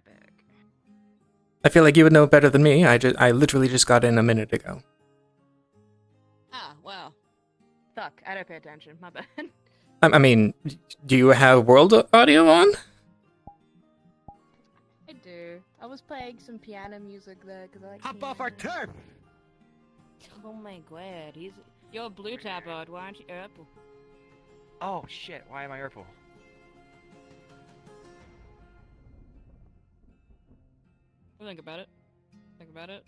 Epic. I feel like you would know better than me. I literally just got in a minute ago. Ah, well. Fuck, I don't pay attention. My bad. I mean, do you have world audio on? I do. I was playing some piano music there because I like. Hop off our turf! Oh my god, you're a blue tabard. Why aren't you purple? Oh shit, why am I purple? Think about it. Think about it.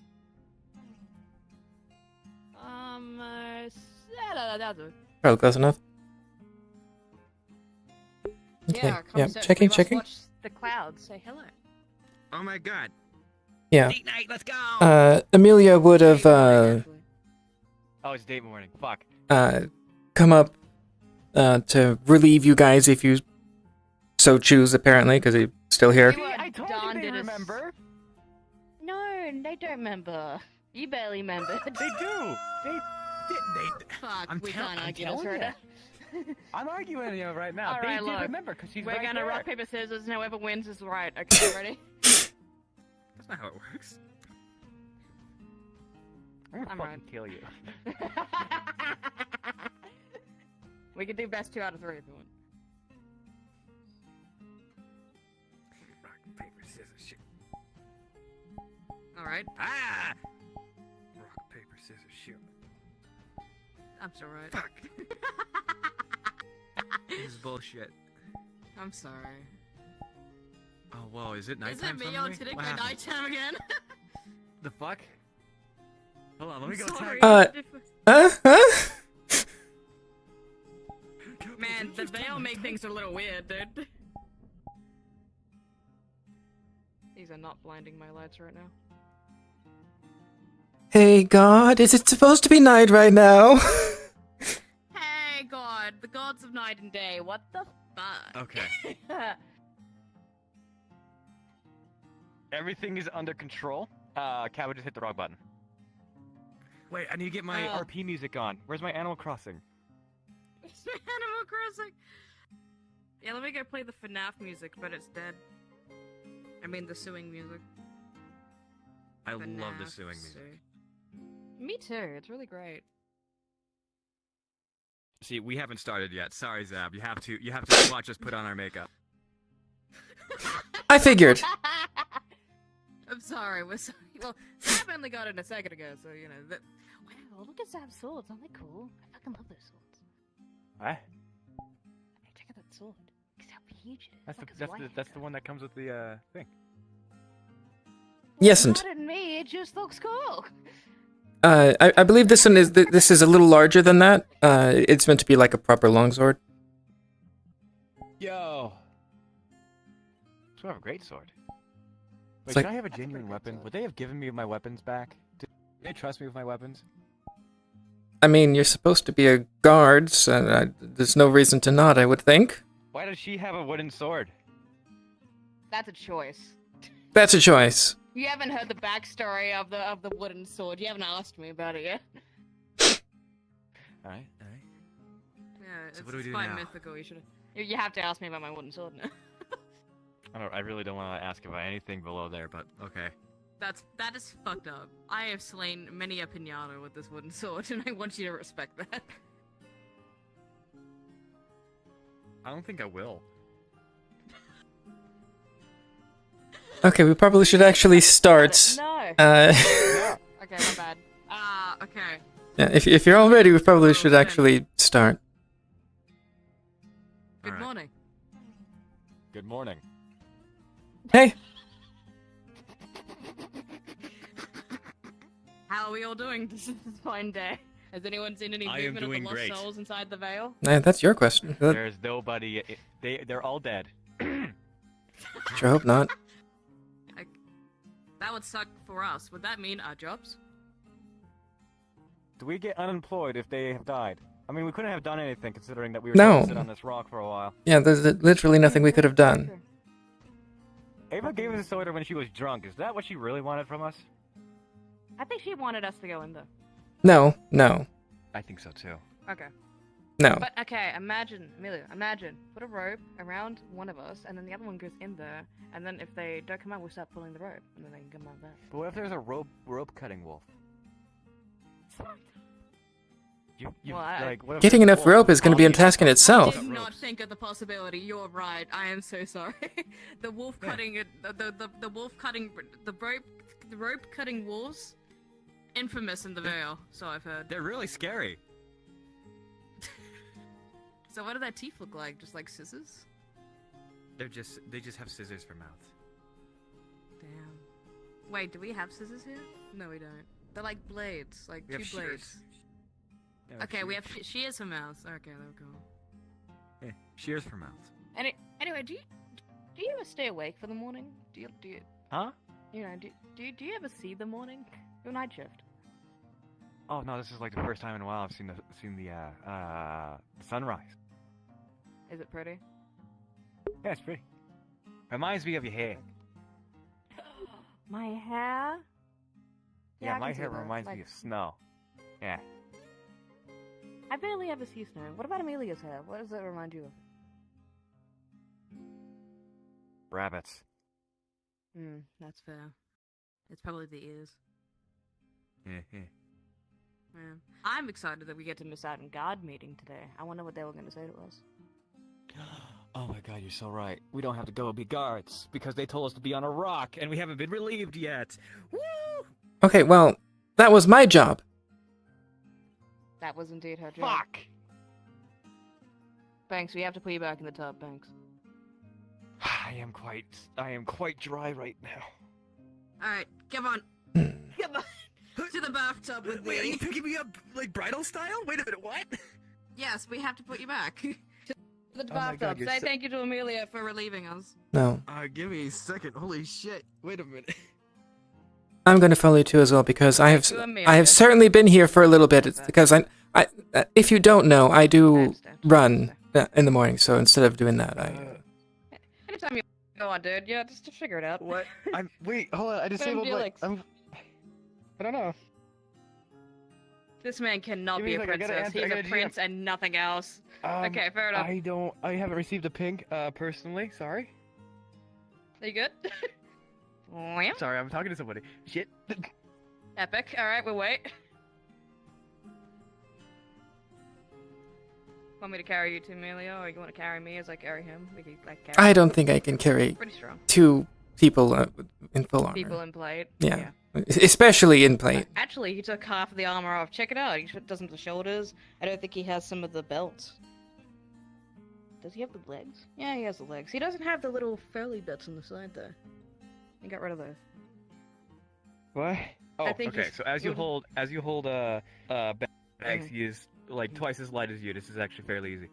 That's it. Probably close enough. Okay. Yeah, Yeah. concept. Checking. We must Checking. watch the clouds. Say hello. Oh my god. Yeah. Date night, let's go! Amelia would have Oh, it's date morning. Fuck. come up to relieve you guys if you so choose. Apparently, because he's still here. See, I told you they remember. No, they don't remember. You barely remember. They do. They. Fuck, I'm we can't argue this telling right ya. now. I'm arguing you right now. All They right, did look. remember because she's We're right gonna there. rock, paper, scissors, and whoever wins is right. Okay, ready? That's not how it works. I'm I'm gonna right. fucking kill you. We can do best 2 out of 3 if you want. Rock, paper, scissors, shoot. Alright, Ah! Rock, paper, scissors, shoot. I'm so right. Fuck. This is bullshit. I'm sorry. Oh, whoa, is it Is nighttime it me suddenly? autistic What by happened? nighttime again? The fuck? Hold on, let me go Sorry. tag. Huh? Man, the veil make things a little weird, dude. These are not blinding my lights right now. Hey God, is it supposed to be night right now? Hey God, the gods of night and day, what the fuck? Okay. Everything is under control. Cabot just hit the wrong button. Wait, I need to get my RP music on. Where's my Animal Crossing? It's Animal Crossing. Yeah, let me go play the FNAF music, but it's dead. I mean the suing music. I love the FNAF suing music. Me too, it's really great. See, we haven't started yet. Sorry, Zab. You have to watch us put on our makeup. I figured. I'm sorry, we're sorry. Well, Sam only got it a second ago, so you know that. Wow, look at Sam's swords, aren't they cool? I fucking love those swords. What? Hey, check out that sword. Look how huge it is. That's Look, the it's that's white the that's the one that comes with the thing. Yes, and Pardon me, it just looks cool. I believe this one is this is a little larger than that. It's meant to be like a proper longsword. Yo. So I have a great sword. Wait, It's like- can I have a genuine weapon? Would they have given me my weapons back? Did they trust me with my weapons? I mean, you're supposed to be a guard, so there's no reason to not, I would think. Why does she have a wooden sword? That's a choice. That's a choice. You haven't heard the backstory of the wooden sword. You haven't asked me about it yet. Alright. Yeah, So what do we do quite now? mythical. You have to ask me about my wooden sword now. I really don't want to ask about anything below there, but okay. That is fucked up. I have slain many a pinata with this wooden sword, and I want you to respect that. I don't think I will. Okay, we probably should actually start. No. Uh, Okay, my bad. Okay. yeah, if you're all ready, we probably should actually start. Good Alright. morning. Good morning. Hey, How are we all doing this fine day? Has anyone seen any I am movement of doing the lost great. souls inside the veil? that's your question. There's nobody. They're all dead. Sure hope not. That would suck for us. Would that mean our jobs? Do we get unemployed if they have died? I mean, we couldn't have done anything considering that we were No. going to sit on this rock for a while. Yeah, there's literally nothing we could have done. Ava gave us a soda when she was drunk. Is that what she really wanted from us? I think she wanted us to go in there. No. I think so too. Okay. No. But okay, imagine, Amelia, imagine, put a rope around one of us, and then the other one goes in there, and then if they don't come out, we start pulling the rope, and then they can come out there. But what if there's a rope cutting wolf? You Well, like what if Getting there's a enough wolf rope is going to be a on you? task in I itself. did not think of the possibility. You're right. I am so sorry. The wolf cutting it. The wolf cutting the rope cutting wolves, infamous in the Vale. So I've heard. They're really scary. So what do their teeth look like? Just like scissors? They just have scissors for mouths. Damn. Wait, do we have scissors here? No, we don't. They're like blades, like We have two blades. shears. Yeah, Okay, we have shears. shears for mouths. Okay, there we go. Yeah, shears for mouths. Anyway, do you ever stay awake for the morning? Do you Huh? you know do you ever see the morning? Your night shift. Oh no, this is like the first time in a while I've seen the sunrise. Is it pretty? Yeah, it's pretty. Reminds me of your hair. My hair? Yeah, I my can see hair that. reminds me Like, of snow. Yeah. I barely ever see snow. What about Amelia's hair? What does that remind you of? Rabbits. That's fair. It's probably the ears. Yeah. Yeah. I'm excited that we get to miss out on guard meeting today. I wonder what they were going to say to us. Oh my god, you're so right. We don't have to go be guards because they told us to be on a rock and we haven't been relieved yet. Woo! Okay, well, that was my job. That was indeed her job. Fuck! Banks, we have to put you back in the tub, Banks. I am quite dry right now. Alright, come on. Come on. To the bathtub with Wait, are me. you picking me up like bridal style? Wait a minute, what? Yes, we have to put you back. To the Oh my God, bathtub. you're Say so- thank you to Amelia for relieving us. No. Give me a second. Holy shit. Wait a minute. I'm going to follow you too as well because I have You and me, I have okay? certainly been here for a little bit. It's because I if you don't know, I do understand. run in the morning. So instead of doing that, Anytime you go on, dude. Yeah, just to figure it out. What? Wait, hold on. I disabled my. Felix. I don't know. This man cannot Give be me a a second, I gotta princess. answer- I He's gotta a GM. prince and nothing else. Okay, fair enough. I haven't received a ping, personally. Sorry. Are you good? Wham. Sorry, I'm talking to somebody. Shit. Epic. Alright, we'll wait. Want me to carry you to Amelia, or you want to carry me as I carry him? We could, like, carry I don't think I can carry pretty strong. two people in full armor. People in plate. Yeah. Especially in plate. Actually, he took half of the armor off. Check it out. He doesn't have the shoulders. I don't think he has some of the belts. Does he have the legs? Yeah, he has the legs. He doesn't have the little furry bits on the side, though. He got rid of those. What? Oh, I think okay. he's- So as you hold bags, Mhm. he is like twice as light as you. This is actually fairly easy.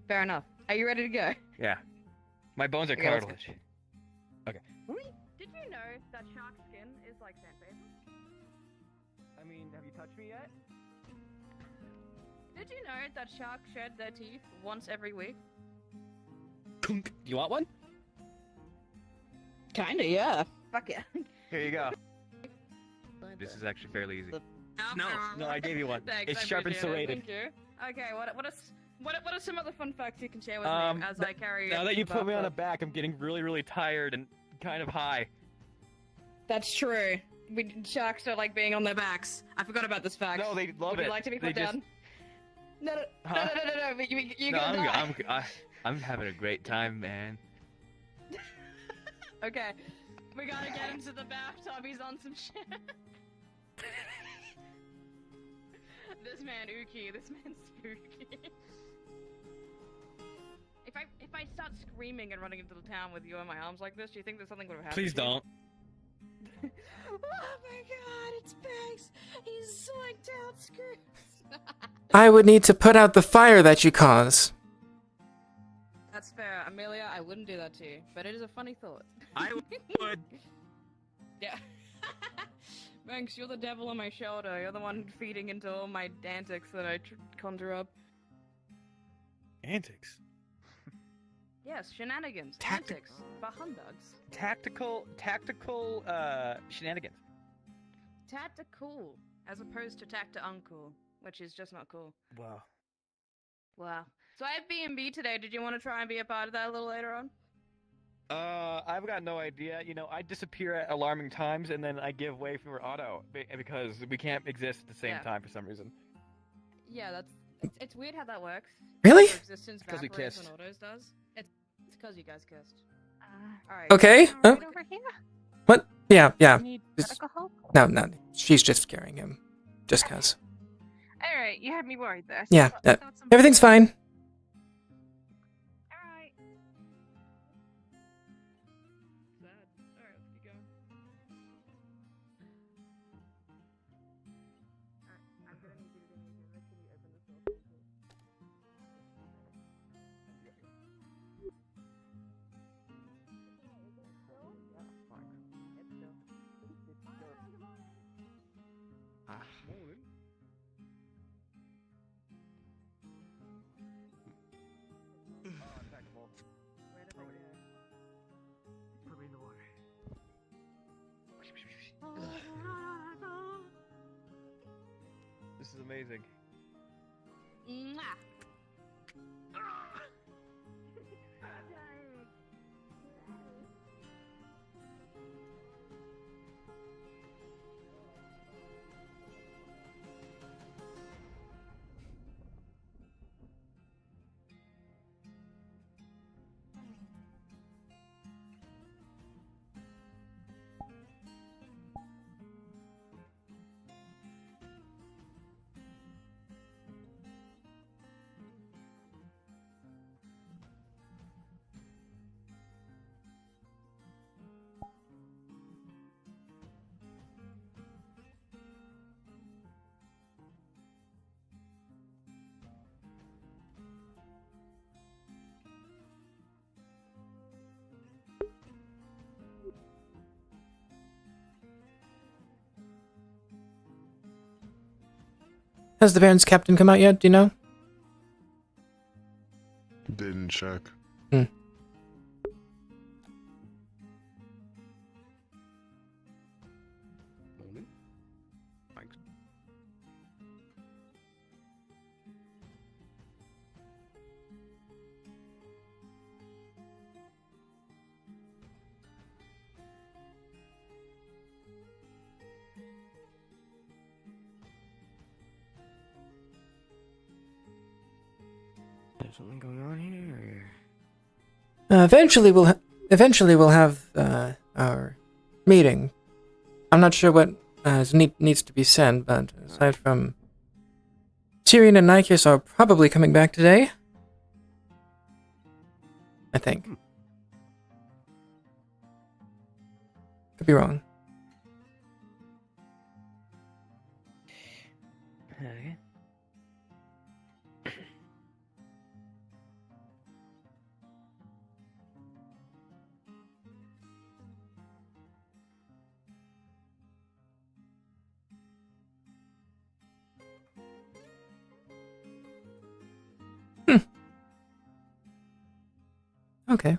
Fair enough. Are you ready to go? Yeah. My bones are Okay, let's go. cartilage. Did you know that shark skin is like sandpaper? I mean, have you touched me yet? Did you know that sharks shed their teeth once every week? You want one? Kinda, yeah. Fuck yeah. Here you go. This is actually fairly easy. The- No, I gave you one. Thanks, It's I sharp and appreciate it. serrated. Thank you. Okay, what are some other fun facts you can share with Um, me as I carry Now to that you the put me on a bathtub? back, I'm getting really, really tired and kind of high. That's true. Sharks don't like being on their backs. I forgot about this fact. No, they love Would it. you like to be They put down? No, no, Huh? no. But you're No, gonna die. I'm having a great time, man. Okay, we gotta get him to the bathtub. He's on some shit. This man ooky. This man's spooky. If I start screaming and running into the town with you in my arms like this, do you think that something would have happened? Please to you? don't. Oh my god, it's Banks. He's zoinked out screws. I would need to put out the fire that you cause. That's fair, Amelia. I wouldn't do that to you, but it is a funny thought. I would. Yeah. Banks, you're the devil on my shoulder. You're the one feeding into all my antics that I conjure up. Antics. Yes, shenanigans, Tactic- antics, bahumbugs. Tactical shenanigans. Tactical, as opposed to tacta uncool, which is just not cool. Wow. Wow. So I have B&B today. Did you want to try and be a part of that a little later on? I've got no idea. You know, I disappear at alarming times, and then I give way for auto because we can't exist at the same time for some reason. Yeah, it's weird how that works. Really? Your existence 'Cause we evaporates kissed. when autos does. It's because you guys kissed. Alright. Okay. Huh? Right over here. What? Yeah, yeah. Need Just- medical help? No. She's just carrying him. Just cause. All right, you had me worried there. Yeah, thought somebody- everything's fine. All right. Sad. Alright, let's keep going. I'm gonna need you to do me a favor. Can you open this door for me, please? Where did they go? Put me in the water. This is amazing. Mwah. Has the Baron's captain come out yet? Do you know? Didn't check. Morning. Thanks. There's something going on here. Eventually we'll have our meeting. I'm not sure what needs to be said, but aside from Tyrion and Nikos are probably coming back today. I think. Could be wrong. Okay. Okay.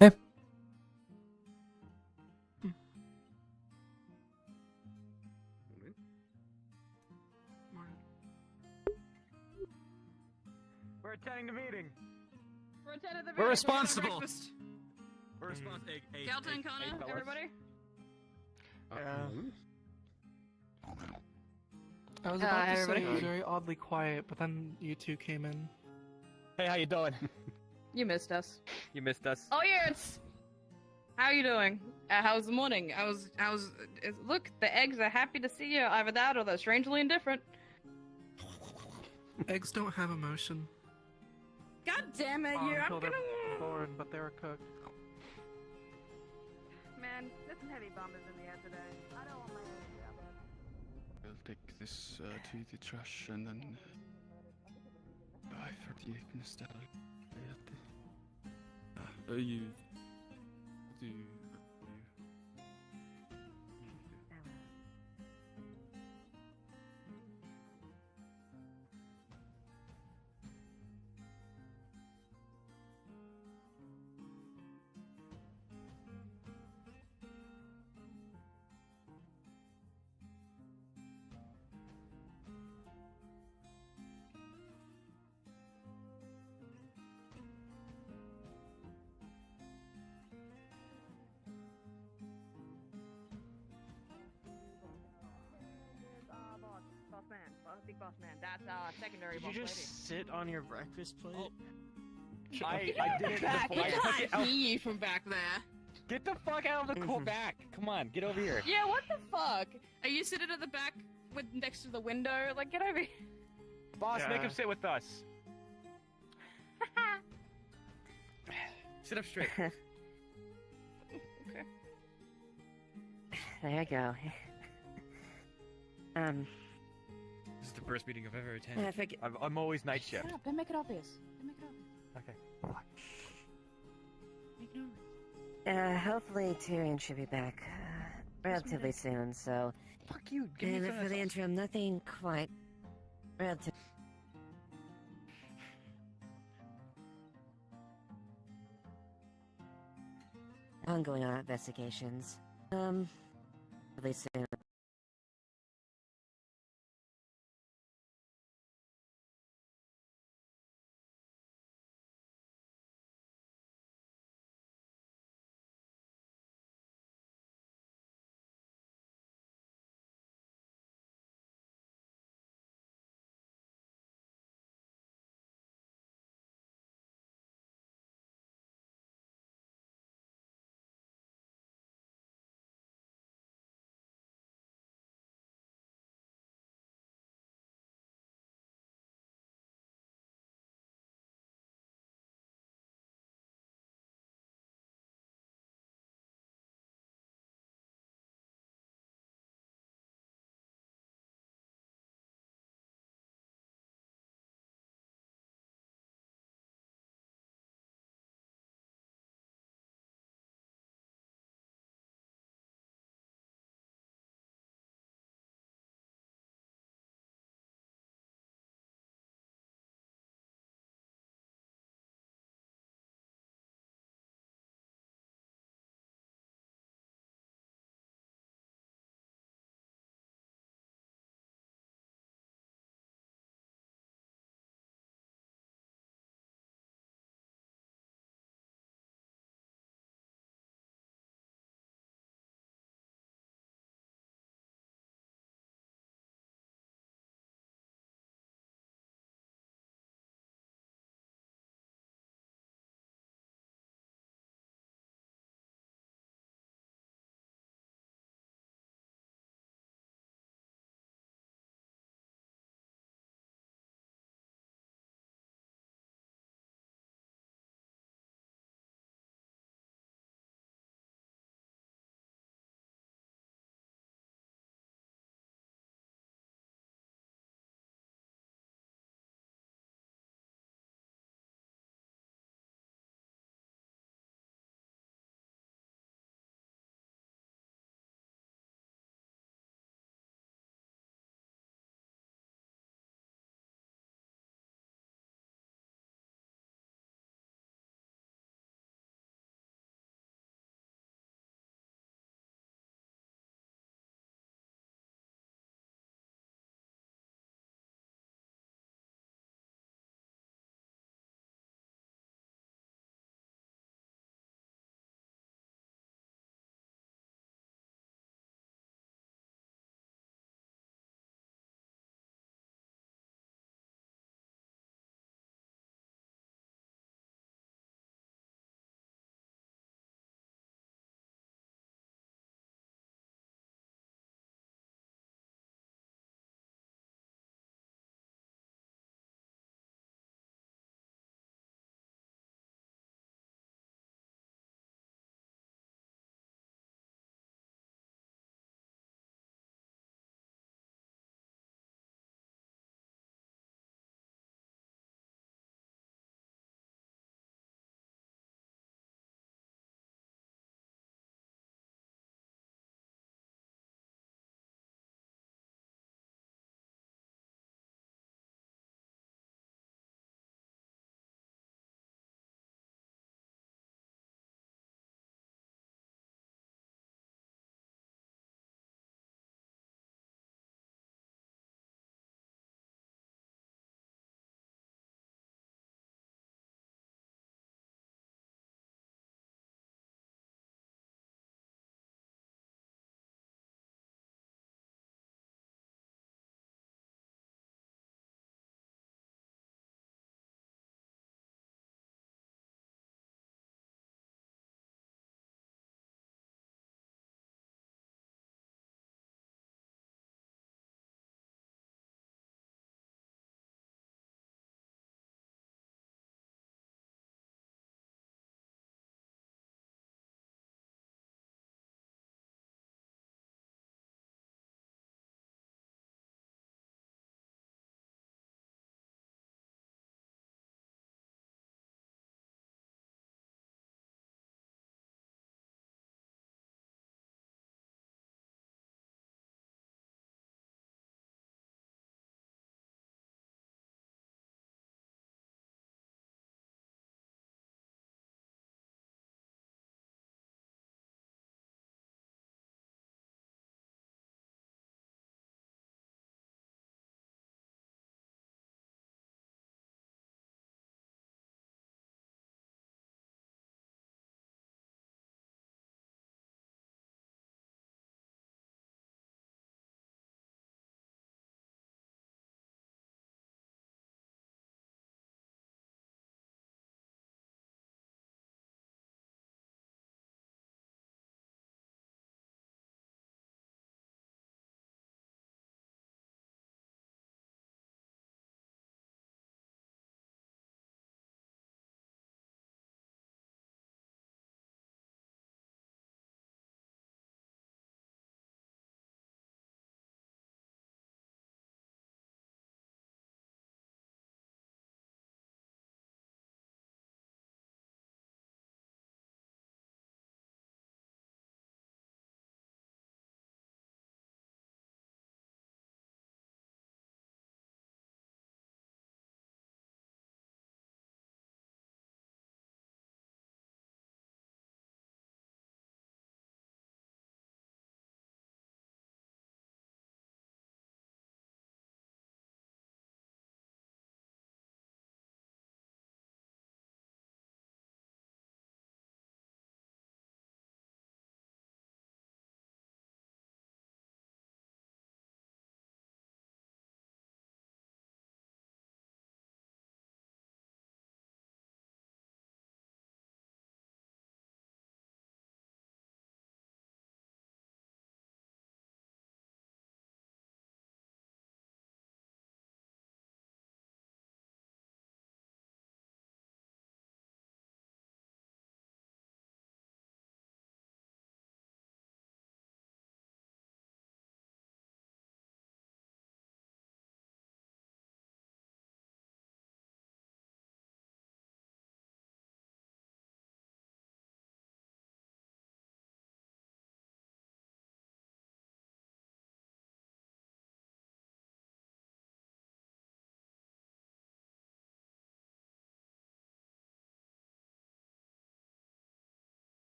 Hey. Morning. We're attending the meeting. We're attending the We're meeting. responsible. Breakfast. We're responsible. Kelton and Connor, everybody. Morning. I was about to say everybody. it was very oddly quiet, but then you two came in. Hey, how you doing? You missed us. You missed us. Oh, yeah, it's... How are you doing? How's the morning? Look, the eggs are happy to see you. Either that or they're strangely indifferent. Eggs don't have emotion. God damn it, Oh, you! I'm until gonna... they're born. open, but they were cooked. Man, there's some heavy bombers in the air today. I don't want my ass to get up. I'll take this to the trash and then I 38 instead. You do. Big boss man. That's secondary Did boss you lady. just sit on your breakfast plate? I did it Back, before. I I took can't it out. see you from back there. Get the fuck out of the cool back. Come on, get over here. Yeah, what the fuck? Are you sitting at the back with next to the window? Like, get over here. Boss, make Yeah. him sit with us. Sit up straight. Okay. There you go. This is the first meeting I've ever I attended. figured. I'm always night shift. Shut up. Don't make it obvious. Don't make it obvious. Okay. Make it obvious. Hopefully Tyrion should be back relatively soon. So, Fuck you. Give me and some of for the this. interim, nothing quite relative. Ongoing investigations. Really soon.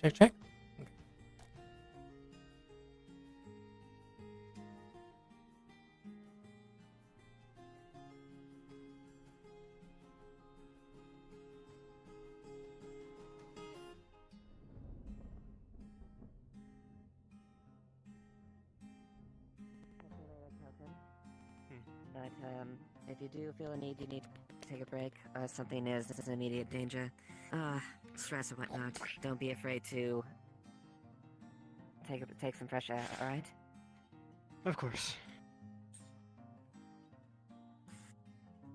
check. But if you do feel a need, you need to take a break, something is in immediate danger, stress and whatnot, don't be afraid to take some fresh air, alright? Of course.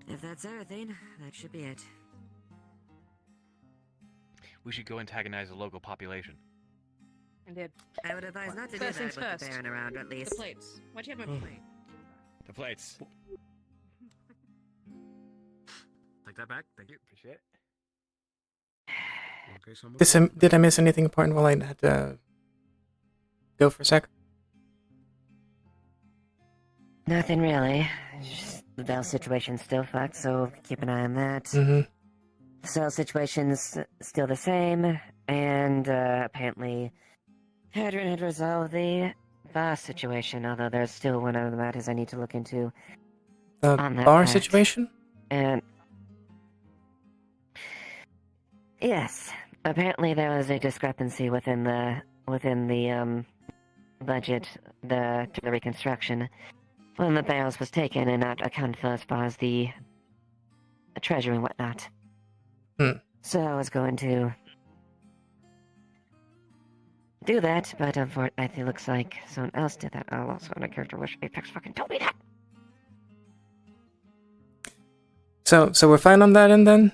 If that's everything, that should be it. We should go antagonize the local population. Indeed. I would advise not to do First that things with first. the Baron around, at least. The plates. Why'd you have my plate? The plates. Take that back. Thank you. Appreciate it. Okay, someone. Did I miss anything important while I had to go for a sec? Nothing really. Just the Bell situation's still fucked, so keep an eye on that. Mm-hmm. Cell situation's still the same, and apparently Hadron had resolved the boss situation, although there's still one of the matters I need to look into. The On that bar fact. situation? And yes, apparently there was a discrepancy within the budget to the reconstruction when the barrels was taken and not accounted for as far as the treasure and whatnot. So I was going to do that, but unfortunately it looks like someone else did that. Oh, also on a character wish Apex fucking told me that. So we're fine on that end then?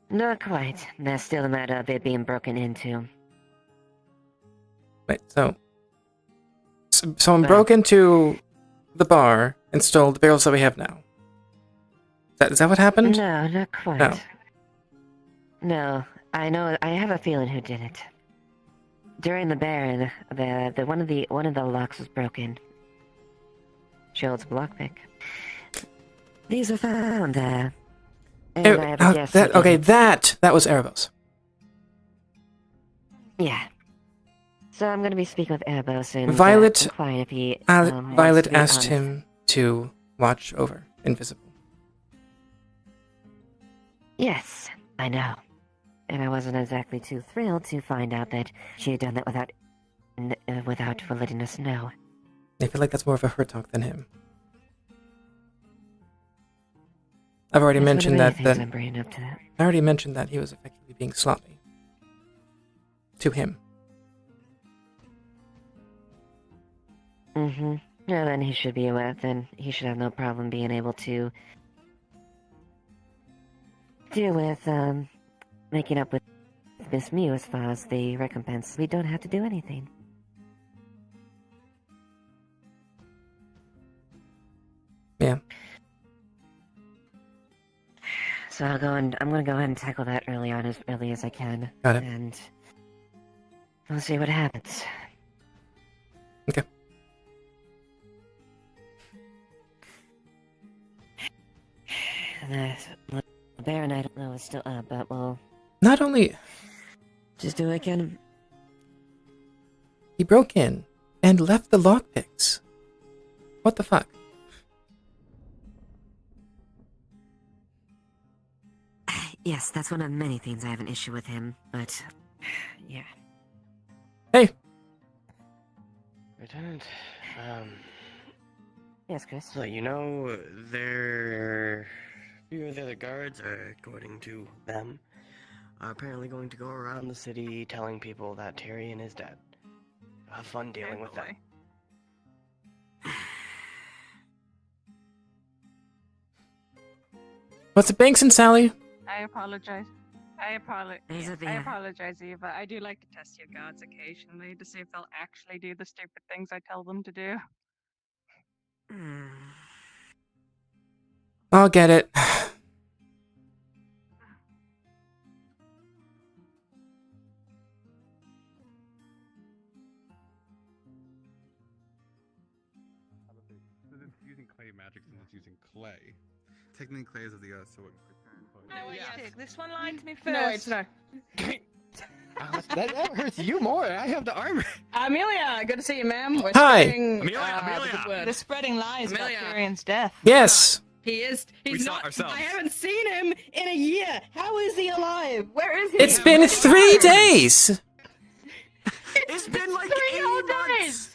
Not quite. There's still a matter of it being broken into. Wait, so someone Well- broke into the bar and stole the barrels that we have now. Is that what happened? No, not quite. No. No, I know. I have a feeling who did it. During the Baron, the one of the locks was broken. Shield's lockpick. These were found there. And I have a guess. who did it. That was Erebos. Yeah. So I'm going to be speaking with Erebos and Violet- inquiring if he. Violet wants to be asked honest. him to watch over Invisible. Yes, I know. And I wasn't exactly too thrilled to find out that she had done that without letting us know. I feel like that's more of a her talk than him. I've already That's mentioned one of that. many things I'm bringing up to that. I already mentioned that he was effectively being sloppy. To him. Mm-hmm. Yeah, then he should be aware. Then he should have no problem being able to deal with making up with Miss Mew as far as the recompense. We don't have to do anything. Yeah. So I'm going to go ahead and tackle that early on, as early as I can. Got it. And we'll see what happens. Okay. The Baron, I don't know, is still up, but we'll Not only just do what I can. he broke in and left the lockpicks. What the fuck? Yes, that's one of many things I have an issue with him, but yeah. Hey, Lieutenant, Yes, Chris. so few of the other guards, according to them, are apparently going to go around the city telling people that Tyrion is dead. Have fun dealing with that. what's it, Banks and Sally? I apologize. I Is it the- apologize, Eva. I do like to test your guards occasionally to see if they'll actually do the stupid things I tell them to do. Hmm. I'll get it. Since it's using clay magic, since it's using clay. Technically clay is of the earth, so it No, wait, Yes. this one lied to me first. No, wait, no. that hurts you more. I have the armor. Amelia, good to see you, ma'am. We're Hi. spreading, Amelia, the Amelia. good word. They're spreading lies Amelia. about Tyrion's death. Yes. He is. We He's saw not. ourselves. I haven't seen him in a year. How is he alive? Where is he? It's been 3 days. It's been like 3 whole days.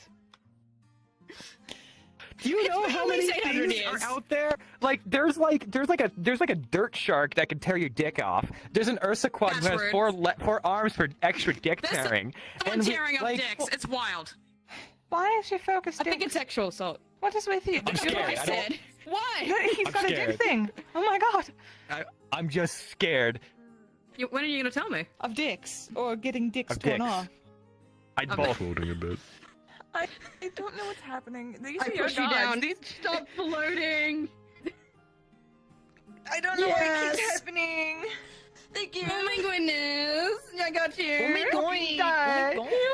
Do you know been how at many least 800 things are years. out there? Like there's like a dirt shark that can tear your dick off. There's an ursaquod who That's has rude. four arms for extra dick There's tearing. Someone we- tearing up like, dicks. It's wild. Why is she focused? I think it's sexual assault. What is with you? I'm scared. Like I I don't- said. Why? He's I'm got a scared. dick thing. Oh my god. I'm just scared When are you gonna tell me? Of dicks or getting dicks of torn dicks. off. I'd Okay. both. Floating a bit. I don't know what's happening. These I are your push you gods. down. These- Stop floating. I don't know why it keeps Yes. happening. Thank you. Oh my goodness. I got you.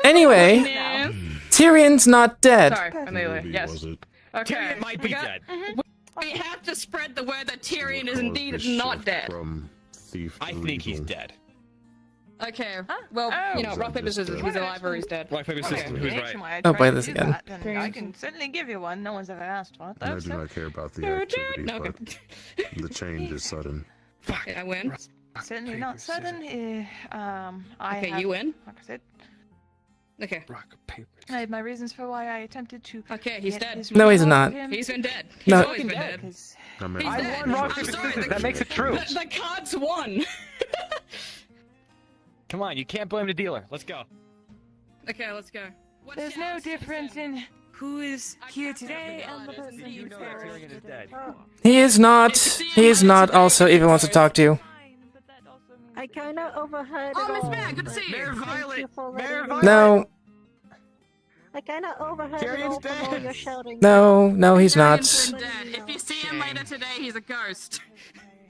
Anyway, Goodness. Tyrion's not dead. Sorry, Amelia. Yes. Was it? Okay. Tyrion might be we got- dead. We have to spread the word that Tyrion What is caused indeed this not shift dead. From thief I to think he's legal? dead. Okay. Well, Oh. you know, Is rock that paper just scissors. a- He's alive or he's dead. Rock paper Okay. scissors. Who's right? Why I Oh, tried play to this do again. that, then I can certainly give you one. No one's ever asked for it. And I Though, do so. not care about the Dude, activity, no, but the change is sudden. Fuck. I win. Certainly Paper, not sudden. I Okay, have, you win. like I said, Okay. Rock paper. I had my reasons for why I attempted to. Okay, he's get dead. his No, he's ring not. off him. He's been dead. He's No. always been dead. Because I mean, He's I dead. won rock I'm paper sorry, scissors. the- That makes it true. The cards won. Come on, you can't blame the dealer. Let's go. Okay, let's go. What's there's no Shadow's difference citizen? in who is here can't today believe and the it. person You who's know that Tyrion is dead. He is not. He is not. Also, even wants to talk to you. I kind of overheard Oh, it Miss all, Mac, good to but see you. Mayor thank Violet! you for Mayor letting me- Violet! No, I kind of overheard it Tyrion's all from all dead. your shouting. no, he's not. Tyrion's been dead. If you see him later today, he's a ghost.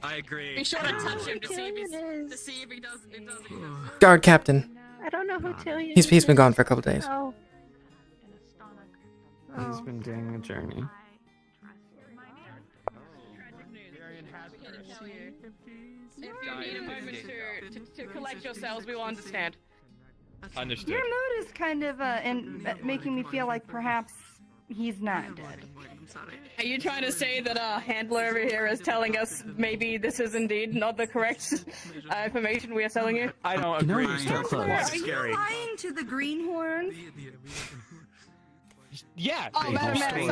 I agree. Be sure to touch him to see if he's, Tyrion to is. see if he does. It does exist. Guard captain. I don't know who Tyrion He's been is. gone for a couple days. Oh. He's been doing a journey. If you need a moment to collect yourselves, we will understand. Understood. Your mood is kind of making me feel like perhaps he's not dead. Are you trying to say that our handler over here is telling us maybe this is indeed not the correct information we are selling you? I don't agree. you're so close. That's Are you scary. lying to the greenhorns? Yeah. Oh, Madam Sorry,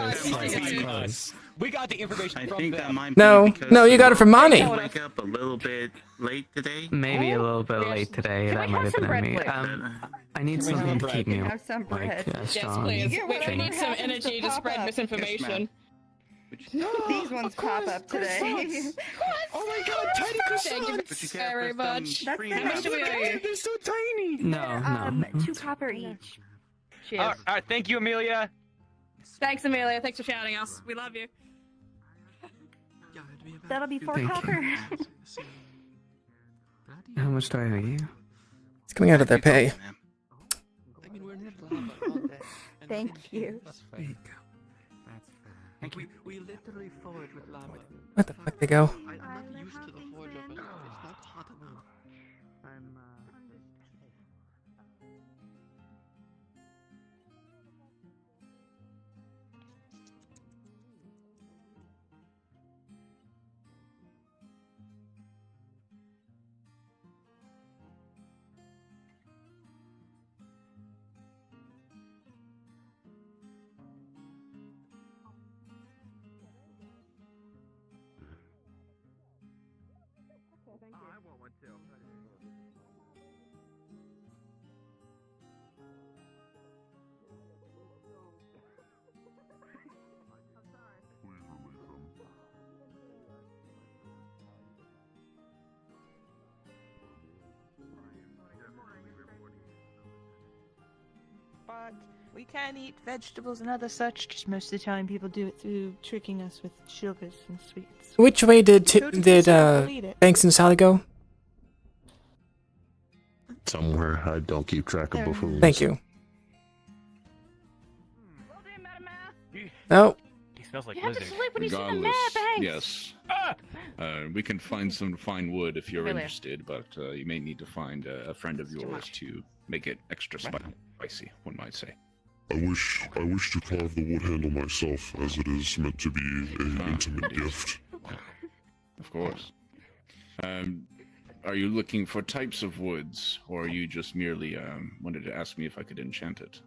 sorry. close. We got the information I from think that them. might No, be because no, you got it for money. I wake up a little bit late today. Maybe a little bit late today. Can That we might have have some been on bread, me. please? I need Can we have something to bread? keep me Have some bread. like Yes, strong. please. Yeah, We whatever need some happens to energy to pop spread up. misinformation. These ones pop up today. Oh my god, tiny Thank you But you can't very press them much. That's free the How much do we owe you? They're so tiny. No, no. 2 copper each. Cheers. All right, thank you, Amelia. Thanks, Amelia. Thanks for shouting us. We love you. That'll be 4 Thank you. copper. How much do I owe you? It's coming out of their pay. Thank you. Thank you. We literally forward with lava. Where the fuck they go? I'm not used to the forge of it. It's not hot enough. I want one too. But we can eat vegetables and other such. Just most of the time, people do it through tricking us with sugars and sweets. Which way did Go to the side, we'll eat it. Banks and Sally go? Somewhere I don't keep track of buffoons. Thank you. No, smells like You have to lizard. sleep when you see the Regardless, mare bangs. yes. Ah! We can find some fine wood if you're Amelia. interested, but you may need to find a friend of It's too yours much. to make it extra spicy, one might say. I wish to carve the wood handle myself, as it is meant to be an intimate gift. Of course. Are you looking for types of woods, or are you just merely wanted to ask me if I could enchant it?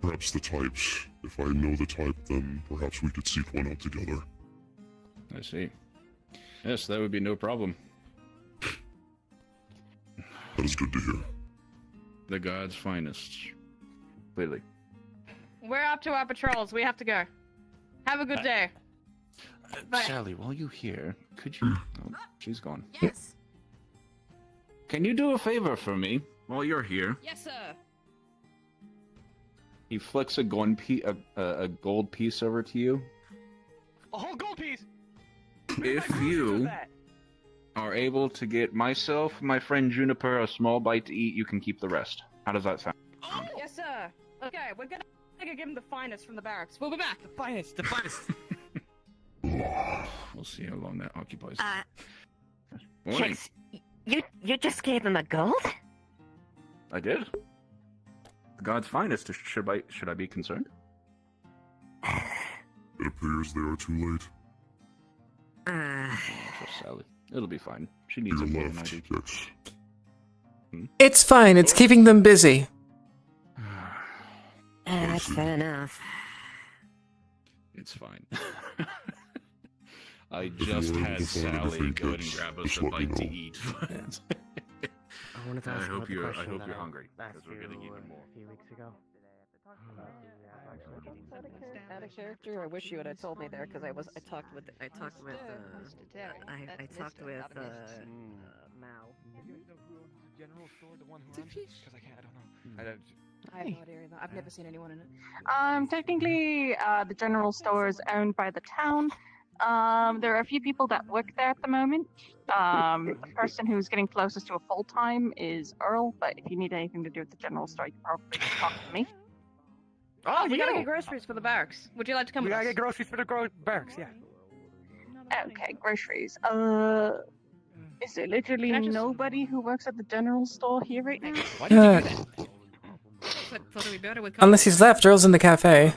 Perhaps the types. If I know the type, then perhaps we could seek one out together. I see. Yes, that would be no problem. That is good to hear. The god's finest. Clearly. We're up to our patrols. We have to go. Have a good day. Bye. Sally, while you're here, could you... Oh, she's gone. Yes. Can you do a favor for me while you're here? Yes, sir. He flicks a gold piece over to you. A whole gold piece. If you are able to get myself, my friend Juniper, a small bite to eat, you can keep the rest. How does that sound? Yes, sir. Okay, we're gonna give him the finest from the barracks. We'll be back. The finest. The finest. We'll see how long that occupies. Chicks, you just gave him a gold? I did. The god's finest. Should I be concerned? It appears they are too late. Trust Sally. It'll be fine. She needs it more than I do. Yes. It's fine. It's keeping them busy. That's fair enough. It's fine. I just had Sally go ahead and grab us a bite to eat. I wanted to ask hope about the you're question that I hungry, asked because we're you gonna eat more. a few weeks ago. Out of character. I wish you would have told me there because I talked with Mal. General store, the one who runs it? Because I don't know. I have no idea either. I've never seen anyone in it. Technically, the general store is owned by the town. There are a few people that work there at the moment. The person who's getting closest to a full-time is Earl, but if you need anything to do with the general store, you can probably just talk to me. Oh, we gotta get groceries for the barracks. Would you like to come We with gotta us? get groceries for the barracks, yeah. Okay, groceries. Is there literally Can I just- nobody who works at the general store here right now? Why did you do that? Thought it'd be better with Unless he's left, Earl's in the cafe.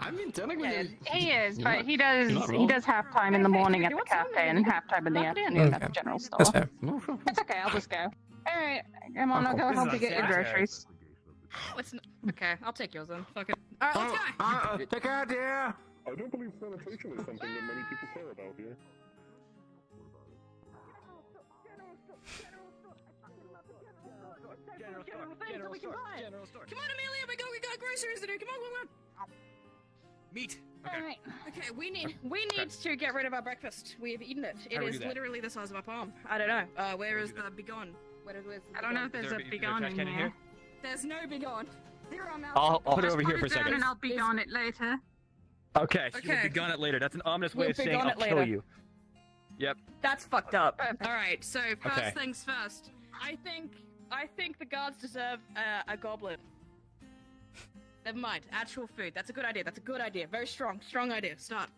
I mean, technically, He is, You're but not- he does you're not he wrong. does half time in the morning at the cafe and half time in the afternoon at the general store. That's fair. It's okay, I'll just go. Alright, come on, I'll go help you get your groceries. Okay, I'll take yours then. Fuck it. Alright, let's go! Take care, dear! I don't believe sanitation is something that many people care about here. General store. Come on, Amelia, we got groceries to do. Come on. Meat. Okay. Alright. Okay, we need to get rid of our breakfast. We have eaten it. It How do we is do that? literally the size of a palm. I don't know. Where is the begone? Where's the I don't know if there's a Is big there a on trash in can in here. here? There's no begone. Zero amount. I'll put it Just over here for a it down second. and I'll be on it later. Okay, so Okay. you'll be gone it later. That's an ominous way We'll of be saying gone I'll it kill later. you. Yep. That's fucked up. Alright, so first Okay. things first. I think the guards deserve a goblin. Never mind. Actual food. That's a good idea. That's a good idea. Very strong. Strong idea. Start.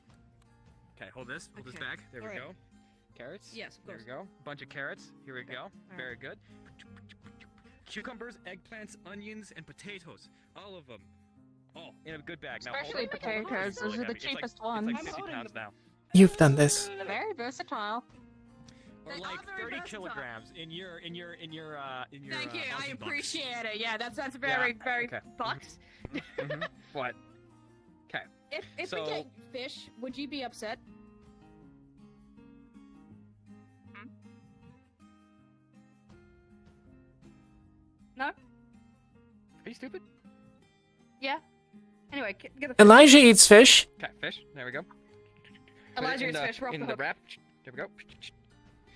Okay, hold this. Hold this Okay. bag. There we Alright. go. Carrots. Yes, of There course. we go. Bunch of carrots. Here we go. Very good. Cucumbers, eggplants, onions, and potatoes. All of them. All in a good bag. Now, hold Especially it. potatoes, It's really those are the heavy. It's like- cheapest ones. It's like 50 pounds now. You've done this. They're very versatile. Or They like are very 30 versatile. kilograms in your Thank you. Aussie I bucks. appreciate it. Yeah, that sounds very okay. bucks. Mhm. What? Okay. If So- we get fish, would you be upset? No? Are you stupid? Yeah. Anyway, get the fish. Elijah eats fish. Okay, fish. There we go. Put it Elijah in eats the- fish. We're off in the the hook. wrap. There we go.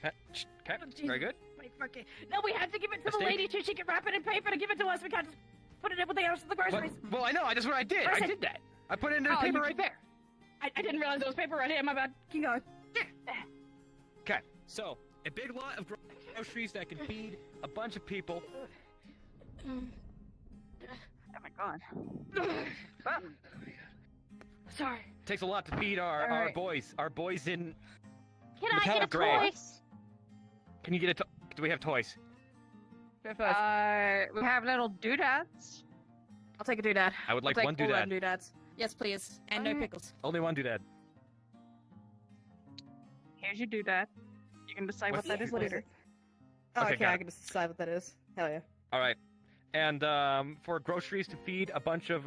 Okay, very good. Wait, fuck it. No, we have to give it to A the steak? lady so she can wrap it and pay for it and give it to us. We can't just put it in with the rest of the groceries. Well, I know. That's what I did. Where's I it? did that. I put it in the Oh, paper you- right there. I didn't realize there was paper right here. My bad. Keep going. Okay, so a big lot of groceries that can feed a bunch of people. Oh my god. Sorry. Takes a lot to feed our Alright. boys. Our boys in. Can I Metallic get a gray. toy? Can you get a? Do we have toys? We have little doodads. I'll take a doodad. I would like I'll one take all doodad. them doodads. Yes, please. And no pickles. Only one doodad. Here's your doodad. You can decide What's what that is the- later. Oh, Okay, okay, got I it. can decide what that is. Hell yeah. All right. And for groceries to feed a bunch of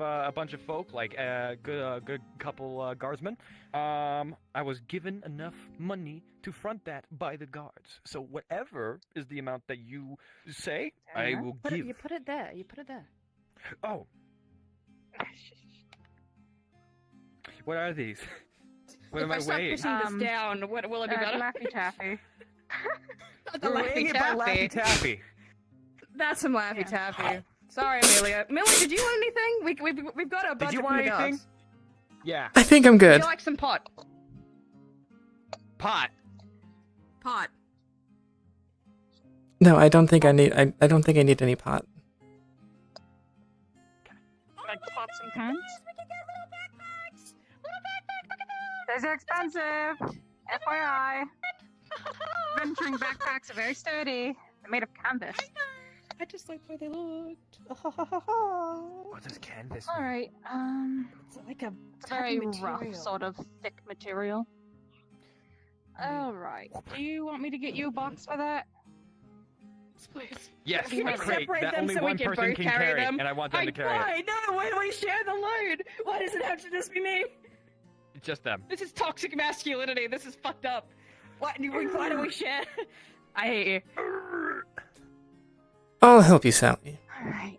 folk, like a good couple guardsmen, I was given enough money to front that by the guards. So whatever is the amount that you say, I will give. You put it there. You put it there. Oh. What are these? What if am I I start weighing? pushing this down, what will it be better? Laffy Taffy. Not the We're weighing Laffy it by Laffy Taffy. Taffy. That's some Laffy Taffy. Sorry, Amelia. Amelia, did you want anything? We've got a budget Did you from want the anything? guards. Yeah. I think I'm Would good. you like some pot? Pot. Pot. No, I don't think I need. I don't think I need any pot. Like pots and pans? Those are expensive. FYI. Venturing backpacks are very sturdy. They're made of canvas. I just like where they looked. What does canvas mean? Alright, It's like a it's a very type of rough, material. sort of thick material. Alright. Do you want me to get you a box for that? Please. Yes, Can we a crate separate that them only so we one can person both can carry carry, them? and I want them to carry it. Why? No, why do we share the load? Why does it have to just be me? It's just them. This is toxic masculinity. This is fucked up. Why do we share? I hate you. I'll help you, Sally. Alright.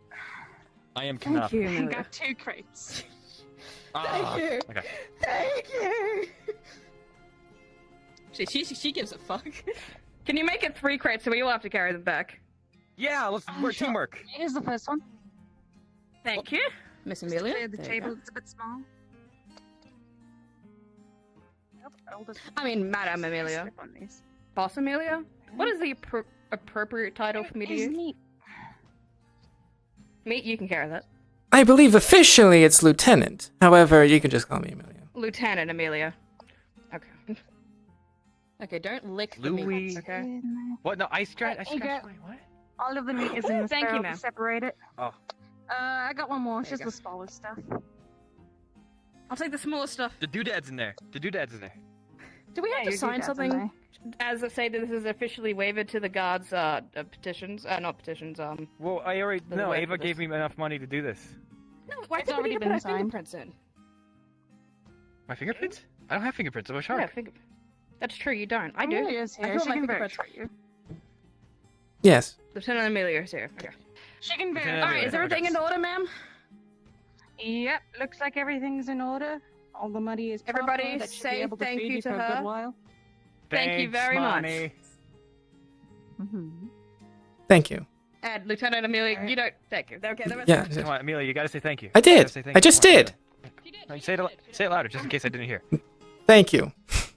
I am Thank Knuff. you, I Amelia. got 2 crates. Ah, Thank you. Okay. Thank you. She gives a fuck. Can you make it 3 crates so we all have to carry them back? Yeah, let's work Sure. teamwork. Here's the first one. Thank you, Miss Amelia. Clear the There you table, go. it's a bit small. Nope, I'll just I mean, Madam Amelia. slip on these. Boss Amelia? What is the appropriate title for me to Is use? meat. Meat, you can carry that. I believe officially it's Lieutenant. However, you can just call me Amelia. Lieutenant Amelia. Okay. Okay, don't lick the meat, Louis. okay? What? No, I scratched. You got- What? All of the meat is in the Thank you, barrel ma'am. to separate it. Oh. I got one more. It's There just you the smaller stuff. I'll take the smaller stuff. The doodad's in there. The doodad's in there. Do we have to your sign doodads in something there. as I say that this is officially waived to the guards' petitions? Not petitions, Well, I already. Doesn't No, work Ava for gave this. me enough money to do this. No, why It's think we already need to been put our signed. fingerprints in? My fingerprints? I don't have fingerprints. I'm a shark. Yeah, That's true, you don't. I do. Amelia's I here. put She my can fingerprints. verify you. Yes. Lieutenant Amelia is here. Okay. She can Lieutenant verify. Alright, is Amelia. everything in order, ma'am? Yep, looks like everything's in order. All the money is proper. Everybody That should say be able to thank feed you you to for a her. good while. Thank you Thanks, very much. Money. Thank you. And Lieutenant Amelia, you don't. Thank you. Okay, the rest Yeah. Come on, Amelia, you gotta say thank you. I You gotta did. say thank I you. just Come on, did. Amelia. No, you say it louder, just in case I didn't hear. Thank you. Thanks,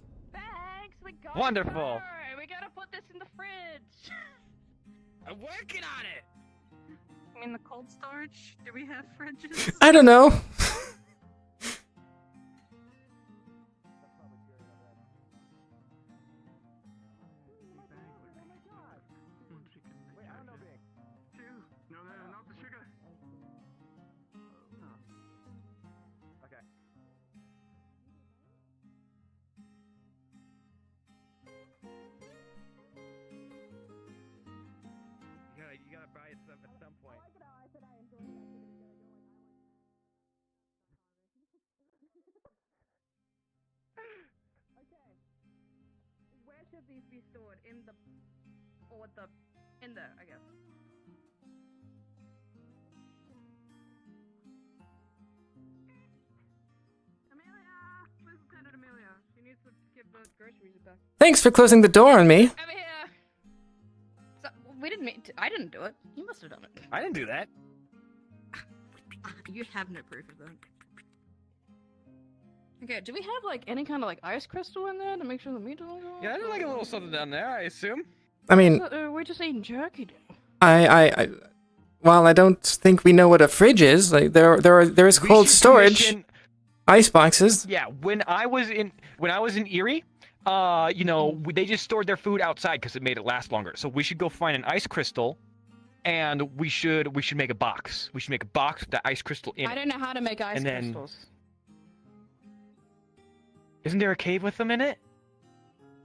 we got Wonderful. her. We gotta put this in the fridge. I'm working on it. In the cold storage, do we have fridges? I don't know. No, not the sugar. Okay. You gotta buy it at some point. Where should these be stored? In the there, I guess. Amelia! Where's Lieutenant Amelia? She needs to give the groceries back. Thanks for closing the door on me. Over here! So, we didn't mean to, I didn't do it. You must have done it. I didn't do that. You have no proof of that. Okay, do we have like any kind of like ice crystal in there to make sure the meat doesn't go? Yeah, there's like a little something down there, I assume. I mean, We're just eating jerky now. while I don't think we know what a fridge is, like there is cold storage. ice boxes. Yeah, when I was in Erie, they just stored their food outside because it made it last longer. So we should go find an ice crystal, and we should make a box. We should make a box with the ice crystal in it. I don't know how to make ice And then- crystals. Isn't there a cave with them in it?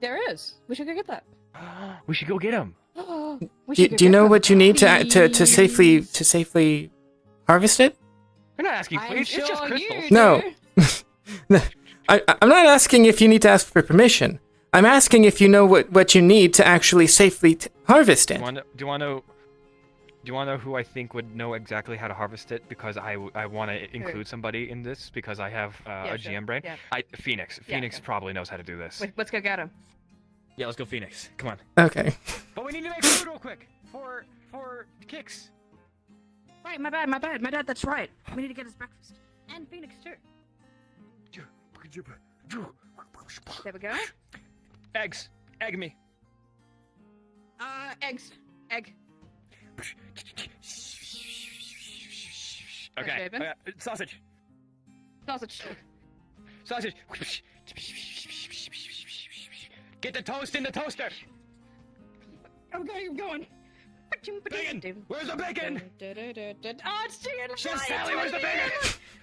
There is. We should go get that. We should go get them. Do you know what you need to safely harvest it? We're not asking for it. It's just crystals. No. I'm not asking if you need to ask for permission. I'm asking if you know what you need to actually safely harvest it. Do you want to know who I think would know exactly how to harvest it? Because I want to include somebody in this because I have a sure. GM brain. Yeah. Phoenix. Yeah, Phoenix probably knows how to do this. Wait, let's go get him. Yeah, let's go Phoenix. Come on. Okay. But we need to make food real quick for Kicks. Right, my bad. My dad, that's right. We need to get his breakfast. And Phoenix, too. There we go. Eggs. Egg me. Eggs. Egg. Okay. Sausage. Sausage. Sausage. Get the toast in the toaster. Okay, I'm going. Bacon. Where's the bacon? Oh, it's chicken. Chef Sally, where's the bacon?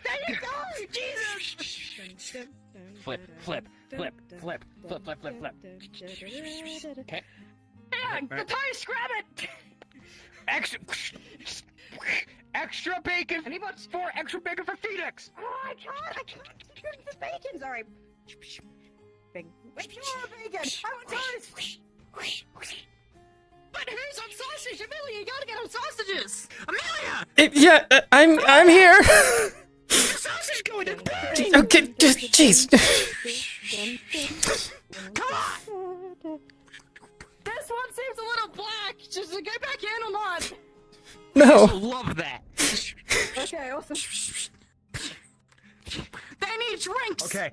There you go. Jesus. Flip. Okay. Yeah, the toast. Grab it. Extra bacon. I need extra bacon for Phoenix. Oh, I can't. The bacon. Sorry. Wait, you want bacon? I want toast. But who's on sausage? Amelia, you gotta get on sausages. Amelia! I'm here. The sausage going in the Okay, just jeez. Come on! This one seems a little black. Just to go back in or not? No. Love that. Okay, awesome. They need drinks. Okay.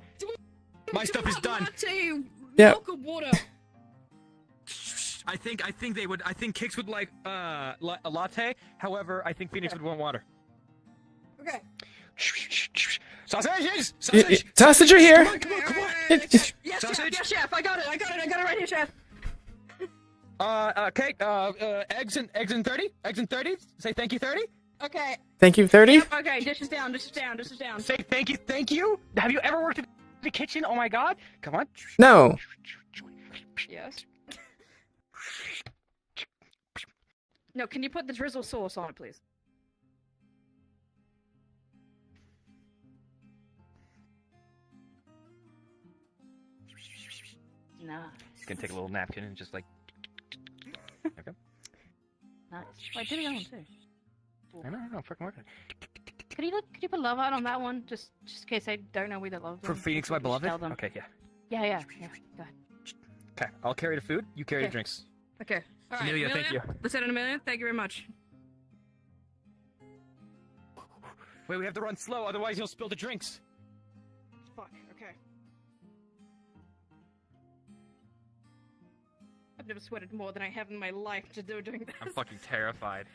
My stuff is done. Latte, Yeah. milk or water. I think Kix would like a latte. However, I think Phoenix would want water. Okay. Sausages! Sausage are here. Come on. Yes, chef. I got it right here, chef. Okay. Eggs and 30. Eggs and 30. Say thank you 30. Okay. Thank you, 30. Okay, dishes down. Say thank you. Have you ever worked in the kitchen? Oh my god. Come on. No. Yes. No, can you put the drizzle sauce on it, please? Nice. He's gonna take a little napkin and just like. Okay. Nice. Wait, did he on too? I know, I'm fucking working. Could you put love heart on that one, just in case I don't know where the love. For Phoenix, my beloved. Okay, yeah. Yeah. Go ahead. Okay, I'll carry the food. You carry the drinks. Okay. All right, Amelia, thank you. Lieutenant Amelia, thank you very much. Wait, we have to run slow, otherwise you'll spill the drinks. Fuck. Okay. I've never sweated more than I have in my life to doing this. I'm fucking terrified.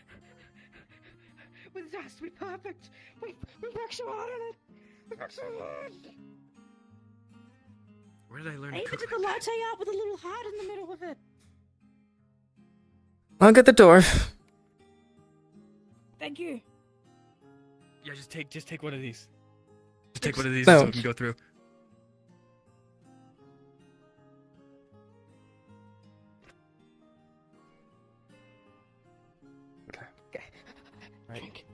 This has to be perfect. We worked so hard on it. We worked so hard. Where did I learn I to even cook? took the latte out with a little heart in the middle of it. I'll get the door. Thank you. Yeah, just take one of these. Just take one of these No. so we can go through. Okay. Right.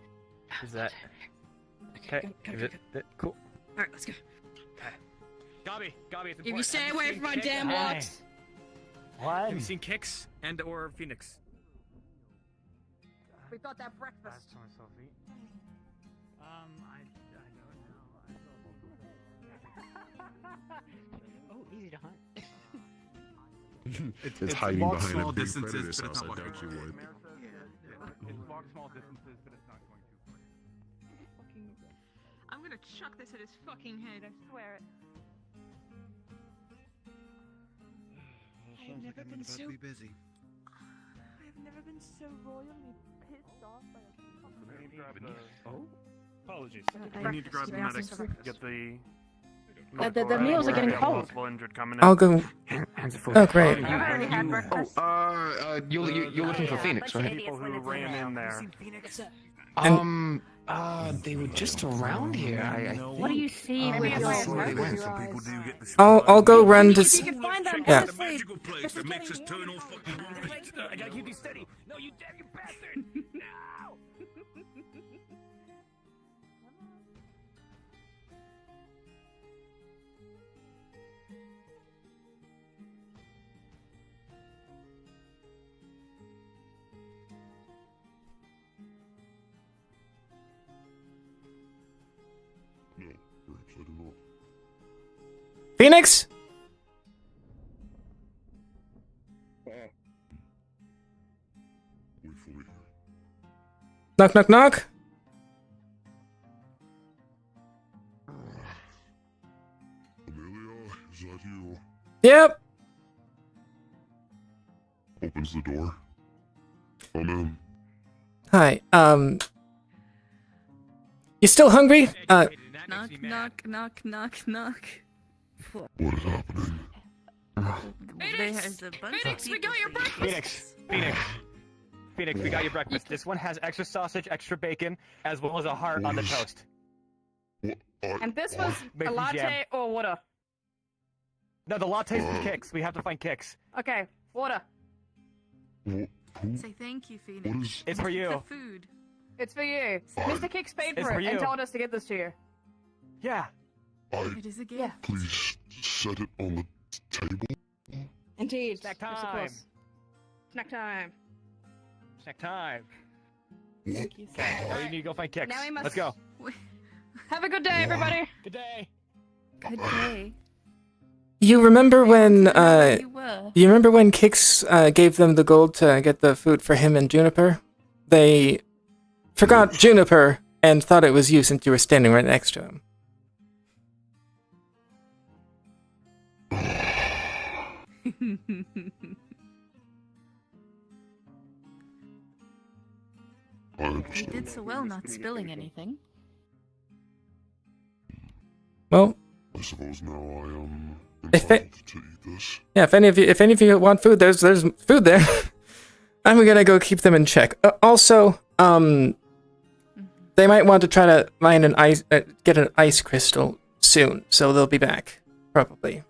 Is that okay? Go, Is it cool? All right, let's go. Okay. Gabi, it's important. If you stay Have away seen from my Kix? damn Hey. walks. What? Have you seen Kix and or Phoenix? We've got that breakfast. Oh, easy to hunt. It's hiding walk behind small a big distances, predator's but it's house. not I doubt walking you away. would. It's walk small distances, but it's not going to. I'm gonna chuck this at his fucking head, I swear it. I've never been so busy. I've never been so royally pissed off by a Oh? Apologies. We need to grab the medics. Get the. The meals are getting cold. Injured coming I'll go. Oh, great. You're looking for Phoenix, right? People who ran in there. They were just around here. What do you see with your eyes? I'll go run to. If you can find them, Yeah. honestly, Magical place that makes us turn all fucking right. I gotta keep you steady. No, you damn you bastard! No! No, perhaps I do not. Phoenix? Wait for me. Knock, knock, knock. Amelia, is that you? Yep. Opens the door. Come in. Hi. You still hungry? Knock, knock, knock, knock, knock. What is happening? There's a bunch Phoenix, of we got your breakfast! Phoenix, we got your breakfast. This one has extra sausage, extra bacon, as well as a heart on the toast. And this was Make a some latte jam. or water? No, the latte's with Kicks. We have to find Kicks. Okay, water. Say thank you, Phoenix. It's for you. The food. It's for you. Mr. Kicks paid It's for for it and you. told us to get this to you. Yeah. It is a gift. Please set it on the table. Indeed. Snack Yes, of time. course. Snack time. Snack time. Thank you, sir. Okay, well, you need to go find Kicks. Now we must- Let's go. Have a good day, everybody. Good day. Good day. You remember when You were. you remember when Kix gave them the gold to get the food for him and Juniper? They forgot Juniper and thought it was you since you were standing right next to him. I You understand. did so well not spilling anything. Well, I suppose now I am If it- entitled to eat this. yeah. If any of you want food, there's food there. I'm gonna go keep them in check. Also, they might want to try to mine an ice, get an ice crystal soon, so they'll be back probably.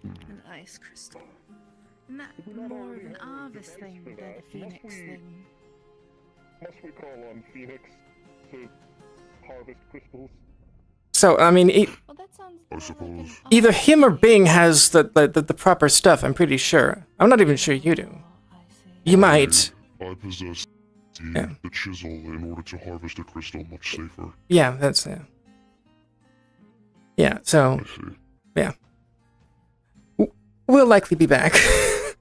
An ice crystal. Isn't that more of an Arvis thing than a Phoenix thing? Must we call on Phoenix to harvest crystals? So I mean, Well, that sounds I suppose. either him or Bing has the proper stuff. I'm pretty sure. I'm not even sure you do. You might. I possess the chisel in order to harvest a crystal much safer. Yeah, that's it. Yeah, so I see. yeah, we'll likely be back. As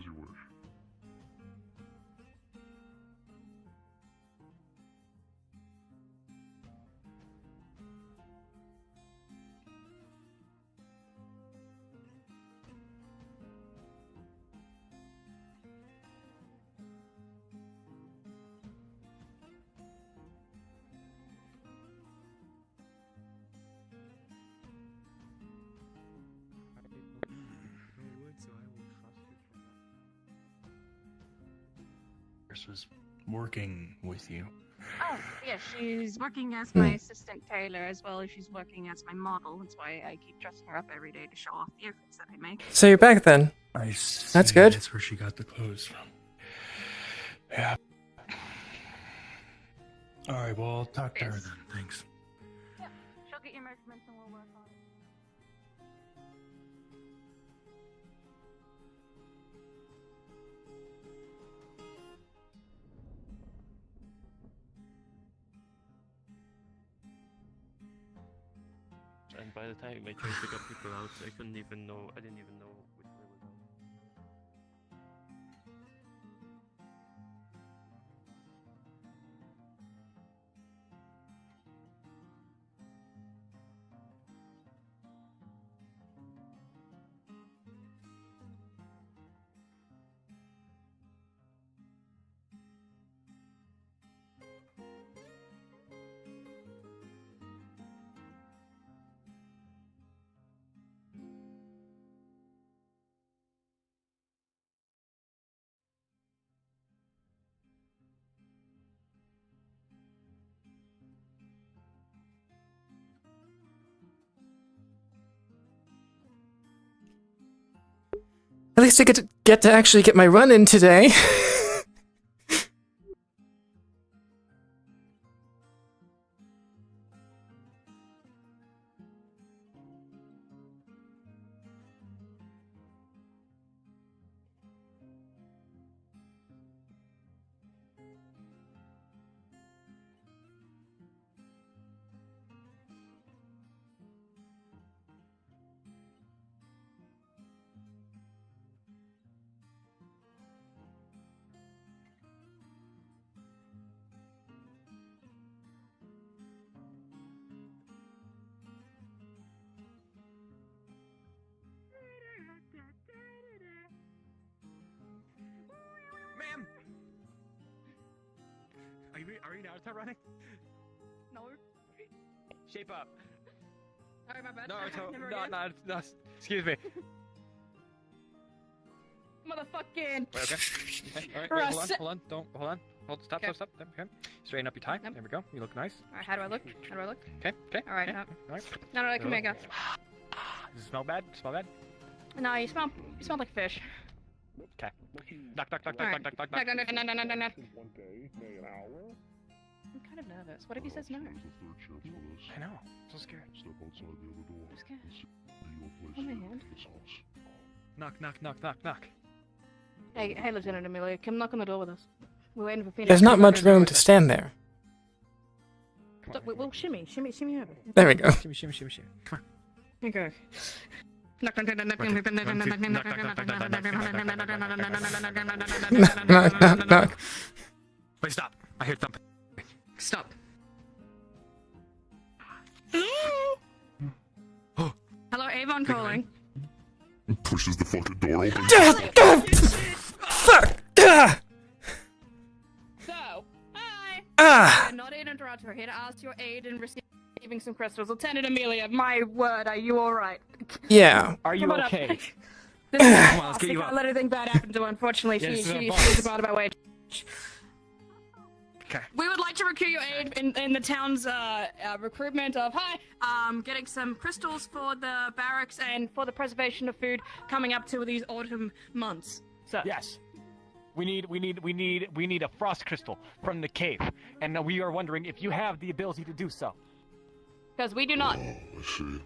you wish. Was working with you. Oh, yeah, she's working as my assistant tailor as well as she's working as my model. That's why I keep dressing her up every day to show off the outfits that I make. So you're back then. I see. That's good. That's where she got the clothes from. Yeah. All right. Well, I'll talk to her then. Thanks. Yeah, she'll get your measurements and we'll work on it. And by the time I tried to get people out, I didn't even know which way was out. At least I get to actually get my run in today. Ma'am! Are you now start running? No. Shape up. Sorry, my bad. Naruto, Never no, again. no, excuse me. Motherfucking. Wait, okay. Alright, hold on. Stop. Okay. Straighten up your tie. Yep. There we go. You look nice. Alright, how do I look? Okay. Alright, okay. no. Alright. No, come here, go. Does it smell bad? No, you smell like fish. Okay. Knock. Alright. No. One day, maybe an hour. I'm kind of nervous. What if he says no? I know. I'm so scared. Step outside the other door. I'm scared. Your place Oh, my in hand. this house. Knock. Hey, Lieutenant Amelia, come knock on the door with us. We're waiting for Phoenix. There's not much room to stand there. We'll shimmy over. There we go. Shimmy. Come on. Okay. Knock. Wait, stop. I hear thumping. Stop. Hello, Avon calling. Pushes the fucking door open. Fuck! So, hi. Ah! We're not Aiden Dorado. We're here to ask your aid in receiving some crystals. Lieutenant Amelia, my word, are you alright? Yeah. Are you Come on up. okay? This is Come on, let's get I you can't up. let anything bad happen to her. Unfortunately, Yes, she's a part of our way. Okay. We would like to recruit your aid in the town's recruitment of getting some crystals for the barracks and for the preservation of food coming up to these autumn months. So Yes. We need a frost crystal from the cave, and we are wondering if you have the ability to do so. because we do not. Oh, I see.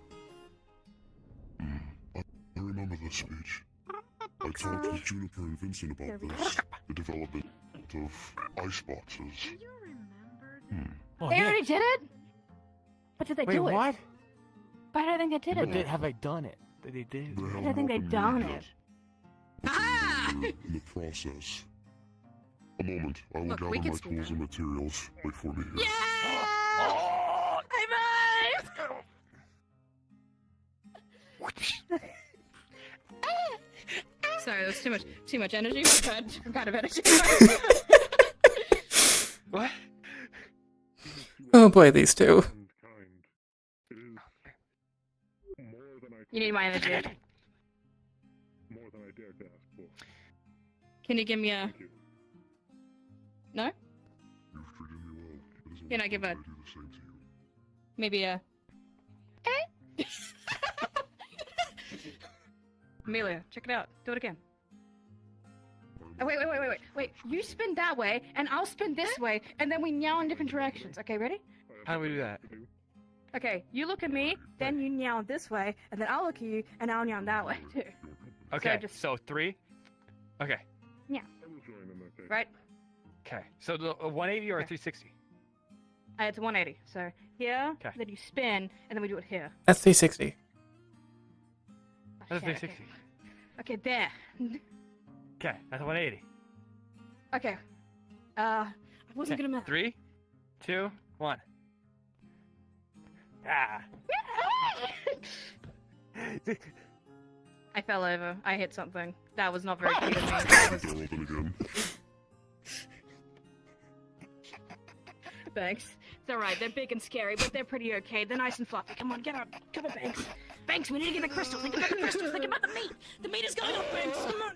I remember this speech. I talked with Juniper and Vincent about this. The development of ice boxes. Oh, They yeah. already did it. But did they Wait, do it? what? But I don't think they did it. Have they done it? They did. I don't think they've done it. In the process. A moment. I will Look, gather we my can tools speed and materials. Wait for me here. Oh! Sorry, there's too much energy. What kind of energy? What? Oh boy, these two. You need my energy. More than I dared to ask for. Can you give me a? No? You've treated me well. It is Can I give a? I do the same to you. Maybe a. Amelia, check it out. Do it again. Oh, wait. You spin that way, and I'll spin this way, and then we meow in different directions. Okay, ready? How do we do that? Okay, you look at me, then you meow this way, and then I'll look at you, and I'll meow that way too. Okay, just- so 3. Okay. Yeah. Right? Okay. So the 180 or a 360? It's 180. So here, Okay. then you spin, and then we do it here. That's 360. That's Okay, 360. Okay, there. Okay, that's 180. Okay. I wasn't gonna. 3, 2, 1. Ah. I fell over. I hit something. That was not very cute of me. That was... Door open again. Thanks. It's alright. They're big and scary, but they're pretty okay. They're nice and fluffy. Come on, get up. Come on, Banks. Banks, we need to get the crystals. Think about the crystals. Think about the meat. The meat is going up, Banks. Come on.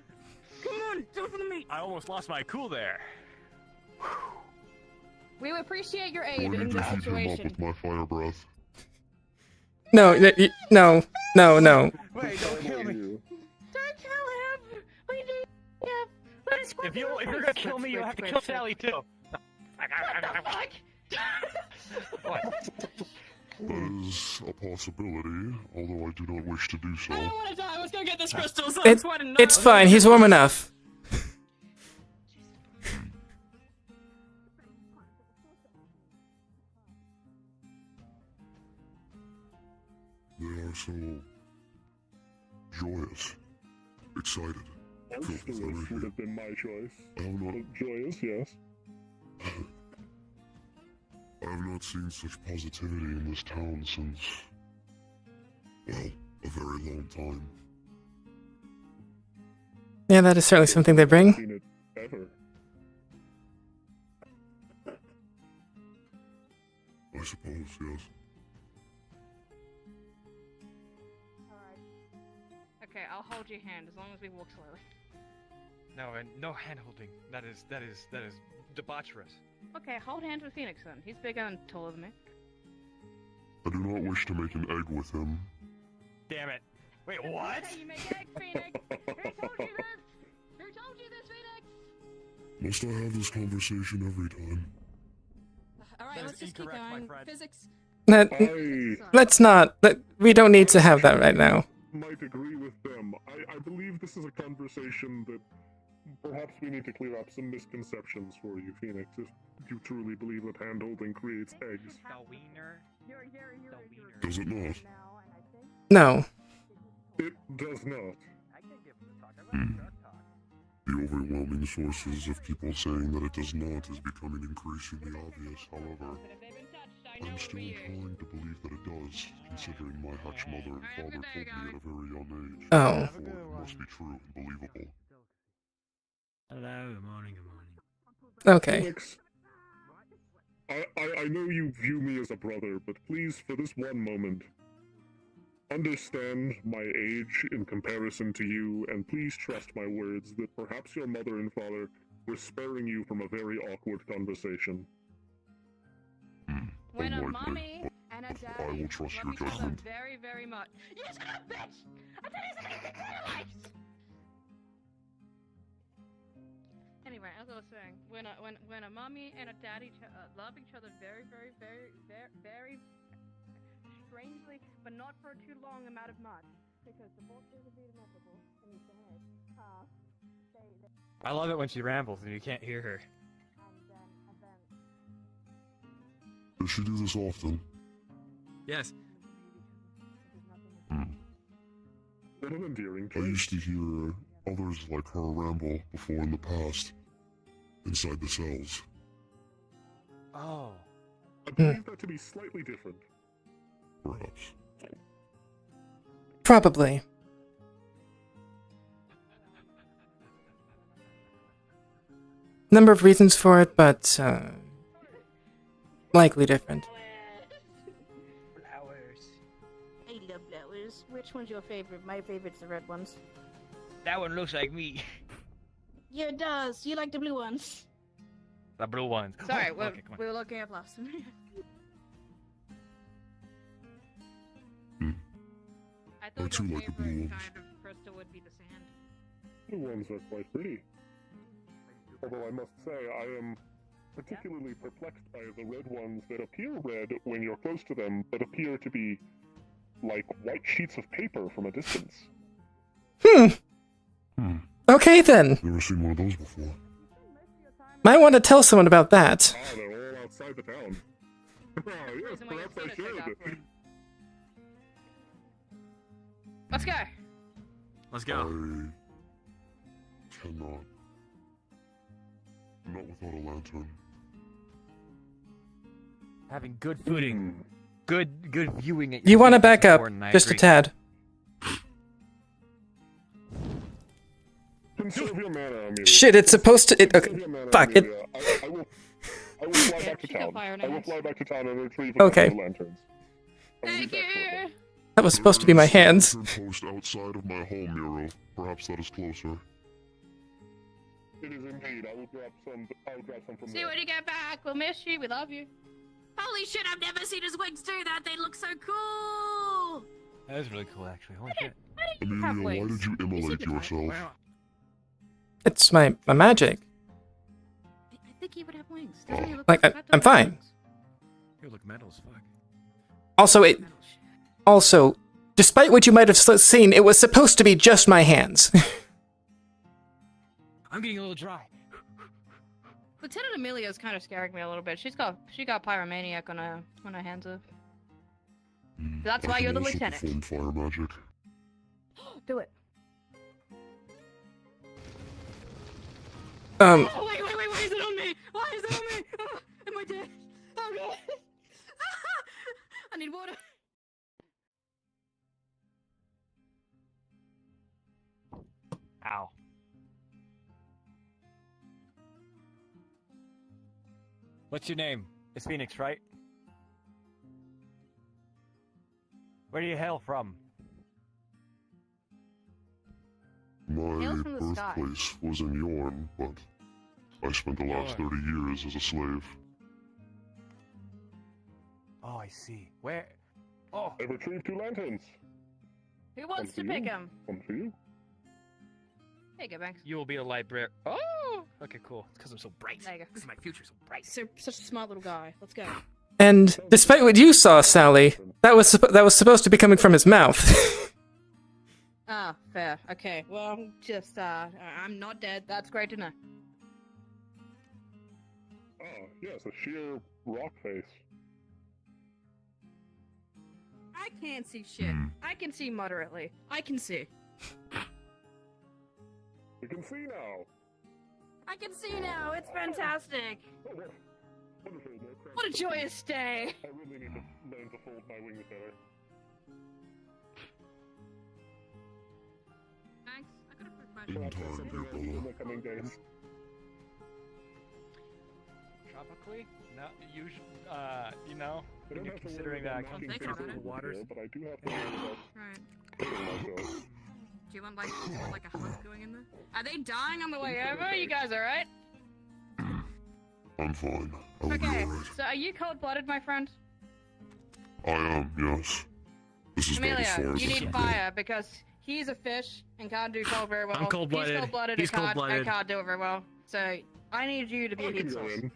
Come on. Do it for the meat. I almost lost my cool there. We would appreciate your aid Or you in this just heat him up situation. with my fire breath. No. Wait, don't kill me. Don't kill him. If you're gonna kill me, you have to kill Sally too. What? That is a possibility, although I do not wish to do so. I don't want to die. Let's go get this crystal. So It's fine. He's warm enough. They are so joyous, excited, filled with This energy. would have been my choice. I have not, Joyous, yes. I have not seen such positivity in this town since, well, a very long time. Yeah, that is certainly something they bring. Seen it ever. I suppose, yes. Okay, I'll hold your hand as long as we walk slowly. No, and no hand holding. That is debaucherous. Okay, hold hands with Phoenix then. He's bigger and taller than me. I do not wish to make an egg with him. Damn it. Wait, what? You make eggs, Phoenix! Who told you this? Who told you this, Phoenix? Must I have this conversation every time? Alright, let's just keep going. Physics. Let's not. We don't need to have that right now. Might agree with them. I believe this is a conversation that perhaps we need to clear up some misconceptions for you, Phoenix, if you truly believe that hand-holding creates eggs. The wiener. Does it not? No. It does not. The overwhelming sources of people saying that it does not is becoming increasingly obvious, however. I'm still inclined to believe that it does, considering my hatch mother and father told me at a very young age. Oh. Therefore, it must be true and believable. Hello, good morning, good morning. Okay. Phoenix, I know you view me as a brother, but please, for this one moment, understand my age in comparison to you, and please trust my words that perhaps your mother and father were sparing you from a very awkward conversation. When a Unlikely, mommy and a but dad I will trust love your each other judgment. very, very much. You son of a bitch! I thought he said he could lives! Anyway, as I was saying, when a mommy and a daddy love each other very, very, very, very, very strangely, but not for a too long amount of months, because divorce is inevitable in this day and age. I love it when she rambles and you can't hear her. Does she do this often? Yes. What an endearing I used to hear others like her ramble before in the past, inside the cells. Oh. I believe that to be slightly different. Perhaps. Probably. Number of reasons for it, but likely different. Flowers. I love flowers. Which one's your favorite? My favorite's the red ones. That one looks like me. Yeah, it does. You like the blue ones. The blue ones. Sorry, Oh, okay, come on. we were looking at blossom. I I thought too your like the blue favorite ones. kind of crystal would be the sand. Blue ones are quite pretty. Although I must say, I am particularly perplexed by the red ones that appear red when you're close to them, but appear to be like white sheets of paper from a distance. Okay then. Never seen one of those before. Might want to tell someone about that. Ah, they're all outside the town. Yes, perhaps I should. Let's go. Let's go. I cannot. Not without a lantern. Having good footing, good viewing. At You your want to feet is back up important, I just a agree. tad. Conserve your mana, Amelia. Shit, it's supposed to. Okay, Conserve your mana, fuck it. Amelia. I will fly back to She's got town. fire I will knives. fly back to town and retrieve a Okay. couple of lanterns. Thank you. That was supposed to be my hands. Lantern post outside of my home, Miro. Perhaps that is closer. It is indeed. I will grab some. I'll grab some from See there. you when you get back. We'll miss you. We love you. Holy shit, I've never seen his wings do that. They look so cool. That is really cool, actually. Holy shit. Amelia, why did you immolate yourself? It's my magic. I think he would have wings. Doesn't he look Like, like I'm fine. You look metal as fuck. Also, despite what you might have seen, it was supposed to be just my hands. I'm getting a little dry. Lieutenant Amelia is kind of scaring me a little bit. She got pyromaniac on her hands up. That's why you're the lieutenant. Perform fire magic. Do it. Oh, wait, why is it on me? Why is it on me? Oh, am I dead? Oh no. I need water. Ow. What's your name? It's Phoenix, right? Where do you hail from? My from the sky. birthplace was in Yorn, but I spent the last 30 years as a slave. Oh, I see. Where? Oh. I retrieved 2 lanterns. Who wants to One for pick you. him? One for you. Hey, go Banks. You will be a librarian. Oh! Okay, cool. It's because I'm so bright. There you go. Because my future's so bright. So, such a smart little guy. Let's go. And despite what you saw, Sally, that was supposed to be coming from his mouth. Ah, fair. Okay. Well, just I'm not dead. That's great to know. Ah, yes, a sheer rock face. I can't see shit. I can see moderately. I can see. You can see now. I can see now. It's fantastic. Wonderful. What a joyous day. I really need to learn to fold my wings better. Thanks. I got a quick In question. time, dear In Bella. the coming days. Tropically? No, usually, you know, I when don't you're have to considering worry that about knocking comes things tropical over waters. here, but I do have to worry about Right. killing myself. Do you want like a hug going in there? Are they dying on the way over? You guys alright? I'm fine. I will be Okay. alright. So are you cold-blooded, my friend? I am, yes. This is about as far Amelia, as you I need can fire because he's a fish and can't do cold very well. I'm cold-blooded. He's cold-blooded He's and can't, cold-blooded. and can't do it very well. So I need you to be a I can heat go source. in.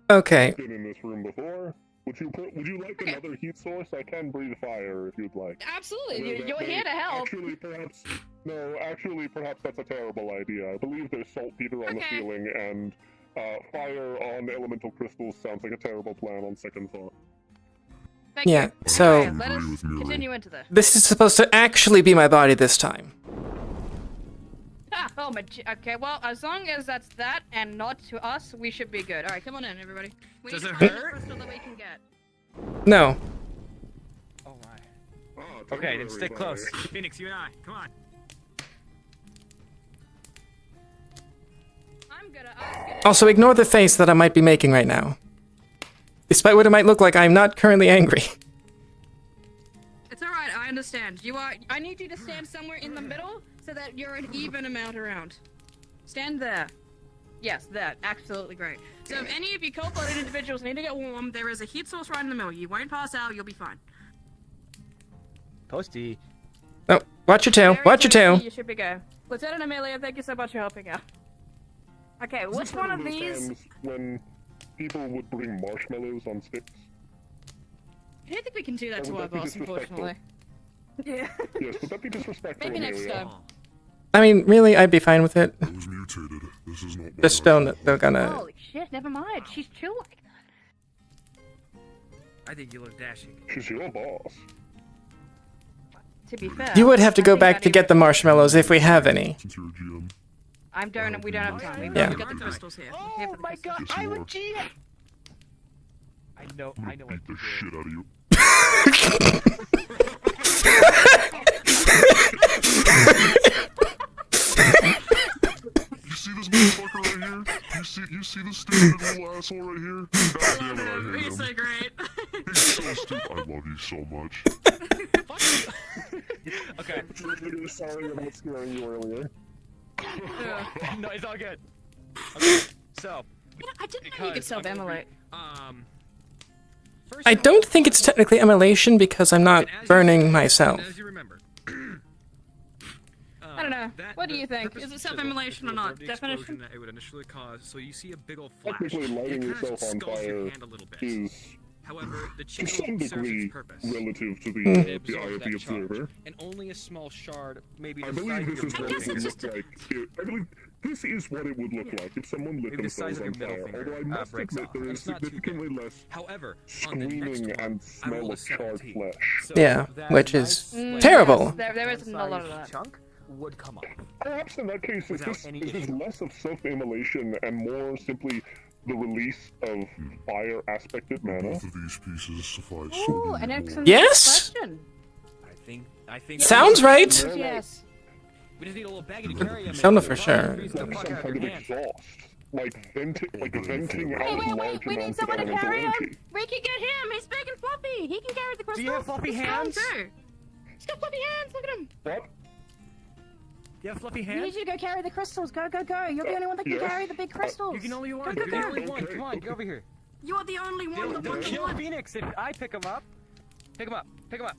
Okay. I've been in this room before. Would you like another heat source? I can breathe fire if you'd like. Absolutely, Although that you're may here to help. Actually, perhaps that's a terrible idea. I believe there's saltpeter on the ceiling, and fire on elemental crystals sounds like a terrible plan on second thought. Thank Yeah, you. so- Alright, let us continue into this. This is supposed to actually be my body this time. Ah, oh my. Okay, well, as long as that's that and not to us, we should be good. All right, come on in, everybody. We Does need it to find the hurt? crystal that we can get. No. Oh my. Oh, Okay, then stick close. Phoenix, you and I. Come on. I'm gonna. Also, ignore the face that I might be making right now. Despite what it might look like, I'm not currently angry. It's all right. I understand. You are. I need you to stand somewhere in the middle so that you're an even amount around. Stand there. Yes, that. Absolutely great. So if any of you cold-blooded individuals need to get warm, there is a heat source right in the middle. You won't pass out. You'll be fine. Toasty. Oh, watch your tail. Very Watch your toasty, tail. You should be good. Lieutenant Amelia, thank you so much for helping out. Okay, which one of these? When people would bring marshmallows on sticks. I don't think we can do that Or to would our that be boss, disrespectful? unfortunately. Yeah. Yes, would that be disrespectful, Maybe next Amelia? time. I mean, really, I'd be fine with it. I was mutated. This is not my Just don't, they're gonna... Holy shit, never mind. She's chill like that. I think you look dashing. She's your boss. To be fair. You would have to I go think back that to get the even- marshmallows if we have any. Since you're a GM. We don't have time. We've Yeah. got the crystals here. We're here for the my god, Yes, you I'm a are. GM! I know I'm gonna what beat the to shit do. out of you. You see this motherfucker right here? You see this stupid little asshole right here? God damn it, I hate He's him. so great. He's so stupid. I love you so much. Okay. I'm sorry about scaring you earlier. No, it's all good. Okay, so. You know, I didn't know you could self-immolate. First I off, don't think it's technically immolation because I'm not burning myself. As you remember, I don't know. What do you think? purpose Is it of the chisel self-immolation is or to not? avoid the Definition? explosion that it would initially cause. So you see a big old flash. Technically, lighting it kind yourself of on skulls your fire hand a little bit. is, However, the to chisel some serves degree, its purpose. relative to It the eye of absorbs the that charge, observer. and only a small shard, maybe I the size believe of this your is what middle it would finger. look like. I believe this is what it would look like if someone lit Maybe the size themselves of your on middle fire. finger, Although I must breaks admit off. there is It's not too significantly less However, on the next screaming one, and I rolled smell a of charred 17. flesh. So Yeah, that which nice, is like, terrible. Yes, there isn't a lot of hand-sized that. chunk would come off. Perhaps in that case, if Without this any is issue. less of self-immolation and more simply the release of fire aspected mana. Both of these pieces suffice. Ooh, an excellent Yes? question. I think. Sounds right. Yes. We just need a little baggie to carry him. Don't know for sure. Freeze the Like fuck some out of kind your of hand. exhaust. Like venting out Wait, large we need amounts of someone to elemental carry him. energy. We can get him. He's big and fluffy. He can carry the crystals. Do you have fluffy He's strong, hands? too. He's got fluffy hands. Look at him. What? Do you have fluffy We hands? need you to go carry the crystals. Go, go, go. You're the only one that can Yes. carry the big crystals. You can only one. Go, You're go, the go. only one. Come on, get over here. You're the only one that They'll wants kill blood. Phoenix if I pick him up. Pick him up. Pick him up.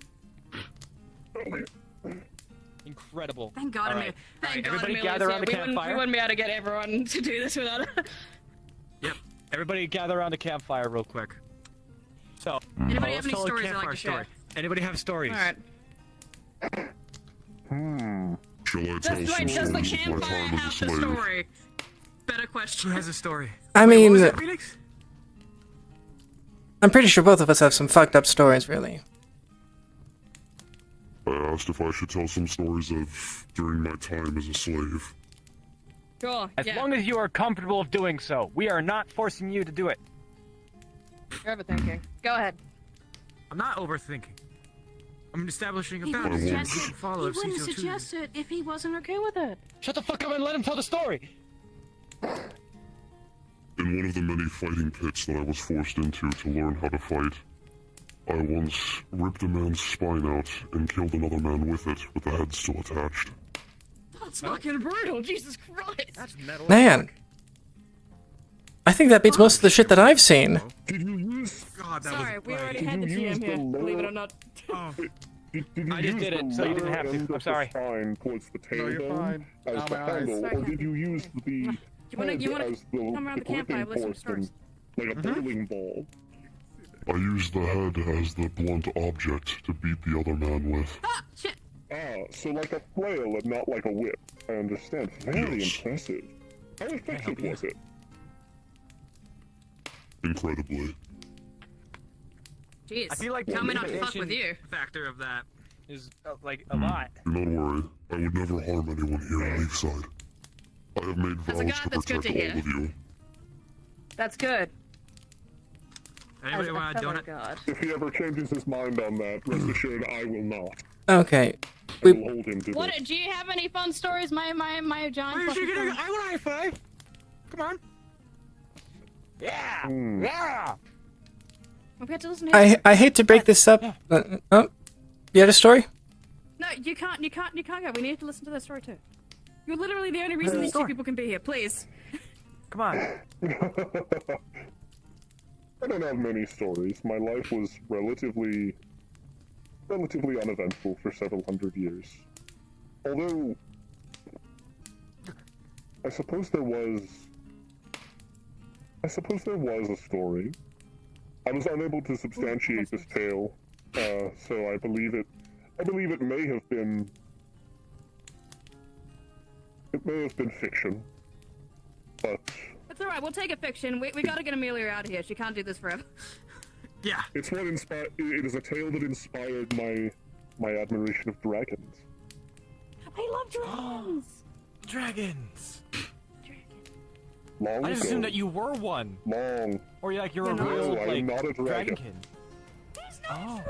Incredible. Thank God, All Amelia. right. Thank All right, God, everybody Amelia's gather around here. the We campfire. wouldn't be able to get everyone to do this without us. Yep. Everybody gather around the campfire real quick. So, Anybody let's have any tell a stories they'd like campfire to share? story. Anybody have stories? All right. Shall I tell Does, some wait, does the stories of my campfire time as a have the slave? story? Better question. Who has a story? I Wait, what mean, was it, Phoenix? I'm pretty sure both of us have some fucked up stories, really. I asked if I should tell some stories of during my time as a slave. Cool. As yeah. long as you are comfortable of doing so. We are not forcing you to do it. You're overthinking. Go ahead. I'm not overthinking. I'm establishing a He boundary. wouldn't We suggest can it. follow He if wouldn't Cecil suggest chooses. it if he wasn't okay with it. Shut the fuck up and let him tell the story. In one of the many fighting pits that I was forced into to learn how to fight, I once ripped a man's spine out and killed another man with it, with the head still attached. That's fucking brutal. Jesus Christ. That's metal. Man. I think that beats most of the shit that I've seen. Did you use? God, that Sorry, was we already Did had the you use GM here. the Believe it lower- or not. Oh. Did you I just use did the it, so you didn't lower have to. end I'm of sorry. The spine towards the No, you're tailbone fine. as Oh, the my eyes. handle, or did you use the You wanna head as the, come around the campfire, gripping listen to portion, stories? like a bowling ball? I used the head as the blunt object to beat the other man with. Ah, shit. Ah, so like a flail and not like a whip. I understand. Very Yes. impressive. How effective was it? Incredibly. Jeez. I feel like Tell me the not to fuck with you. intimidation factor of that is like a lot. Do not worry. I would never harm anyone here in Leafside. I have made As a vows god, to that's good protect to all hear. of you. That's good. Anybody As want a a fellow donut? god. If he ever changes his mind on that, rest assured I will not. Okay. I We- will hold him to What? this. Do you have any fun stories, my giant? Where's she fluffy getting? friend? I want a high five. Come on. Yeah. Hmm. Yeah. We have to listen to him. I hate to break this up. Oh, you had a story? No, you can't go. We need to listen to their story too. You're literally the only reason these two people can be here. Please. Come on. I don't have many stories. My life was relatively uneventful for several hundred years. Although, I suppose there was a story. I was unable to substantiate this tale, so I believe it may have been. It may have been fiction, but It's alright. We'll take a fiction. We gotta get Amelia out of here. She can't do this forever. Yeah. it's what inspired. It is a tale that inspired my admiration of dragons. I love dragons. Dragons. Long I just ago, assumed that you were one, long. or you're You're a not. real No, I am like not a dragon. dragonkin. Oh.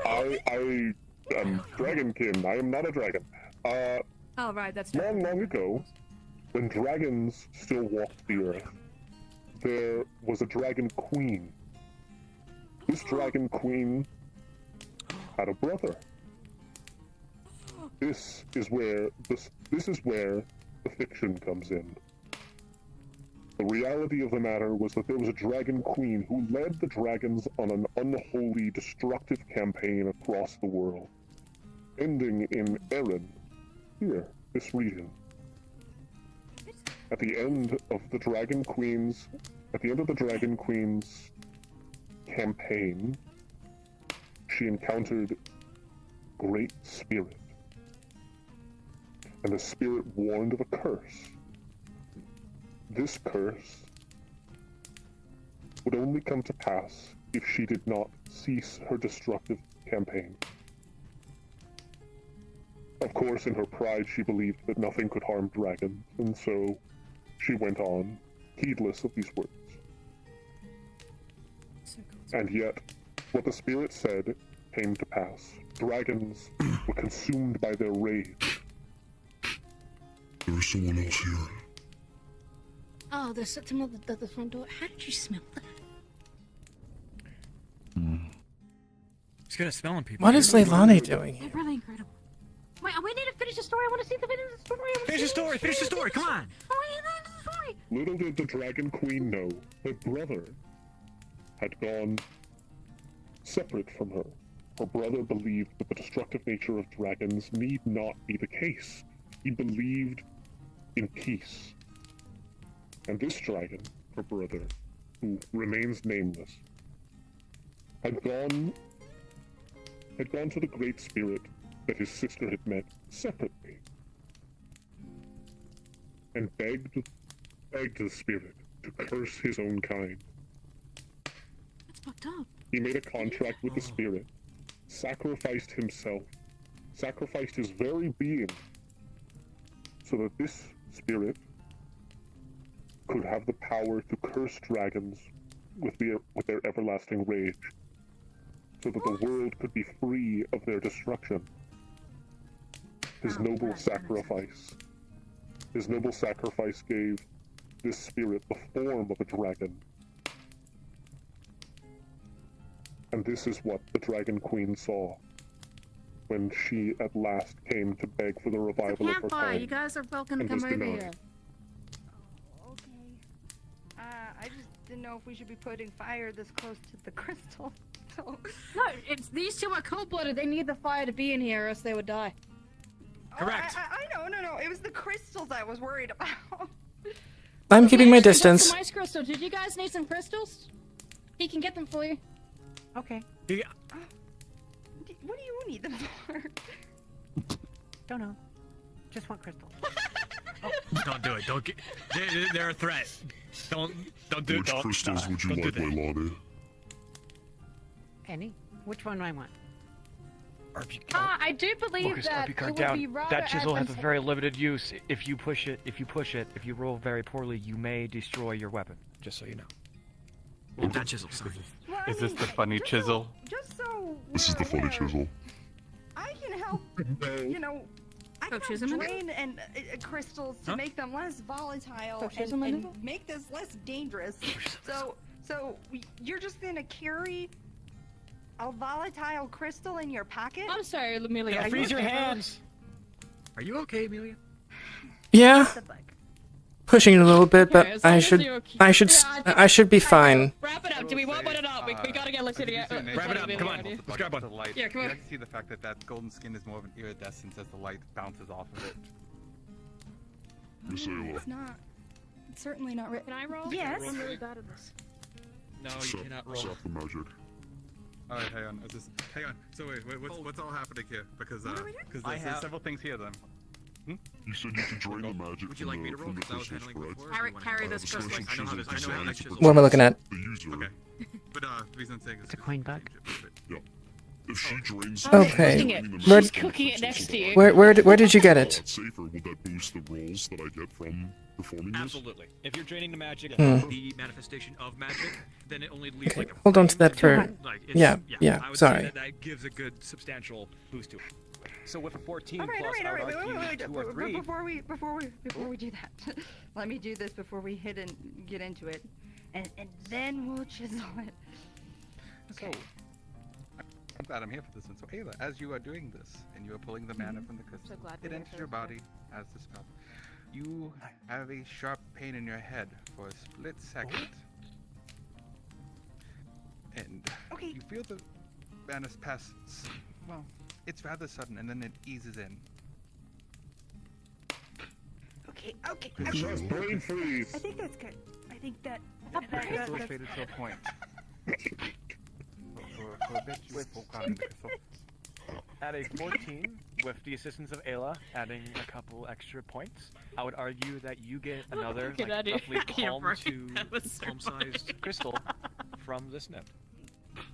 I am dragonkin. I am not a dragon. Oh right, that's Long ago, when dragons still walked the earth, there was a dragon queen. This dragon queen had a brother. This is where the fiction comes in. The reality of the matter was that there was a dragon queen who led the dragons on an unholy, destructive campaign across the world, ending in Erin, here, this region. At the end of the Dragon Queen's campaign, she encountered Great Spirit. And the spirit warned of a curse. This curse would only come to pass if she did not cease her destructive campaign. Of course, in her pride, she believed that nothing could harm dragons, and so she went on, heedless of these words. And yet, what the spirit said came to pass. Dragons were consumed by their rage. There's someone else here. Oh, there's someone at the front door. How did you smell that? He's good at smelling people. What is Leilani doing here? They're really incredible. Wait, we need to finish the story. I want to see the finish of the story. Finish the story, come on! Little did the Dragon Queen know her brother had gone separate from her. Her brother believed that the destructive nature of dragons need not be the case. He believed in peace. And this dragon, her brother, who remains nameless, had gone to the Great Spirit that his sister had met separately, and begged the spirit to curse his own kind. That's fucked up. He made a contract with the spirit, sacrificed himself, sacrificed his very being, so that this spirit could have the power to curse dragons with their everlasting rage, so that the world could be free of their destruction. His noble sacrifice gave this spirit the form of a dragon. And this is what the Dragon Queen saw when she at last came to beg for the revival of her Campfire. kind. You guys are welcome to and come was over denied. here. I just didn't know if we should be putting fire this close to the crystal. So No, it's these two are cold-blooded. They need the fire to be in here, or else they would die. Correct. I know. It was the crystals I was worried about. I'm keeping my Actually, got distance. some ice crystal. Did you guys need some crystals? He can get them for you. Okay. Yeah. What do you need them for? Don't know. Just want crystal. Don't do it. Don't get. They're a threat. Don't do it. Which Don't. crystals would you don't like, do that. Leilani? Any? Which one do I want? I do believe Lucas, that RP it card would down. be rather That chisel has a advantageous- very limited use. If you push it, if you roll very poorly, you may destroy your weapon. Just so you know. That chisel, sorry. Well, I Is this mean, the funny chisel? Just so This is the funny chisel. I can help, I can chisel help maneuver? drain and crystals to make them less volatile Oh, chisel and maneuver? make this less dangerous. You're just gonna carry a volatile crystal in your pocket? I'm sorry, Amelia. Yeah, freeze your hands. Are you okay, Amelia? Yeah, pushing it a little bit, but Okay, as long I as should, you're okay. I should, I should be fine. Wrap it up. Do we want one or not? We gotta get Lucy to get. Wrap it up. Come on. Let's grab one. The light. Yeah, come on. You can see the fact that that golden skin is more of an iridescence as the light bounces off of it. Misaela. It's not. It's certainly not. Can I roll? Yes. I'm really bad at this. No, you Sup- cannot roll. sup the magic. All right, hang on. Hang on. So wait, what's all happening here? Because I there's have- several things here then. You said you could drain the magic Would you from like me to the, roll? from the Because I was crystals, handling correct? before. Carry this Special crystal. I know how chisel this. I know how designed that to chisel. What am I looking at? The user. Okay. But the reason I'm saying is It's a coin bug. Yeah. If she drains Okay. Cooking it. draining the Where- magic She's from the cooking it crystals next so to you. that Where did you get it? it's safer, would that boost the rolls that I get from performing this? Absolutely. If you're draining the magic, Hmm. manifestation of magic, then it only leaves Okay, hold on to that for. Yeah, I would sorry. say that gives a good substantial boost to it. So with a 14 All right, plus, I would wait, argue 2 or 3. Before we do that, let me do this before we get into it, and then we'll chisel it. So, I'm glad I'm here for this one. So, Ayla, as you are doing this, and you are pulling the mana from the crystal, glad it we're enters here your for body as the spell. You have a sharp pain in your head for a split second. And you feel the mana pass, well, it's rather sudden, and then it eases in. Okay. Just brain freeze. I think that's good. I think that. Crystal is faded to a point. For a bit, you spoke out of crystal. At a 14, with the assistance of Ayla, adding a couple extra points, I would argue that you get another Get like, out of roughly here. palm Right. to That was so palm-sized crystal from this nib.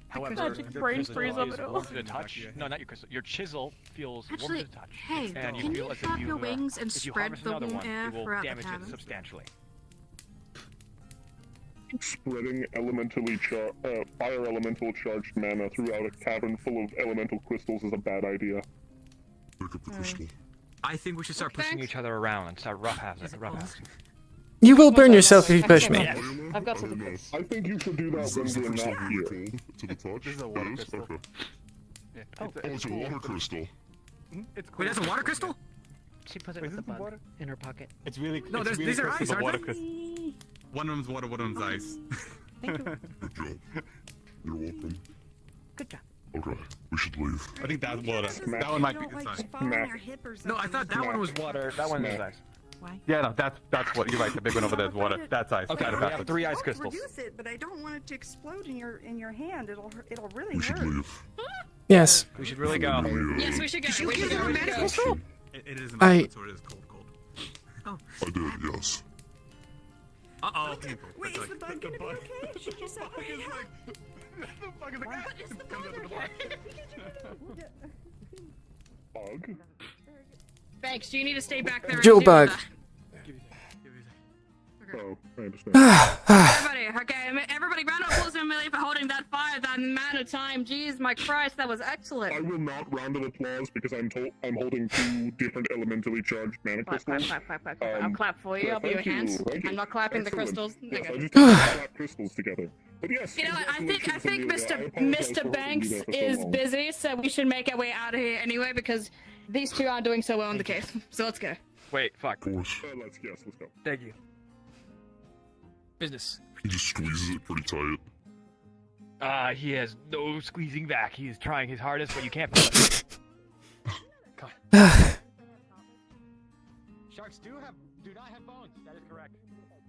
However, Magic your brain crystal freeze of is it all. warm to the touch. No, not your crystal. Your chisel feels warm Actually, to the touch. hey, and you can feel you as flap if you, your wings and if you spread harvest the another warm one, air it will throughout the damage it cabin? substantially. Spreading fire elemental charged mana throughout a cavern full of elemental crystals is a bad idea. Pick up the crystal. I think we should start pushing each other around and start roughhousing. You will burn yourself if you push me. I've got something. I think you should do that Is when the we're crystal not really here. cold to the touch? This is a water It is? crystal. Okay. Yeah, Oh, it's a water crystal. It's cool. Wait, that's a water crystal? She put it Wait, with is the this bug water? in her pocket. It's really No, it's really these are close to ice, the aren't water they? crystal. One of them's water, one of them's ice. Thank you. Good job. You're welcome. Good job. Okay, we should leave. I think that's water. That one might be the ice. No, I thought that one was water. That one is ice. Why? Yeah, no, that's what you're right. The big one over there is water. That's ice. Okay, Got it we have backwards. 3 ice I'll crystals. reduce it, but I don't want it to explode in your hand. It'll really We should hurt. leave. Yes. We should really go. Yes, we should go. Did you We should give go. her a We should go. crystal? It is an I- ice, so it is cold. I did, yes. Uh-oh. Wait, is the bug gonna be okay? She just said, okay, help. The bug in the What is the bug? Bug? Thanks. Do you need to stay back there? and Jewel deal bug. with that? Oh, I understand. Everybody, round of applause to Amelia for holding that fire that amount of time. Jeez, my Christ, that was excellent. I will not round of applause because I'm holding 2 different elementally charged mana Clap, crystals. clap, clap, clap, clap. I'll clap for you. yeah, I'll be your thank you, hands. thank you. I'm not clapping the Excellent. crystals. Yes, Okay. I just can't clap crystals together. But yes. You know what? I congratulations, think Amelia. I Mr. apologize for Mr. holding Banks you there for so is long. busy, so we should make our way out of here anyway because these two aren't doing so well in the case. So let's go. Wait, fuck. Let's go. Thank you. Business. He just squeezes it pretty tight. He has no squeezing back. He is trying his hardest, but you can't feel it. Come on. Sharks do not have bones. That is correct.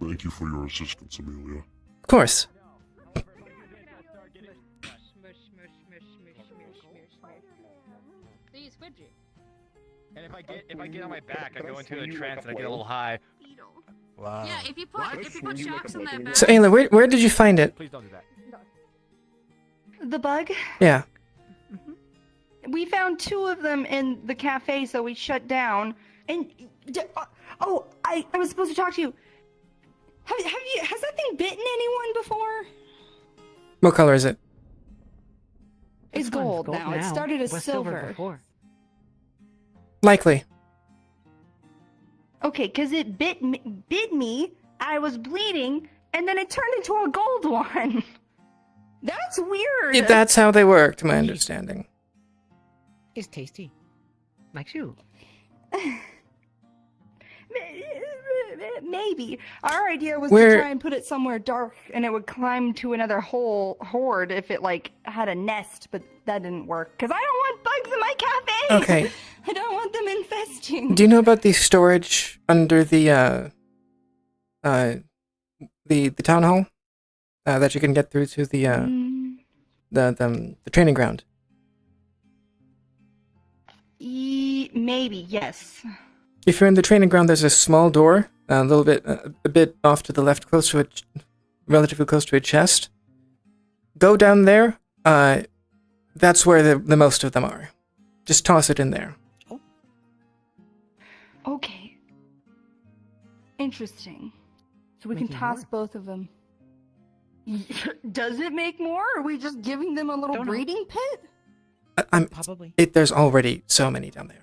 Thank you for your assistance, Amelia. Of course. See, squidgy. And if I get on my back, I go into a trance and I get a little high. Wow. Yeah, if you put sharks in their back. So, Ayla, where did you find it? Please don't do that. The bug? Yeah. We found 2 of them in the cafe, so we shut down. And I was supposed to talk to you. Has that thing bitten anyone before? What color is it? It's This one's gold now. It started as was silver. before. Likely. Okay, because it bit me. I was bleeding, and then it turned into a gold one. That's weird. That's how they work, to my understanding. It's tasty. Like you. Maybe. Our idea was Where- to try and put it somewhere dark, and it would climb to another horde if it had a nest, but that didn't work. Because I don't want bugs in my cafe. Okay. I don't want them infesting. Do you know about the storage under the town hall? That you can get through to the training ground. Maybe, yes. If you're in the training ground, there's a small door, a bit off to the left, relatively close to a chest. Go down there. That's where the most of them are. Just toss it in there. Okay. Interesting. So we can Making toss both of them. Does it make more? Or are we just giving them a little Don't know. breeding pit? Probably. There's already so many down there.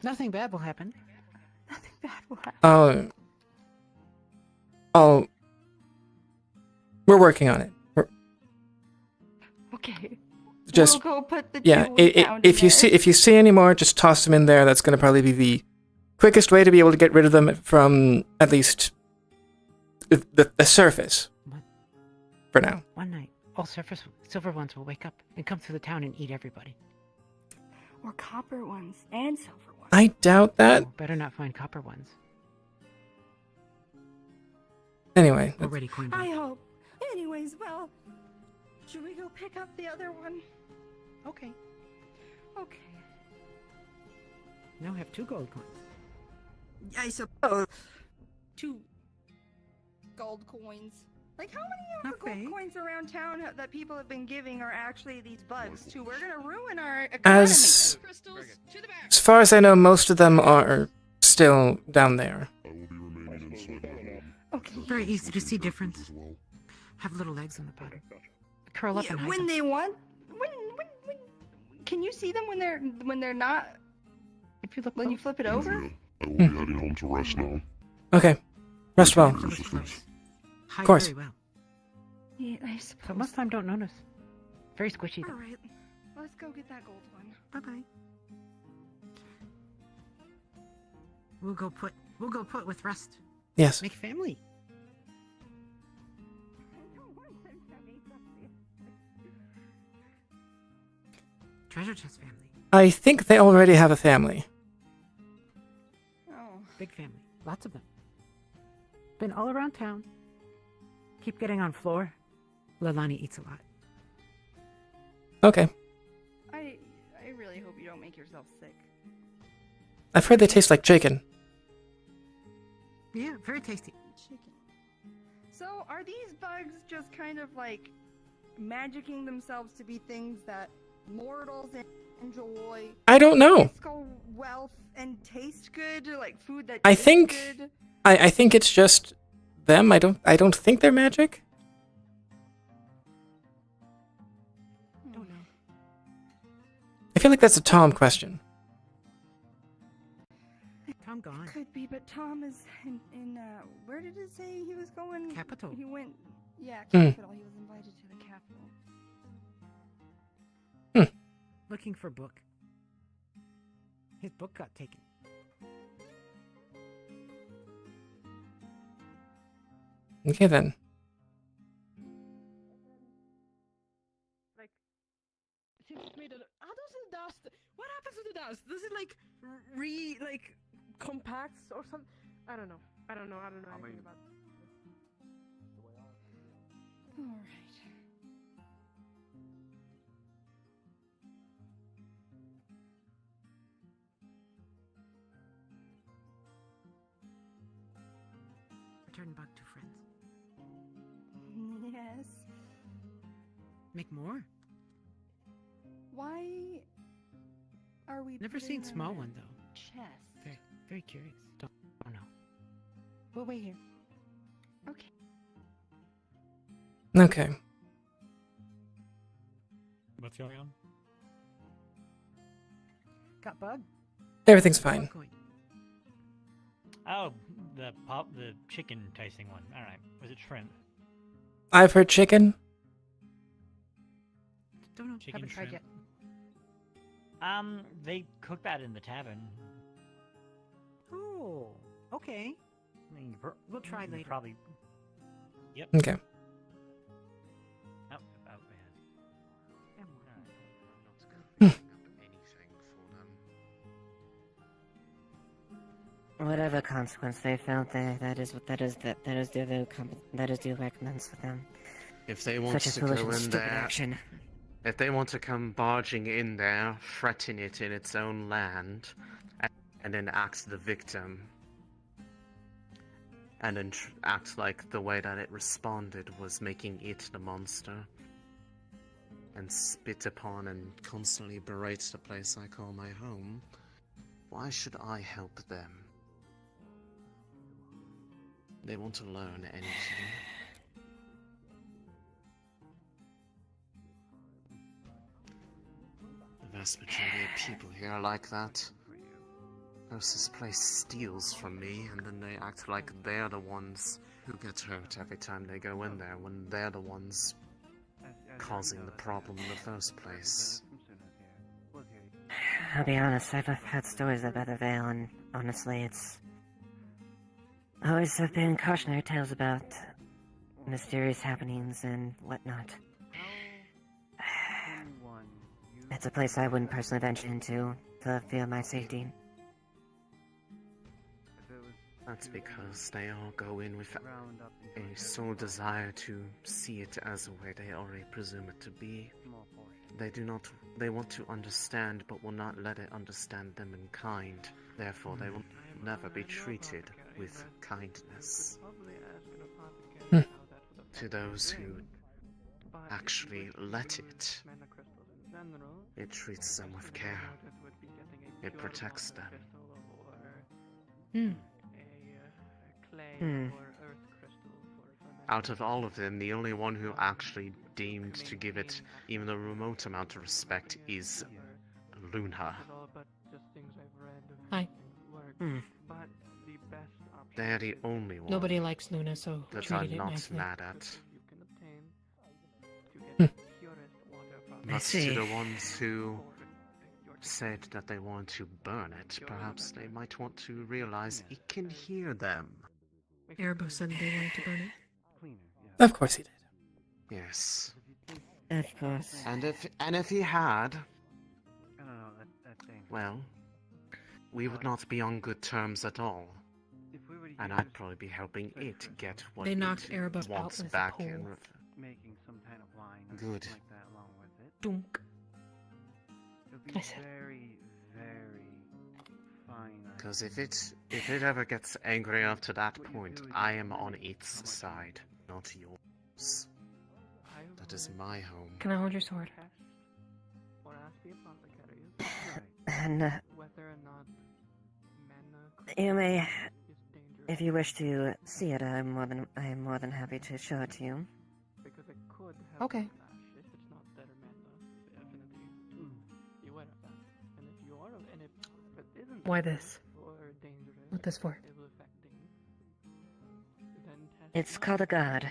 Nothing bad will happen. Nothing bad will happen. We're working on it. Okay. Just We'll go put the yeah. two we found in If you see any more, just toss them in there. That's going to probably be the quickest way to be able to get rid of them from at least the surface. For now. One night, all silver ones will wake up and come through the town and eat everybody. Or copper ones and silver ones. I doubt that. Oh, better not find copper ones. Anyway, Already coined I one. hope. Anyways, well, should we go pick up the other one? Okay. Okay. Now I have 2 gold coins. I suppose. 2 gold coins. Like, how many of the gold coins around town that people have been giving are actually these bugs, too? We're gonna ruin our economy. as far as I know, most of them are still down there. Okay. Very easy to see difference. Have little legs on the bottom. Curl up and hide when them. they want. When can you see them when they're not? If you look when you flip it over. I will be heading home to rest now. Okay. Rest well. Hide Of course. very well. Yeah, I suppose. But most of the time don't notice. Very squishy though. All right. Let's go get that gold one. Bye-bye. We'll go put with rest. Yes. Make family. Treasure chest family. I think they already have a family. Oh. Big family. Lots of them. Been all around town. Keep getting on floor. Lalani eats a lot. Okay. I really hope you don't make yourself sick. I've heard they taste like chicken. Yeah, very tasty. Chicken. So are these bugs just kind of like magicking themselves to be things that mortals enjoy? I don't know. Physical wealth and taste good, like food that I tastes think good? I think it's just them. I don't think they're magic. Don't know. I feel like that's a Tom question. Tom gone. Could be, but Tom is in where did it say he was going? Capital. He went, yeah, Hmm. capital. He was invited to the capital. Looking for book. His book got taken. Okay then. Like, since it's made how does the dust? What happens to the dust? Does it like compacts or something? I don't know. I don't know anything about. All right. Return bug to friends. Yes. Make more. Why are we? Never putting seen them small in a one though. Chest. Very curious. Don't know. We'll wait here. Okay. Okay. What's going on? Got bug? Everything's fine. Oh, the chicken tasting one. All right. Was it shrimp? I've heard chicken. Don't know. Chicken Haven't tried shrimp. yet. They cook that in the tavern. Oh, okay. I mean, We'll try later. Probably. Yep. Okay. Oh, Whatever consequence they felt, that is due recompense for them. If they want Such a to foolish go and in stupid there, action. if they want to come barging in there, threaten it in its own land, and then act the victim, and then act like the way that it responded was making it the monster, and spit upon and constantly berate the place I call my home, why should I help them? They want to learn anything. The vast majority of people here are like that. This place steals from me, and then they act like they're the ones who get hurt every time they go in there, when they're the ones causing the problem in the first place. I'll be honest, I've heard stories about the Vale, and honestly, it's always have been cautionary tales about mysterious happenings and whatnot. It's a place I wouldn't personally venture into to feel my safety. That's because they all go in with a sole desire to see it as a way they already presume it to be. They want to understand, but will not let it understand them in kind. Therefore, they will never be treated with kindness. To those who actually let it, it treats them with care. It protects them. Out of all of them, the only one who actually deemed to give it even a remote amount of respect is Luna. Hi. They're the only one Nobody likes Luna, so that treated I'm it not nicely. mad at. Hmm. But to the ones who said that they want to burn it, perhaps they might want to realize it can hear them. Erebos said they wanted to burn it. Of course he did. Yes. Of course. And if he had, well, we would not be on good terms at all. And I'd probably be helping it get what They knocked it Erebos out wants with a back pole. in. Making some kind of line or Good. something like that along with it. Dunk. It'll be I said. very, very fine. Because if it ever gets angry enough to that point, I am on its side, not yours. That is my home. Can I hold your sword? And you may, if you wish to see it, I am more than happy to show it to you. Okay. Why this? What this for? It's called a guard.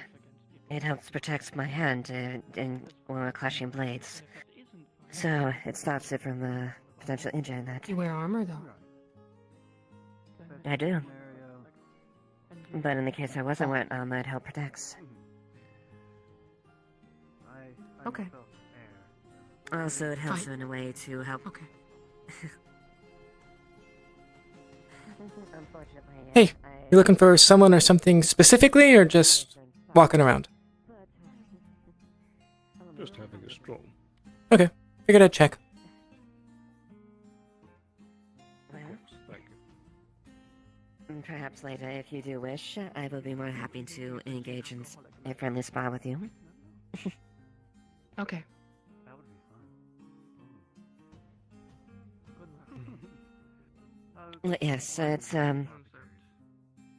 It helps protect my hand when we're clashing blades. So it stops it from potential injury in that. You wear armor, though. I do. But in the case I wasn't wearing armor, it help protects. Okay. Also, it helps Fine. in a way to help. Okay. Unfortunately, Hey, you looking for someone or something specifically, or just walking around? Just having a stroll. Okay, figured I'd check. Thank you. Perhaps later, if you do wish, I will be more happy to engage in a friendly spar with you. Okay. Yes, it's the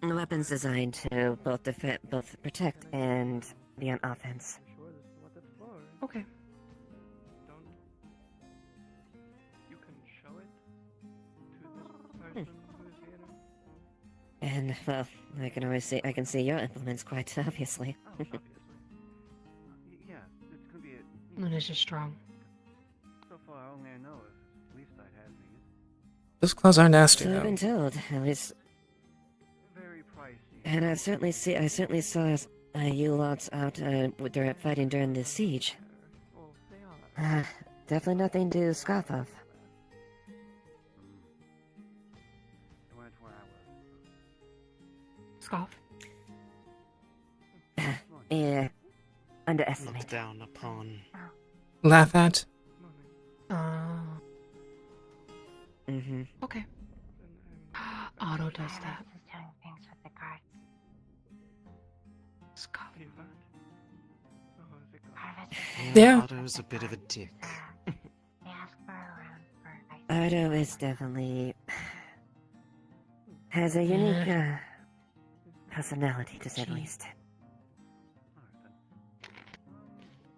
weapon's designed to both protect and be on offense. Okay. And well, I can see your implements quite obviously. Yeah, it's gonna be a. Luna's just strong. So far, only I know is leaf side has these. Those claws are nasty, So I've though. been told, at least. Very pricey. And I certainly saw you lots out fighting during the siege. Definitely nothing to scoff of. They weren't where I was. Scoff. Yeah, underestimate. Looked down upon. Laugh at? Mm-hmm. Okay. Otto does that. Things with the cards. Scoff. Yeah. Otto's a bit of a dick. Otto is definitely has a unique personality, to say the least.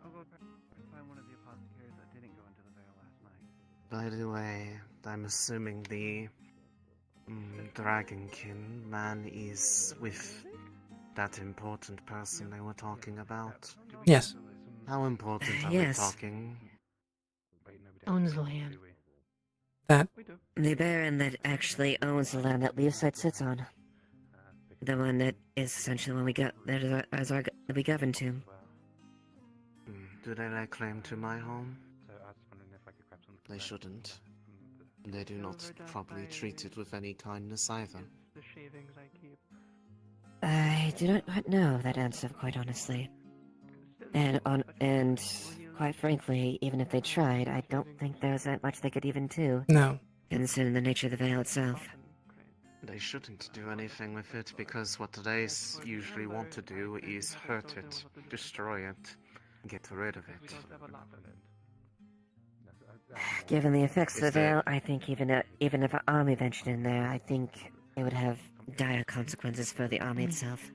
I'll go find one of the apothecaries that didn't go into the veil last night. By the way, I'm assuming the Dragonkin man is with that important person they were talking about. Yes. How important are Yes. we talking? Owns the land. That. The Baron that actually owns the land that Leafside sits on. The one that is essentially one we govern to. Do they lay claim to my home? They shouldn't. They do not properly treat it with any kindness either. I do not know that answer, quite honestly. And quite frankly, even if they tried, I don't think there's that much they could even do. No. Considering the nature of the veil itself. They shouldn't do anything with it because what they usually want to do is hurt it, destroy it, get rid of it. Given the effects of the Is there- veil, I think even if an army ventured in there, I think it would have dire consequences for the army itself.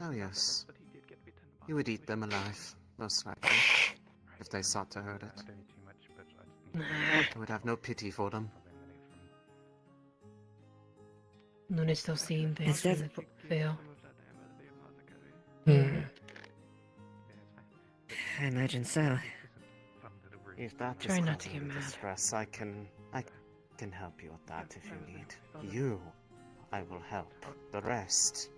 Oh yes. You would eat them alive, most likely, if they sought to hurt it. You would have no pity for them. Non è still seeing things It's through def- the veil. I imagine so. If that is Try not to causing get you mad. distress, I can help you with that if you need. You, I will help. The rest,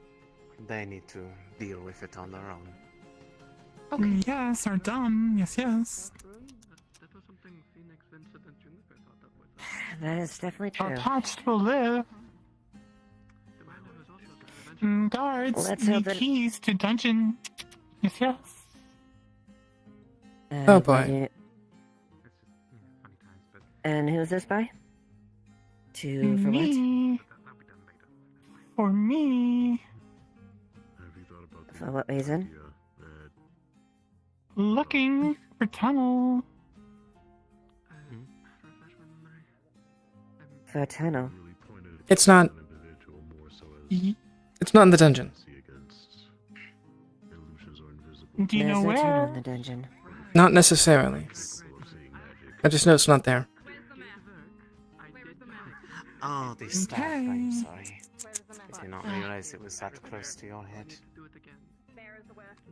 they need to deal with it on their own. Okay. Yes, or dumb. Yes, yes. That is definitely true. Attached will live. Guards, Let's hope need that- keys to dungeon. Yes, yes. Oh, boy. And who's this by? For what? Me. For me. For what reason? Looking for tunnel. For a tunnel. It's not. It's not in the dungeon. Do you know There's no tunnel where? in the dungeon. Not necessarily. I just know it's not there. Oh, the staff, I'm sorry. I did not realize it was that close to your head.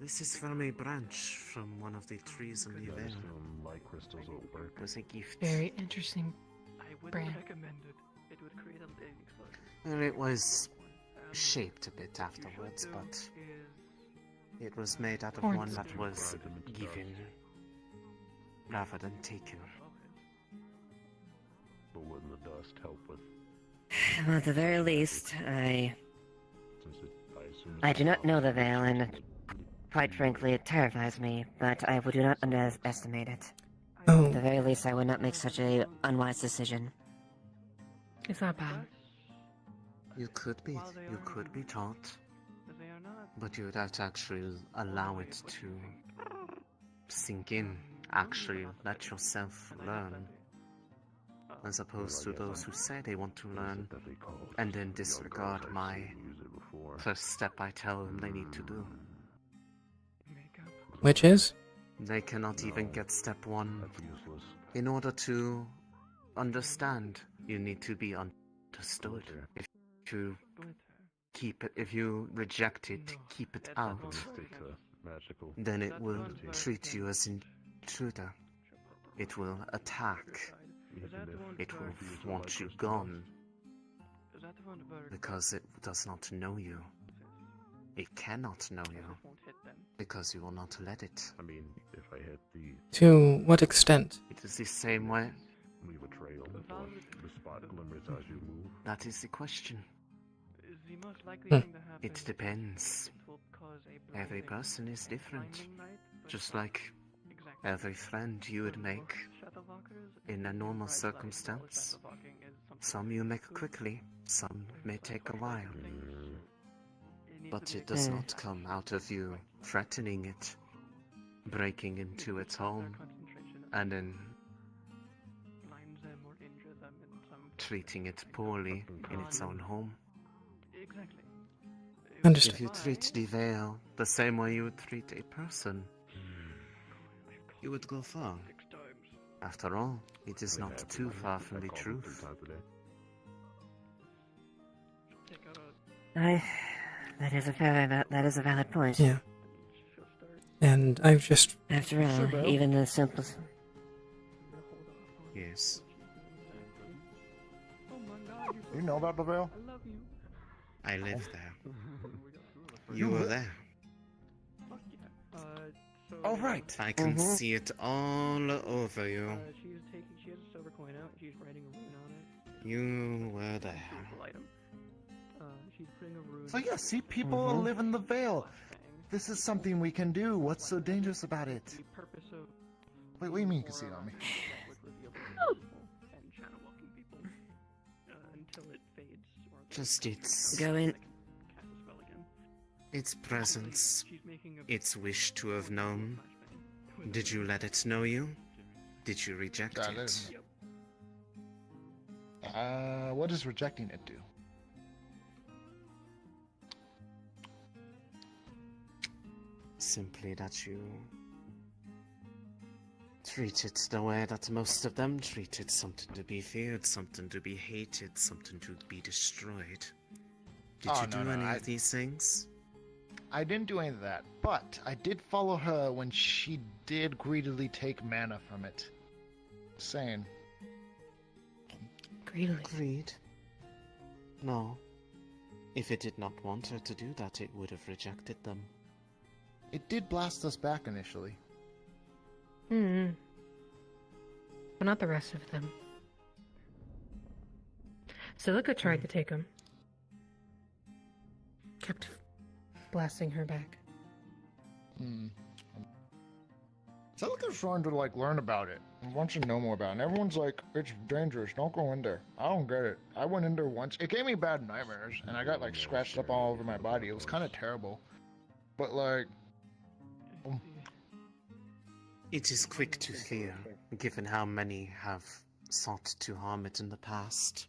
This is from a branch from one of the trees in the veil. It was a gift. Very interesting brand. Well, it was shaped a bit afterwards, but it was made out of one that was given rather than taken. But wouldn't the dust help with? Well, at the very least, I do not know the veil, and quite frankly, it terrifies me, but I do not underestimate it. Oh. At the very least, I would not make such a unwise decision. It's not bad. You could be taught, but you would have to actually allow it to sink in, actually let yourself learn, as opposed to those who say they want to learn and then disregard my first step I tell them they need to do. Which is? They cannot even get step one. In order to understand, you need to be understood. If you reject it, keep it out, then it will treat you as an intruder. It will attack. It will want you gone. Because it does not know you. It cannot know you. Because you will not let it. I mean, if I hit the... To what extent? It is the same way. Leave a trail, the spot glimmers as you move. That is the question. It depends. Every person is different. Just like every friend you would make in a normal circumstance. Some you make quickly, some may take a while. But it does not come out of you threatening it, breaking into its home, and then treating it poorly in its own home. Understood. If you treat the veil the same way you would treat a person, you would go far. After all, it is not too far from the truth. That is a valid point. Yeah. And I've just... After all, even the simplest... Yes. You know about the veil? I lived there. You were there. Oh, right. I can see it all over you. She has a silver coin out and she's writing a rune on it. You were there. Beautiful item. She's So yeah, see, people live in the Vale. This is something we can do. What's so dangerous about it? Wait, what do you mean you can see it on me? Just its Go in. its presence, its wish to have known. Did you let it know you? Did you reject it? What does rejecting it do? Simply that you treat it the way that most of them treat it, something to be feared, something to be hated, something to be destroyed. Did you do any of these things? I didn't do any of that, but I did follow her when she did greedily take mana from it. Saying. Greedily. Greed? No. If it did not want her to do that, it would have rejected them. It did blast us back initially. But not the rest of them. Silica tried to take him. Kept blasting her back. Celica's trying to learn about it and wants to know more about it. And everyone's like, it's dangerous, don't go in there. I don't get it. I went in there once. It gave me bad nightmares and I got scratched up all over my body. It was kind of terrible. But it is quick to fear, given how many have sought to harm it in the past.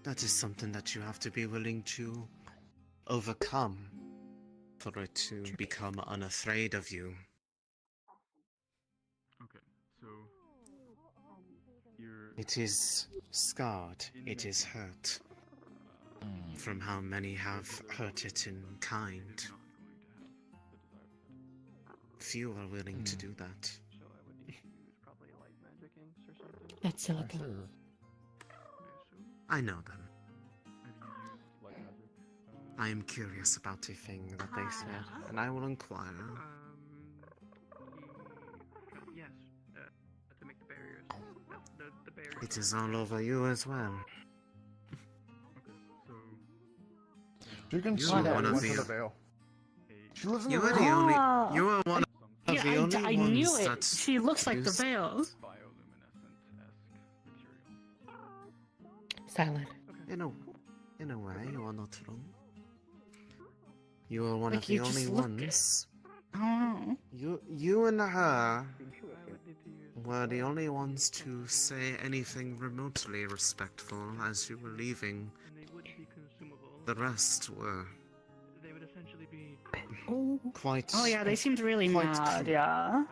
That is something that you have to be willing to overcome for it to become unafraid of you. Okay, so you're... It is scarred, it is hurt, from how many have hurt it in kind. Few are willing to do that. That's Silica. I know them. I am curious about a thing that they said, and I will inquire. Yes, to make the barriers. The barriers. It is all over you as well. You can see that one of the Vale. She lives in the You are Vale. the only. You are one of Yeah, the only I ones knew it. that She looks like the use- Veil. Silent. In a way, you are not wrong. You are one Like, of the you just only look- ones. I don't know. You and her were the only ones to say anything remotely respectful as you were leaving. The rest were They would essentially be. quite. Oh yeah, they seemed really quite mad. cru- Yeah.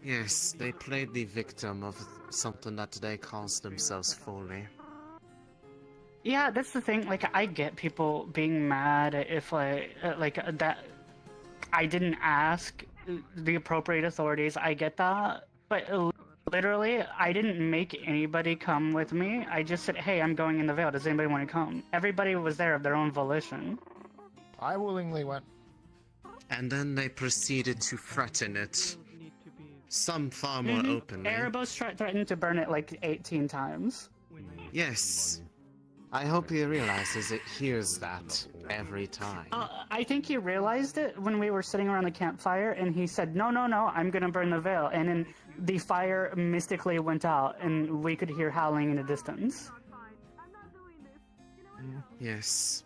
Yes, they played the victim of something that they caused themselves fully. Yeah, that's the thing. I get people being mad if that I didn't ask the appropriate authorities. I get that, but literally, I didn't make anybody come with me. I just said, "Hey, I'm going in the Vale. Does anybody want to come?" Everybody was there of their own volition. I willingly went. And then they proceeded to threaten it. Some far more openly. Erebos threatened to burn it 18 times. Yes. I hope he realizes it hears that every time. I think he realized it when we were sitting around the campfire, and he said, "No, no, no, I'm gonna burn the Veil." And then the fire mystically went out, and we could hear howling in the distance. Yes.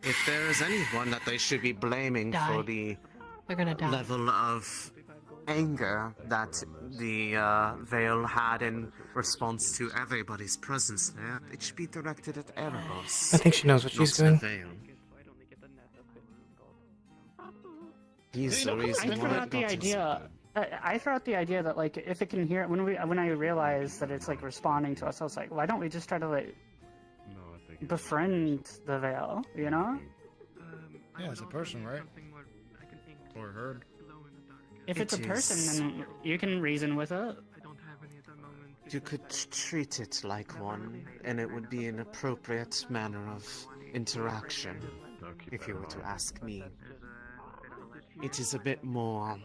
If there is anyone that they should be blaming for the They're gonna die. level of anger that the Veil had in response to everybody's presence there, it should be directed at Erebos. I think she knows what she's not doing. the Veil. He's the I reason threw why out it the got idea. I threw out the idea that if it can hear when I realized that it's responding to us, I was like, why don't we just try to befriend the Veil? You know? Yeah, it's a person, right? Or herd. If it's a person, then you can reason with it. You could treat it like one, and it would be an appropriate manner of interaction, if you were to ask me. It is a bit more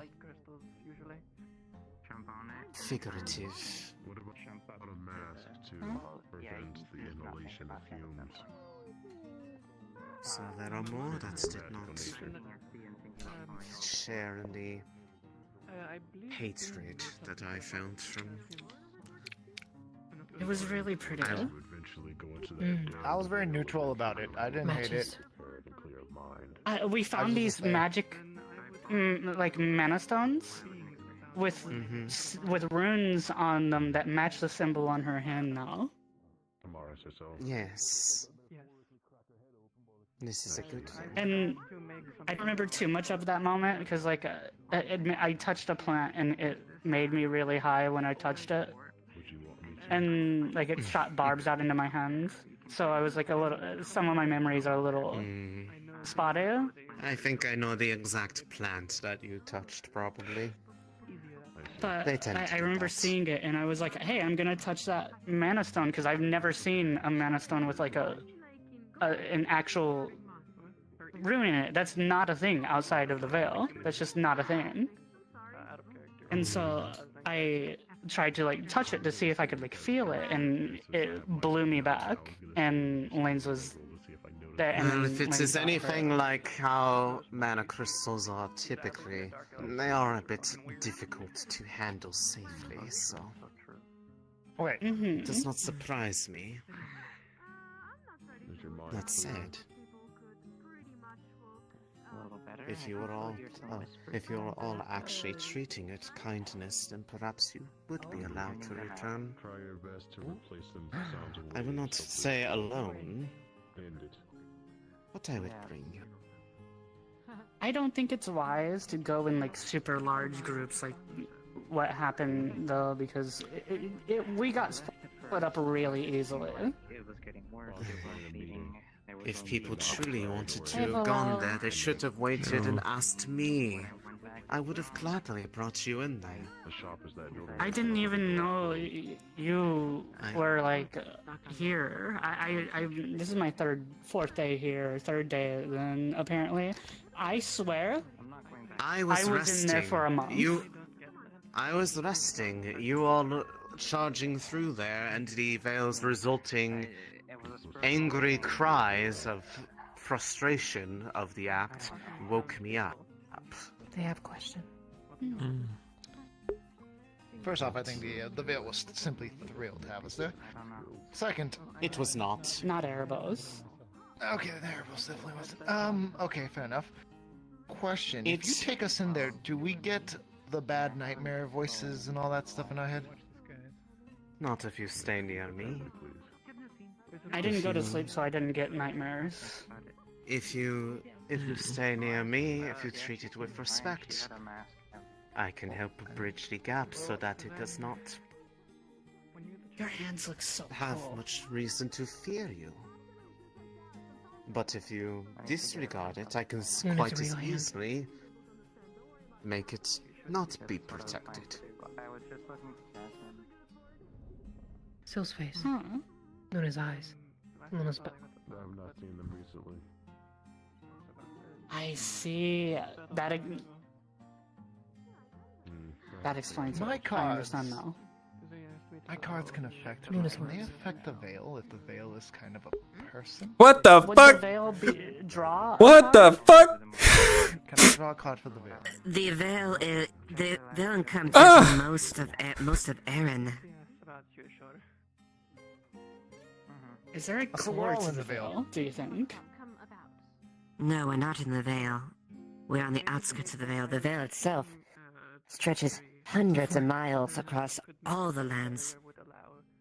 figurative. What about a mask to prevent the inhalation of fumes. So there are more that did not share in the hatred that I felt from. It was really pretty. I was very neutral about it. I didn't hate it. We found these magic, like mana stones, with with runes on them that match the symbol on her hand now. Yes. This is a good thing. And I don't remember too much of that moment because, like, I touched a plant and it made me really high when I touched it, and like it shot barbs out into my hands. So I was like a little. Some of my memories are a little spotty. I think I know the exact plant that you touched, probably. But They tend to I do remember that. seeing it and I was like, hey, I'm gonna touch that mana stone because I've never seen a mana stone with like an actual rune in it. That's not a thing outside of the Veil. That's just not a thing. And so I tried to like touch it to see if I could like feel it, and it blew me back. And Lane's was there. And Well, then if it Lane's is got anything her. like how mana crystals are typically, they are a bit difficult to handle safely, so. Wait. It does not surprise me. That said, if you were all actually treating it kindness, then perhaps you would be allowed to return. Try your best to replace them with sounds of I will not say alone, but I would bring you. I don't think it's wise to go in like super large groups like what happened though, because we got split up really easily. It was getting worse. It was feeding. If people truly wanted to have gone there, they should have waited and asked me. I would have gladly brought you in there. The shop is that building. I didn't even know you were like here. This is my fourth day here, third day then apparently. I swear, I was resting. in there for a month. I was resting. You all charging through there, and the Veil's resulting angry cries of frustration of the act woke me up. They have a question. First off, I think the Veil was simply thrilled to have us there. Second, it was not. Not Erebos. Okay, the Erebos definitely wasn't. Okay, fair enough. Question: if you take us in there, do we get the bad nightmare voices and all that stuff in our head? Not if you stay near me. I didn't go to sleep, so I didn't get nightmares. If you stay near me, if you treat it with respect, I can help bridge the gap so that it does not Your hands look so have cool. much reason to fear you. But if you disregard it, I can it's a quite as real hand. easily make it not be protected. Sill's face. Huh. Luna's eyes. Luna's I've not seen them recently. I see. That explains My it. I cards. understand now. My cards can affect me. Luna's Can they words. affect the Veil if the Veil is kind of a person? What the Would fuck? the Veil draw? What the fuck? Can I draw a card for the Veil? The Veil is the Veil encompasses Ah! most of Erin. Is there a So we're core all to in the the Veil. Veil? Do you think? No, we're not in the Veil. We're on the outskirts of the Veil. The Veil itself stretches hundreds of miles across all the lands.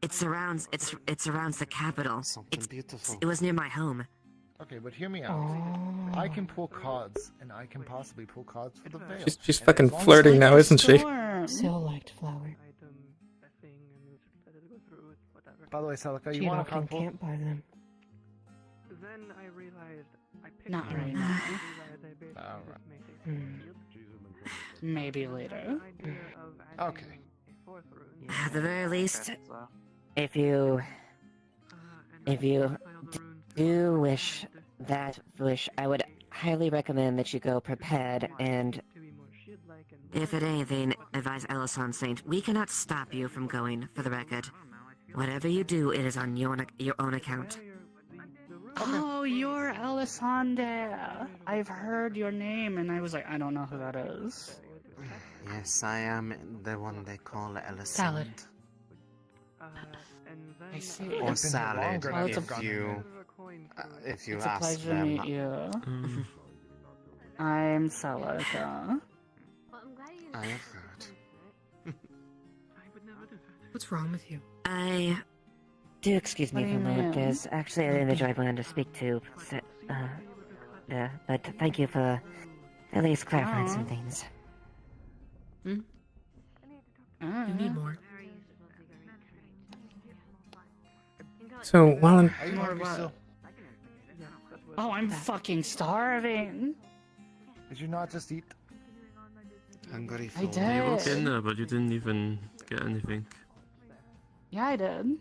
It surrounds the capital. It was near my home. Okay, but hear me out. I can pull cards, and I can possibly pull cards for the Veil. She's And fucking as long as flirting I now, can isn't she? Sill liked flower. By the way, Celica, She you want a often card pull? can't buy them. Then I realized I picked Not right one, now. I realized I basically Alright. just made a Hmm. Maybe later. idea of adding Okay. a fourth rune. At the very least, if you do wish that wish, I would highly recommend that you go prepared and, if at anything, advise Ellison Saint. We cannot stop you from going, for the record. Whatever you do, it is on your own account. Oh, you're Alessandra. I've heard your name, and I was like, I don't know who that is. Yes, I am the one they call Elisand. Salad. I see. I've been Or here salad, longer than it's I've a- gotten if you It's a ask pleasure to them. meet you. I'm Salika. I have heard. What's wrong with you? Do excuse me What for do a you moment. mean? There's actually an individual I wanted to speak to. So, but thank you for at least clarifying some things. You need more. So while I'm Are you More hungry what? still? Oh, I'm fucking starving. Did you not just eat? Hungry I for did. You walked in there, but you didn't even get anything. Yeah, I did.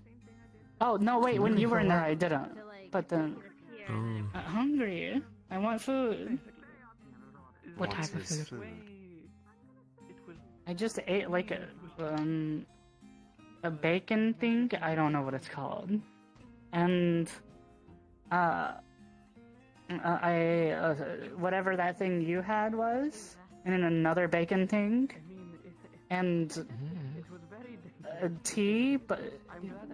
Oh, no, wait, when you were in there, I didn't. But then, Oh. I'm hungry. I want food. What type of food? I just ate like a bacon thing. I don't know what it's called. And, whatever that thing you had was, and then another bacon thing, and tea, but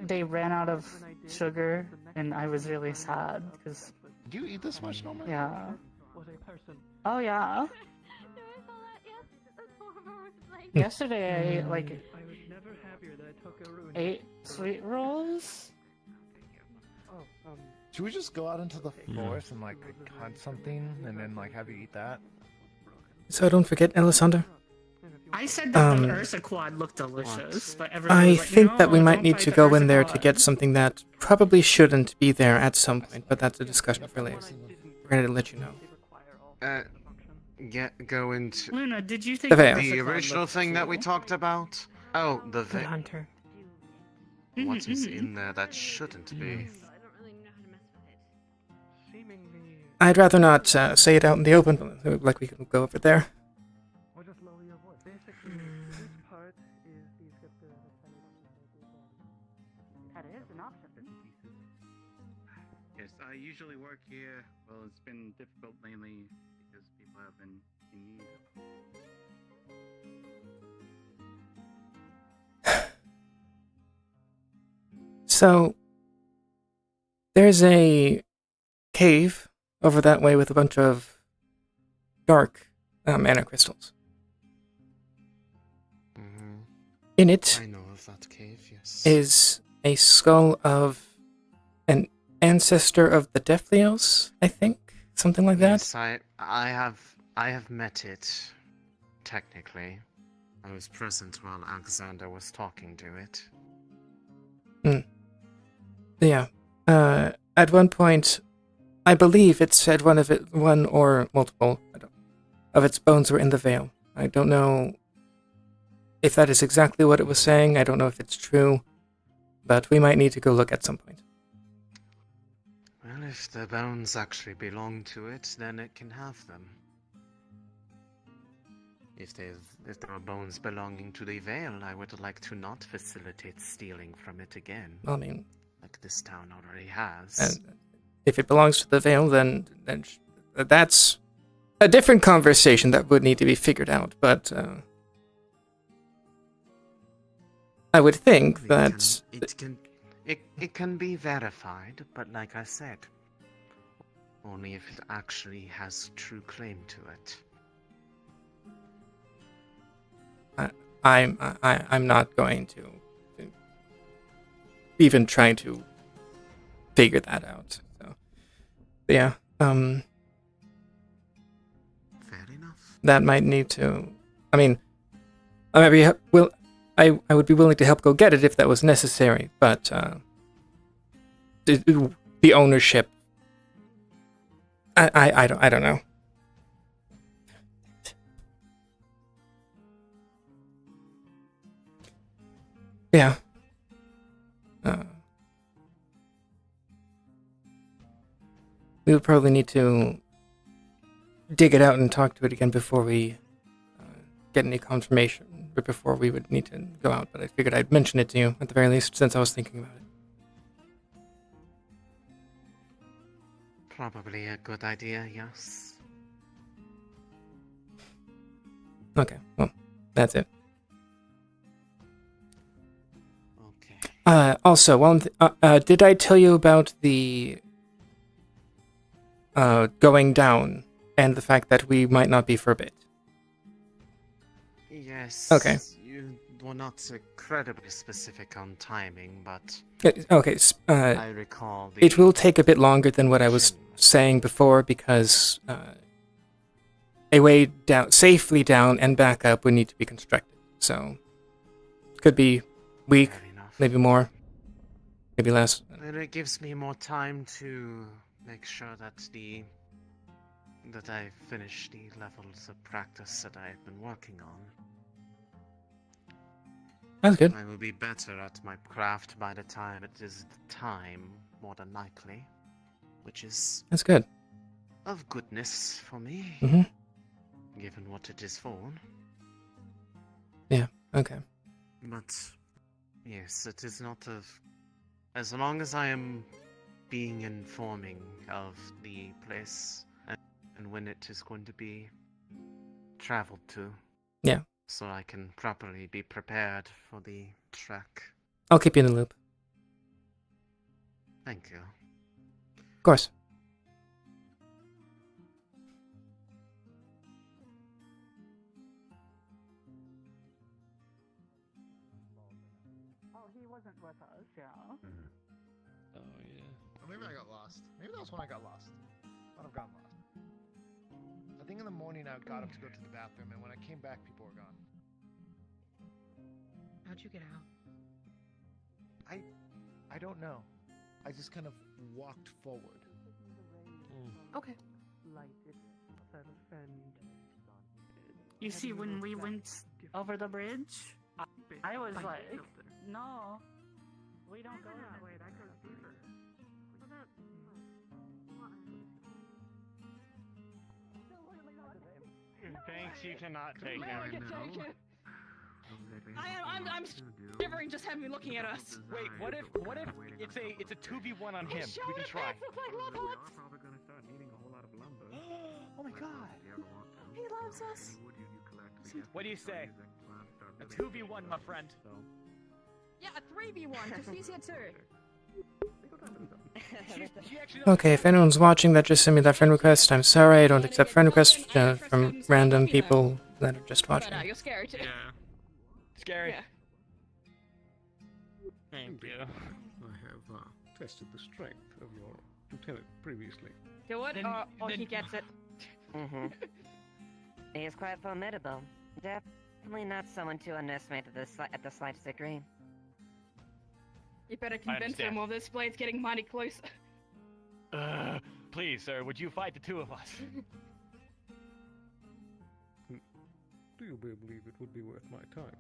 they ran out of sugar, and I was really sad because. Do you eat this much, Norman? Yeah. Oh yeah. Yesterday I ate like 8 sweet rolls. Should we just go out into the forest and like hunt something and then like have you eat that? so don't forget, Alessandra. I said that the Um, Ursa quad looked delicious, but everyone I was like, think that we "No, might don't need fight to the go in Ursa there to quad." get something that probably shouldn't be there at some point, but that's a discussion for later. We're gonna let you know. Go into Luna, did you think The veil. the original thing that we talked about? Oh, the Good hunter. What is in there that shouldn't be? I'd rather not say it out in the open, but like we can go over there. That is an option. Yes, I usually work here. Well, it's been difficult mainly because people have been in need. So, there's a cave over that way with a bunch of dark mana crystals. In it I know of that cave, yes. is a skull of an ancestor of the Deathlios, I think? Something like that? Yes, I have met it. Technically, I was present while Alexander was talking to it. Yeah. At one point, I believe it said one or multiple of its bones were in the veil. I don't know if that is exactly what it was saying. I don't know if it's true, but we might need to go look at some point. Well, if the bones actually belong to it, then it can have them. If there are bones belonging to the veil, I would like to not facilitate stealing from it again. I mean, like this town already has. And if it belongs to the veil, then that's a different conversation that would need to be figured out. But I would think that It can be verified, but like I said, only if it actually has true claim to it. I'm not going to even try to figure that out. So, but yeah, Fair enough. That might need to. I mean, I would be willing to help go get it if that was necessary, but the ownership. I don't know. Yeah. We would probably need to dig it out and talk to it again before we get any confirmation before we would need to go out, but I figured I'd mention it to you at the very least, since I was thinking about it. Probably a good idea, yes. Okay, well, that's it. Okay. Also, did I tell you about the going down and the fact that we might not be for a bit? Yes. Okay. You were not incredibly specific on timing, but Okay, I recall it will take a bit longer than what I was saying before because a way down, safely down and back up would need to be constructed. So, could be week, maybe more, maybe less. And it gives me more time to make sure that I finish the levels of practice that I've been working on. That's good. I will be better at my craft by the time it is time, more than likely, which is That's good. of goodness for me, given what it is for. Yeah. Okay. But yes, it is not of. As long as I am being informing of the place and when it is going to be traveled to. Yeah. So I can properly be prepared for the trek. I'll keep you in the loop. Thank you. Of course. Oh, he wasn't with us, yeah. Oh yeah. Or maybe I got lost. Maybe that was when I got lost. Might have gotten lost. I think in the morning I got up to go to the bathroom, and when I came back, people were gone. How'd you get out? I don't know. I just kind of walked forward. Okay. You see, when we went over the bridge, I was like, no, we don't go that way. That goes deeper. Thanks, you cannot take No, I him. can take it. I'm shivering just having me looking at us. Wait, what if it's a 2v1 on him? We can try. Probably gonna start needing a whole lot of lumber. Oh my god. He loves us. What do you say? A 2v1, my friend. Yeah, a 3v1, because he's here too. Okay, if anyone's watching that just sent me that friend request, I'm sorry, I don't accept friend requests from random people that are just watching. But you're scary too. Yeah. Scary. Yeah. Thank you. I have tested the strength of your lieutenant previously. Do it, or he gets it. He is quite formidable. Definitely not someone to underestimate at the slightest degree. You better convince him, or this blade's getting mighty close. Please, sir, would you fight the two of us? Do you believe it would be worth my time?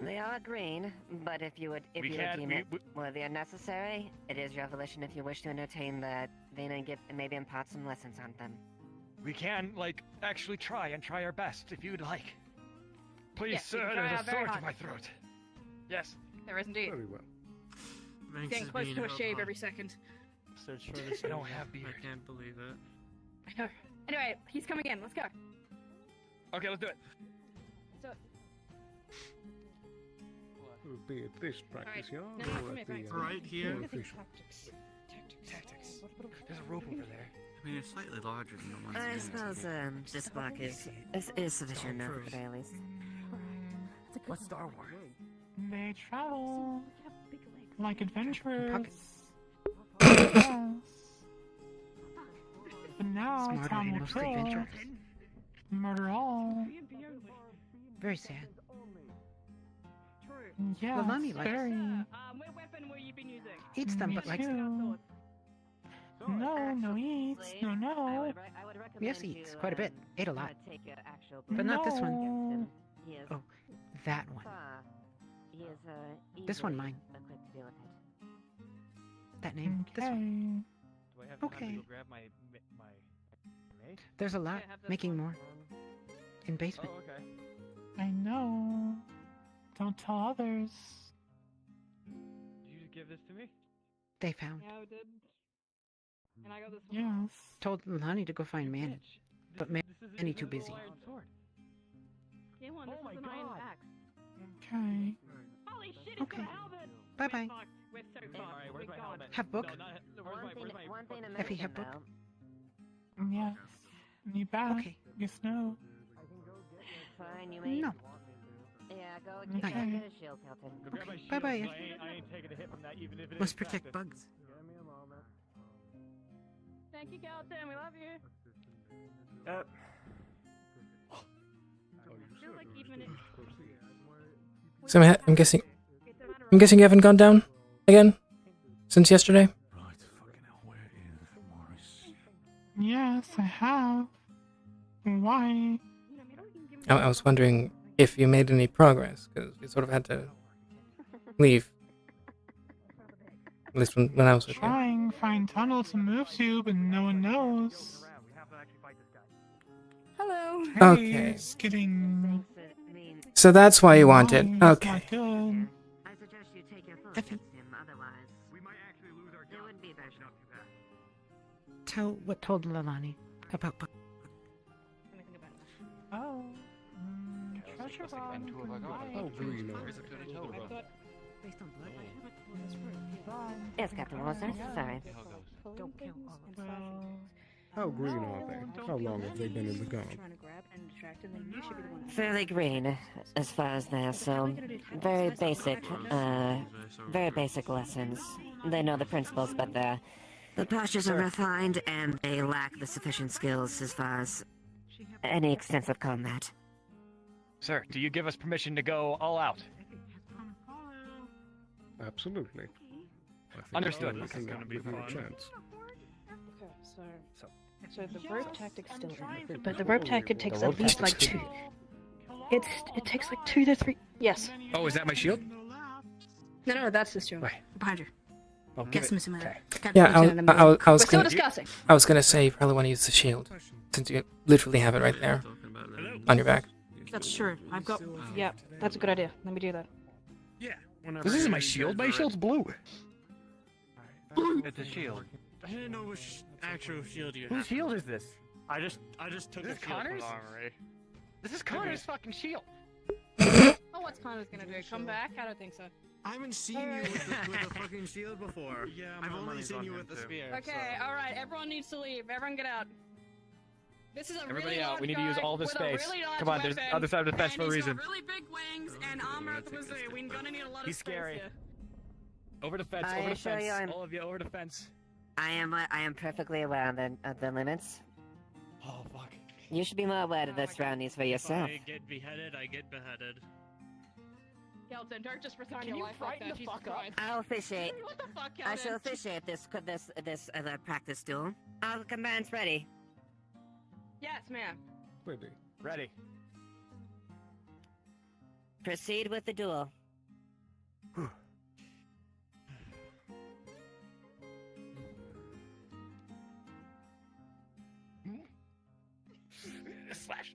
They are green, but if you would deem it worthy or necessary, it is your volition if you wish to entertain that, then and maybe impart some lessons on them. We can, actually try our best, if you'd like. Please, Yes, we sir, can try there's our a very sword to hard. my throat. Yes. There is indeed. Very well. Thanks Getting for close being to a up shave high. every second. Search for this. I don't have beard. I can't believe it. I know. Anyway, he's coming in. Let's go. Okay, let's do it. So, Be it this practice yard No, or come at here, the thanks. Right here? official. Tactics. There's a rope over there. I mean, it's slightly larger than the one. I suppose this block is sufficient enough at the very least. What's Star Wars? They travel like adventurers. Puppets. Yes. But now Smarter time than will most kill. adventurers. Murder all. Very sad. Yeah, Well, Mommy likes- very. what weapon were you been using? Eats them, Me but likes too. No, no eats. No, no. Yes, eats quite a bit. Ate a lot. Take your actual But not this one. No. He is Oh, that one. He is This one, easily mine. equipped to deal with it. That name. This one. Do I have time Okay. to go grab my mate? There's a lot. have this Making one. more. in basement. Oh, okay. I know. Don't tell others. Did you give this to me? They found. Yeah, I did. And I got this. Yes. Told Lonnie to go find Manny, but Manny too busy. Get one. This is an iron axe. Okay. Holy shit! It's Okay. got a helmet. Bye bye. We're so fucked. Alright, where's We're my gone. helmet? Have book? No, not, where's my One thing to Effie, mention, have book? though. Yes. Me back. Okay. You know. Fine, you may. No. Yeah, go Okay. get a shield, Kelton. Go grab my shield, Bye-bye, 'cause Effie. I ain't taking a hit from that, even if it Must is protect practice. bugs. Thank you, Kelton. We love you. Feels like even it. So I'm guessing you haven't gone down again since yesterday. Yes, I have. Why? I was wondering if you made any progress, because you sort of had to leave. At least when I was with you. Trying find tunnel to move to, but no one knows. Hello. Okay. Hey, it's getting. So that's why you want it. annoying. It's Okay. not good. I suggest you take your foot against him, otherwise. We might actually lose our It wouldn't be very Tell what told Lonnie about bugs. Oh. Treasure bomb. Oh, green on. Yes, Captain Wilson. Sorry. Don't kill all of us. Well, How green are they? How long have they been in the gun? Trying to grab and distract, and then you should be the one. Fairly green, as far as that, so very basic lessons. They know the principles, but the postures are refined, and they lack the sufficient skills as far as any extensive combat. Sir, do you give us permission to go all out? Absolutely. I think Understood. it's This is gonna be give you a fun. chance. Okay, so the rope tactic's still in, but the rope tactic takes at least like 2. It takes like 2 to 3. Yes. Oh, is that my shield? No, that's the shield. Behind you. Oh, Guess Miss Amelia. Yeah, I was We're still gonna. discussing. I was gonna say you probably want to use the shield, since you literally have it right there, on your back. That's true. I've got. Yeah, that's a good idea. Let me do that. Yeah. This isn't my shield. My shield's blue. It's a shield. I didn't know which actual shield you Whose had. shield is this? I just took Is this the shield Connor's? from Armory. This is Connor's fucking shield. Oh, what's Connor's gonna do? Come back? I don't think so. I haven't seen you with the fucking shield before. Yeah, I've my only money's seen on you him with the too. spear. Okay, so. alright, everyone needs to leave. Everyone get out. This is a Everybody really out. large We need to use guy all this with a space. really large Come on, there's weapon, the other side of the fence for a and reason. He's got really big wings, and armor. We're gonna need a lot of He's space scary. here. Over the fence, I over the assure fence. you I'm- All of you over the fence. I am perfectly aware of the limits. Oh, fuck. You should be more aware of the surroundings for yourself. If I get beheaded, I get beheaded. Kelton, don't just resign Can your you life like frighten that. the Jesus fuck up? Christ. I'll officiate. What the fuck, I Kelton? shall officiate this practice duel. All combatants ready. Yes, ma'am. Ready. Ready. Proceed with the duel. Slash.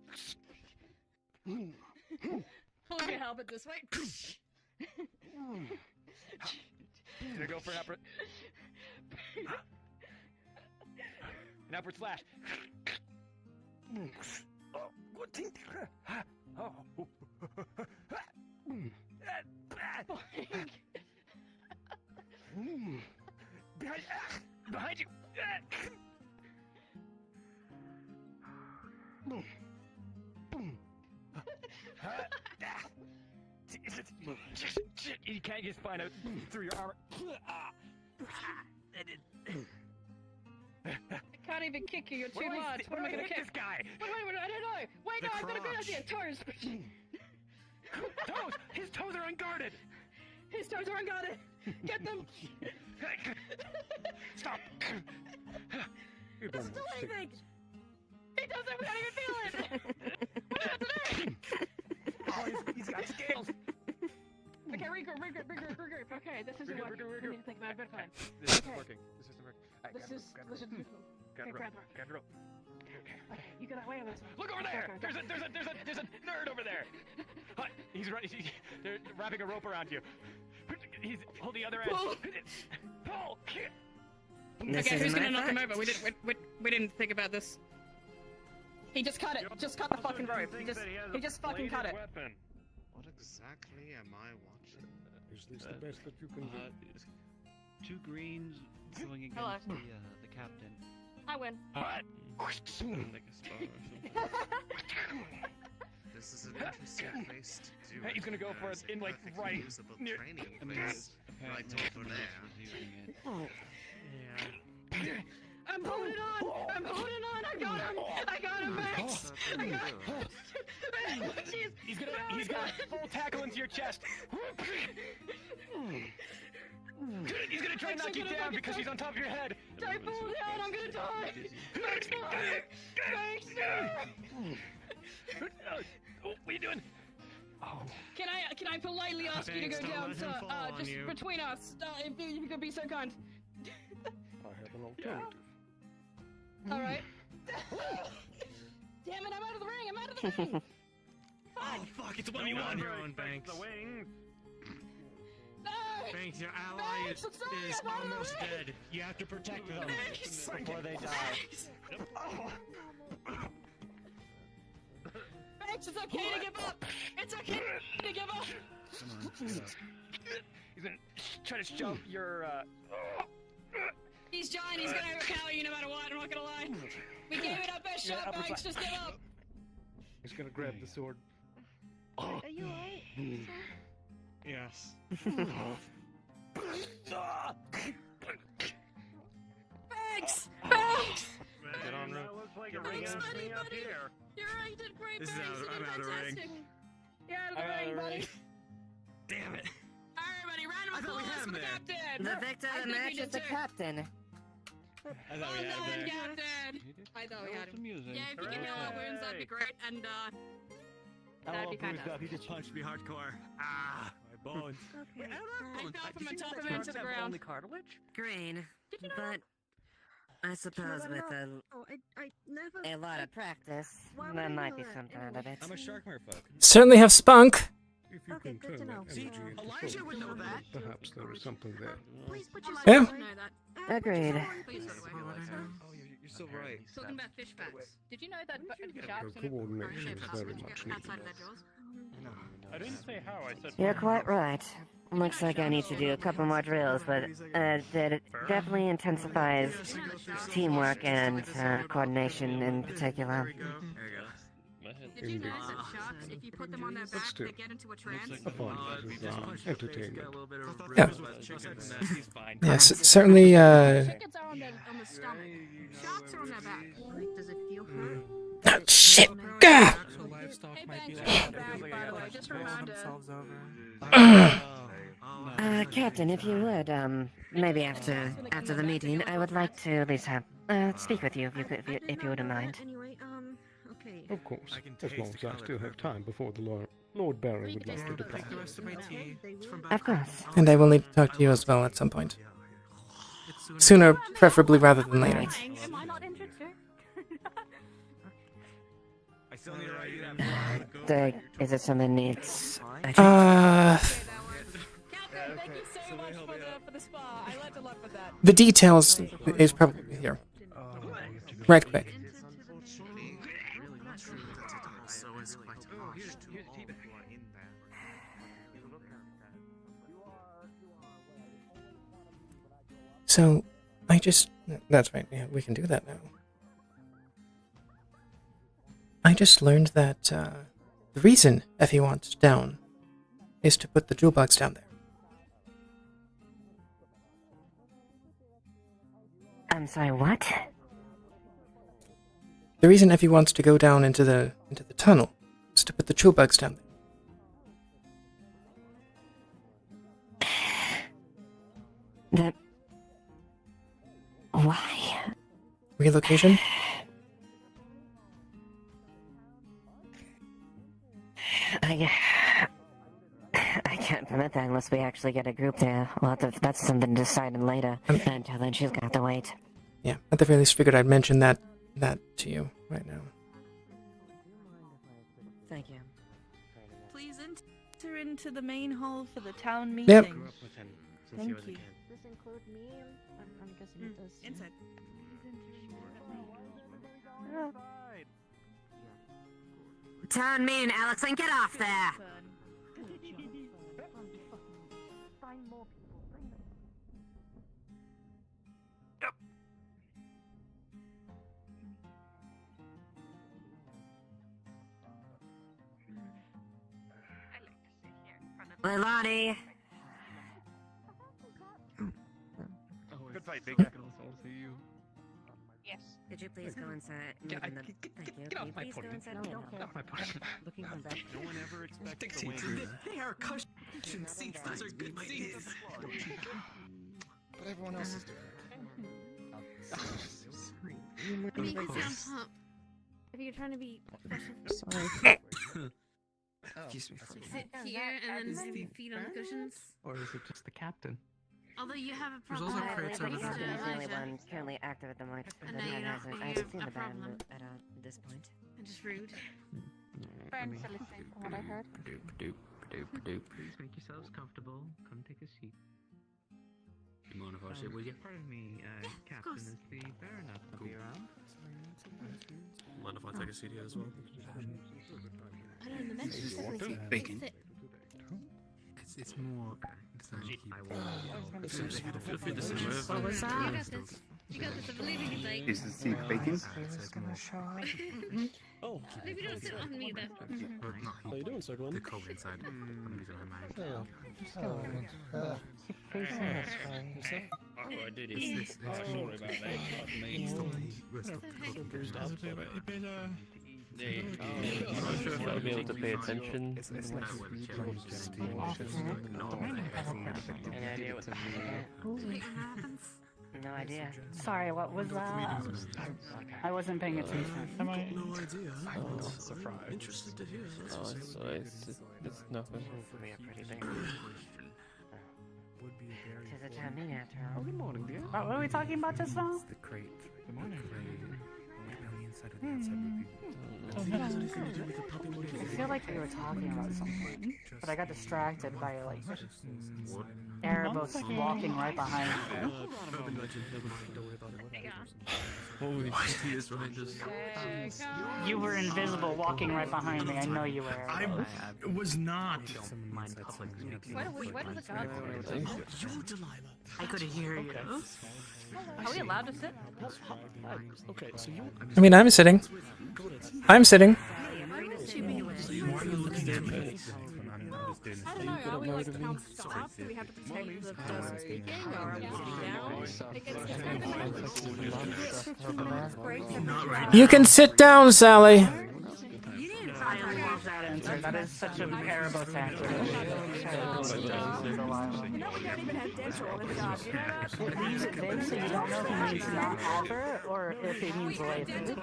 Hold your helmet this way. Gonna go for an upward. An upward slash. Oh, good thing. Oh. Behind you. You can't just find out through your armor. I can't even kick you. You're too large. What am I gonna kick? This guy. Wait, I don't know. Wait, no, I've got a good idea. Toes. Toes. His toes are unguarded. His toes are unguarded. Get them. Stop. You're Doesn't do almost anything. He doesn't. We don't even feel it. What do I have to do? Oh, he's got scales. Okay, regroup. Okay, this isn't Regroup, working. regroup, I need to think about a better plan. This Okay. isn't working. This isn't working. This is. Grab the rope. Grab the rope. Okay, you go that way. Look over there! There's a nerd over there! He's right. They're wrapping a rope around you. He's holding the other end. Pull! Okay, who's gonna knock him over? We didn't think about this. He just cut it. Just cut the fucking rope. He just fucking cut it. What exactly am I watching? Is this the best that you can do? 2 greens going Hello. against the captain. I win. Like a spa or something. This is an interesting place to do. He's gonna go for it in like right near. Training place right over there. Yeah. I'm holding on! I'm holding on! I got him, Max! I got him! Jeez. He's gonna full tackle into your chest. He's gonna try and knock you down because he's on top of your head. Don't fall down! I'm gonna die! Max, no! Max, no! What are you doing? Oh. Can I politely ask you to go Thanks, don't down, let sir? him fall on Just you. between us, if you could be so kind. I have an alternative. All right. Damn it! I'm out of the ring. I'm out of the ring. Oh fuck! It's 1v1. On your own, Banks. The wings. No! Banks, your ally Banks, I'm sorry, is I'm out of the almost ring. dead. You have to protect them Banks. before they die. Banks, it's okay to give up. It's okay to give up. Come on, get up. He's gonna try to shove your. He's giant. He's gonna overpower you no matter what. I'm not gonna lie. We gave it our best shot, upper Banks. side. Just give up. He's gonna grab the sword. Are you alright? Yes. Banks. Banks. Get on, That looks like a ring Thanks, against buddy, me up buddy. here. You're right. You did great, This is Banks. out- You I'm did out of the ring. fantastic. You're out of the ring, buddy. Damn it. Everybody, round of I thought we applause had for him the there. captain. The victor I of the think we match did is the too. captain. I thought we had Well him done, there. Captain. I thought we had him. Yeah, if you can heal our wounds, that'd be great. And I'm all be kind bruised of- up. He just punched me hardcore. Ah, my bones. I fell from the Did you top know of that him to sharks the have ground. only cartilage? Green. But I suppose with I never. a lot of practice, Why would there I might know be that something out anyway? of it. I'm a shark merfolk. Certainly have spunk. If you Okay, can good to turn know. that See, energy into Elijah focus, would know that. perhaps there is something there. Please put your Yeah. sword away. Agreed. Please, by the way. Oh, you're so right. Talking about fish facts. Did you know that Your sharks coordination is very much needed. outside of their jaws? I didn't say how. I said. You're quite right. Looks like I need to do a couple more drills, but that definitely intensifies teamwork and coordination in particular. Did you know that sharks, if you put them on their back, they get into a trance? A fun entertainment. Yeah. He's fine. Yes, certainly. Chickens are on the stomach. Sharks are on their back. Does it feel hurt? Oh, shit! Gah! Hey, Banks, by the way, just a reminder. Captain, if you would, maybe after the meeting, I would like to at least have speak with you if you wouldn't mind. Anyway, okay. Of course, as long as I still have time before the Lord Barry would like to depart. Of course. And I will need to talk to you as well at some point. Sooner, preferably rather than later. Am I not injured too? I still need to write you that. Is it something that needs? Captain, thank you so much for the spa. I learned a lot with that. The details is probably here. Right quick. Unfortunately, really not true that it also is quite harsh to all who are in there. So, I just... That's right, yeah, we can do that now. I just learned that, the reason Effie wants down is to put the jewel box down there. I'm sorry, what? The reason Effie wants to go down into the tunnel is to put the jewel bugs down there. Why? Relocation? I can't permit that unless we actually get a group there. That's something decided later. Until then, she's got to wait. yeah, at the very least, figured I'd mention that to you right now. Thank you. Please enter into the main hall for the town meeting. Yep. Grew up with him since Thank he was a you. kid. Does this include me? I'm guessing it does. Inside. Town meeting, Alex, and get off there! Leilani! Good fight, big. Yes. Could you please go inside? Get- Thank you. get off Can you my please go podium. inside? No, Okay, no, okay. get off my podium. Looking for back. No one ever expects the Dictator. They are cushioned seats. Those are good seats. But everyone else is doing Make it sound pump. If you're trying to be Sorry. Excuse me. sit here and then have your feet on the cushions. Or is it just the captain? Although you have a There's problem. also crates But over he's there. not the only Elijah. one currently active at the moment. And that now you don't hasn't. think I you haven't seen have the a band problem. at this point. And just rude. Friend soliciting from what I heard. Please make yourselves comfortable. Come take a seat. You mind if I sit with you? Pardon me, Captain, course. is the Baronet to be around? Mind if I take a seat here as well? I don't know, the mention definitely Bacon. fit. It's more. Feel free to sit wherever. You got this. You got this. I believe in you, Blake. Is the seat bacon? Oh. Maybe don't sit on me though. How you doing, Circle? The cold inside. I'm losing my mind. Oh, I did it. Sorry about that. Pardon me. Bruised up. I'm not sure if I'll be able to pay attention. Any idea what happens? No idea. Sorry, what was that? I wasn't paying attention. No idea. Surprise. Interested to hear. Oh, it's nothing. We are pretty big. Tis a town meeting after all. Good morning, dear. What were we talking about just now? The crate. Good morning. I feel like we were talking about something, but I got distracted by like Erebos walking right behind me. He is behind us. You were invisible walking right behind me. I know you were. I was not. Why does it go? I could hear you. Are we allowed to sit? Okay, so you. I mean, I'm sitting. I'm sitting. Why are you looking at me? I don't know, are we like town staff? Do we have to protect the speaking? Or are we sitting down? Not right You can sit down, Sally. I love that answer. That is such an Erebos answer. You know we don't even have dental on this job, you know that? Use it vague so you don't know if it means not ever or if it means later.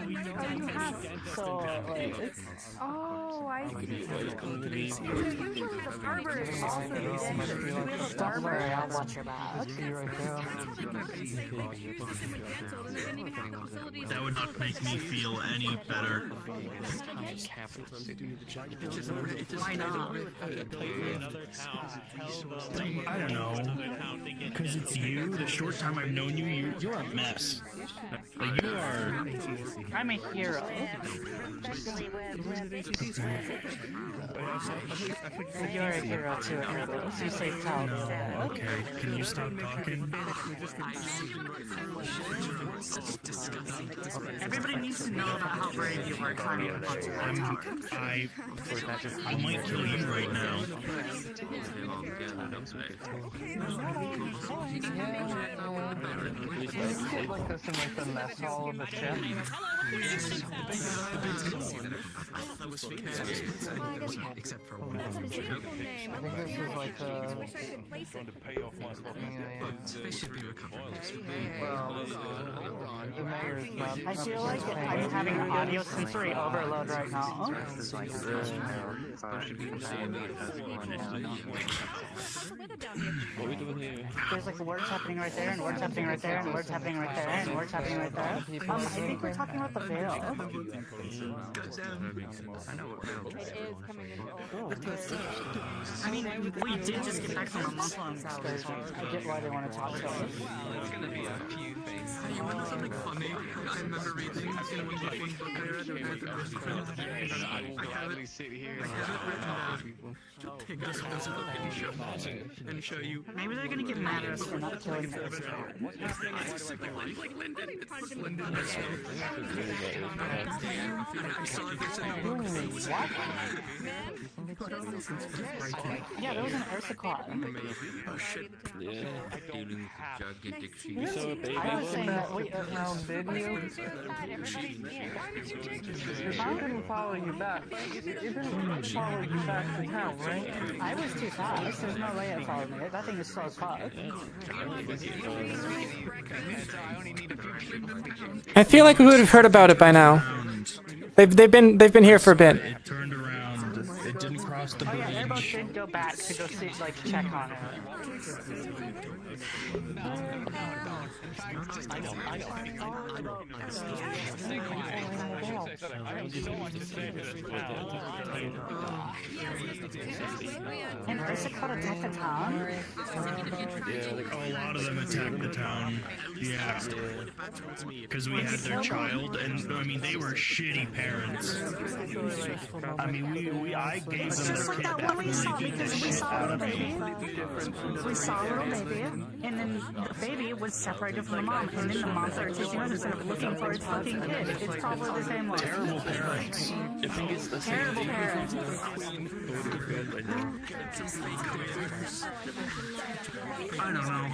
So, like, Oh, I see. the barber is also the dentist. We have a barber. I'll watch your back. That would not make me feel any better. Why not? I don't know. Because it's you. The short time I've known you, you're a mess. Like, you are. I'm a hero. You're a hero too, Erebos. You saved town. Okay, can you stop talking? Everybody needs to know about how brave you were trying to punch I might kill you right now. Like this in like the mess hall of the ship. Except for one. I think this is like Trying to pay off my They should be recovered. Well, hold on. I feel like I'm having audio sensory overload right now. What are we doing here? There's like words happening right there, and words happening right there, and words happening right there, and words happening right there. I think we're talking about the veil. I mean, we did just get back from a month-long excursion. I get why they want to talk to us. It's gonna be a few things. Hey, you wanna know something funny? I remember reading in one book I read that had the best friend. I will gladly sit here and have it written down. Take this also and show you. Maybe they're gonna get mad at us for not killing them. It's something like Linden. It's Linden. Yeah, there was an Ursa Claw. Oh shit. Yeah. Dealing with gigantic sheep. You saw a baby I was saying that we I didn't follow you back. It didn't follow you back to town, right? I was too fast. There's no way it followed me. That thing is slow as fuck. I feel like we would have heard about it by now. They've been here for a bit. It turned around. It didn't cross the Oh yeah, they both bridge. did go back to go see, like, check on it. And Ursa Claw attacked the town? A lot of them attacked the town. Yeah. Because we had their child, and I mean, they were shitty parents. I mean, I gave them their kid back when they beat the shit out of me. We saw a little baby, and then the baby was separated from the mom, and then the mom started chasing us instead of looking for its fucking kid. It's probably the same one. Terrible parents. I think it's the same Terrible thing. parents. I don't know.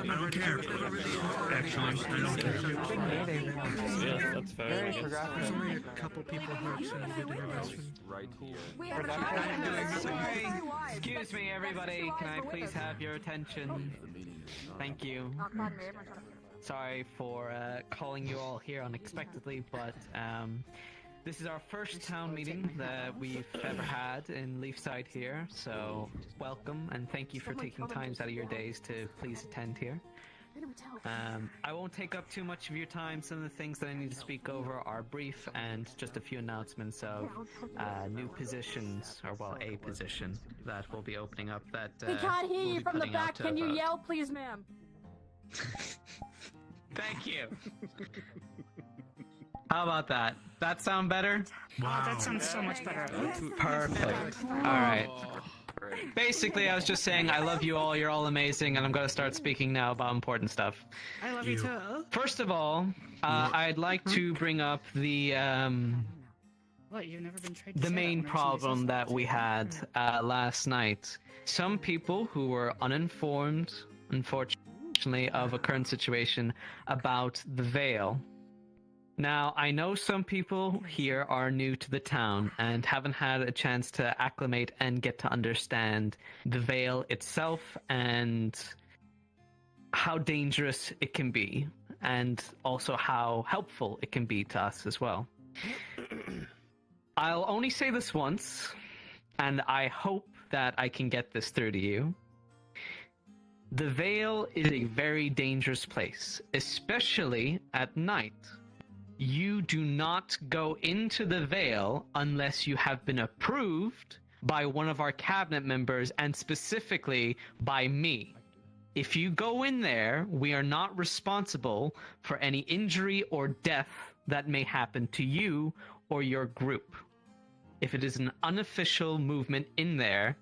I don't care. Actually, I don't care. Yeah, that's fair. I guess. There's only a couple people who actually did their best friend. Right here. Sorry. Excuse me, everybody. Can I please have your attention? Thank you. Sorry for calling you all here unexpectedly, but this is our first town meeting that we've ever had in Leafside here, so welcome and thank you for taking times out of your days to please attend here. I won't take up too much of your time. Some of the things that I need to speak over are brief and just a few announcements of new positions, or well, a position that will be opening up that We can't hear we'll you be from the putting out back. to Can you about- yell, please, ma'am? Thank you. How about that? That sound better? Wow. Oh, that sounds so much better. Perfect. Alright. Basically, I was just saying I love you all, you're all amazing, and I'm going to start speaking now about important stuff. I love you too. First of all, I'd like to bring up the What, you've never been trained to the say main that problem that we had last night. Some people who were uninformed, unfortunately, of a current situation about the Veil. Now, I know some people here are new to the town and haven't had a chance to acclimate and get to understand the Veil itself and how dangerous it can be, and also how helpful it can be to us as well. I'll only say this once, and I hope that I can get this through to you. The Veil is a very dangerous place, especially at night. You do not go into the Veil unless you have been approved by one of our cabinet members, and specifically by me. If you go in there, we are not responsible for any injury or death that may happen to you or your group. If it is an unofficial movement in there,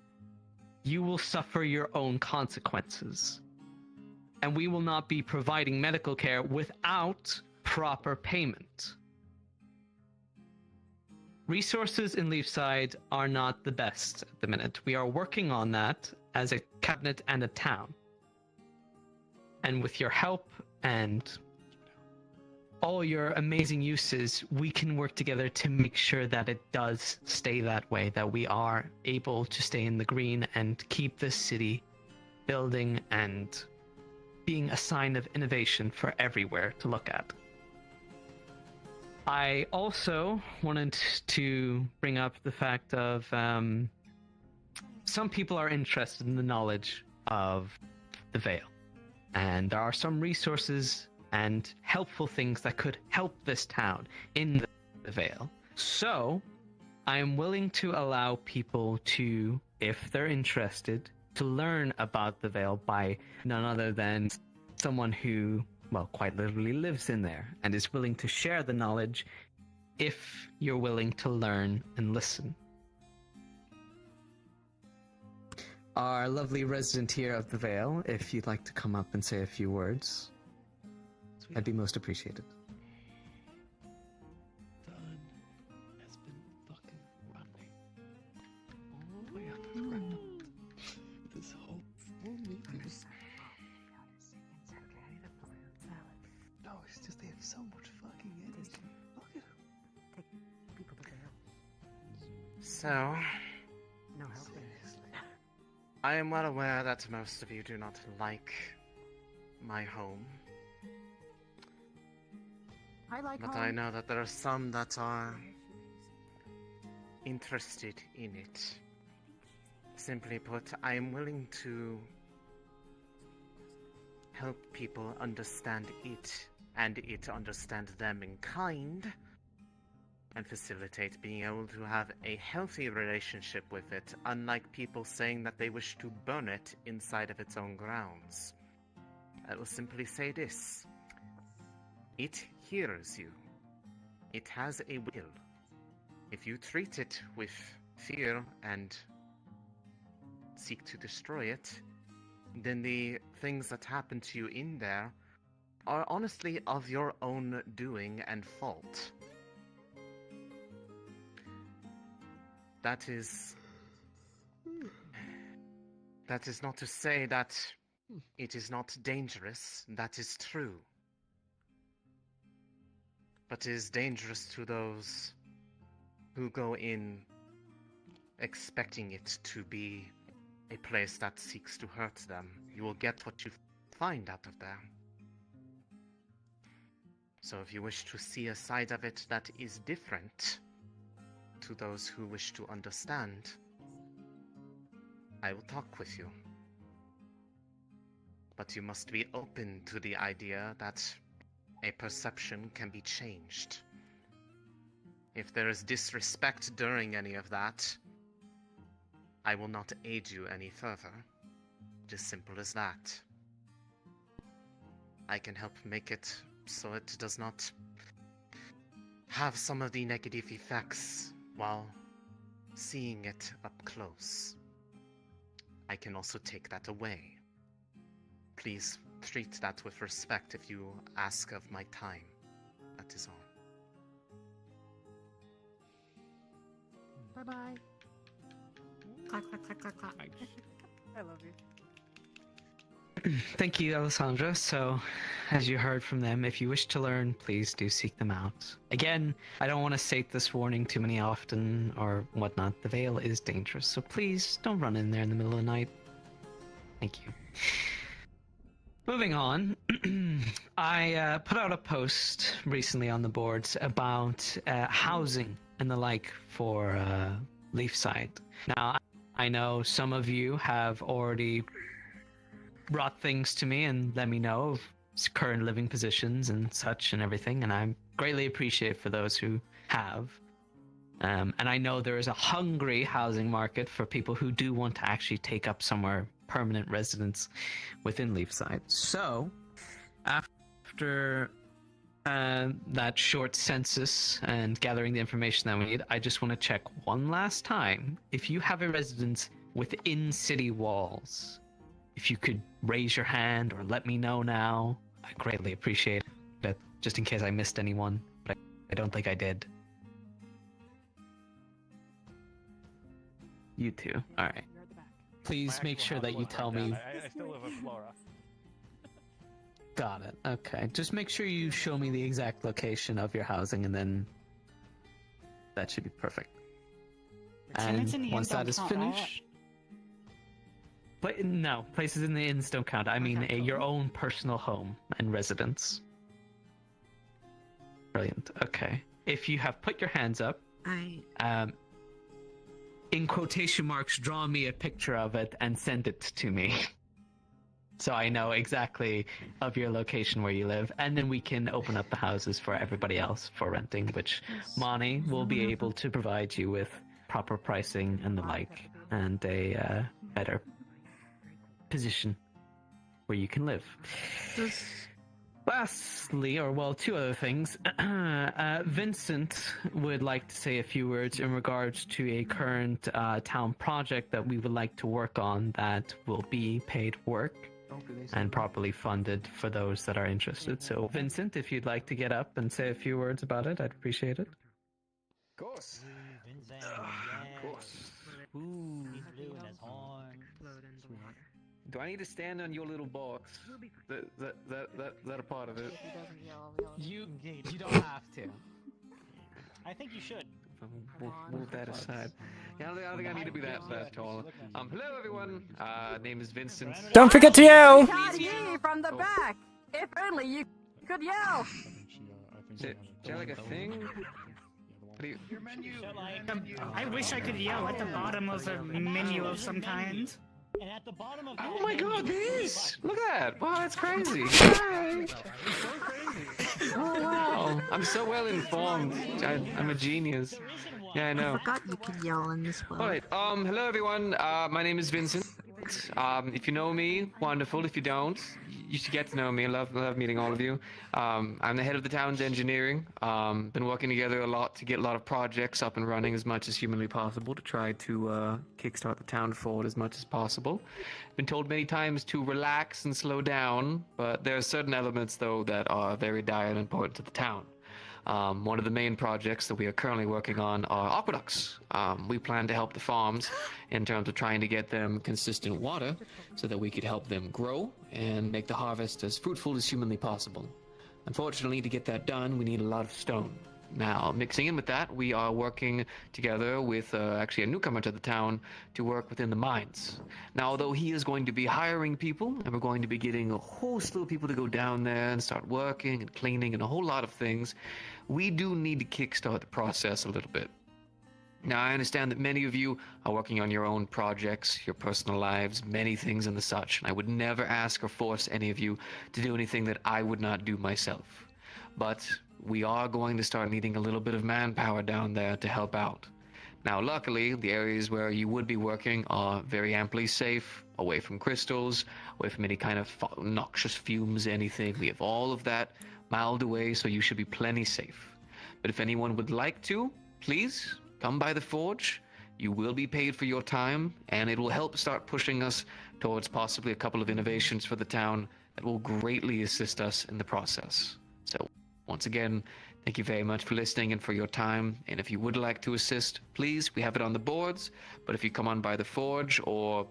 you will suffer your own consequences. And we will not be providing medical care without proper payment. Resources in Leafside are not the best at the minute. We are working on that as a cabinet and a town. And with your help and all your amazing uses, we can work together to make sure that it does stay that way, that we are able to stay in the green and keep this city building and being a sign of innovation for everywhere to look at. I also wanted to bring up the fact of some people are interested in the knowledge of the Vale, and there are some resources and helpful things that could help this town in the Vale. So I am willing to allow people to, if they're interested, to learn about the Vale by none other than someone who, well, quite literally lives in there and is willing to share the knowledge if you're willing to learn and listen. Our lovely resident here of the Vale, if you'd like to come up and say a few words, I'd be most appreciated. Has been fucking running all the way up around this whole meeting. No, it's just they have so much fucking energy. Look at them. Take people to jail. So, No help. I am well aware that most of you do not like my home. I like But home. I know that there are some that are interested in it. Simply put, I am willing to help people understand it, and it understand them in kind, and facilitate being able to have a healthy relationship with it, unlike people saying that they wish to burn it inside of its own grounds. I will simply say this. It hears you. It has a will. If you treat it with fear and seek to destroy it, then the things that happen to you in there are honestly of your own doing and fault. That is not to say that it is not dangerous. That is true. But it is dangerous to those who go in expecting it to be a place that seeks to hurt them. You will get what you find out of there. So if you wish to see a side of it that is different to those who wish to understand, I will talk with you. But you must be open to the idea that a perception can be changed. If there is disrespect during any of that, I will not aid you any further. It is simple as that. I can help make it so it does not have some of the negative effects while seeing it up close. I can also take that away. Please treat that with respect if you ask of my time. That is all. Bye-bye. Clack, clack, clack, clack, clack. I love you. Thank you, Alessandra. So, as you heard from them, if you wish to learn, please do seek them out. Again, I don't want to state this warning too many often or whatnot. The Vale is dangerous, so please don't run in there in the middle of the night. Thank you. Moving on, I put out a post recently on the boards about housing and the like for Leafside. Now, I know some of you have already brought things to me and let me know of current living positions and such and everything, and I greatly appreciate for those who have. And I know there is a hungry housing market for people who do want to actually take up somewhere permanent residence within Leafside. So, after that short census and gathering the information that we need, I just want to check one last time. If you have a residence within city walls, if you could raise your hand or let me know now, I greatly appreciate it, just in case I missed anyone, but I don't think I did. You too. All right. Please make sure that you tell me. I still live with Flora. Got it. Okay. Just make sure you show me the exact location of your housing, and then that should be perfect. And once that is finished, No, places in the inns don't count. I mean your own personal home and residence. Brilliant. Okay. If you have put your hands up, in quotation marks, draw me a picture of it and send it to me. So I know exactly of your location where you live, and then we can open up the houses for everybody else for renting, which Monty will be able to provide you with proper pricing and the like, and a better position where you can live. Lastly, two other things. Vincent would like to say a few words in regards to a current town project that we would like to work on that will be paid work and properly funded for those that are interested. So, Vincent, if you'd like to get up and say a few words about it, I'd appreciate it. Of course. Of course. Ooh, he's blowing his horn. Do I need to stand on your little box? That a part of it? You don't have to. I think you should. Move that aside. Yeah, I don't think I need to be that tall. Hello everyone. Name is Vincent. Don't forget to yell. Can't hear you from the back. If only you could yell. Is that like a thing? I wish I could yell at the bottom of a menu of some kind. And at the bottom of Oh my god, this! Look at that! Wow, that's crazy! Oh wow! I'm so well informed. I'm a genius. Yeah, I know. I forgot you could yell in this world. Alright, hello everyone. My name is Vincent. If you know me, wonderful. If you don't, you should get to know me. I love meeting all of you. I'm the head of the town's engineering. Been working together a lot to get a lot of projects up and running as much as humanly possible to try to kickstart the town forward as much as possible. Been told many times to relax and slow down, but there are certain elements though that are very dire and important to the town. One of the main projects that we are currently working on are aqueducts. We plan to help the farms in terms of trying to get them consistent water so that we could help them grow and make the harvest as fruitful as humanly possible. Unfortunately, to get that done, we need a lot of stone. Now, mixing in with that, we are working together with actually a newcomer to the town to work within the mines. Now, although he is going to be hiring people, and we're going to be getting a whole slew of people to go down there and start working and cleaning and a whole lot of things, we do need to kickstart the process a little bit. Now, I understand that many of you are working on your own projects, your personal lives, many things and the such, and I would never ask or force any of you to do anything that I would not do myself. But we are going to start needing a little bit of manpower down there to help out. Now, luckily, the areas where you would be working are very amply safe, away from crystals, away from any kind of noxious fumes, anything. We have all of that miles away, so you should be plenty safe. But if anyone would like to, please come by the forge. You will be paid for your time, and it will help start pushing us towards possibly a couple of innovations for the town that will greatly assist us in the process. So, once again, thank you very much for listening and for your time. And if you would like to assist, please, we have it on the boards. But if you come on by the forge or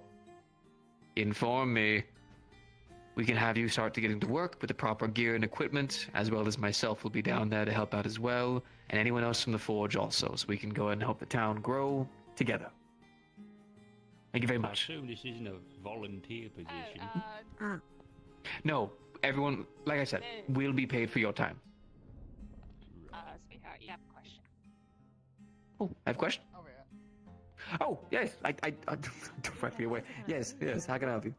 inform me, we can have you start to getting to work with the proper gear and equipment, as well as myself will be down there to help out as well, and anyone else from the forge also, so we can go ahead and help the town grow together. Thank you very much. I assume this isn't a volunteer position. No, everyone, like I said, will be paid for your time. Sweetheart, you have a question. Oh, I have a question? Oh, yes, I don't write me away. Yes, how can I help you?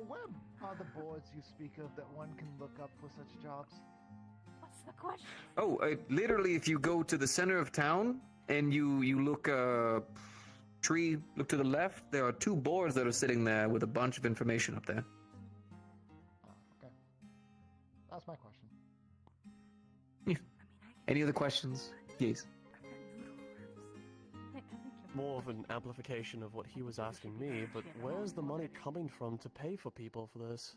Where are the boards you speak of that one can look up for such jobs? What's the question? Oh, literally, if you go to the center of town and you look look to the left, there are two boards that are sitting there with a bunch of information up there. Okay. That's my question. Yeah. Any other questions? Yes. More of an amplification of what he was asking me, but where's the money coming from to pay for people for this?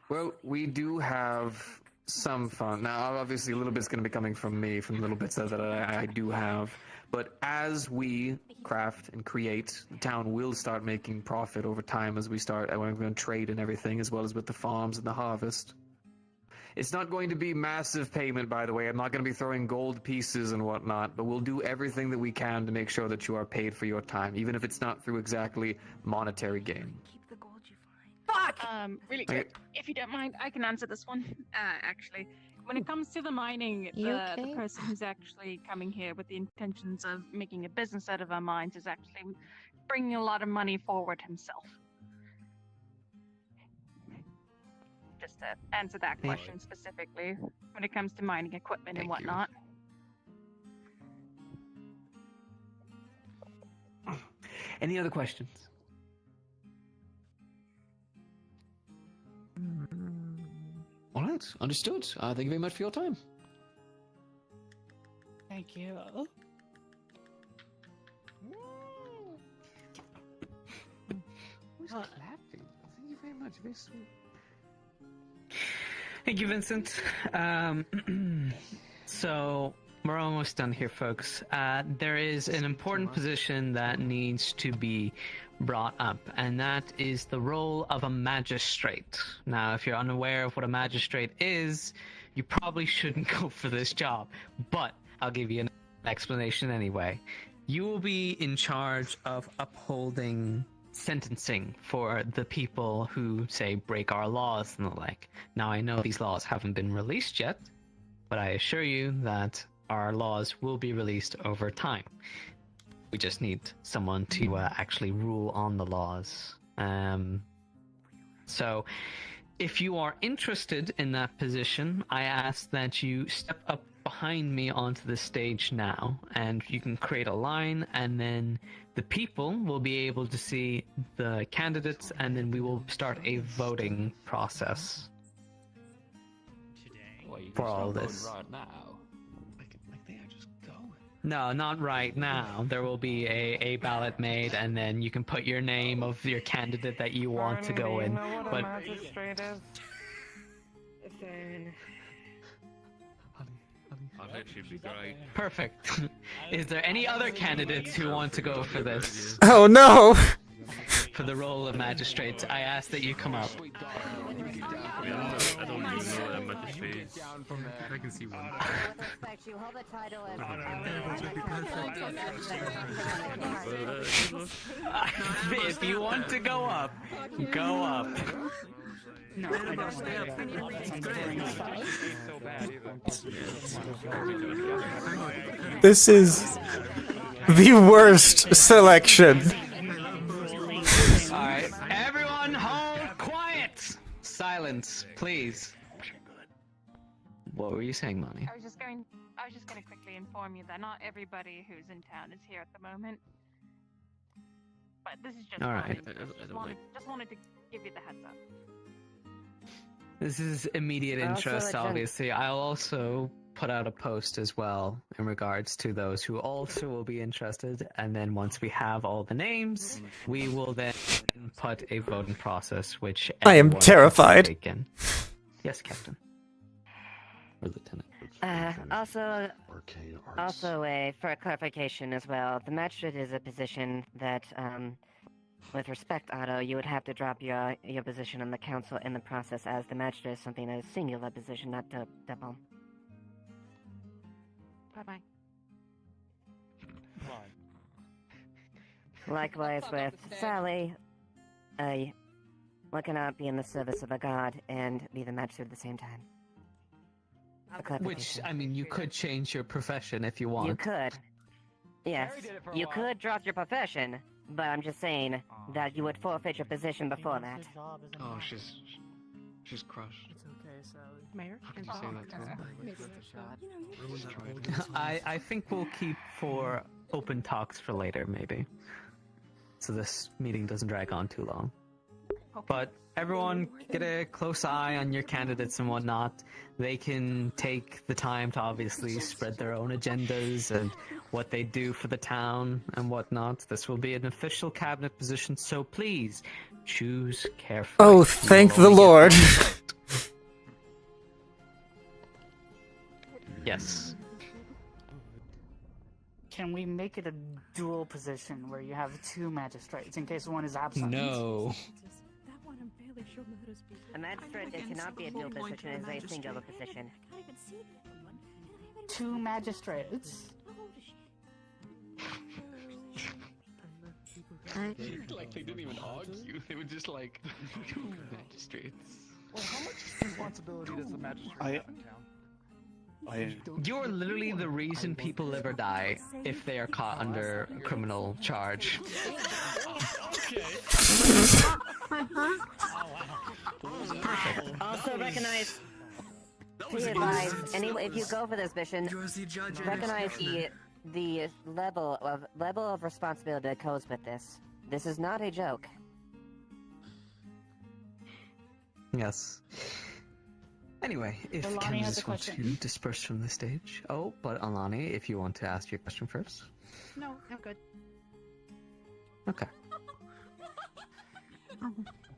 Well, we do have some fun. Now, obviously, a little bit's going to be coming from me, from little bits that I do have. But as we craft and create, the town will start making profit over time as we start. We're going to trade and everything, as well as with the farms and the harvest. It's not going to be massive payment, by the way. I'm not going to be throwing gold pieces and whatnot, but we'll do everything that we can to make sure that you are paid for your time, even if it's not through exactly monetary gain. Fuck! Really quick, if you don't mind, I can answer this one. Actually, when it comes to the mining, the person who's actually coming here with the intentions of making a business out of our mines is actually bringing a lot of money forward himself. Just to answer that question specifically, when it comes to mining equipment and whatnot. Any other questions? All right, understood. Thank you very much for your time. Thank you. Who's clapping? Thank you very much. Very sweet. Thank you, Vincent. So we're almost done here, folks. There is an important position that needs to be brought up, and that is the role of a magistrate. Now, if you're unaware of what a magistrate is, you probably shouldn't go for this job, but I'll give you an explanation anyway. You will be in charge of upholding sentencing for the people who, say, break our laws and the like. Now, I know these laws haven't been released yet, but I assure you that our laws will be released over time. We just need someone to actually rule on the laws. So, if you are interested in that position, I ask that you step up behind me onto the stage now, and you can create a line, and then the people will be able to see the candidates, and then we will start a voting process for all this. Right now. No, not right now. There will be a ballot made, and then you can put your name of your candidate that you want to go in. But That should be great. perfect. Is there any other candidates who want to go for this? Oh no! For the role of magistrates, I ask that you come up. I don't even know what a magistrate is. I can see one. If you want to go up, go up. No, I don't stay up. This is the worst selection. Alright, everyone hold quiet! Silence, please. What were you saying, Mommy? I was just going to quickly inform you that not everybody who's in town is here at the moment. But this is just Alright. just wanted to give you the heads up. This is immediate interest, obviously. I'll also put out a post as well in regards to those who also will be interested, and then once we have all the names, we will then put a voting process, which I am everyone terrified. can take in. Yes, Captain. Or Lieutenant. Also, for clarification as well, the magistrate is a position that, with respect, Otto, you would have to drop your position on the council in the process, as the magistrate is something a singular position, not double. Bye-bye. Likewise with Sally, one cannot be in the service of a god and be the magistrate at the same time. Which, I mean, you could change your profession if you want. You could. Yes, you could drop your profession, but I'm just saying that you would forfeit your position before that. Oh, she's crushed. It's okay, Sally. Mayor? How can you say that to him? I think we'll keep for open talks for later, maybe. So this meeting doesn't drag on too long. But everyone, get a close eye on your candidates and whatnot. They can take the time to obviously spread their own agendas and what they do for the town and whatnot. This will be an official cabinet position, so please choose carefully. Oh, thank the Lord. Yes. Can we make it a dual position where you have two magistrates in case one is absent? No. A magistrate, it cannot be a dual position, it is a singular position. Two magistrates. Like they didn't even argue. They were just like magistrates. Well, how much responsibility does the magistrate have in town? You're literally the reason people live or die if they are caught under a criminal charge. Also recognize, be advised, anyway, if you go for this mission, recognize the level of responsibility that goes with this. This is not a joke. Yes. Anyway, if Alani Ken has just a wants to question. disperse from the stage. Oh, but Alani, if you want to ask your question first. No, no good. Okay.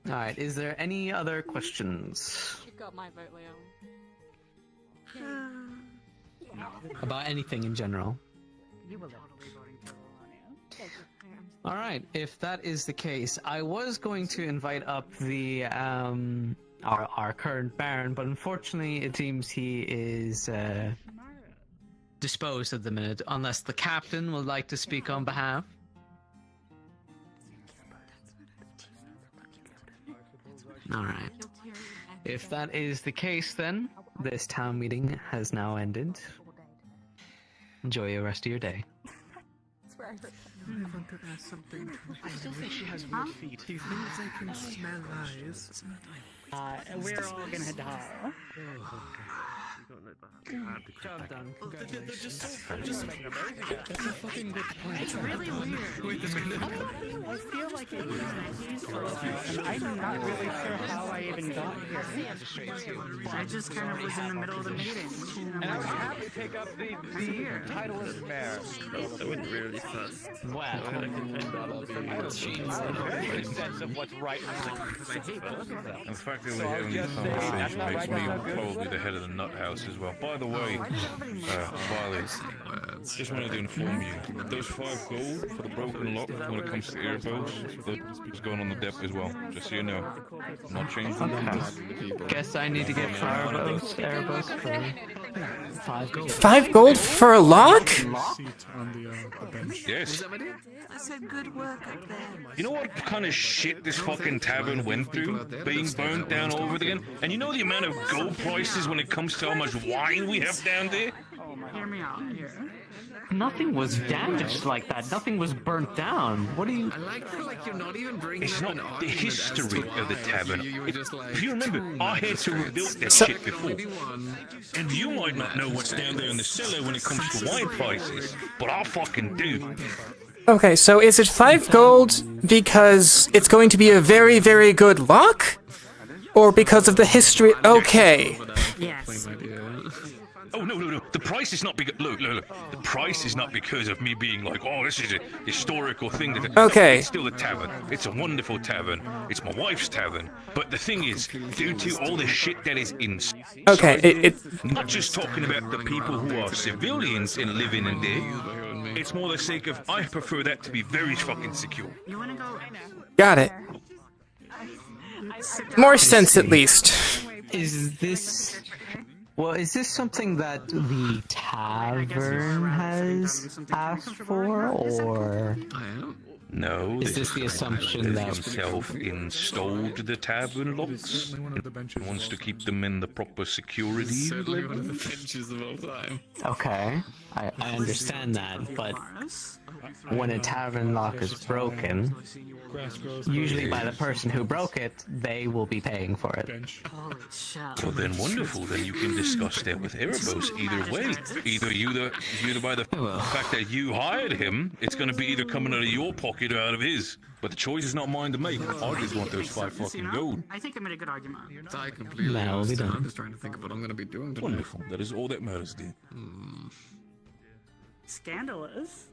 Alright, is there any other questions? You got my vote, Leon. About anything in general? You will Alright, if that is the case, I was going to invite up the our current Baron, but unfortunately it seems he is disposed at the minute, unless the captain would like to speak on behalf. Alright. If that is the case, then this town meeting has now ended. Enjoy the rest of your day. I want to ask something. I still think she has weird feet. Do you think they can smell lies? We're all gonna die. Job done. They're just making America. That's a fucking good point. It's really weird. Wait a minute. I feel like it was 90s for a while, and I'm not really sure how I even got here. I just kind of was in the middle of the meeting. And I was happy to take up the title as mayor. That went really fast. Wow. I have a very good sense of what's right and wrong. Because I hate both of them. And the fact that we're having this conversation makes me probably the head of the nut house as well. By the way, Violet, just wanted to inform you, those 5 gold for the broken lock when it comes to earbuds, that's going on the dep as well, just so you know. I'm not changing the numbers. Guess I need to get Erebos for 5 gold. 5 gold for a lock? Yes. I said good work up there. You know what kind of shit this fucking tavern went through? Being burned down over again? And you know the amount of gold prices when it comes to how much wine we have down there? Hear me out here. Nothing was damaged like that. Nothing was burnt down. What do you... I like how you're not even bringing It's up not the history of the tavern. If you remember, I had to rebuild that So- shit before. And you might not know what's down there in the cellar when it comes to wine prices, but I fucking do. Okay, so is it 5 gold because it's going to be a very, very good lock? Or because of the history? Okay. Yes. Oh, no. The price is not because... Look. The price is not because of me being like, oh, this is a historical thing. Okay. It's still a tavern. It's a wonderful tavern. It's my wife's tavern. But the thing is, due to all the shit that is inside... Okay, Not just talking about the people who are civilians and living in there. It's more the sake of, I prefer that to be very fucking secure. You wanna go? got it. More sense at least. Is this... Well, is this something that the tavern has asked for, or... No, Is this the assumption that... himself installed the tavern locks and wants to keep them in the proper security. Certainly one of the benches of all time. Okay, I understand that, but when a tavern lock is broken, usually by the person who broke it, they will be paying for it. Holy shit. Well then, wonderful. Then you can discuss that with Erebos. Either way, either by the fact that you hired him, it's going to be either coming out of your pocket or out of his. But the choice is not mine to make. I just want those 5 fucking gold. I think I made a good argument. I completely That will be understand. done. I'm just trying to think of what I'm going to be doing tonight. Wonderful. That is all that matters, dear. Scandalous.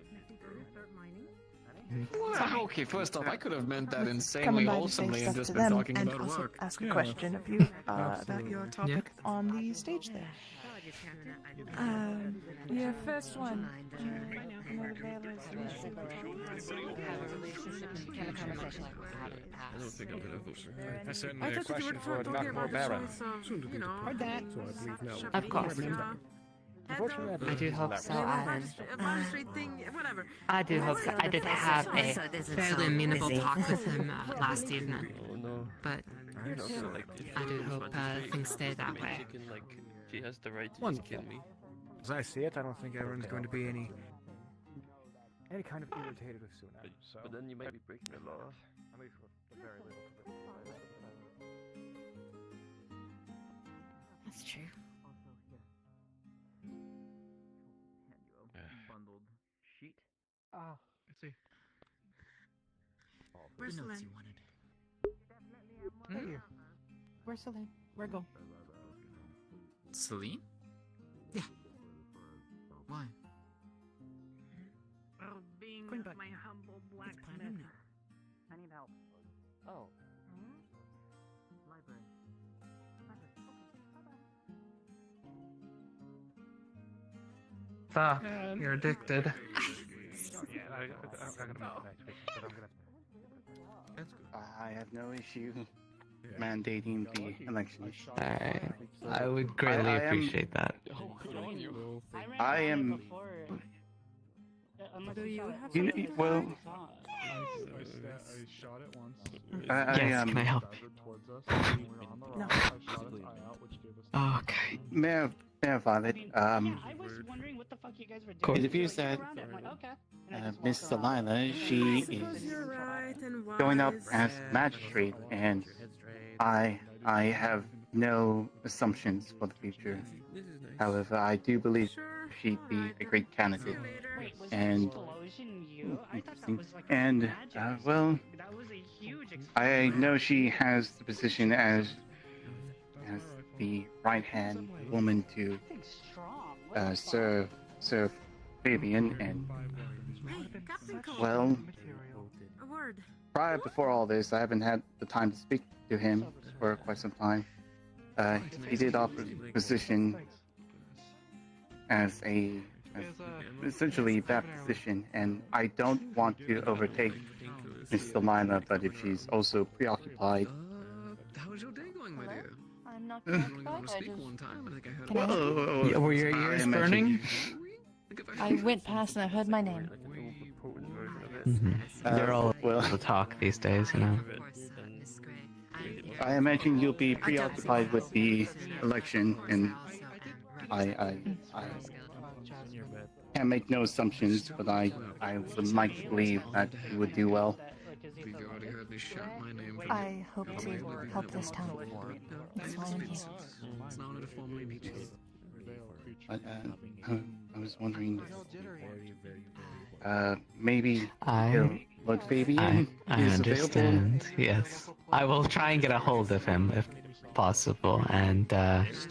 Well, okay, first off, I could have meant that Coming insanely by to say wholesomely and stuff just to been them talking and about also work. ask a question of you about your topic on the stage there. Yeah, first one. I don't think I'm gonna vote for her. That's certainly a question for the Matador Baron. Heard that. Of course. Unfortunately, I do hope so, Adam. Whatever. I do hope so. I did have a fairly amenable talk with him last evening. But I do hope things stay that way. She has the right to just kill me. As I see it, I don't think everyone's going to be any kind of irritated with Suna. So, But then you might be breaking the law. at least with very little. That's true. Bundled sheet. Ah, I see. Where's the notes Celine? you wanted. Thank you. Where's Celine? Where go? Celine? Yeah. Why? Well, being Going back. my humble blacksmith. I need help. Oh. Library. You're addicted. Yeah, I'm gonna make it next week, but I'm gonna. I have no issue mandating the elections. I would greatly I am- appreciate that. I am. Do you have You know, something to well, I shot it once. Yes, can I help? No. Okay. Mayor Violet, I was wondering what the fuck you guys were Cool. doing. it appears that Around it. I'm like, okay. And I just Miss walk around. Delilah, she Suppose is you're right and going up wise. as magistrate, and I have no assumptions for the future. However, I do believe she'd be a great candidate, Wait, was and explosion you? I thought that was like and magic. well, That was a huge I know she has the position as the right-hand woman to serve Fabian, and Hey, Captain Cole. well, A word. before all this, I haven't had the time to speak to him for quite some time. He did offer the position as essentially that position, and I don't want to overtake Miss Delilah, but if she's also preoccupied. How was your day going, my dear? I'm not I preoccupied, only want to I speak just... one time. I think I heard. Can I help you? Yeah, were your ears burning? I went past and I heard my name. They're all well, the talk these days, you know. I imagine you'll be preoccupied with the election, and I can't make no assumptions, but I would like to believe that you would do well. You've already heard me shout my name. I hope to help this town. That's why I'm here. It's an honor to formally meet you. But I was wondering, maybe Lord Fabian I is understand. Yes, I will try and get a hold of him if possible, and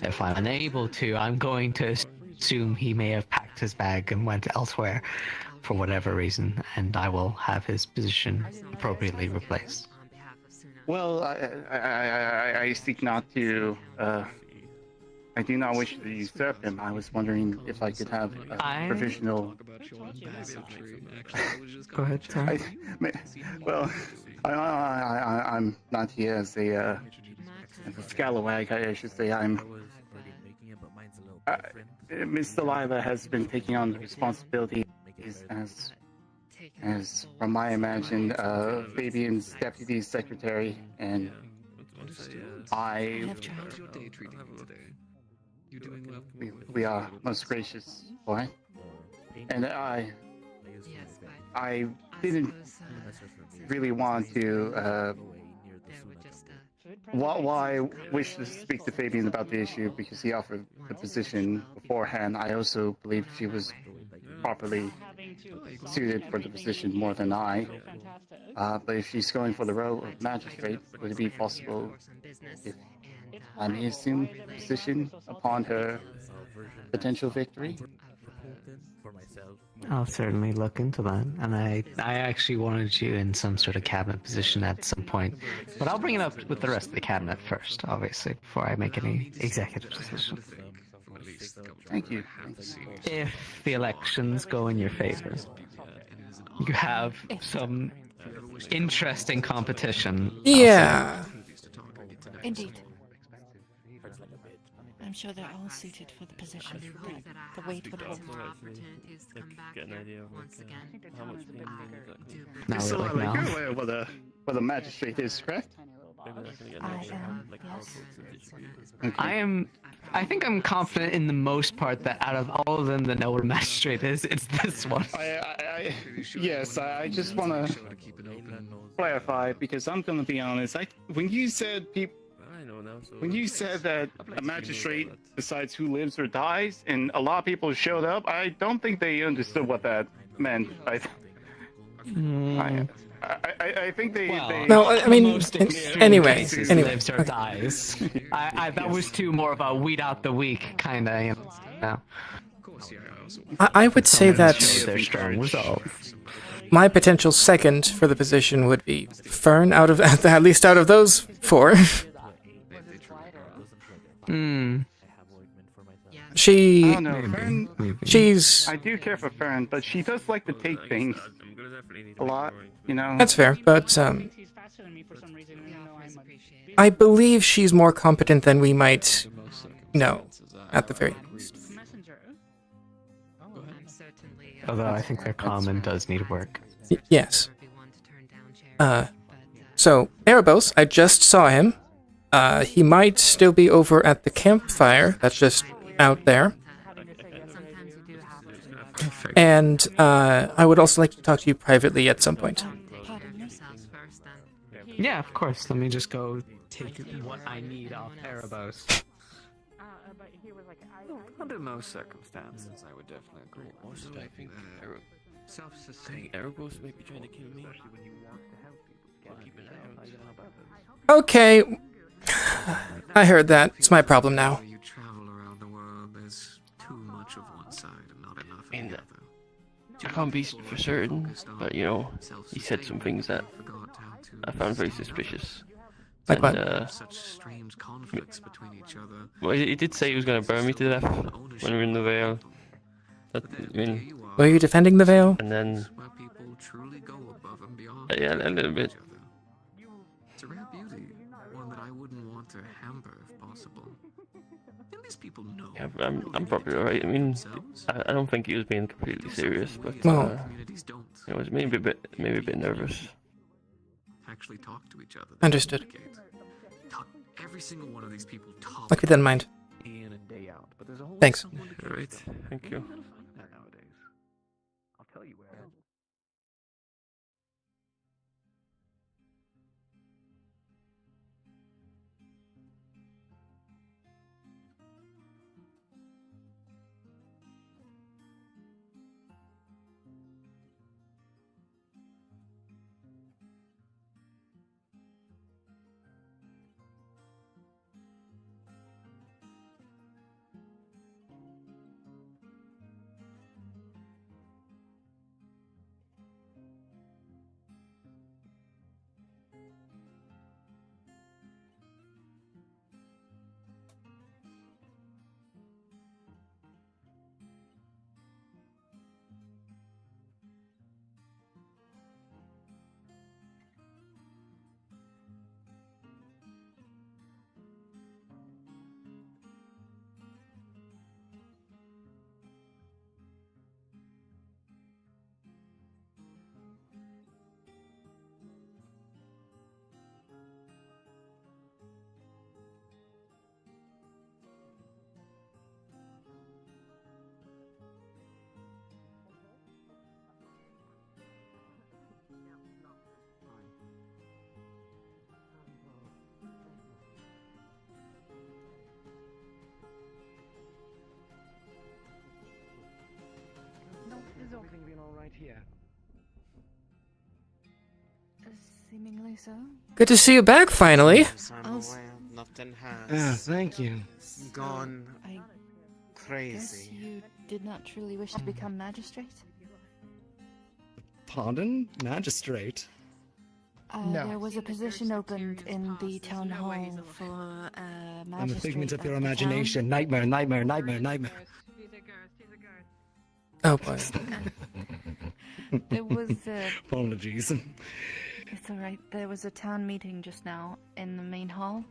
if I'm unable to, I'm going to assume he may have packed his bag and went elsewhere for whatever reason, and I will have his position appropriately replaced. Well, I seek not to. I do not wish to usurp him. I was wondering if I could have a provisional. Go ahead, sorry. I'm not here as a scalawag. I should say I'm. Miss Delilah has been taking on the responsibility as from I imagine, Fabian's deputy secretary, and we are most gracious for it. And I didn't really want to. While I wish to speak to Fabian about the issue because he offered the position beforehand, I also believe she was properly suited for the position more than I. But if she's going for the role of magistrate, would it be possible if I may assume the position upon her potential victory? I'll certainly look into that, and I actually wanted you in some sort of cabinet position at some point, but I'll bring it up with the rest of the cabinet first, obviously, before I make any executive decisions. Thank you. If the elections go in your favor, you have some interesting competition. I'll say. Yeah. Indeed. I'm sure they're all suited for the position that the weight would hold. Get an idea of how much Now, So, like like, now. you're aware what a magistrate is, correct? I think I'm confident in the most part that out of all of them that know what a magistrate is, it's this one. Yes, I just want to clarify because I'm going to be honest. When you said that a magistrate decides who lives or dies, and a lot of people showed up, I don't think they understood what that meant. I think they. No, I mean, anyway. Lives or Okay. dies. That was too more of a weed out the weak kind of. I would say that Their strong resolve. my potential second for the position would be Fern, out of at least out of those four. She. I don't know, Fern. She's. I do care for Fern, but she does like to take things a lot. You know. That's fair, but I believe she's more competent than we might know, at the very least. Although I think their common does need work. Yes. So, Erebos, I just saw him. He might still be over at the campfire that's just out there. And I would also like to talk to you privately at some point. Yeah, of course. Let me just go take what I need off Erebos. Under most circumstances, I would definitely agree. Also, I think self-sustaining Erebos may be trying to kill me. Keep an eye out. Okay. I heard that. It's my problem now. You travel around the world, there's too much of one side and not enough of And the other. I can't be for certain, but you know, he said some things that I found very suspicious. Like what? Such strange conflicts between each other. Well, he did say he was going to burn me to death when we were in the Vale. That, I mean, Were you defending the Vale? and then Where people truly go above and beyond. yeah, a little bit. It's a rare beauty, one that I wouldn't want to hamper if possible. At least people know. Yeah, I'm probably alright. I mean, I don't think he was being completely serious, but Well- it was maybe a bit nervous. Actually talk to each other. Understood. Every single one of these people talk. I'll keep that in mind. In and day out, but there's a whole Thanks. Alright, thank you. that nowadays. I'll tell you where. Everything been all right here? Seemingly so. Good to see you back finally. I'm aware nothing has Ah, thank you. gone I guess crazy. you did not truly wish to become magistrate? Pardon? Magistrate? There was a position opened in the town hall for magistrate. I'm a figment of your the town. imagination. Nightmare, nightmare, nightmare, nightmare. Oh boy. There was. Apologies. It's alright. There was a town meeting just now in the main hall,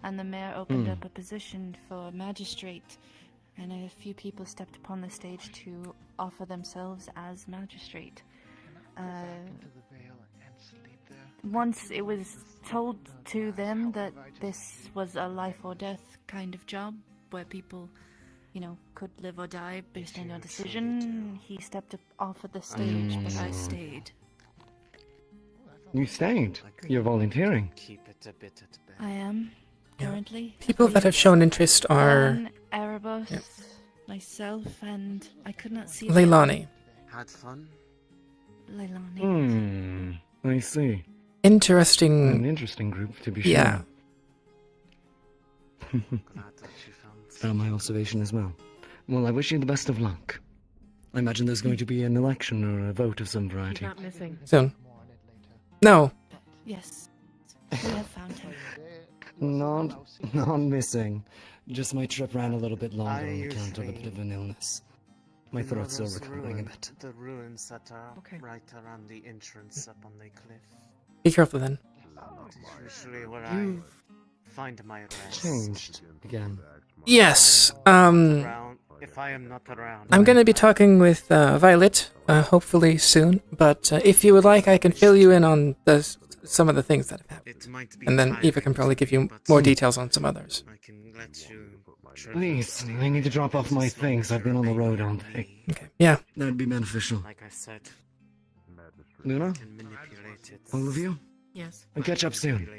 and the mayor opened up a position for magistrate, and a few people stepped upon the stage to offer themselves as magistrate. Once it was told to them that this was a life or death kind of job, where people, could live or die based on your decision, he stepped up off of the stage, but I stayed. You stayed. You're volunteering. Keep it a bit at bay. I am, currently. People that have shown interest are Erebos, myself, and I could not see Leilani. Had fun? Leilani. I see. Interesting. An interesting group, to be sure. Yeah. Found my observation as well. Well, I wish you the best of luck. I imagine there's going to be an election or a vote of some variety. Not missing. Soon. No. Yes, we have found him. Not missing. Just my trip ran a little bit longer on account of a bit of an illness. My throat's still recovering a bit. The ruins that are right around the entrance up on the cliff. Be careful then. It's usually where I find my rest. Changed again. Yes. If I am not around. I'm going to be talking with Violet, hopefully soon. But if you would like, I can fill you in on some of the things that have happened, and then Eva can probably give you more details on some others. I can let you. Please, I need to drop off my things. I've been on the road all day. Okay. Yeah. That'd be beneficial. Like I said, Luna? All of you? Yes. We'll catch up soon.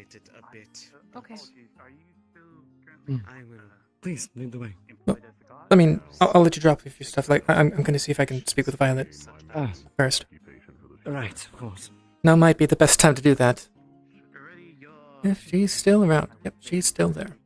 Okay. Please, lead the way. Well, I mean, I'll let you drop a few stuff. Like, I'm going to see if I can speak with Violet first. Right, of course. Now might be the best time to do that. If she's still around. Yep, she's still there.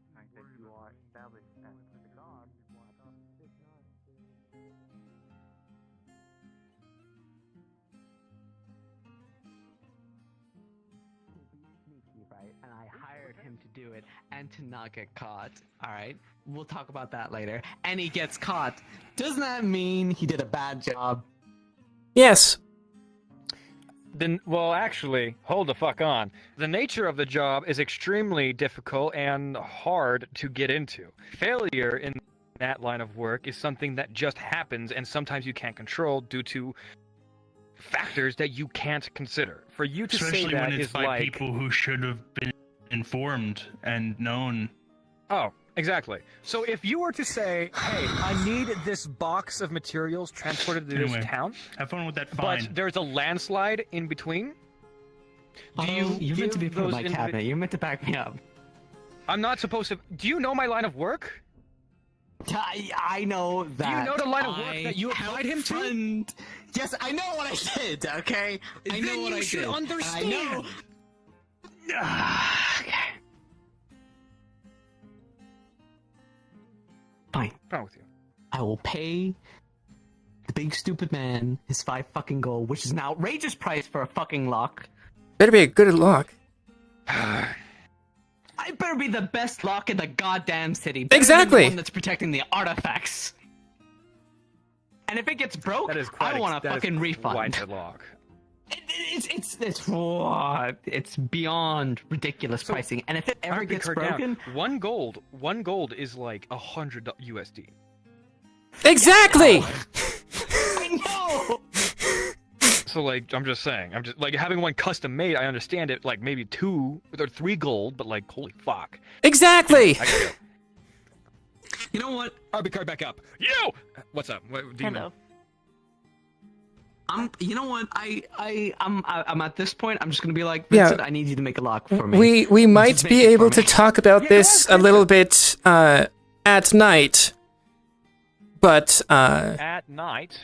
And I hired him to do it and to not get caught. Alright, we'll talk about that later. And he gets caught. Doesn't that mean he did a bad job? Yes. Then, well, actually, hold the fuck on. The nature of the job is extremely difficult and hard to get into. Failure in that line of work is something that just happens and sometimes you can't control due to factors that you can't consider. For you to Especially say that when it's is by like people who should have been informed and known. Oh, exactly. So if you were to say, hey, I need this box of materials transported to Anyway, this town, have fun with that fine. but there's a landslide in between, You're meant to be part of my those cabinet. You're meant to back me up. I'm not supposed to... Do you know my line of work? I know that. Do you know the line of work that you applied him to? Yes, I know what I did, okay? I know Then what you I should did. understand. I know. Okay. Fine. What's wrong with you? I will pay the big stupid man his 5 fucking gold, which is an outrageous price for a fucking lock. Better be a good lock. I better be the best lock in the goddamn city. Better Exactly. than the one that's protecting the artifacts. And if it gets broke, I want a fucking refund. Quite a lock. It's beyond ridiculous pricing. And if it ever gets broken, one gold is like 100 USD. Exactly. I know. So like, I'm just saying, I'm just like having one custom made. I understand it, like maybe 2 or 3 gold, but like, holy fuck. Exactly. I gotta go. You know what? RB card back up. You. What's up? What do you know? You know what? I'm at this point. I'm just gonna be like, Vincent, I need you to make a lock for me. We might Just be make it able for to me. talk about this a little bit at night, but At night.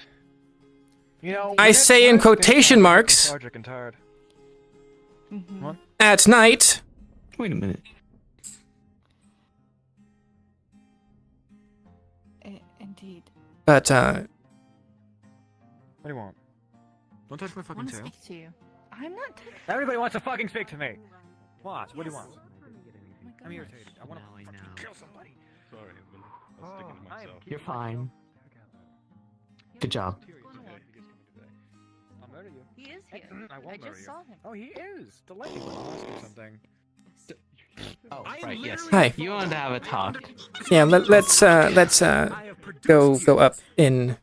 You know, I say in quotation marks. Lethargic and tired. What? At night. Wait a minute. Indeed. But What do you want? Don't touch my I fucking want to tail. speak to you. I'm not. Everybody wants to fucking speak to me. What? What do you want? I'm irritated. I want to fucking kill somebody. Sorry, I was sticking to myself. You're fine. Good job. I'll murder you. He is here. I won't murder just you. saw him. Oh, he is. Delightful. I'll ask you something. Oh, right, yes. Hi. You wanted to have a talk. Yeah, let's go up in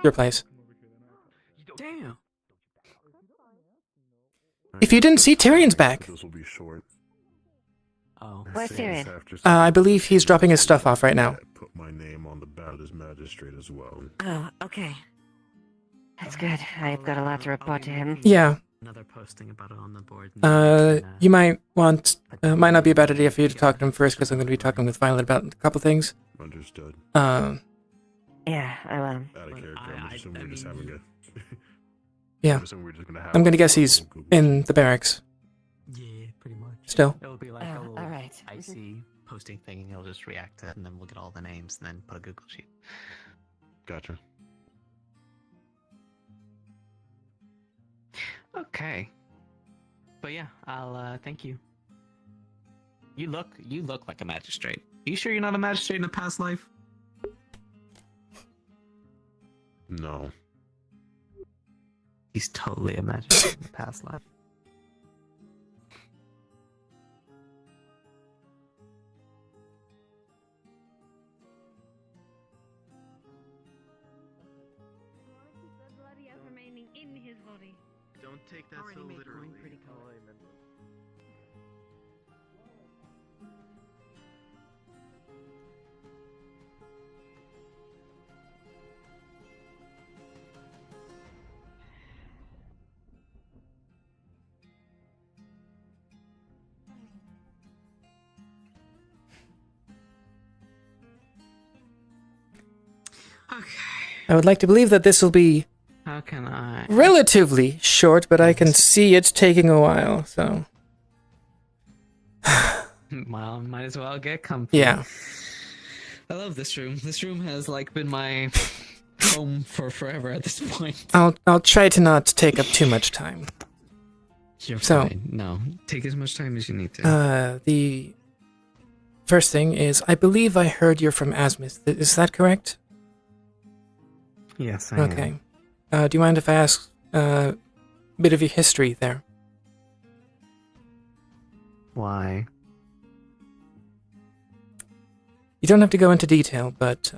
your place. Damn. If you didn't see, Tyrion's back. This will be short. Oh. Where's Tyrion? I believe he's dropping his stuff off right now. Put my name on the ballot as magistrate as well. Oh, okay. That's good. I've got a lot to report to him. Yeah. Another posting about it on the board. You might want, might not be a bad idea for you to talk to him first, because I'm going to be talking with Violet about a couple things. Understood. Yeah, I will. Out of character. I'm assuming we're just having a. Yeah. I'm assuming we're just gonna have. I'm going to guess he's in the barracks. Yeah, pretty much. Still. It'll be like a little alright. icy posting thing, and he'll just react to it, and then we'll get all the names, and then put a Google sheet. Gotcha. Okay. But yeah, I'll thank you. You look like a magistrate. You sure you're not a magistrate in a past life? No. He's totally a magistrate in the past life. Don't take that so literally. I would like to believe that this will be How can I? relatively short, but I can see it taking a while, so. Well, might as well get comfy. Yeah. I love this room. This room has like been my home for forever at this point. I'll try to not take up too much time. You're So- fine. No, take as much time as you need to. The first thing is, I believe I heard you're from Asmith. Is that correct? Yes, I am. Okay. Do you mind if I ask a bit of your history there? Why? You don't have to go into detail, but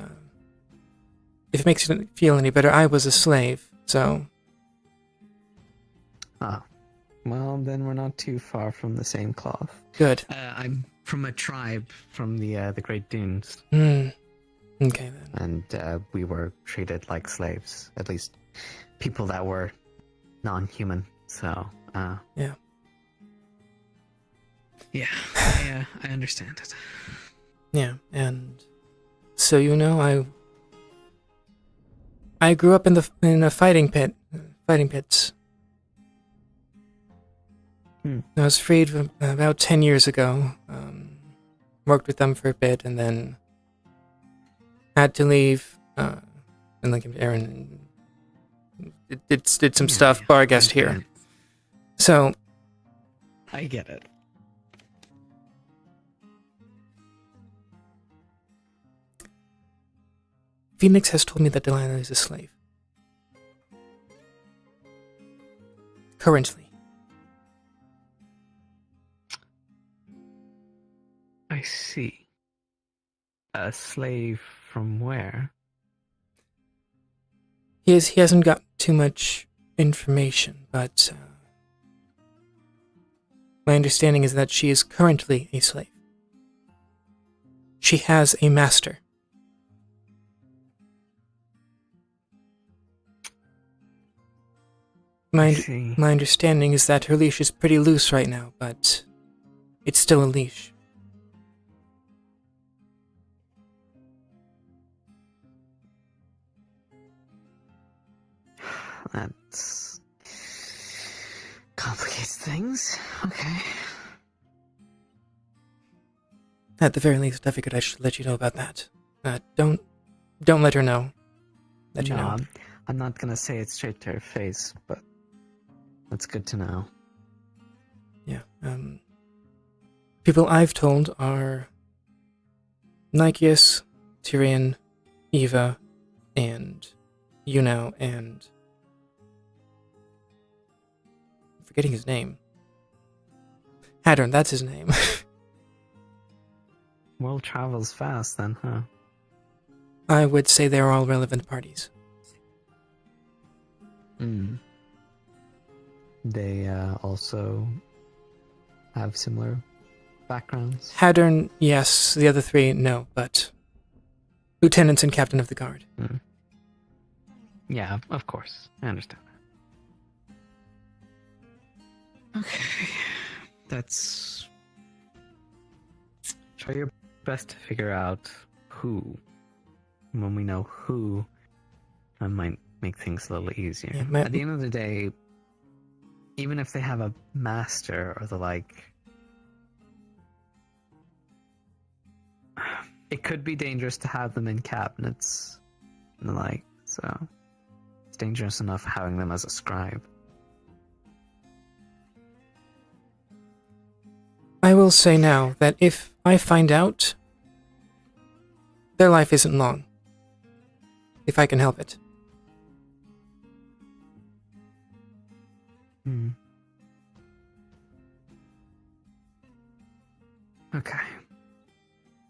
if it makes you feel any better, I was a slave, so... Ah. Well, then we're not too far from the same cloth. Good. I'm from a tribe from the Great Dunes. Hmm. Okay, then. And we were treated like slaves, at least people that were non-human. So, Yeah. Yeah, I understand it. Yeah, and so you know, I grew up in a fighting pits. I was freed from about 10 years ago. Worked with them for a bit, and then had to leave. And like Aaron did some stuff. Bar guest here. So I get it. Phoenix has told me that Delilah is a slave. Currently. I see. A slave from where? He hasn't got too much information, but my understanding is that she is currently a slave. She has a master. My understanding is that her leash is pretty loose right now, but it's still a leash. That complicates things. Okay. At the very least, I figured I should let you know about that. Don't let her know that you know. I'm not gonna say it straight to her face, but That's good to know. Yeah. People I've told are Nikeus, Tyrion, Eva, and Yuno, and I'm forgetting his name. Hadron, that's his name. World travels fast then, huh? I would say they're all relevant parties. They also have similar backgrounds. Hadron, yes. The other three, no, but lieutenants and captain of the guard. Yeah, of course. I understand that. Okay. That's... Try your best to figure out who. When we know who, that might make things a little easier. Yeah, At the end of the day, even if they have a master or the like, it could be dangerous to have them in cabinets and the like, so it's dangerous enough having them as a scribe. I will say now that if I find out, their life isn't long. If I can help it. Okay.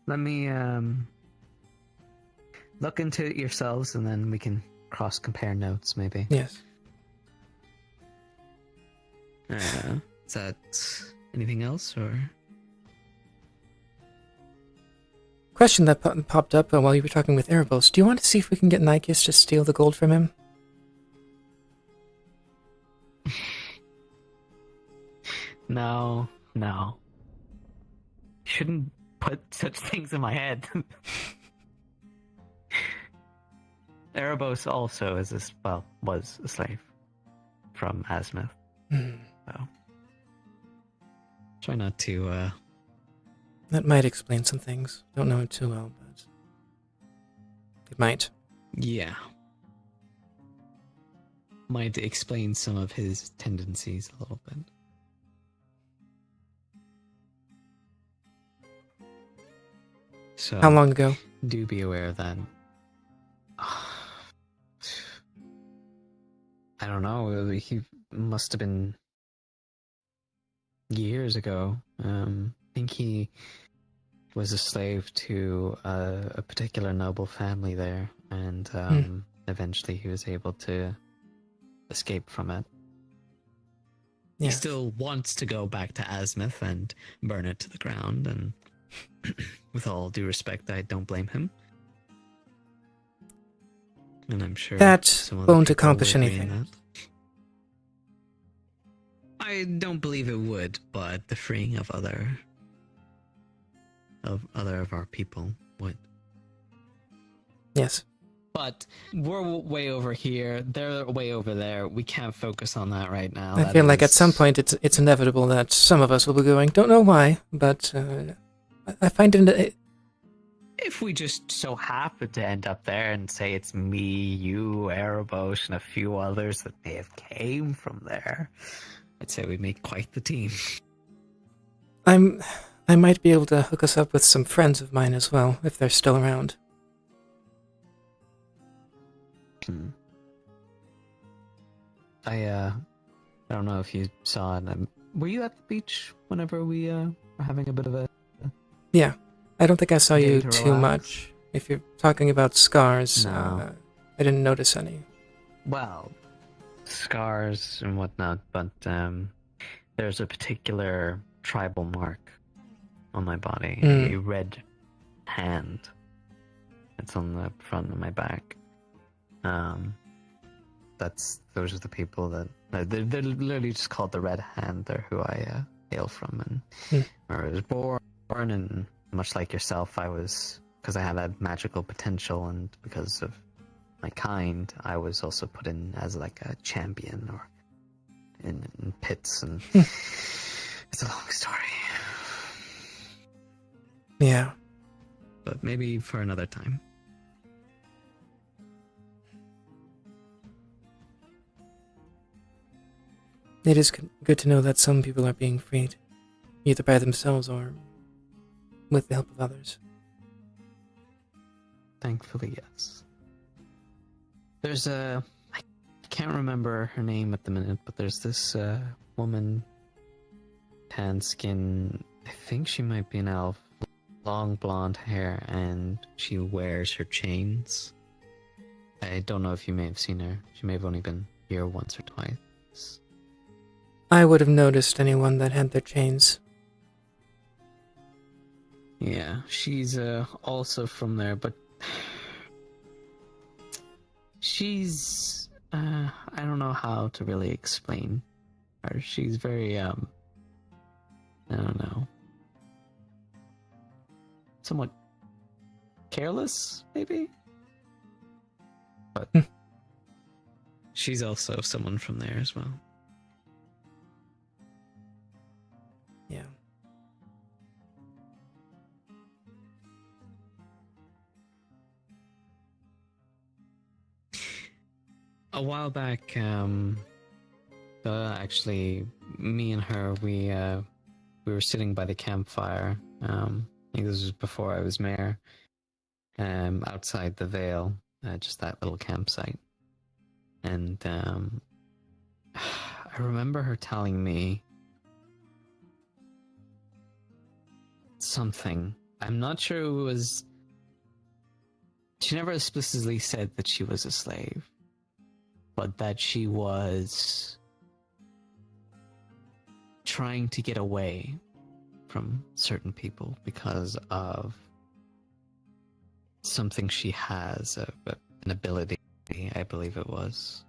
Let me look into it yourselves and then we can cross-compare notes, maybe. Yes. Is that anything else, or...? Question that popped up while you were talking with Erebos. Do you want to see if we can get Nikeus to steal the gold from him? No. Shouldn't put such things in my head. Erebos also was a slave from Azimuth. So try not to That might explain some things. Don't know it too well, but it might. Yeah. Might explain some of his tendencies a little bit. So How long ago? Do be aware that I don't know, he must have been years ago. I think he was a slave to a particular noble family there, and eventually he was able to escape from it. Yeah. He still wants to go back to Azimuth and burn it to the ground, and with all due respect, I don't blame him. And I'm sure that some other won't people accomplish will agree in anything. that. I don't believe it would, but the freeing of other of our people would. Yes. But we're way over here. They're way over there. We can't focus on that right now. I feel like at some point it's inevitable that some of us will be going. Don't know why, but I find it. If we just so happen to end up there and say it's me, you, Erebos, and a few others that may have came from there, I'd say we make quite the team. I might be able to hook us up with some friends of mine as well, if they're still around. I don't know if you saw it. Were you at the beach whenever we were having a bit of a... Yeah. I don't think I saw you to too relax? much. If you're talking about scars, No. I didn't notice any. Well, scars and whatnot, but there's a particular tribal mark on my body, a red hand. It's on the front of my back. Those are the people that they're literally just called the Red Hand. They're who I hail from, and where I was born, and much like yourself, because I had that magical potential, and because of my kind, I was also put in as like a champion or in pits, and it's a long story. Yeah. But maybe for another time. It is good to know that some people are being freed, either by themselves or with the help of others. Thankfully, yes. There's I can't remember her name at the minute, but there's this woman, tan skin. I think she might be an elf, long blonde hair, and she wears her chains. I don't know if you may have seen her. She may have only been here once or twice. I would have noticed anyone that had their chains. Yeah, she's also from there, but she's I don't know how to really explain her. She's very I don't know, somewhat careless, maybe. But she's also someone from there as well. Yeah. A while back, actually, me and her, we were sitting by the campfire. I think this was before I was mayor. Outside the Vale, just that little campsite, and I remember her telling me something. I'm not sure it was. She never explicitly said that she was a slave, but that she was trying to get away from certain people because of something she has, an ability, I believe it was.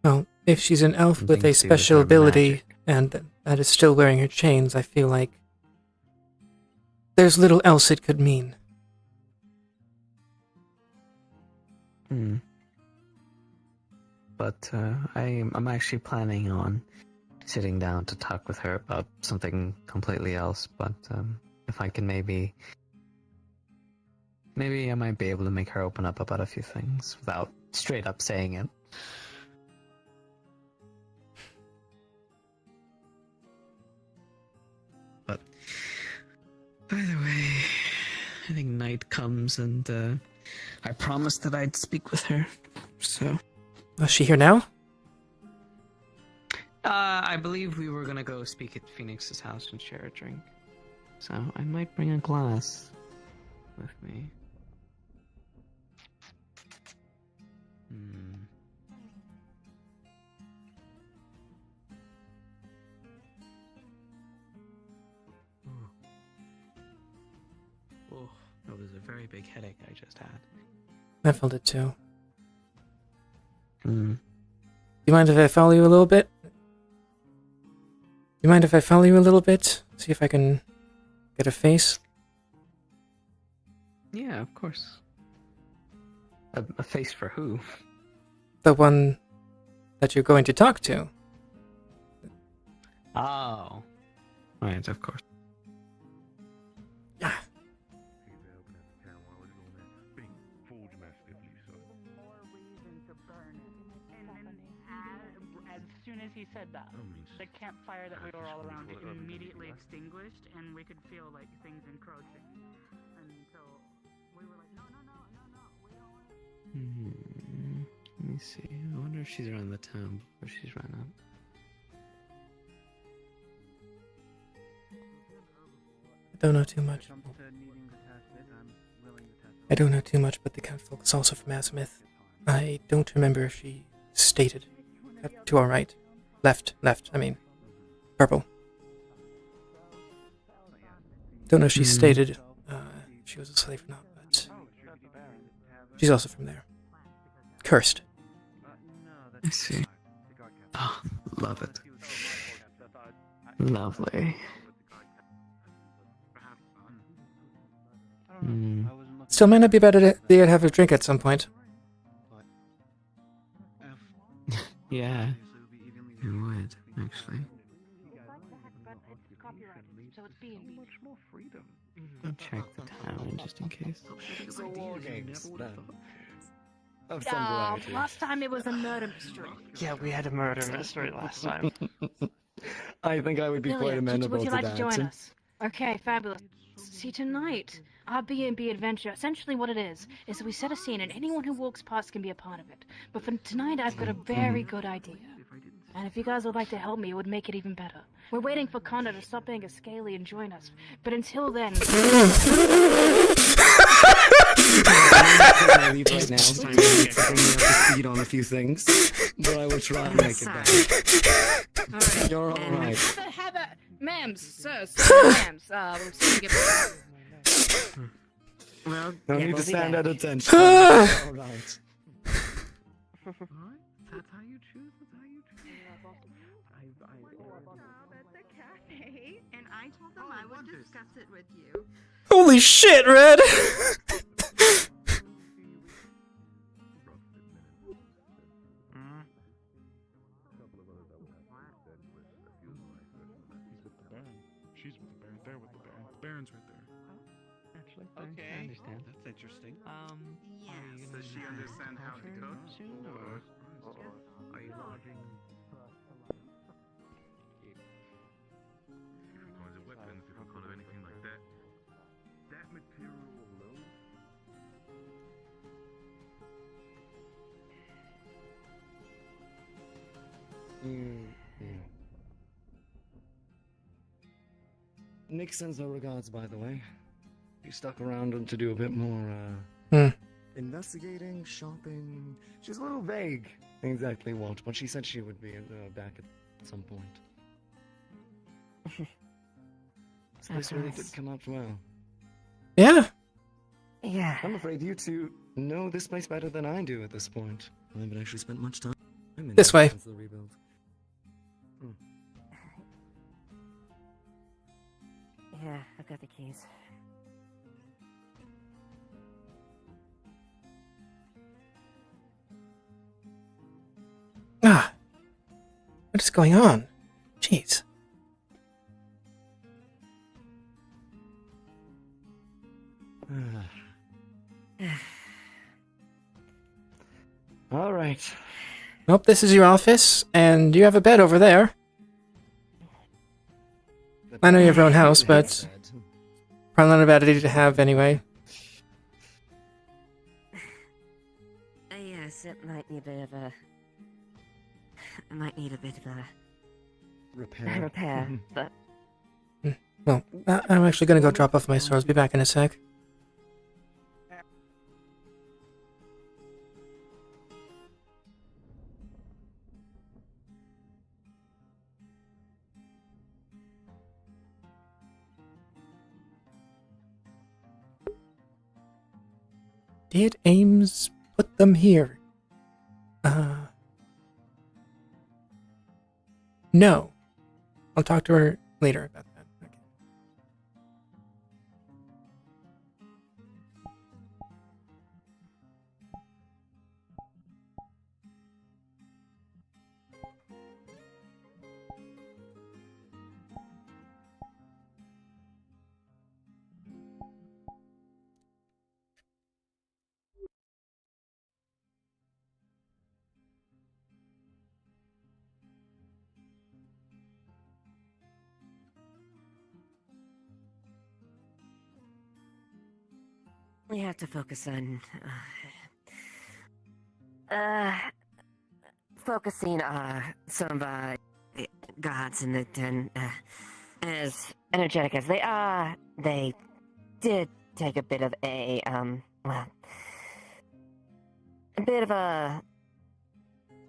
Well, if she's an elf with Something a to do with special her ability magic. and that is still wearing her chains, I feel like there's little else it could mean. But I'm actually planning on sitting down to talk with her about something completely else. But if I can maybe I might be able to make her open up about a few things without straight up saying it. But either way, I think night comes, and I promised that I'd speak with her. So. Is she here now? I believe we were gonna go speak at Phoenix's house and share a drink. So I might bring a glass with me. Oh, that was a very big headache I just had. I felt it too. Do you mind if I follow you a little bit? You mind if I follow you a little bit? See if I can get a face? Yeah, of course. A face for who? The one that you're going to talk to. Oh. Right, of course. As soon as he said that, the campfire that we were all around immediately extinguished, and we could feel like things encroaching. And so we were like, no, we don't want to. Let me see. I wonder if she's around the town before she's run out. I don't know too much. I don't know too much, but the Countfolk is also from Azimuth. I don't remember if she stated. To our right. Left, I mean. Purple. Don't know if she stated if she was a slave or not, but she's also from there. Cursed. I see. Oh, love it. Lovely. Still might not be bad to have a drink at some point. Yeah. It would, actually. I'll check the town just in case. Of some variety. Last time it was a murder mystery. Yeah, we had a murder mystery last time. I think I would be quite Amelia, amenable would you to like that. to join us? Okay, fabulous. See, tonight, our B&B adventure, essentially what it is we set a scene and anyone who walks past can be a part of it. But for tonight, I've got a very good idea. And if you guys would like to help me, it would make it even better. We're waiting for Connor to stop being a scaly and join us. But until then... I leave right now, so I'm going to bring me up to speed on a few things, but I will try and make it back. Alright. You're alright. Have a... Ma'ams, sirs, ma'ams, we'll see you get back. Well, No yeah, need we'll to be stand back. at attention. Alright. That's how you choose. That's how you choose. That's a cafe, and I told them I would discuss it with you. Holy shit, Red! She's with the Baron. They're with the Baron. The Baron's right there. Actually, Okay. I understand. That's interesting. Yes. Does she understand how to cook? Soon, or Are you lodging? Kinds of weapons, different kind of anything like that. That material alone. Nick sends her regards, by the way. She stuck around to do a bit more, investigating, shopping. She's a little vague exactly what, but she said she would be back at some point. This place really did come out well. Yeah. Yeah. I'm afraid you two know this place better than I do at this point. I haven't actually spent much time in This way. since the rebuild. Yeah, I've got the keys. Ah. What is going on? Jeez. All right. Nope, this is your office, and you have a bed over there. I know you have your own house, but probably not a bad idea to have anyway. Yes, it might need a bit of a... It might need a bit of a... Repair. Repair, but... Well, I'm actually gonna go drop off my stores. Be back in a sec. Did Ames put them here? No. I'll talk to her later about that. Okay. We have to focus on... focusing some of our gods in the den. As energetic as they are, they did take a bit of a, well... A bit of a...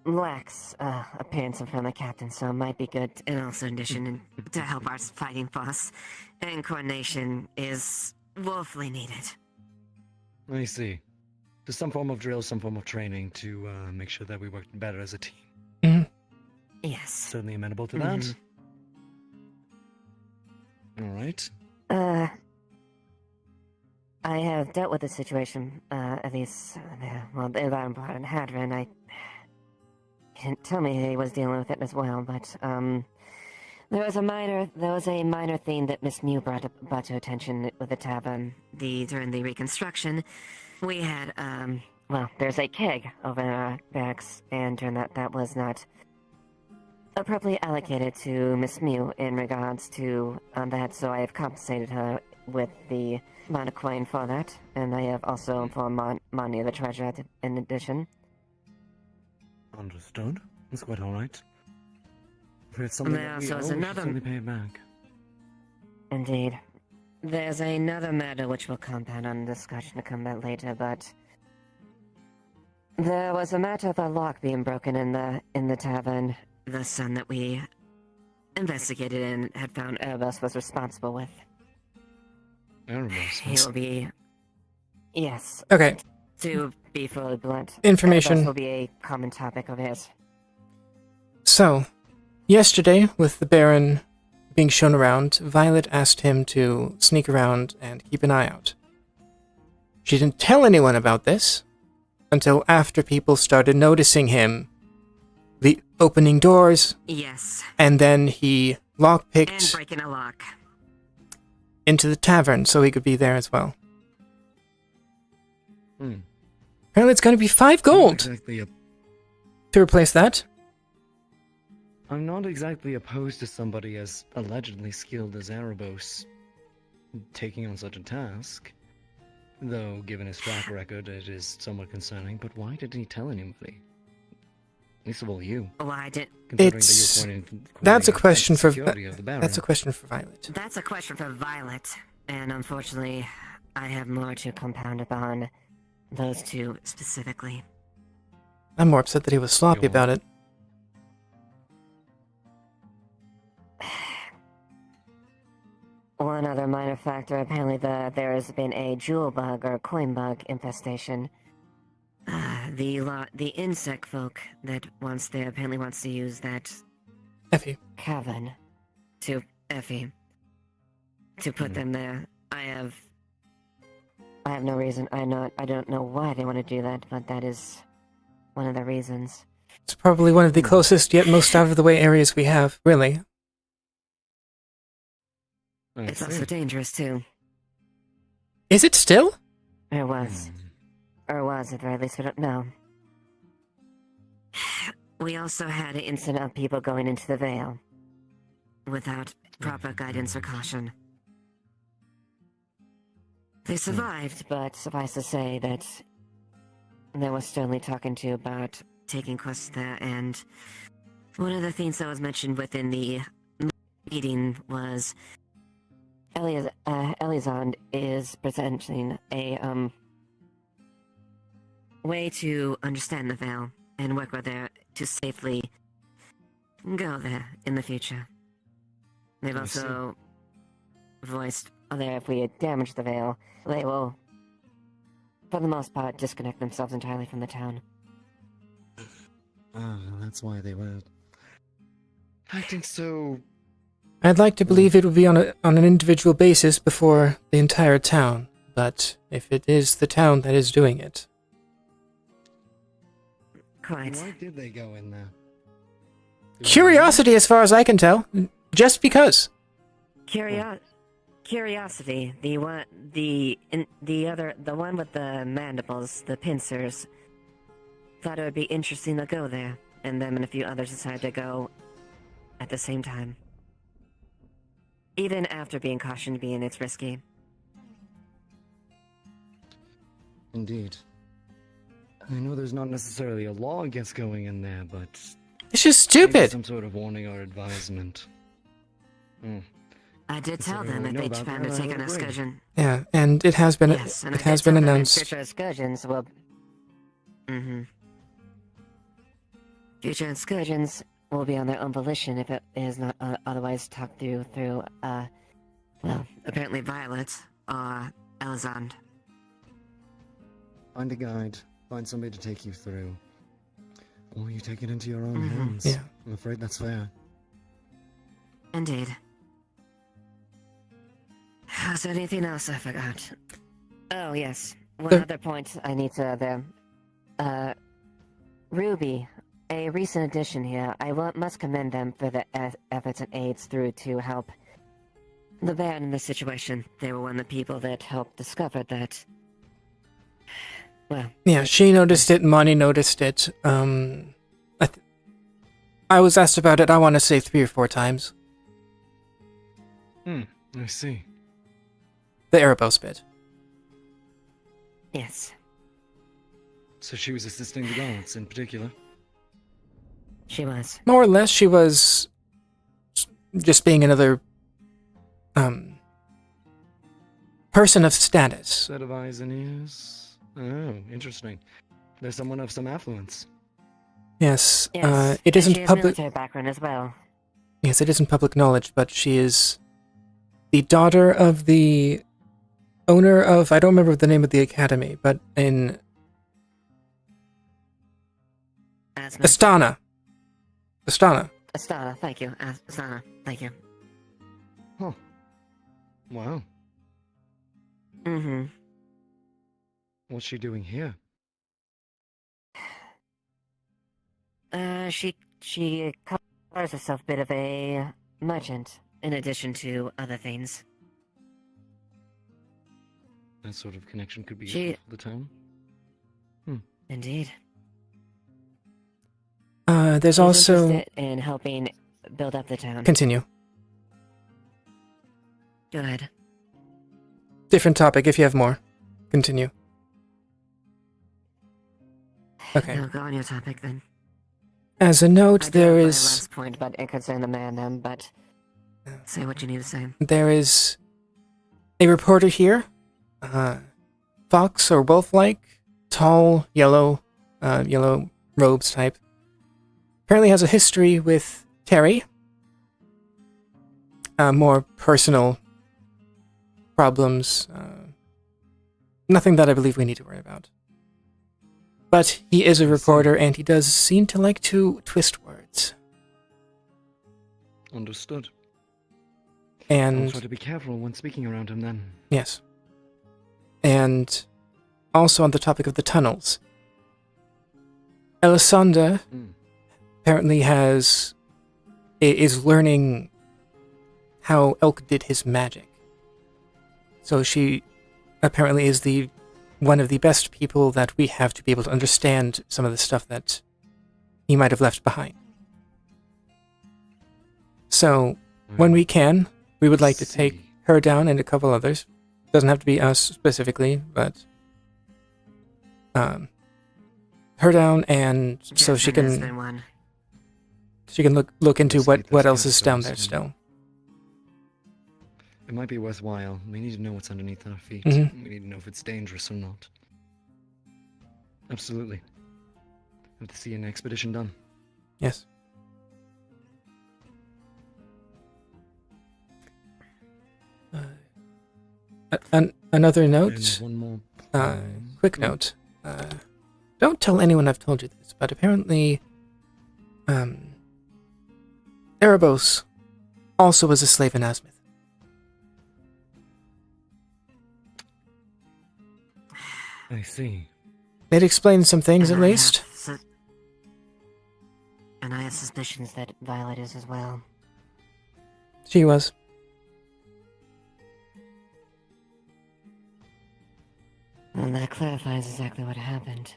lax appearance from the captain, so it might be good. And also, in addition, to help our fighting boss, and coordination is woefully needed. I see. Just some form of drill, some form of training to make sure that we work better as a team. Yes. Certainly amenable to that. All right. I have dealt with the situation, at least, well, the environment in Hadron. He didn't tell me he was dealing with it as well, but, there was a minor theme that Miss Mew brought to attention with the tavern. During the reconstruction, we had, well, there's a keg over in our barracks, and turned out that was not appropriately allocated to Miss Mew in regards to that, so I have compensated her with the amount of coin for that, and I have also informed Monty, the treasurer, in addition. Understood. That's quite alright. If it's something that we owe, we should certainly pay it back. Indeed. There's another matter which will compound on the discussion to come back later, but there was a matter of a lock being broken in the tavern. The son that we investigated and had found Erebus was responsible with. Erebus? He'll be... Yes. Okay. To be fully blunt. Information. Erebus will be a common topic of his. So, yesterday, with the Baron being shown around, Violet asked him to sneak around and keep an eye out. She didn't tell anyone about this until after people started noticing him. The opening doors. Yes. And then he lockpicked. And breaking a lock. Into the tavern so he could be there as well. Apparently it's going to be 5 gold Exactly to replace that. I'm not exactly opposed to somebody as allegedly skilled as Erebos taking on such a task. Though, given his track record, it is somewhat concerning. But why didn't he tell anybody? Least of all you. Why did... That's a question for... Baron. That's a question for Violet. That's a question for Violet. And unfortunately, I have more to compound upon those two specifically. I'm more upset that he was sloppy about it. One other minor factor, apparently there has been a jewel bug or coin bug infestation. The insect folk that apparently wants to use that Effie cavern to Effie to put them there. I have no reason. I don't know why they want to do that, but that is one of the reasons. It's probably one of the closest yet most out of the way areas we have, really. It's also dangerous too. Is it still? It was. Or was, at the very least, we don't know. We also had an incident of people going into the Vale without proper guidance or caution. They survived, but suffice to say that there was sternly talking to about taking quests there, and one of the things that was mentioned within the meeting was Elizond is presenting a way to understand the Vale and work with there to safely go there in the future. They've also voiced that if we damage the Vale, they will, for the most part, disconnect themselves entirely from the town. That's why they were acting so... I'd like to believe it would be on an individual basis before the entire town, but if it is the town that is doing it... Quite. Why did they go in there? Curiosity, as far as I can tell. Just because. Curiosity. The one with the mandibles, the pincers, thought it would be interesting to go there, and them and a few others decided to go at the same time. Even after being cautioned being it's risky. Indeed. I know there's not necessarily a law against going in there, but... It's just stupid! Some sort of warning or advisement. I did tell them that they plan to take an excursion. Yeah, and it has been announced. Future excursions will... Future excursions will be on their own volition if it is not otherwise talked through, well, apparently Violet or Elizond. Find a guide. Find somebody to take you through. Or you take it into your own hands. Yeah. I'm afraid that's fair. Indeed. Was there anything else I forgot? Oh, yes. One other point I need to there. Ruby, a recent addition here. I must commend them for the efforts and aids through to help the Baron in this situation. They were one of the people that helped discover that Well, Yeah, she noticed it, Monty noticed it. I was asked about it, I want to say 3 or 4 times. I see. The Erebos bit. yes. So she was assisting the guards in particular? She was. More or less, she was just being another person of status. Set of eyes and ears? Oh, interesting. There's someone of some affluence. Yes, Yes. it and isn't she has public. military background as well. Yes, it isn't public knowledge, but she is the daughter of the owner of, I don't remember the name of the academy, but in Astana. Astana. Astana, thank you. Astana, thank you. Huh. Wow. Mm-hmm. What's she doing here? She calls herself a bit of a merchant, in addition to other things. That sort of connection could be She- useful for the town. Indeed. There's She's also... interested in helping build up the town. Continue. Go ahead. Different topic, if you have more. Continue. Okay. No, go on your topic then. As a note, I do there have my is... last point, but it concerned the man, but say what you need to say. There is a reporter here, fox or wolf-like, tall, yellow robes type. Apparently has a history with Terry. More personal problems. Nothing that I believe we need to worry about. But he is a reporter, and he does seem to like to twist words. Understood. And I'll try to be careful when speaking around him then. yes. And also on the topic of the tunnels. Elisanda apparently is learning how Elk did his magic. So she apparently is one of the best people that we have to be able to understand some of the stuff that he might have left behind. So, when we can, we would like to take her down and a couple others. Doesn't have to be us specifically, but her down, and so she Jackson has been can one. look into what else is down there still. It might be worthwhile. We need to know what's underneath our feet. Mhm. We need to know if it's dangerous or not. Absolutely. Have to see an expedition done. Yes. Another note. And one more. Quick note. Don't tell anyone I've told you this, but apparently, Erebos also was a slave in Asmith. I see. It explains some things, at And I least. have and I have suspicions that Violet is as well. She was. And that clarifies exactly what happened.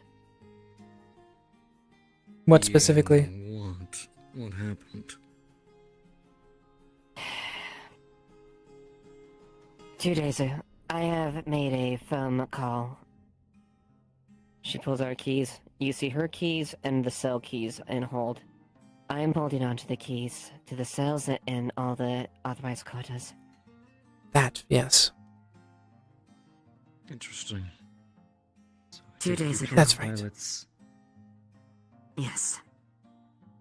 What specifically? What? What happened? 2 days ago, I have made a phone call. She pulls our keys. You see her keys and the cell keys in hold. I am holding on to the keys to the cells and all the authorized quotas. That, yes. Interesting. 2 days ago. That's right. Violet's... Yes.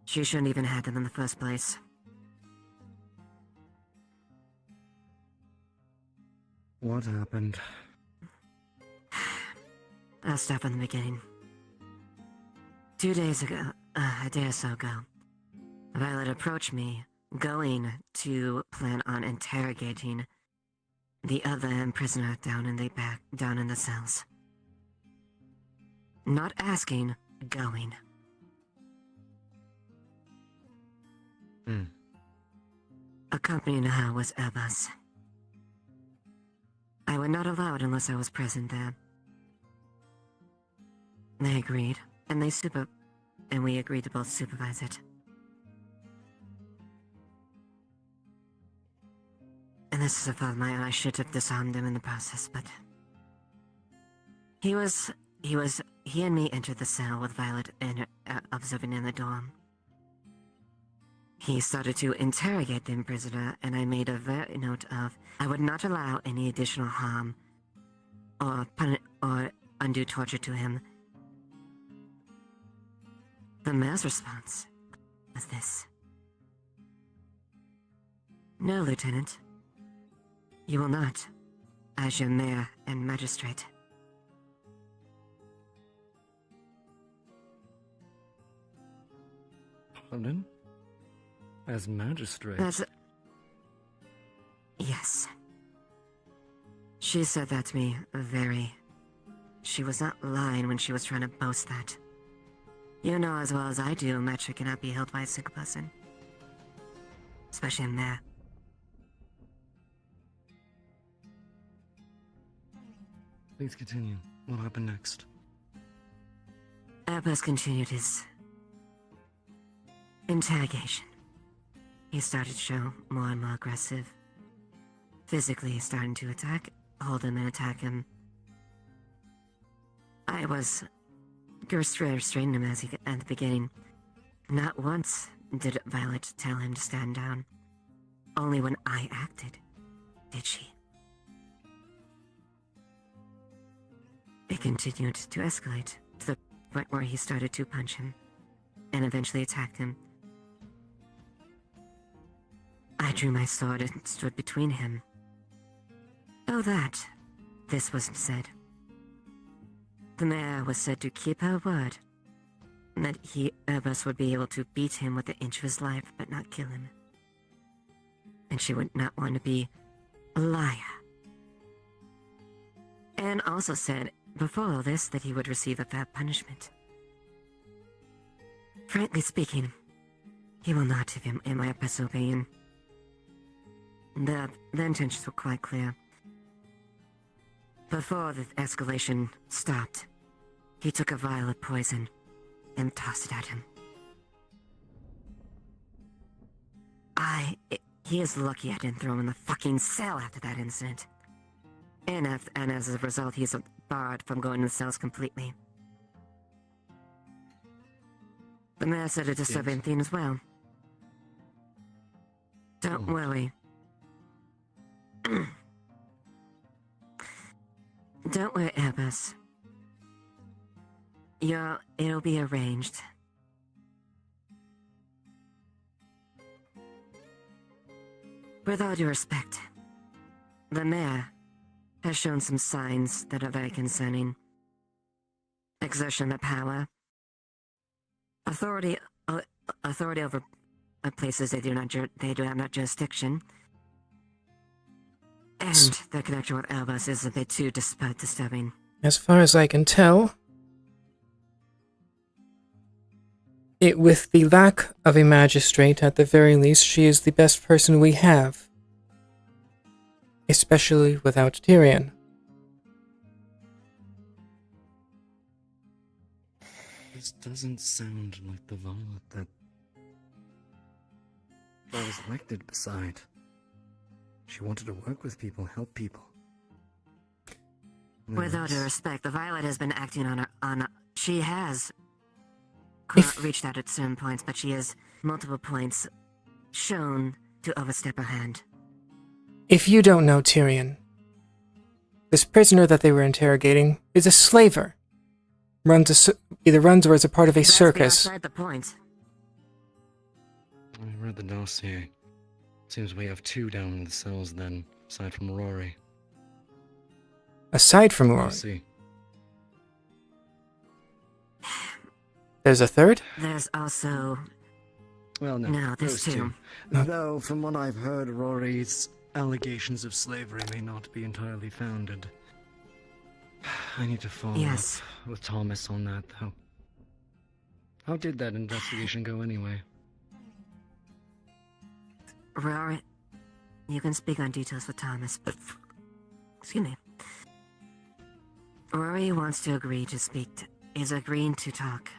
She shouldn't even have them in the first place. What happened? I'll start from the beginning. 2 days ago, a day or so ago, Violet approached me, going to plan on interrogating the other prisoner down in the cells. Not asking, going. Accompanying her was Abbas. I would not allow it unless I was present there. They agreed, and we agreed to both supervise it. And this is a fault of my own. I should have disarmed him in the process, but he and me entered the cell with Violet observing in the dorm. He started to interrogate the prisoner, and I made a very note of I would not allow any additional harm or undue torture to him. The mayor's response was this. No, Lieutenant. You will not, as your mayor and magistrate. Pardon? As magistrate? Yes. She said that to me She was not lying when she was trying to boast that. You know as well as I do, a metric cannot be held by a single person. Especially in there. Please continue. What happened next? Abbas continued his interrogation. He started to show more and more aggressive. Physically starting to hold him and attack him. I was restraining him at the beginning. Not once did Violet tell him to stand down. Only when I acted did she. It continued to escalate to the point where he started to punch him and eventually attacked him. I drew my sword and stood between him. Oh, this was said. The mayor was said to keep her word, and that Abbas would be able to beat him with the inch of his life, but not kill him. And she would not want to be a liar. And also said, before all this, that he would receive a fair punishment. Frankly speaking, he will not, in my personal opinion. The intentions were quite clear. Before the escalation stopped, he took a vial of poison and tossed it at him. He is lucky I didn't throw him in the fucking cell after that incident. And as a result, he's barred from going to the cells completely. The mayor said a disturbing thing as well. Don't worry. Don't worry, Abbas. It'll be arranged. With all due respect, the mayor has shown some signs that are very concerning. Exertion of power. Authority over places they do have no jurisdiction. And their connection with Albus is a bit too disturbing. As far as I can tell, with the lack of a magistrate, at the very least, she is the best person we have. Especially without Tyrion. This doesn't sound like the Violet that I was elected beside. She wanted to work with people, help people. With all due respect, the Violet has been acting she has reached out at certain points, but she has multiple points shown to overstep her hand. If you don't know Tyrion, this prisoner that they were interrogating is a slaver. Either runs or is a part of a circus. Beside the point. I read the dossier. Seems we have 2 down in the cells then, aside from Rory. Aside from Rory? See. There's a third? There's also... Well, no. No, there's those 2. Though, from what I've heard, Rory's allegations of slavery may not be entirely founded. I need to follow up with Thomas on that, though. How did that investigation go anyway? Rory, you can speak on details with Thomas, but... Excuse me. Rory wants to agree to speak is agreeing to talk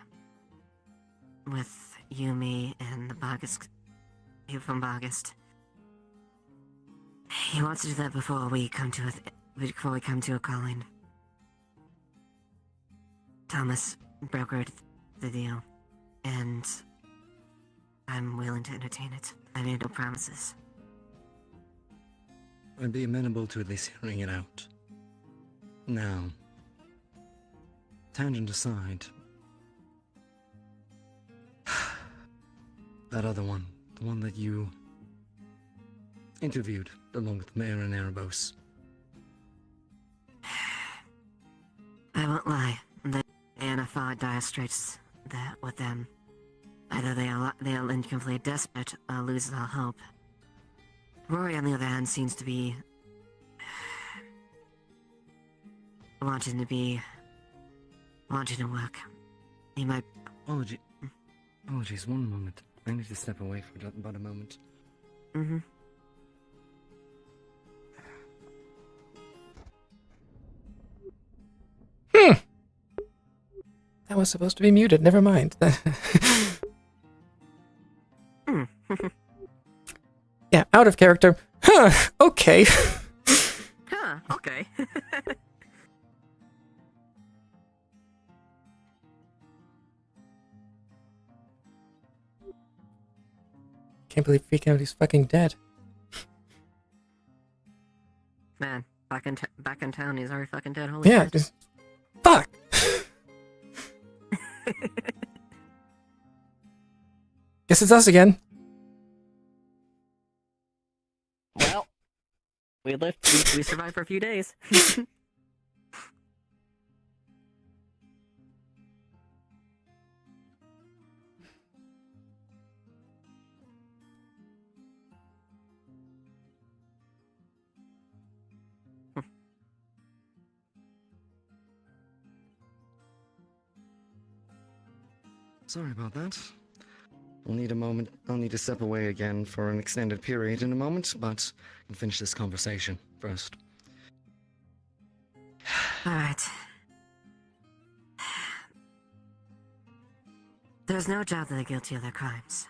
with Yumi and the Bargist, people from Bargist. He wants to do that before we come to a calling. Thomas brokered the deal, and I'm willing to entertain it. I made no promises. I'd be amenable to at least hearing it out. Now, tangent aside, that other one, the one that you interviewed along with Mayor and Erebos. I won't lie, they're in a far dire straits with them. Either they'll incomplete desperate or lose all hope. Rory, on the other hand, seems to be wanting to work. He might. Apologies, one moment. I need to step away for about a moment. Mm-hmm. That was supposed to be muted. Never mind. Yeah, out of character. Huh, okay. Huh, okay. Can't believe freaking out he's fucking dead. Man, back in town, he's already fucking dead. Holy Yeah, shit. just fuck. Guess it's us again. Well, we lived. We survived for a few days. Sorry about that. We'll need a moment. I'll need to step away again for an extended period in a moment, but I can finish this conversation first. All right. There's no doubt that they're guilty of their crimes.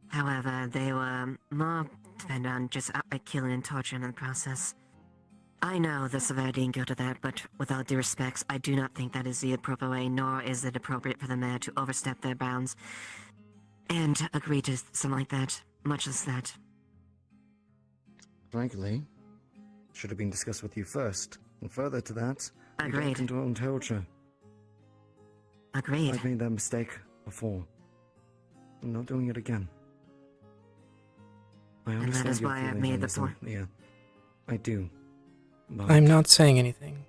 However, they were more bent on just outright killing and torturing in the process. I know the severity and guilt of that, but with all due respects, I do not think that is the appropriate way, nor is it appropriate for the mayor to overstep their bounds and agree to something like that, much as that. Frankly, should have been discussed with you first. And further to that, Agreed. Condone torture. Agreed. I've made that mistake before. I'm not doing it again. I And understand that is your why I've feelings made on the this, point. Yeah, I do. But I'm not saying anything.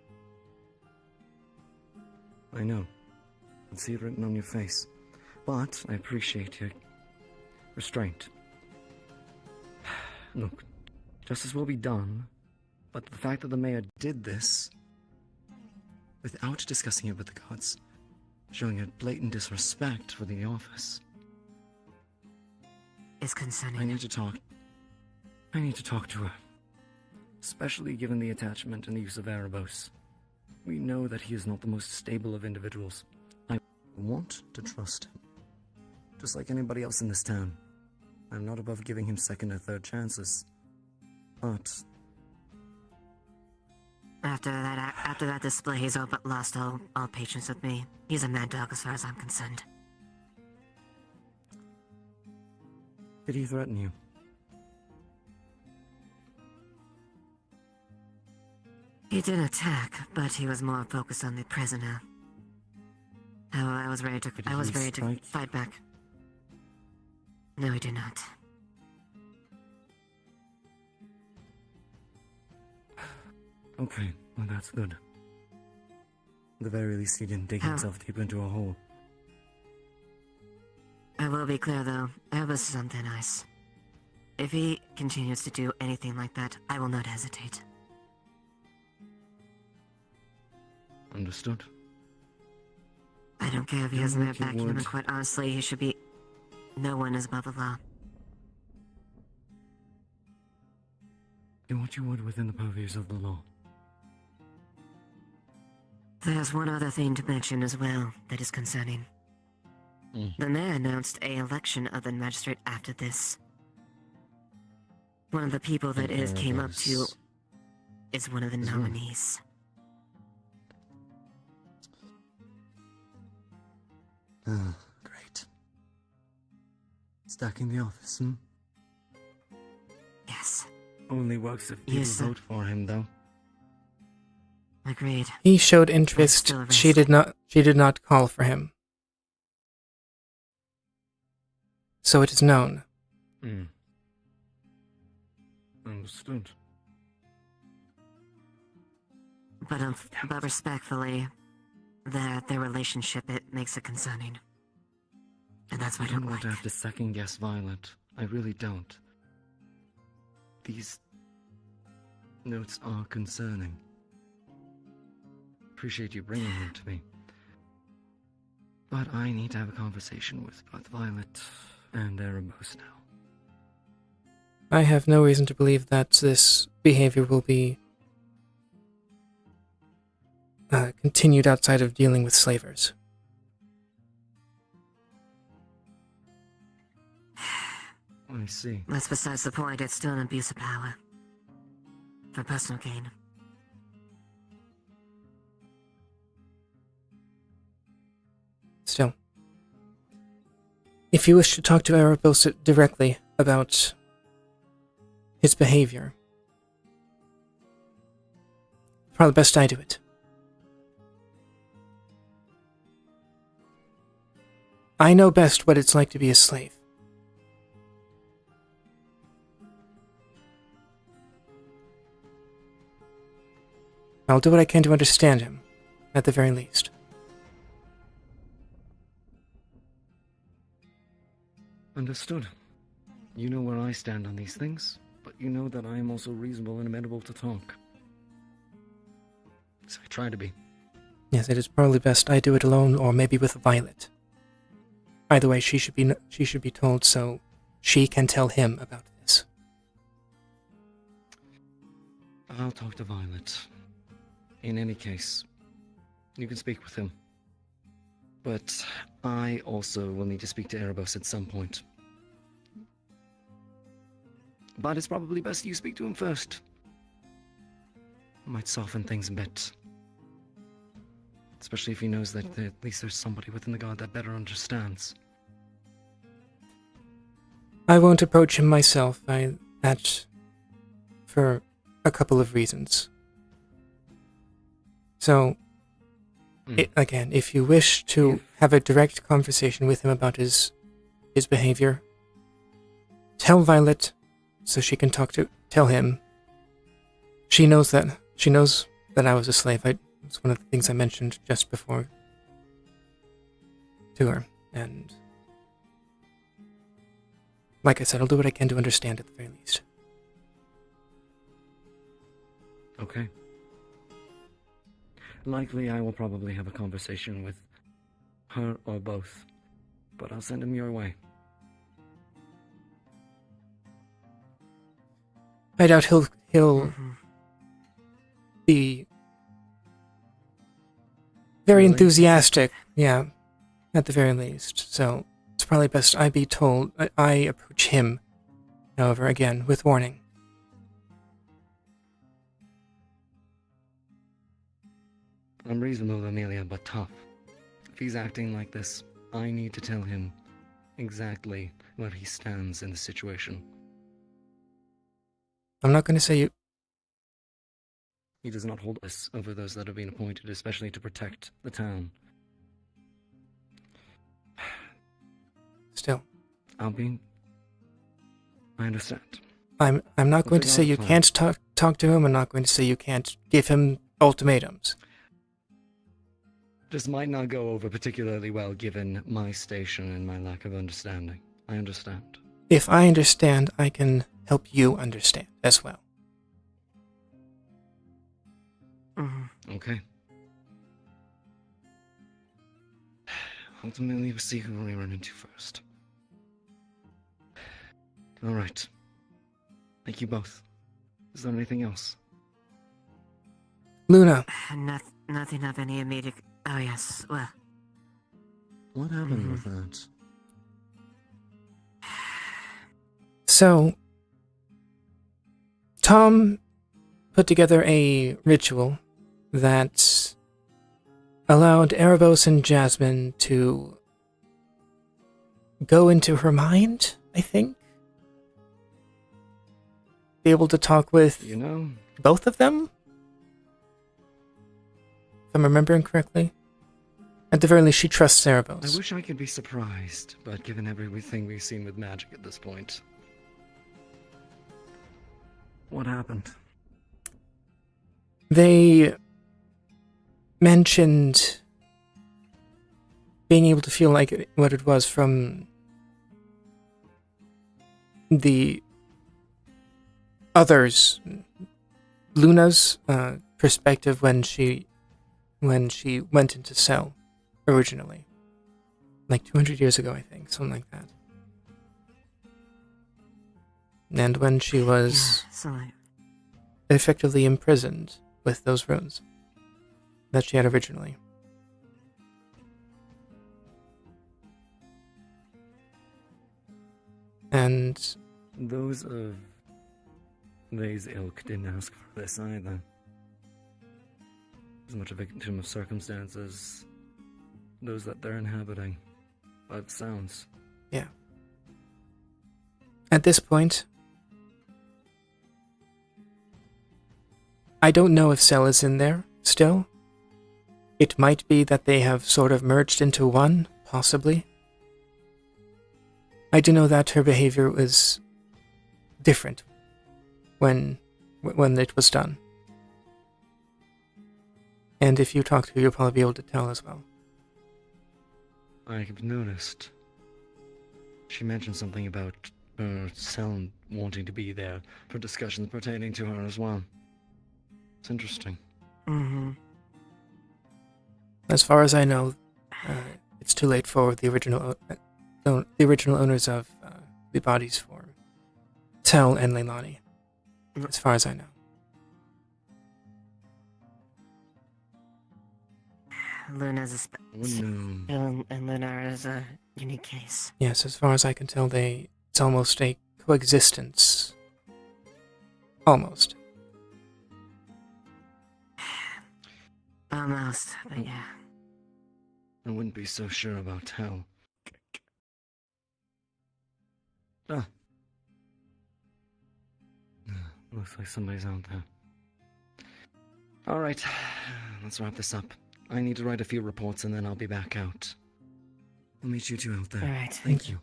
I know. I can see it written on your face. But I appreciate your restraint. Look, justice will be done, but the fact that the mayor did this without discussing it with the gods, showing a blatant disrespect for the office, is concerning. I need to talk to her. Especially given the attachment and the use of Erebos. We know that he is not the most stable of individuals. I want to trust him. Just like anybody else in this town. I'm not above giving him second or third chances. But After that display, he's lost all patience with me. He's a mad dog as far as I'm concerned. did he threaten you? He did attack, but he was more focused on the prisoner. However, I was ready to fight back. No, he did not. Okay, well that's good. At the very least, he didn't dig himself deep into a hole. I will be clear, though. Erebus is on thin ice. If he continues to do anything like that, I will not hesitate. Understood. I don't care if he Do hasn't what met you back in him, would. and quite honestly, he should be... No one is above the law. Do what you would within the purviews of the law. There's one other thing to mention as well that is concerning. The mayor announced a election of the magistrate after this. One of the people that it came up to is one of the nominees. Ah, great. Stuck in the office, hmm? Yes. Only works if people vote for him, though. Agreed. He showed interest. She did not call for him. So it is known. Understood. But respectfully, their relationship, it makes it concerning. And that's what I don't want like. to have to second guess Violet. I really don't. These notes are concerning. Appreciate you bringing them to me. But I need to have a conversation with both Violet and Erebos now. I have no reason to believe that this behavior will be continued outside of dealing with slavers. I see. That's besides the point. It's still an abuse of power. For personal gain. Still, if you wish to talk to Erebos directly about his behavior, probably best I do it. I know best what it's like to be a slave. I'll do what I can to understand him, at the very least. Understood. You know where I stand on these things, but you know that I am also reasonable and amenable to talk. So I try to be. Yes, it is probably best I do it alone, or maybe with Violet. Either way, she should be told so she can tell him about this. I'll talk to Violet. In any case, you can speak with him. But I also will need to speak to Erebos at some point. But it's probably best you speak to him first. Might soften things a bit. Especially if he knows that at least there's somebody within the guard that better understands. I won't approach him myself. For a couple of reasons. So, again, if you wish to have a direct conversation with him about his behavior, tell Violet so she can tell him. She knows that I was a slave. It's one of the things I mentioned just before to her, and like I said, I'll do what I can to understand at the very least. Okay. Likely I will probably have a conversation with her or both, but I'll send him your way. I doubt he'll be very enthusiastic, yeah, at the very least. So it's probably best I be told. I approach him, however, again with warning. I'm reasonable, Amelia, but tough. If he's acting like this, I need to tell him exactly where he stands in the situation. I'm not going to say you... He does not hold us over those that have been appointed, especially to protect the town. Still. I understand. I'm not going to say you can't talk to him. I'm not going to say you can't give him ultimatums. This might not go over particularly well given my station and my lack of understanding. I understand. If I understand, I can help you understand as well. Okay. Ultimately, we'll see who we run into first. Alright. Thank you both. Is there anything else? Luna. Nothing of any immediate. Oh, yes, well. What happened with that? So, Tom put together a ritual that allowed Erebos and Jasmine to go into her mind, I think. Be able to talk with both of them? If I'm remembering correctly. At the very least, she trusts Erebos. I wish I could be surprised, but given everything we've seen with magic at this point. What happened? They mentioned being able to feel like what it was from the others, Luna's perspective when she went into cell originally, like 200 years ago, I think, something like that. And when she was effectively imprisoned with those runes that she had originally. And those of these ilk didn't ask for this either. As much a victim of circumstances, those that they're inhabiting, by the sounds. Yeah. At this point, I don't know if Cell is in there still. It might be that they have sort of merged into one, possibly. I do know that her behavior was different when it was done. And if you talk to her, you'll probably be able to tell as well. I've noticed. She mentioned something about her Cell wanting to be there for discussions pertaining to her as well. It's interesting. Mm-hmm. As far as I know, it's too late for the original owners of the bodies for Tel and Leilani. As far as I know. Luna's and Lunar is a unique case. Yes, as far as I can tell, it's almost a coexistence. Almost. Almost, but yeah. I wouldn't be so sure about how. Ah. Looks like somebody's out there. Alright, let's wrap this up. I need to write a few reports and then I'll be back out. I'll meet you two out there. Alright. Thank you.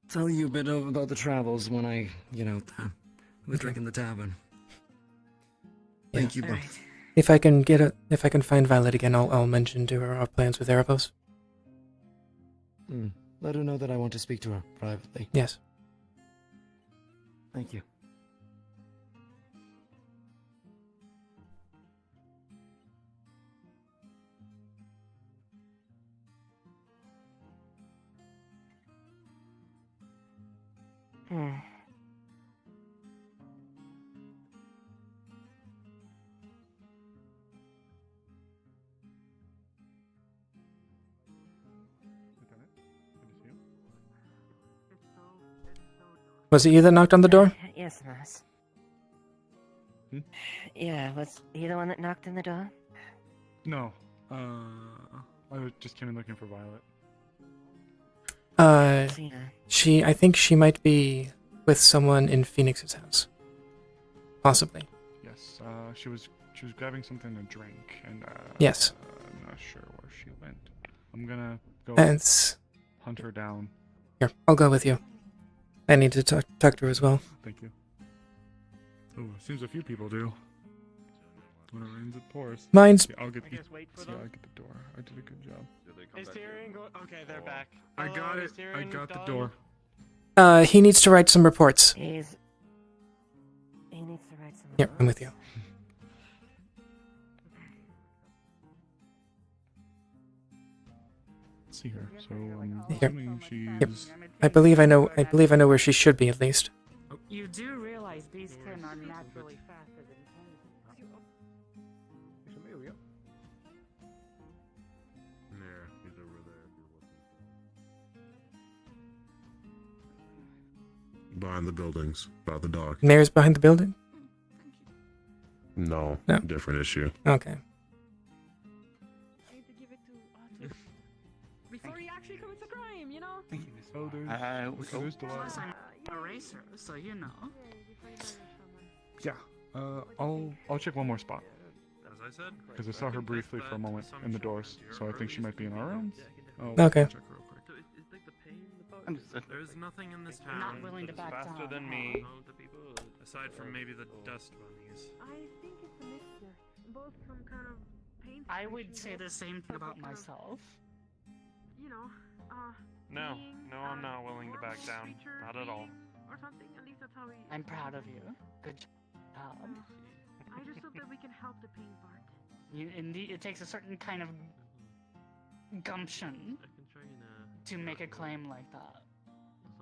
Tell you a bit about the travels when I get out there. We'll drink in the tavern. Thank you both. If I can find Violet again, I'll mention to her our plans with Erebos. Let her know that I want to speak to her privately. Yes. Thank you. Was it you that knocked on the door? Yes, Mass. Yeah, was he the one that knocked on the door? No. I just came in looking for Violet. I think she might be with someone in Phoenix's house. Possibly. Yes, she was grabbing something to drink, and yes. I'm not sure where she went. I'm gonna go hunt her down. Here, I'll go with you. I need to talk to her as well. Thank you. Oh, seems a few people do. When it rains, it pours. Mine's. I'll get the door. I did a good job. Is Tyrion okay, they're back. I got it. I got the door. He needs to write some reports. He needs to write some reports. Yep, I'm with you. See her. So I'm Here. assuming she's. Yep. I believe I know where she should be at least. You do realize these 10 are naturally faster than Behind the buildings, by the dock. Mayor's behind the building? No, No. different issue. Okay. Before he actually commits a crime, you know? Thank you, Miss. Oh, Plus, I'm a racer, so you know. Yeah. I'll check one more spot. As I said, Because I saw her briefly for a moment in the doors, so I think she might be in our rooms. Okay. Check real quick. There's nothing in this town Not willing to that's back faster down, than huh? me, aside from maybe the dust bunnies. I think it's a mixture. Both from kind of pain. I would say the same thing about myself. You know, No, being, no, I'm not willing to back down. creature Not at all. being, or something. At least that's how we. I'm proud of you. Good job. I just hope that we can help the pain part. Indeed, it takes a certain kind of gumption to make a claim like that.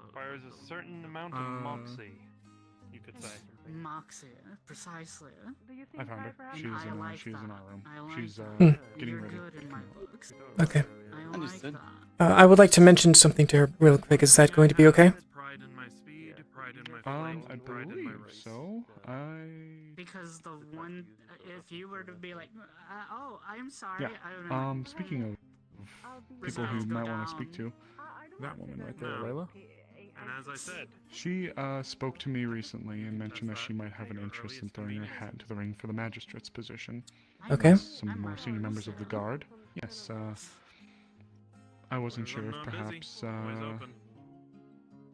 Requires a certain amount of moxie, you could say. Moxie, precisely. Do you I found her. And She's I in, like she's in that. our room. I like She's that. getting You're ready. good in my books. Okay. I like that. I would like to mention something to her real quick. Is that going to be okay? Pride in my speed, pride in my flight, I pride in my believe race. so. Because the one, if you were to be like, oh, I'm sorry. Yeah. I don't know. Speaking of people who might want to speak to, that woman right there, Layla. And as I said, She spoke to me recently and mentioned that she might have an interest in throwing her hat into the ring for the magistrate's position. Okay. With some more senior members of the guard. Yes, I wasn't sure if perhaps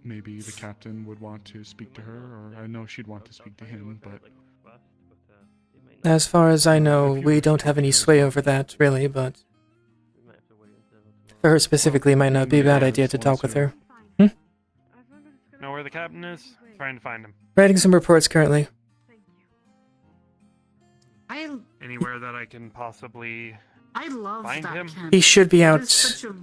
maybe the captain would want to speak to her, or I know she'd want to speak to him, but As far as I know, we don't have any sway over that, really, but for her specifically, it might not be a bad idea to talk with her. know where the captain is? Trying to find him. Writing some reports currently. Anywhere that I can possibly I love find that him. candle. He should be That out is such a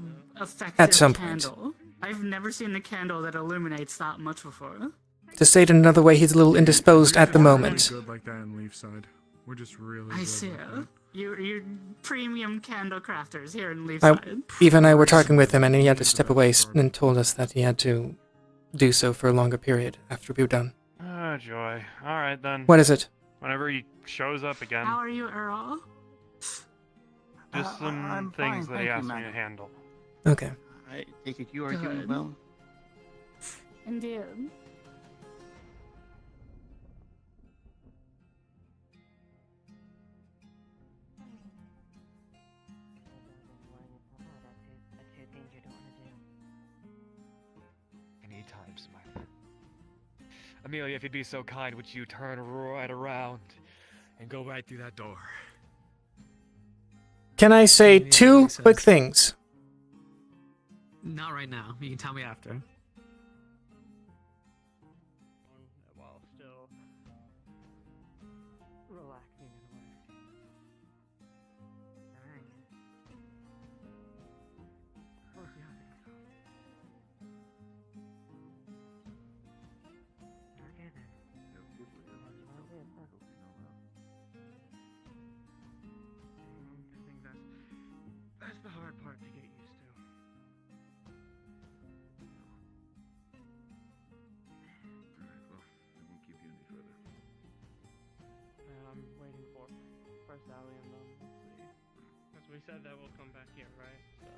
effective at some point. candle. I've never seen a candle that illuminates that much before. To say it another way, he's a little indisposed at the moment. Good like that in Leafside. We're just really. I good see like it. that. You're premium candle crafters here in I, Leafside. Eve and I were talking with him, and he had to step away and told us that he had to do so for a longer period after we were done. Oh, joy. Alright then. What is it? Whenever he shows up again, How are you, Earl? just some I'm things fine, that he thank you, asked me to madam. handle. Okay. I take it you are doing Good. well. Indeed. Any times, my... Amelia, if you'd be so kind, would you turn right around and go right through that door? Can I say two quick things? Not right now. You can tell me after. While still relaxing in a way. Of course, yeah, I think so. Okay then. I think that's the hard part to get used to. Alright, well, I won't keep you any further. I'm waiting for first Sally and then we'll see. As we said that we'll come back here, right? So.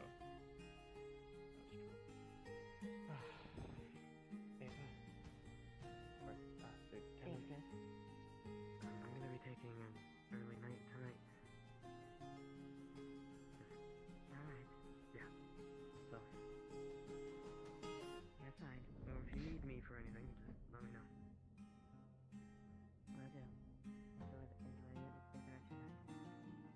Ava. I'm gonna be taking an early night tonight. Alright. Yeah. So. You're fine. So if you need me for anything, just let me know. Will do. Enjoy the rest of your night.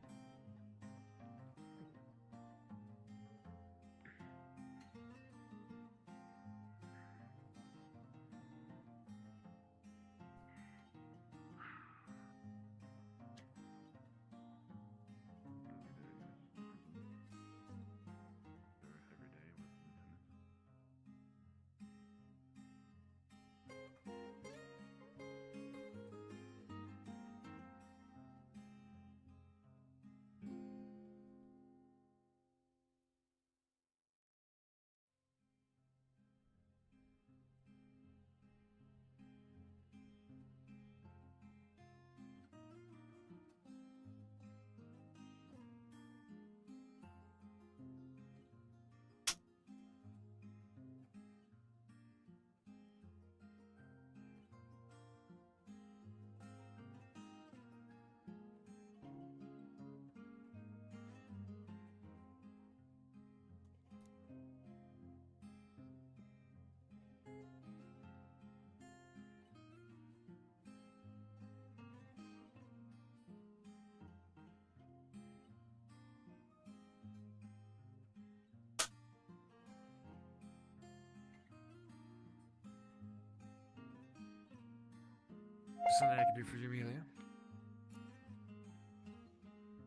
for you, Amelia?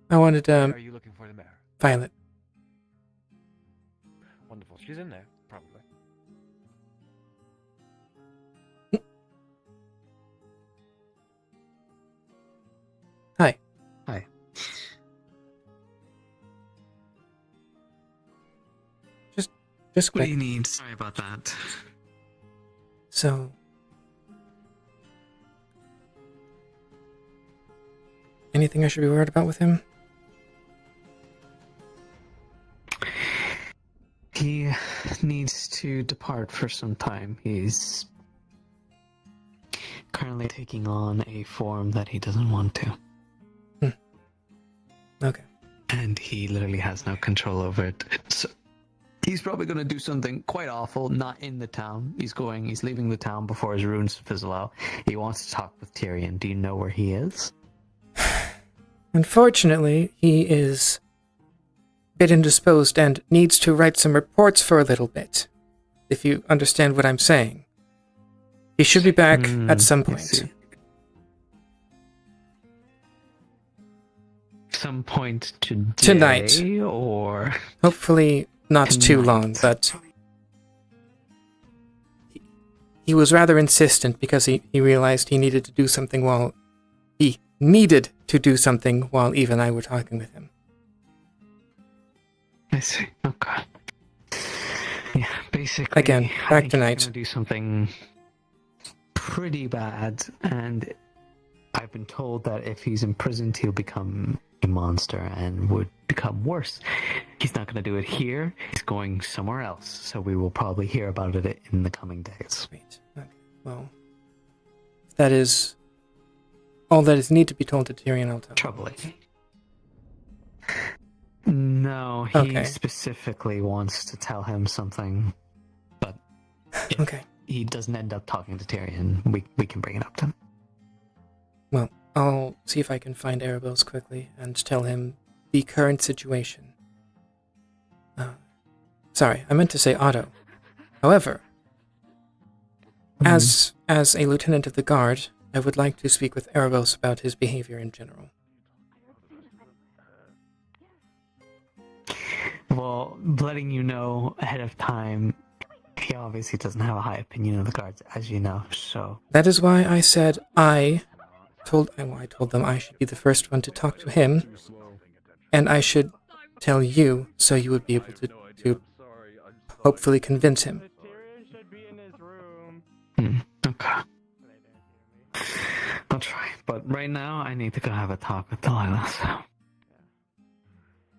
I wanted Where are you looking for the mayor? Violet. Wonderful. She's in there, probably. Hi. Hi. Just What quick. do you need? Sorry about that. So, anything I should be worried about with him? He needs to depart for some time. He's currently taking on a form that he doesn't want to. Okay. And he literally has no control over it. He's probably going to do something quite awful, not in the town. He's leaving the town before his runes fizzle out. He wants to talk with Tyrion. Do you know where he is? Unfortunately, he is a bit indisposed and needs to write some reports for a little bit, if you understand what I'm saying. He should be back at some point. Some point Tonight. Or hopefully not too long, but he was rather insistent because he realized he needed to do something while Eve and I were talking with him. I see. Okay. Yeah, basically. Again, I back think tonight. He's gonna do something pretty bad, and I've been told that if he's imprisoned, he'll become a monster and would become worse. He's not going to do it here. He's going somewhere else, so we will probably hear about it in the coming days. Wait. Okay. Well, if that is all that is need to be told to Tyrion, I'll tell him. Troubling. No, he Okay. specifically wants to tell him something, but if Okay. he doesn't end up talking to Tyrion, we can bring it up to him. Well, I'll see if I can find Erebos quickly and tell him the current situation. Sorry, I meant to say Otto. However, as a lieutenant of the guard, I would like to speak with Erebos about his behavior in general. Well, letting you know ahead of time, he obviously doesn't have a high opinion of the guards, as you know, so... That is why I said I told them I should be the first one to talk to him, and I should tell you so you would be able to hopefully convince him. Okay. I'll try, but right now I need to go have a talk with Delilah, so...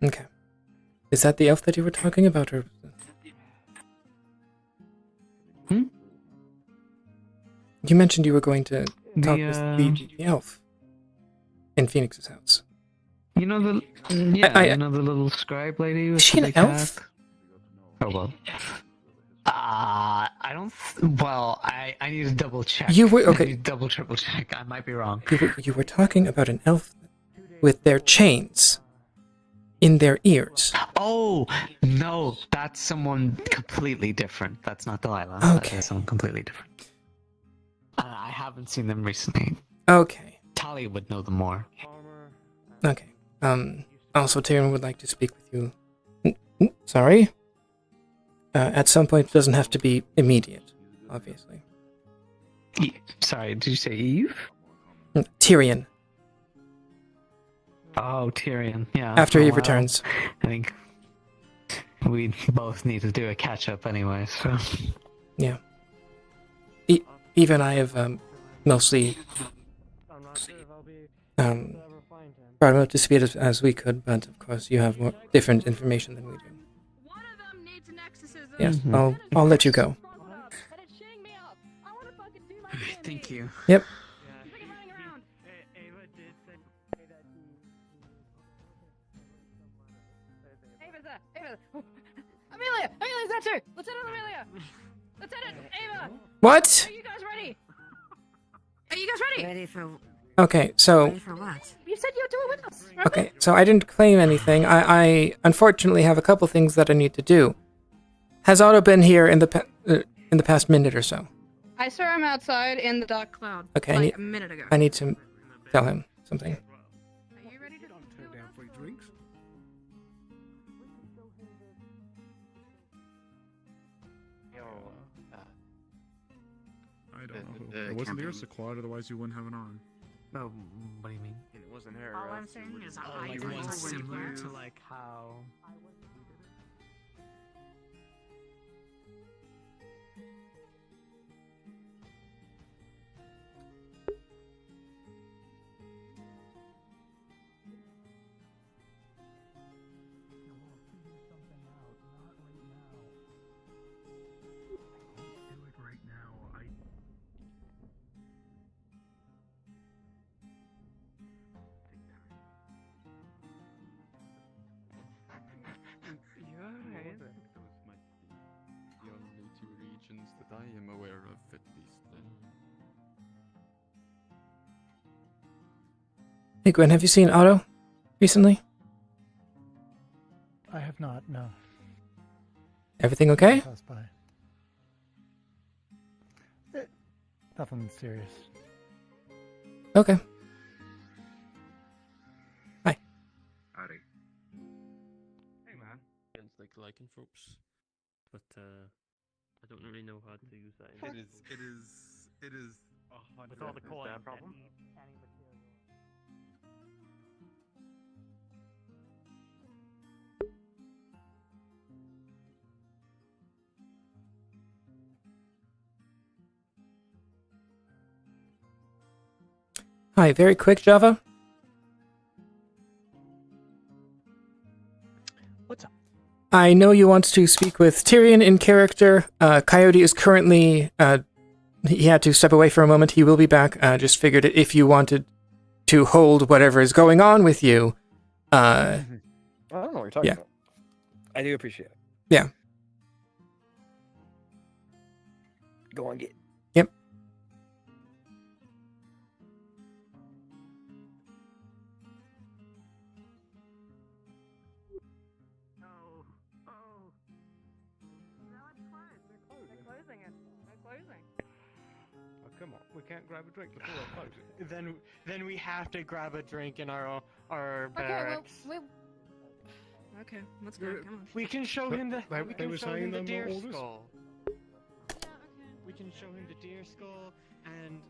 Okay. Is that the elf that you were talking about, or... You mentioned you were going to talk with the elf in Phoenix's house. You know the... Yeah, you know the little scribe lady with Is she the an big elf? hat? Oh, well. I don't... Well, I need to double check. You were... I Okay. need to triple check. I might be wrong. You were talking about an elf with their chains in their ears. Oh, no, that's someone completely different. That's not Delilah. Okay. That's someone completely different. I haven't seen them recently. Okay. Tali would know them more. Okay. Also, Tyrion would like to speak with you. Sorry? At some point, it doesn't have to be immediate, obviously. Sorry, did you say Eve? Tyrion. Oh, Tyrion, yeah. After he well, returns. I think we both need to do a catch-up anyway, so... Yeah. Even I have mostly brought him up to speed as we could, but of course you have more different information than we do. Yes, I'll let you go. Thank you. Yep. Amelia! Amelia, that's her! Lieutenant Amelia! Lieutenant Ava! What? Are you guys ready? Are you guys ready? Ready for... Okay, so... Ready for what? You said you'd do it with us, remember? Okay, so I didn't claim anything. I unfortunately have a couple things that I need to do. Has Otto been here in the past minute or so? I saw him outside in the dark cloud. Okay, like a minute ago. I need to tell him something. Are you ready to turn down free drinks? I don't know. It wasn't here, so quiet, otherwise you wouldn't have an arm. No, what do you mean? And it wasn't her. All I'm saying is I Like don't one know similar to like how. The only two regions that I am aware of, at least. Hey Gwen, have you seen Otto recently? I have not, no. Everything okay? Pass by. Nothing serious. Okay. Hi. Howdy. Hey man. Against like lycanthropes, but I don't really know how to use that. It is 100%. With all the coins, that problem? Hi, very quick, Java. What's up? I know you want to speak with Tyrion in character. Coyote is currently, he had to step away for a moment. He will be back. Just figured if you wanted to hold whatever is going on with you. I don't know what you're talking about. I do appreciate it. Yeah. Go on, get. Yep. Oh, come on. We can't grab a drink before they close it. Then we have to grab a drink in our barracks. Okay, let's go. Come on. We can show him the. They- We they can were show saying him the them deer orders? skull. We can show him the deer skull and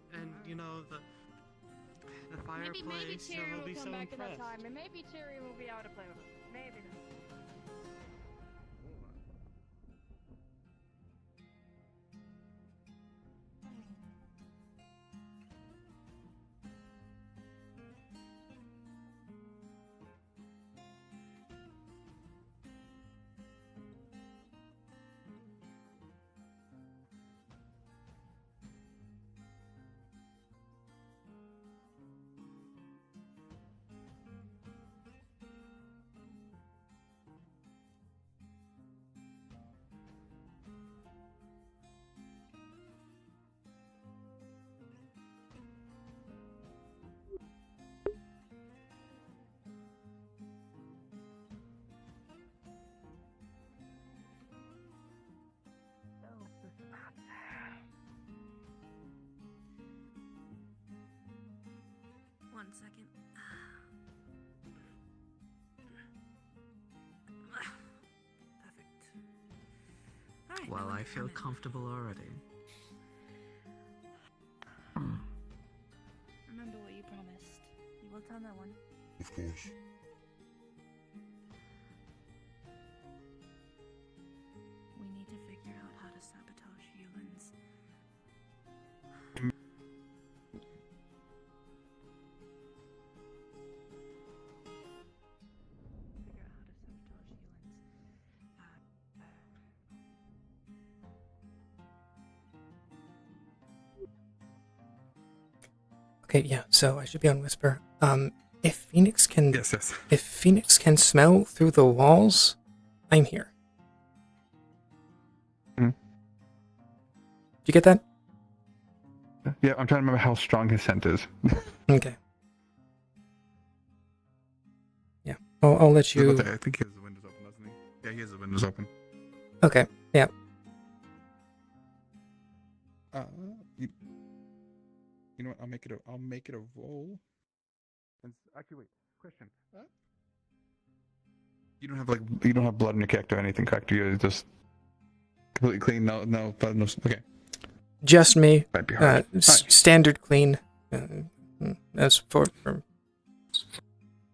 you know the fireplace. Maybe so Tyrion he'll will be come so back at that impressed. time, and maybe Tyrion will be able to play with us. Maybe. One second. Perfect. Alright. Well, now I can feel come in. comfortable already. Remember what you promised. You will tell no one. Of course. We need to figure out how to sabotage Yulin's. Okay, yeah, so I should be on Whisper. If Phoenix can... Yes. If Phoenix can smell through the walls, I'm here. Hmm. Did you get that? Yeah, I'm trying to remember how strong his scent is. Okay. Yeah, I'll let you... I think he has the windows open, doesn't he? Yeah, he has the windows open. Okay, yeah. You know what? I'll make it a roll. And actually, wait. Question. You don't have blood in your character or anything, correct? You're just completely clean. No blood. No. Okay. Just me. Might be hard. Standard clean. As for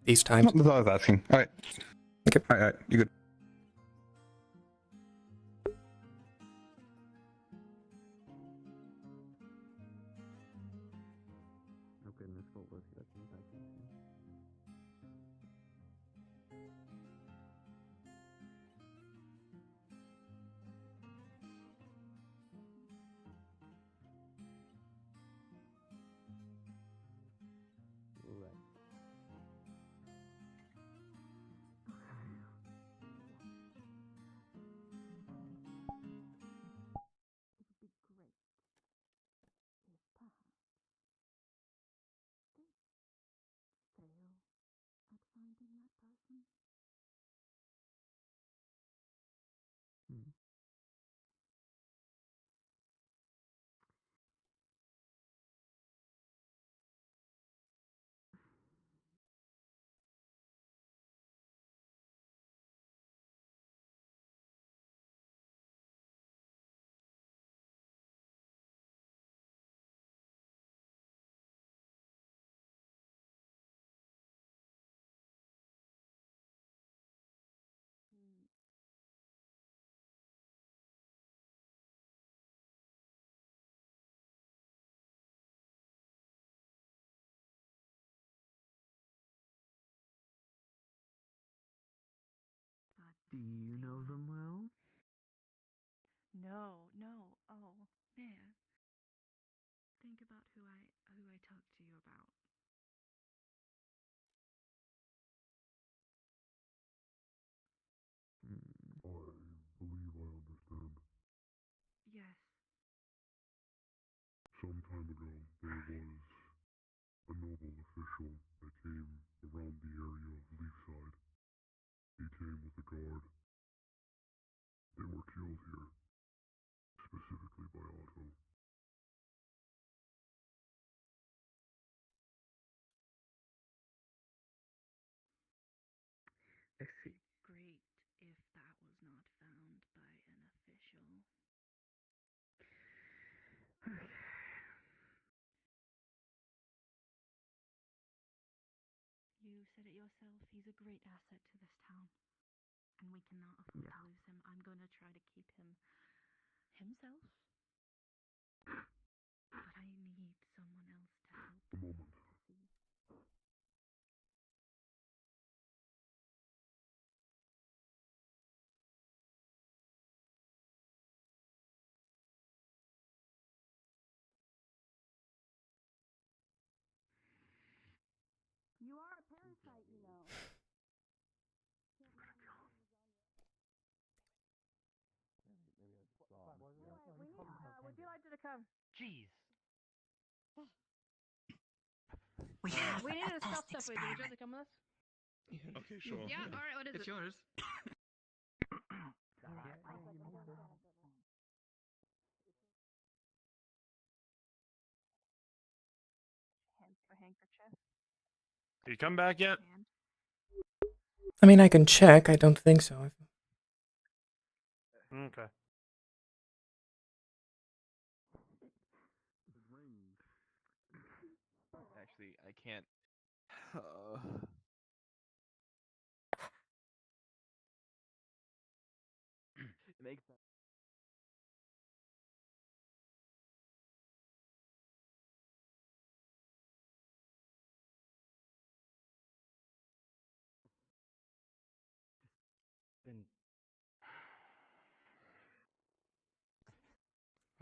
these times. That's all I was asking. All right. Okay. All right. You good? Oh goodness, what was that? Right. Do you know them well? No, no. Oh, Mayor. Think about who I talked to you about. I believe I understand. Yes. Some time ago, there was a noble official that came around the area of Leafside. He came with a guard. They were killed here, specifically by Otto. I see. Great if that was not found by an official. You said it yourself, he's a great asset to this town. And we cannot afford to lose him. I'm going to try to keep him himself. But I need someone else to help. A moment. You are a parasite, you know. Would you like to come? Jeez. We need to stop stuff with you. Would you like to come with us? Okay, sure. Yeah, alright, what is It's it? yours. A handkerchief. Did you come back yet? I mean, I can check. I don't think so. Okay. Actually, I can't. It makes sense. Been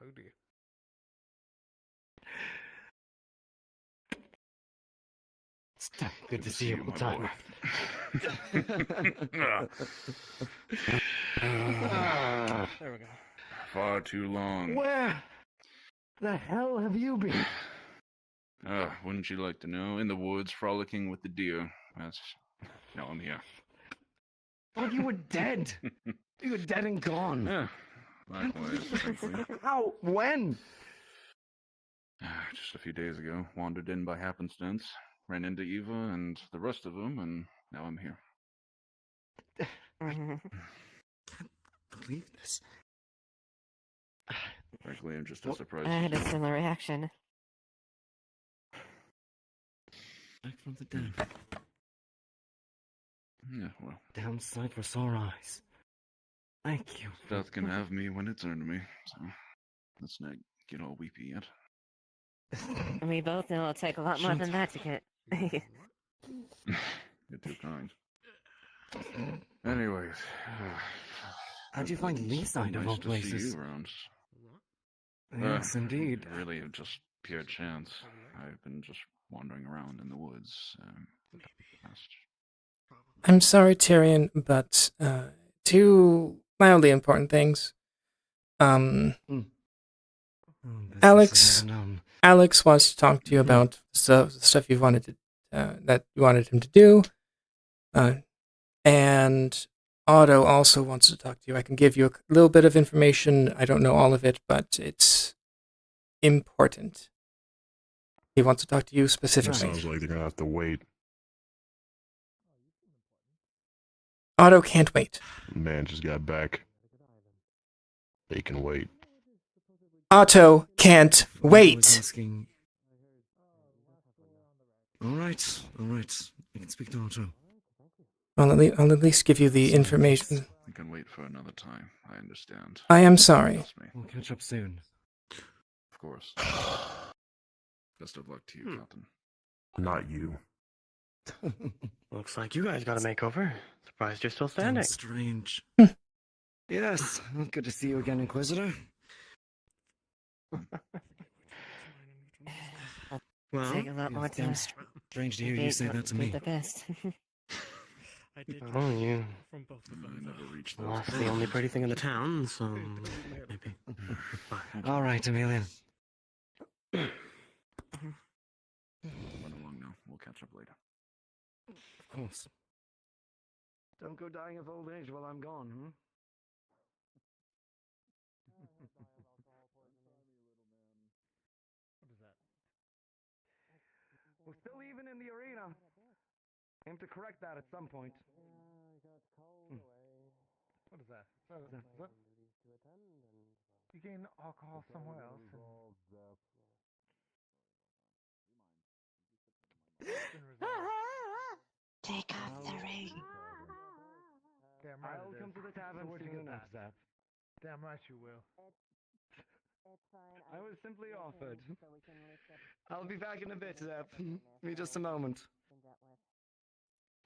Oh dear. good to see you, my Tyler. boy. There we go. Far too long. Where the hell have you been? Wouldn't you like to know? In the woods, frolicking with the deer. Now I'm here. Thought you were dead. You were dead and gone. Yeah, likewise, frankly. How? When? Just a few days ago, wandered in by happenstance. ran into Eva and the rest of them, and now I'm here. Believe this. Frankly, I'm just as surprised. I had a similar reaction. Back from the dead. Yeah, well. Downside for sore eyes. Thank you. Death can have me when it's earned me, so let's not get all weepy yet. We both know it'll take a lot more than that to get. You're too kind. Anyways. How'd you find Leaside of all nice to places? see you around. Yes, indeed. Really, just pure chance. I've been just wandering around in the woods. I'm sorry, Tyrion, but two mildly important things. Alex wants to talk to you about the stuff you wanted to that you wanted him to do, and Otto also wants to talk to you. I can give you a little bit of information. I don't know all of it, but it's important. He wants to talk to you specifically. Sounds like they're gonna have to wait. Otto can't wait. Man just got back. They can wait. Otto can't wait. All right. You can speak to Otto. I'll at least give you the information. You can wait for another time. I understand. I am sorry. Trust me. We'll catch up soon. Of course. Best of luck to you, Captain. Not you. Looks like you guys got a makeover. Surprised you're still standing. Strange. Yes, good to see you again, Inquisitor. Well, take a lot more time. Strange to hear you say that to me. The best. Oh, you. I never reached Well, that's the only pretty thing in the town, so maybe. All right, Amelia. Run along now. We'll catch up later. Of course. Don't go dying of old age while I'm gone, hmm? We're still even in the arena. Aim to correct that at some point. What is that? You gain alcohol somewhere else. Take off the ring. Damn right I'll come to the tavern soon enough, Zap. Damn right you will. I was simply offered. I'll be back in a bit, Zap. Give me just a moment.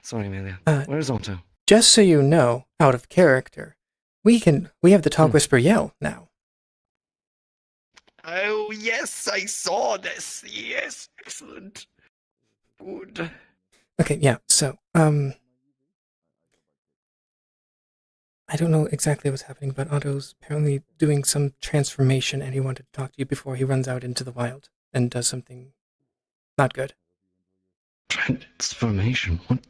Sorry, Amelia. Where's Otto? Just so you know, out of character, we have the Talk Whisper Yell now. Oh, yes, I saw this. Yes, excellent. Good. Okay, yeah, so, I don't know exactly what's happening, but Otto's apparently doing some transformation and he wanted to talk to you before he runs out into the wild and does something not good. Transformation? What?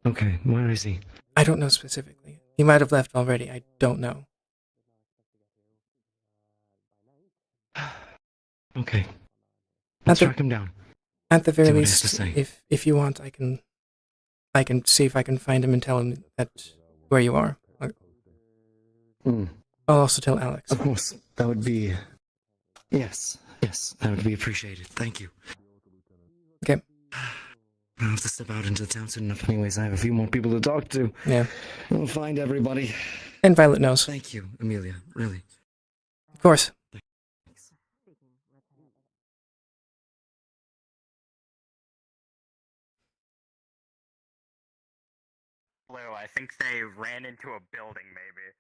Okay, where is he? I don't know specifically. He might have left already, I don't know. Okay. Let's track him down. At the very See what he has to least, say. if you want, I can see if I can find him and tell him that where you are. I'll also tell Alex. Of course, that would be... Yes, that would be appreciated. Thank you. Okay. I'll have to step out into the town soon enough anyways. I have a few more people to talk to. Yeah. We'll find everybody. And Violet knows. Thank you, Amelia. Really. Of course. Blue, I think they ran into a building, maybe.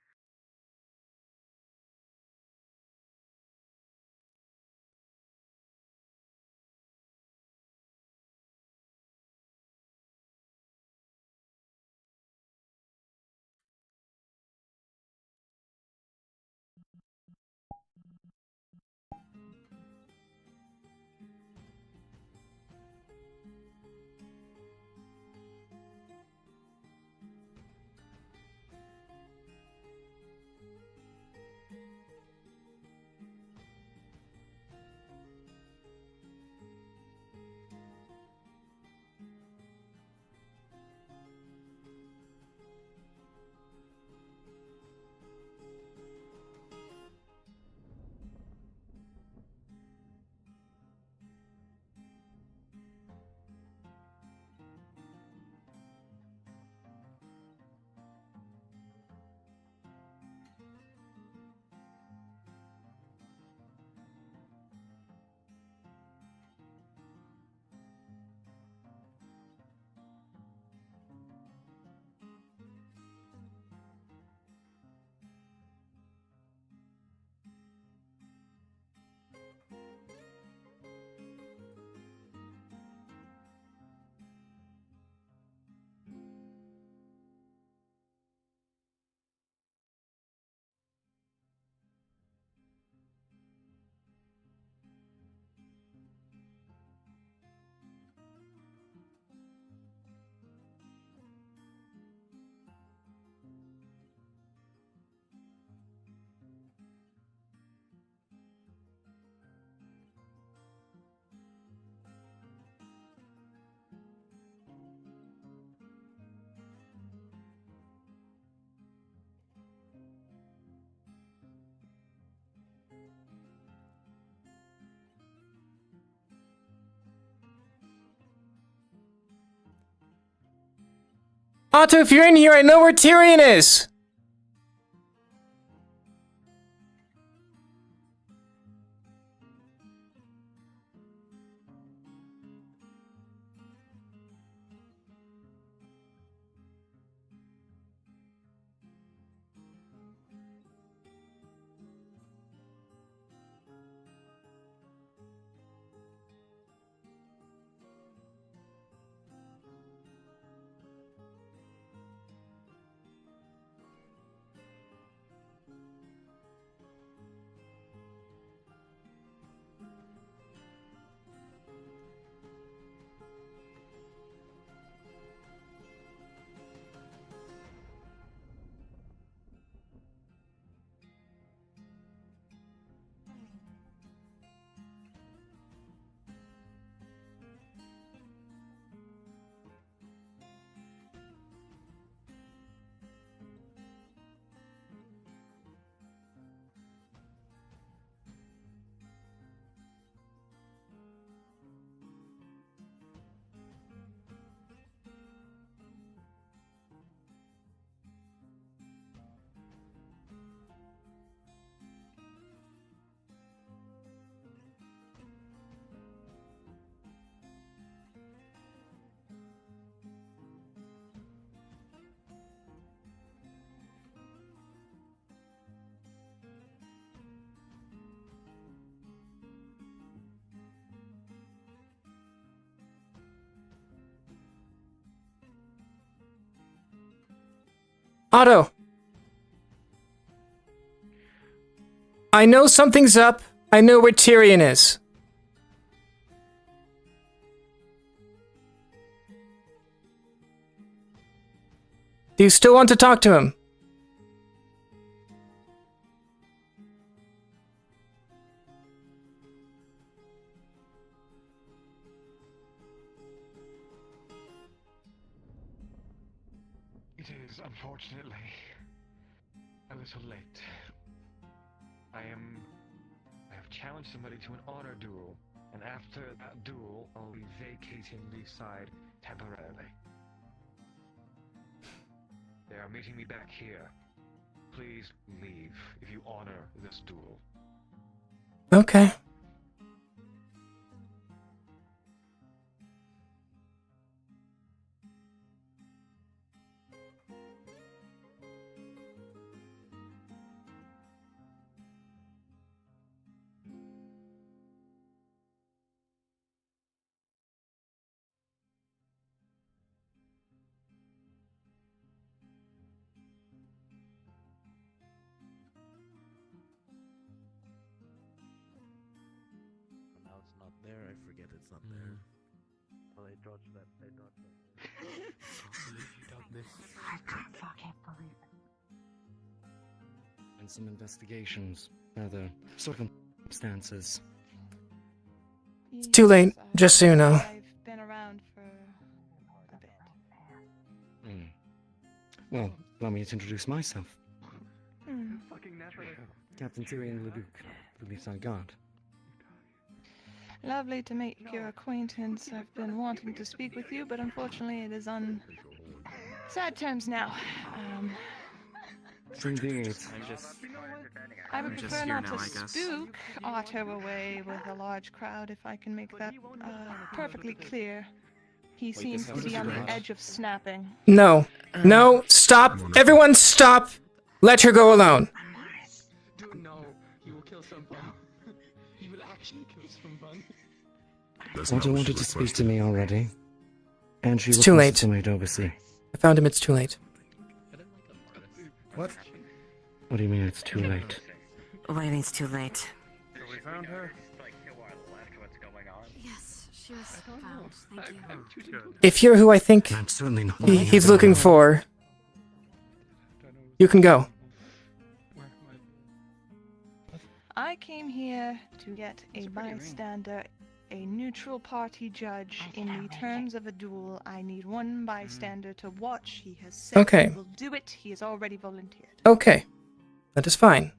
Otto, if you're in here, I know where Tyrion is! Otto! I know something's up. I know where Tyrion is. Do you still want to talk to him? It is, unfortunately, a little late. I have challenged somebody to an honor duel, and after that duel, I'll be vacating Leafside temporarily. They are meeting me back here. Please leave if you honor this duel. Okay. Now it's not there, I forget it's not there. Well, I dodged that. I dodged that. I can't fucking believe it. And some investigations, other circumstances. It's too late, just so you know. I've been around for a bit. Well, allow me to introduce myself. Fucking Captain Tyrion Leduc, the Leafside Guard. Lovely to make your acquaintance. I've been wanting to speak with you, but unfortunately it is on sad terms now. Indeed. I would I'm just prefer here not now, to I guess. spook Otto away with a large crowd if I can make that perfectly clear. He seems to be on the edge of snapping. No. No, stop. Everyone stop. Let her go alone. No, he will kill someone. He will actually kill someone. Otto wanted to speak to me already. And she It's too late. to me to oversee. I found him, it's too late. What? What do you mean it's too late? What do you mean it's too late? So we found her? Yes, she was found. Thank you. If you're who I think I'm certainly not. he's looking for, you can go. I came here to get a bystander, a neutral party judge. In the terms of a duel, I need one bystander to watch. He has said Okay. he will do it. He has already volunteered. Okay. That is fine.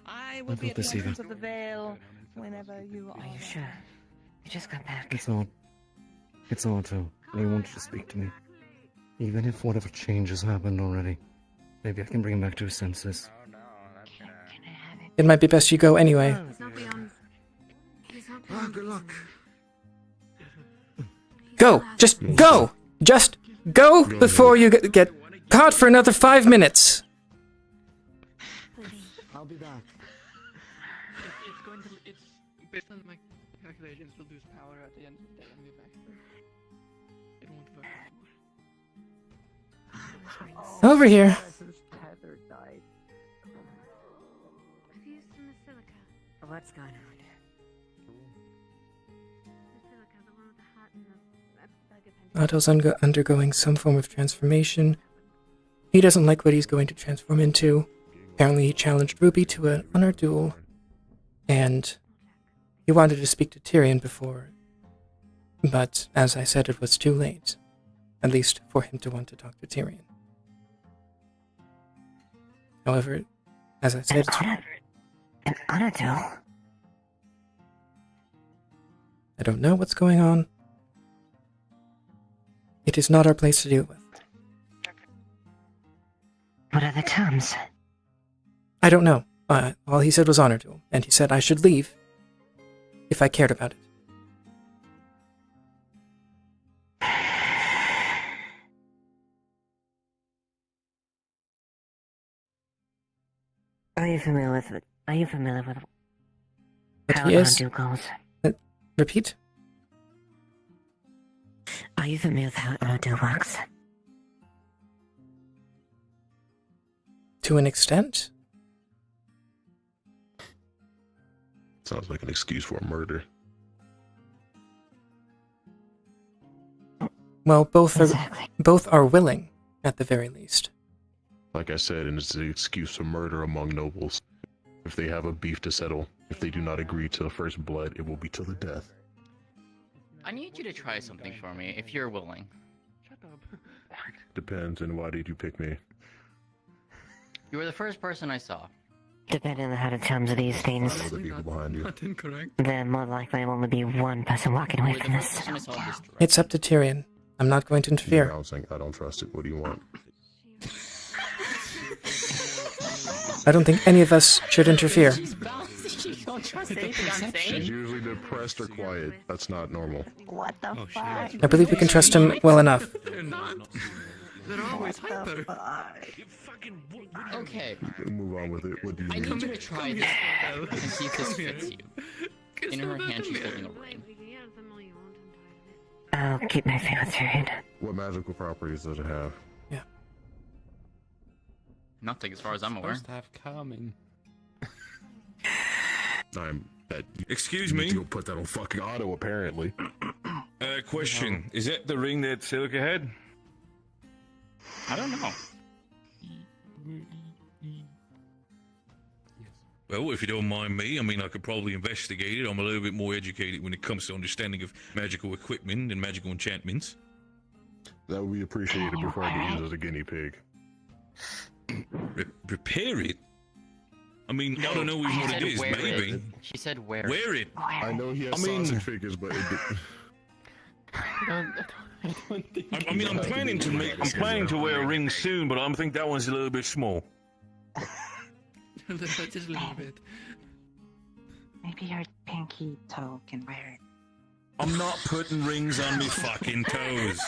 I will be at the entrance of the Vale whenever you are. Are you sure? You just got back. It's Otto. and he wanted to speak to me. Even if whatever change has happened already, maybe I can bring him back to his senses. It might be best you go anyway. Good luck. Go! Just go! Just go before you get caught for another 5 minutes! I'll be back. It's going to. It's based on my calculations. He'll lose power at the end of the day and be back. It won't work. Over here. Tether died. Have you used some silica? What's going on? Silica, the one with the hat and the bag of Otto's undergoing some form of transformation. He doesn't like what he's going to transform into. Apparently he challenged Ruby to an honor duel, and he wanted to speak to Tyrion before, but as I said, it was too late, at least for him to want to talk to Tyrion. However, as I said, An honor duel? I don't know what's going on. It is not our place to deal with. What are the terms? I don't know. All he said was honor duel, and he said I should leave if I cared about it. Are you familiar with But how he honor is. duel goes? Repeat? Are you familiar with how honor duel works? To an extent? Sounds like an excuse for a murder. Well, both are willing, at the very least. Like I said, and it's an excuse for murder among nobles. If they have a beef to settle, if they do not agree to the first blood, it will be to the death. I need you to try something for me, if you're willing. Shut up. Depends, and why did you pick me? You were the first person I saw. Depending on how the terms of these things, I know the people behind you. Not incorrect. then more likely will only be one person walking away from this. It's up to Tyrion. I'm not going to interfere. I'm saying I don't trust it. What do you want? I don't think any of us should interfere. She's usually depressed or quiet. That's not normal. What the fuck? I believe we can trust him well enough. They're not. They're always hyper. Okay. Move on with it. What do you I need? need you to try this and see if this fits you. In her hand, she's holding a ring. I'll keep my feelings hurt. What magical properties does it have? Nothing, as far as I'm aware. Supposed to have calming. Excuse me? You'll put that on fucking auto, apparently. Question. Is that the ring that Silica had? I don't know. Well, if you don't mind me, I mean, I could probably investigate it. I'm a little bit more educated when it comes to understanding of magical equipment and magical enchantments. That would be appreciated before I get used as a guinea pig. Repair it? I mean, I don't know even what it is, maybe. She said wear it. Wear it. I know he has sausage figures, but I mean, I'm planning to wear a ring soon, but I think that one's a little bit small. Just a little bit. Maybe your pinky toe can wear it. I'm not putting rings on me fucking toes.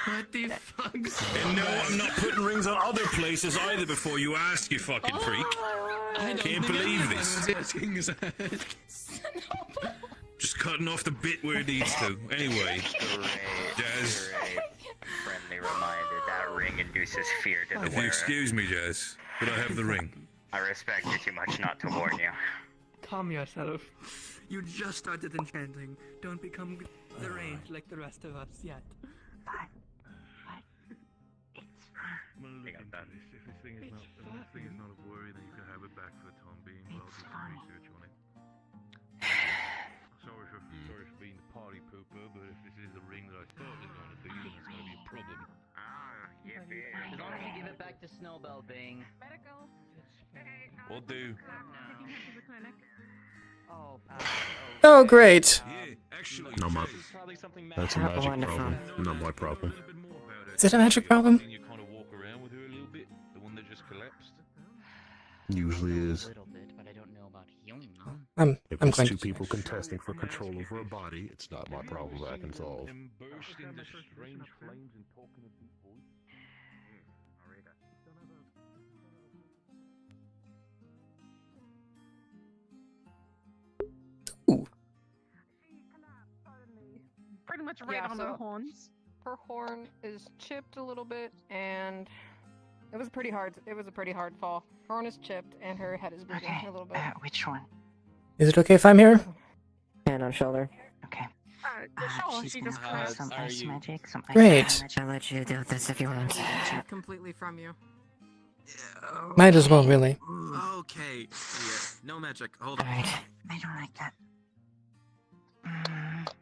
What the fuck? And no, I'm not putting rings on other places either before you ask, you fucking freak. I Can't believe this. Things Just cutting off the bit where it needs to. Anyway, Jazz. Friendly reminder, that ring induces fear to the wearer. Excuse me, Jazz, but I have the ring. I respect you too much not to warn you. Calm yourself. You just started enchanting. Don't become deranged like the rest of us yet. If this thing is not a worry, then you can have it back for the time being. Well, I'll do some research on it. Sorry for being the party pooper, but if this is the ring that I thought it was going to be, then it's going to be a problem. As long as you give it back to Snowbell, Bing. Medical. Will do. Oh, great. Not my. That's a magic problem. Not my problem. Is it a magic problem? You kind of walk around with her a little bit. The one that just collapsed. Usually is. I'm If going it's two to. people contesting for control over a body, it's not my problem that I can solve. Burst into strange flames and talking a big voice. Pretty much right on the horns. Her horn is chipped a little bit, and it was pretty hard. It was a pretty hard fall. Her horn is chipped, and her head is bleeding a little bit. Which one? Is it okay if I'm here? Hand on shoulder. Okay. She just crashed. Some ice magic, some ice Great. magic. I'll let you deal with this if you want. Completely from you. Might as well, really. Okay. Yeah. No magic. Hold on. Alright. I don't like that.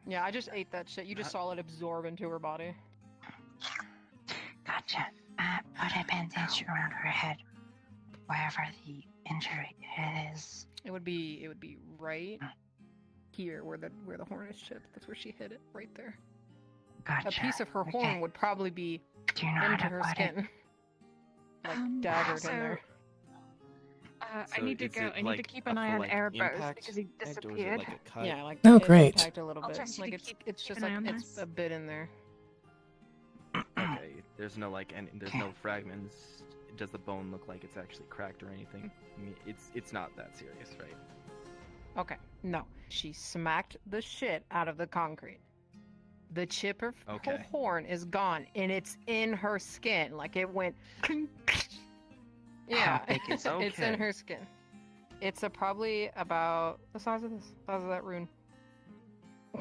Yeah, I just ate that shit. You just saw it absorb into her body. Gotcha. Put a bandage around her head, wherever the injury is. It would be right here where the horn is chipped. That's where she hit it, right there. Gotcha. A piece of her horn would probably be Do you know how into to her put skin, like daggered in there. I need to go. I need to keep an eye on Erebos because he disappeared. Yeah, like Oh, it great. intact a little I'll bit. trust you Like to it's just an eye like on it's this. a bit in there. Okay, there's no there's no fragments. Does the bone look like it's actually cracked or anything? I mean, it's not that serious, right? Okay, no. She smacked the shit out of the concrete. The chip of her Okay. horn is gone, and it's in her skin. Like it went. Yeah, How big is- it's in okay. her skin. It's probably about the size of this, size of that rune.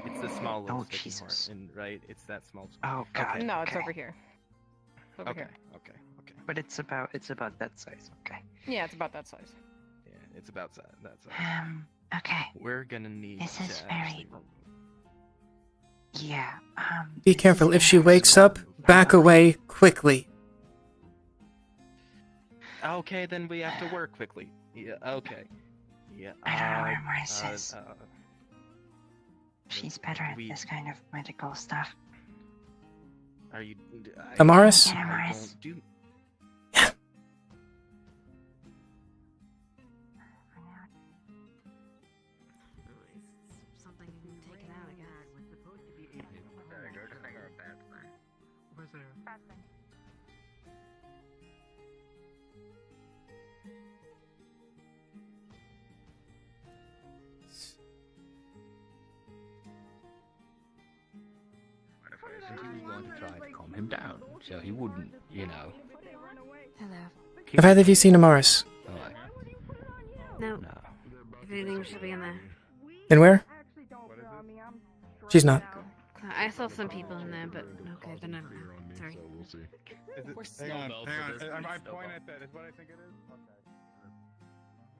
It's the small little Oh, sticky Jesus. horn, right? It's that small. Oh God. No, it's okay. over here. It's over Okay, here. okay, okay. But it's about that size. Okay. Yeah, it's about that size. Yeah, it's about that size. Okay. We're gonna need This is to actually very. Yeah. Be careful. If she wakes up, back away quickly. Okay, then we have to work quickly. Yeah. Okay. Yeah. I don't know where Marissa is. uh, She's better at this kind of medical stuff. Are you? Amaris? Get I Amaris. don't do. Something taken out, I guess. Where's there? He was going to try to calm him down, so he wouldn't, you know. Hello. Have either of you seen Amaris? No. If anything, she'll be in there. In where? She's not. I saw some people in there, but okay, then I'm sorry. Hang on. I point at that. Is what I think it is.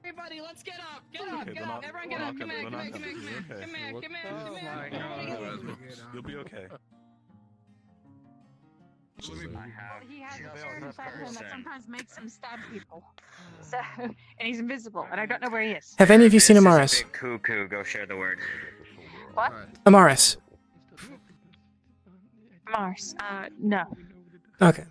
Everybody, let's get up! Get up! Okay, Get we're up! not- Everyone we're get up! not Come gonna- here! we're Come not here! Come gonna here! be okay. Come here! What- Come here! Oh Come here! my God. You'll be okay. He has a shirt inside him that sometimes makes him stab people. So, and he's invisible, and I don't know where he is. Have any of you seen This is a Amaris? big cuckoo. Go share the word. What? Amaris. Mars. No. Okay.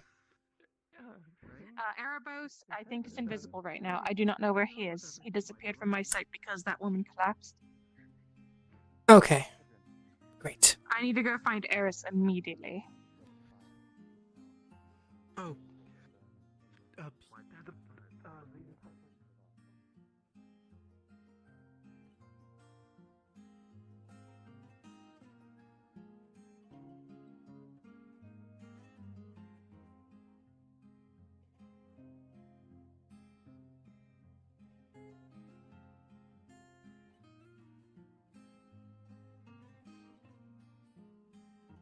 Erebos, I think, is invisible right now. I do not know where he is. He disappeared from my sight because that woman collapsed. Okay. Great. I need to go find Eris immediately. Oh.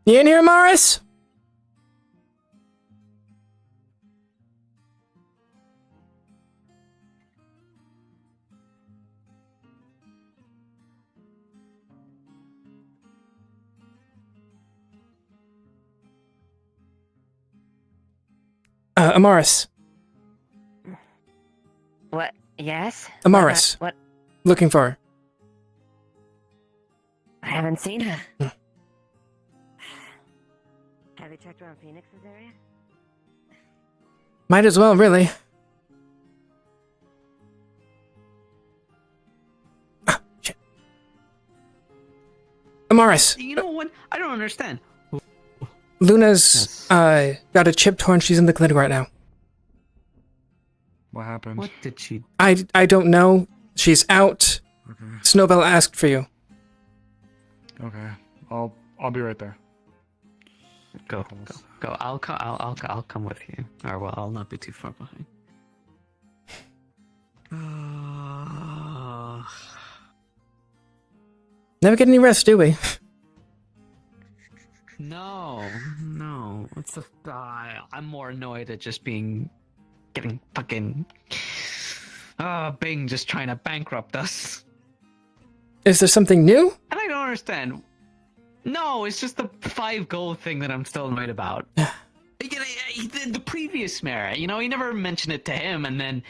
You in here, Amaris? Amaris. What? Yes? Amaris. What? Looking for her. I haven't seen her. Have you checked around Phoenix's area? Might as well, really. Ah, shit. Amaris. You know what? I don't understand. Luna's got a chipped horn. She's in the clinic right now. What happened? What did she? I don't know. She's out. Okay. Snowbell asked for you. Okay. I'll be right there. Go. I'll come with you. Or well, I'll not be too far behind. Never get any rest, do we? No. It's the I'm more annoyed at just getting fucking Bing just trying to bankrupt us. Is there something new? And I don't understand. No, it's just the 5 gold thing that I'm still annoyed about. The previous mayor, he never mentioned it to him, and then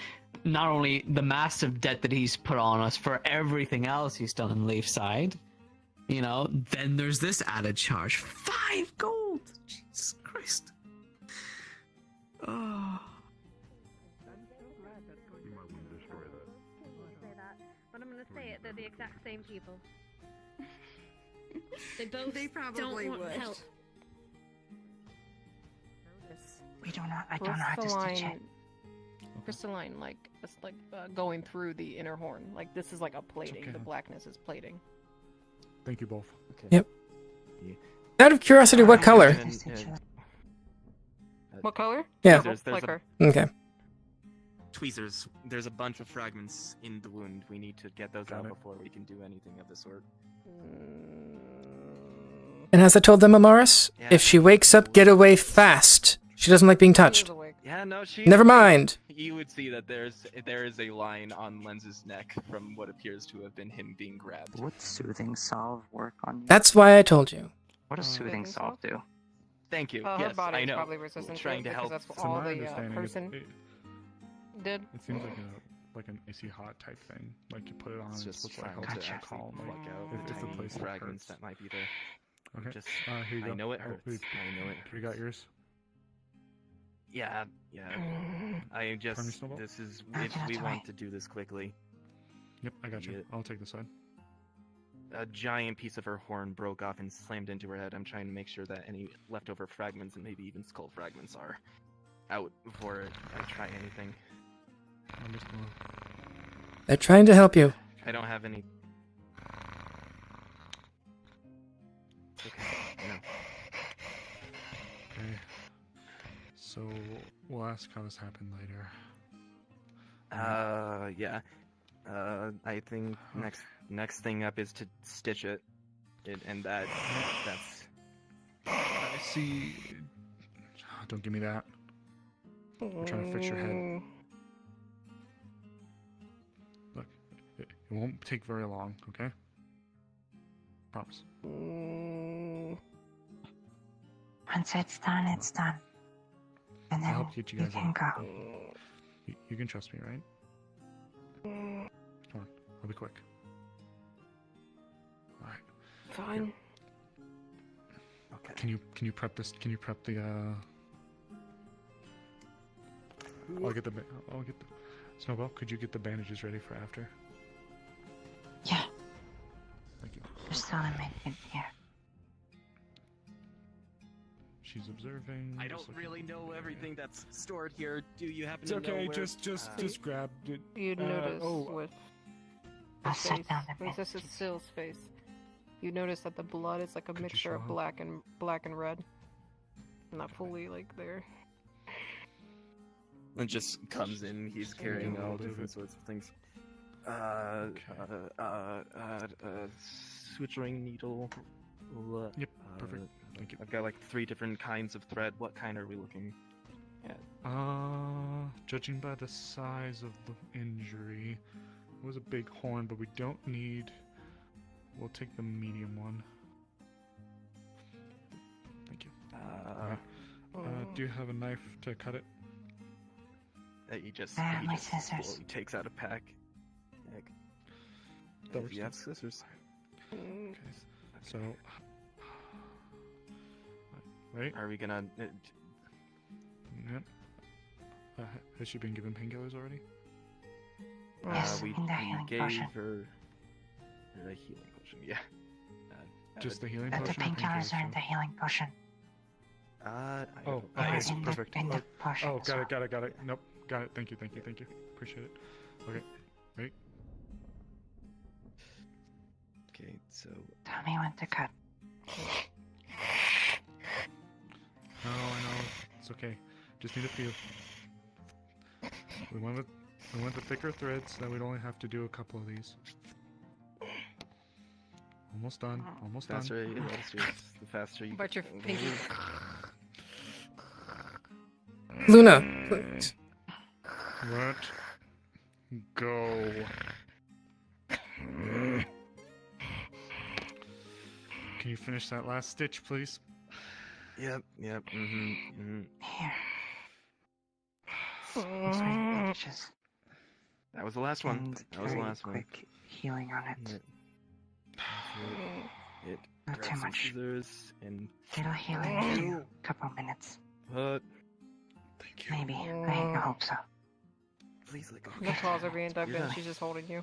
not only the massive debt that he's put on us for everything else he's done in Leafside, then there's this added charge. 5 gold! Jesus Christ. Oh. But I'm gonna say it, they're the exact same people. They probably don't want would. help. I don't know how to stitch it. Crystalline, it's going through the inner horn. Like this is like a plating. okay. The blackness is plating. Thank you both. Okay. Yep. Out of curiosity, what color? What color? Yeah. There's Flicker. Okay. Tweezers. There's a bunch of fragments in the wound. We need to get those out before we can do anything of the sort. And as I told them, Amaris, if she wakes up, get away fast. She doesn't like being touched. Yeah, no, she. Never mind. You would see that there is a line on Lens's neck from what appears to have been him being grabbed. Would soothing salve work on you? That's why I told you. What does soothing salve do? Thank you. Her yes, body I is know. probably resistant to Trying it to because help. that's So all my the understanding person did. It seems like an icy hot type thing. Like you put it on, It's and just it's supposed to trying help to it actually calm. pluck out If the tiny place fragments hurts. that might be there. Okay. Just, Here you go. I know it Oh, hurts. wait. I know it. You got yours? Yeah. I just. Pardon me, Snowball? This is No, if that's we all want right. to do this quickly. Yep, I got you. Yeah. I'll take the side. A giant piece of her horn broke off and slammed into her head. I'm trying to make sure that any leftover fragments and maybe even skull fragments are out before I try anything. I'm just gonna... They're trying to help you. I don't have any. It's okay. I know. Okay. So we'll ask how this happened later. Yeah. I think next thing up is to stitch it, and that's. I see. Don't give me that. I'm trying to fix your head. Look, it won't take very long, okay? Promise. Once it's done, it's done. And then I'll help get you guys can out. go. You can trust me, right? Come on, I'll be quick. All right. Fine. Okay. Can you prep this? Can you prep the I'll get the Snowball. Could you get the bandages ready for after? Yeah. Thank you. Just tell him it here. She's observing. I don't really know everything that's stored here. Do you happen It's to know okay. where? Just grab it. You'd notice with I'll his sit face, down a bit. this is Sill's face. You notice that the blood is like a mixture of show black and red. Not fully like there. It just comes in. He's carrying all different sorts of things. Suturing needle. Yep, perfect. Thank you. I've got like 3 different kinds of thread. What kind are we looking at? Judging by the size of the injury, it was a big horn, but we don't need. We'll take the medium one. Thank you. Do you have a knife to cut it? He just My scissors. slowly takes out a pack. That works You have too. scissors. Okay. So. Right? Are we gonna? Yep. Has she been given painkillers already? Yes, We in the healing gave potion. her a healing potion. Yeah. Just the healing But the potion? or painkillers are in the healing potion. Oh, They okay, were in perfect. the potion Oh, as got well. it. Nope, got it. Thank you. Appreciate it. Okay, right. Okay, so. Tell me when to cut. No, I know. It's okay. Just need a few. We went with thicker threads, so that we'd only have to do a couple of these. Almost done. Almost done. The faster you. But your pinky. Luna. Let go. Can you finish that last stitch, please? Yep. Mm-hmm. Here. These are bandages. That was the last one. And That was the very last one. quick healing on it. It Not too grabs some much. scissors and. Little healing in a couple minutes. What? Maybe. I hope so. Please let go. The claws are being dug You're in. done. She's just holding you.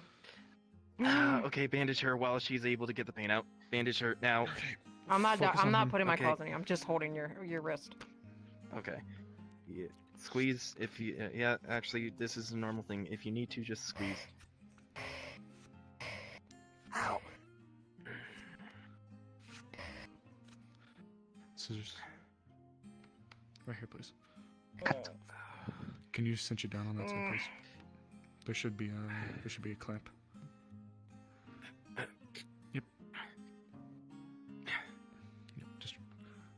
Okay, bandage her while she's able to get the pain out. Bandage her now. I'm not. Focus I'm on not him. putting my Okay. claws in you. I'm just holding your wrist. Okay. Yeah. Squeeze if you. Yeah, actually, this is a normal thing. If you need to, just squeeze. Ow. Scissors. Right here, please. Can you cinch it down on that side, please? There should be a clamp. Yep. Just.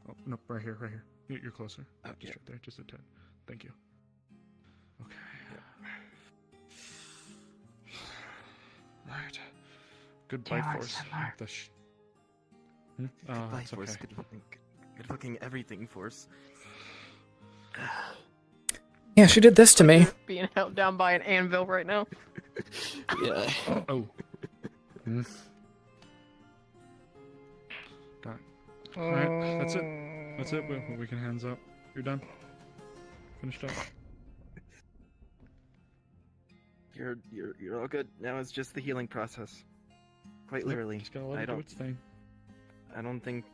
Oh no, right here. You're closer. Just right there, just a tad. Thank you. Okay. Right. Good Do you bite want force. some more? Good bite it's force. okay. Good fucking everything force. Yeah, she did this to me. Being held down by an anvil right now. Yeah. Oh. Got it. Alright, that's it. That's it. We can hands up. You're done. Finished up. You're all good. Now it's just the healing process. Quite literally. Just gotta let it do its thing. I don't think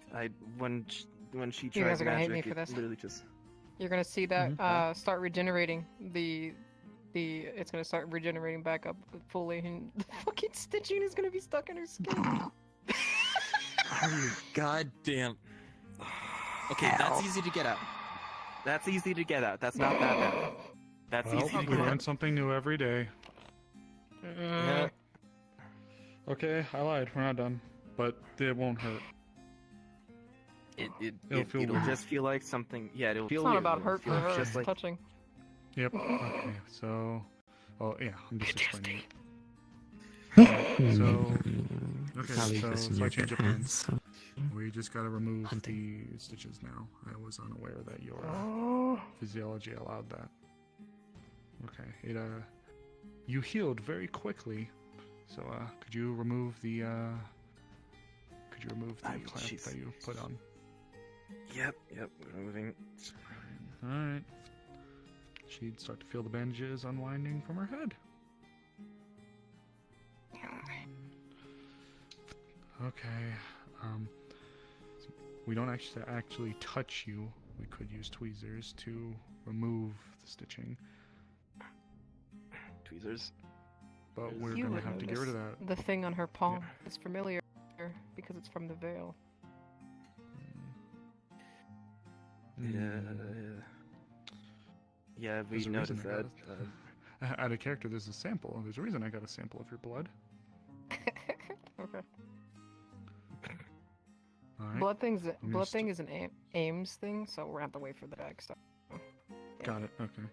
when she You guys tried are gonna hate magic, me for it this. literally just. You're gonna see that start regenerating. It's gonna start regenerating back up fully, and the fucking stitching is gonna be stuck in her skin. Are you goddamn? Okay, that's easy to get out. That's easy to get out. That's not that bad. That's Well, easy to we get learn out. something new every day. Yeah. Okay, I lied. We're not done, but it won't hurt. It'll just feel like something. Yeah, it'll feel It's not weird. about It'll hurt for feel her. just It's like touching. Yep. Okay. So, yeah, I'm just explaining. So, okay. I'll leave So, this in if I your change good of hands. plans, we just gotta remove the stitches now. I was unaware that your physiology allowed that. Okay. It you healed very quickly. So, could you remove the clamp jeez. that you put on? Yep. Moving. Alright. She'd start to feel the bandages unwinding from her head. Okay. We don't actually touch you. We could use tweezers to remove the stitching. Tweezers. But we're You gonna would have to get rid of that. The thing on her palm is familiar because it's from the veil. Yeah, we There's a reason noticed I that. got out of character, there's a sample. There's a reason I got a sample of your blood. Okay. Alright. Blood thing just- is an aims thing, so we're gonna have to wait for the bag stuff. Got it. Okay.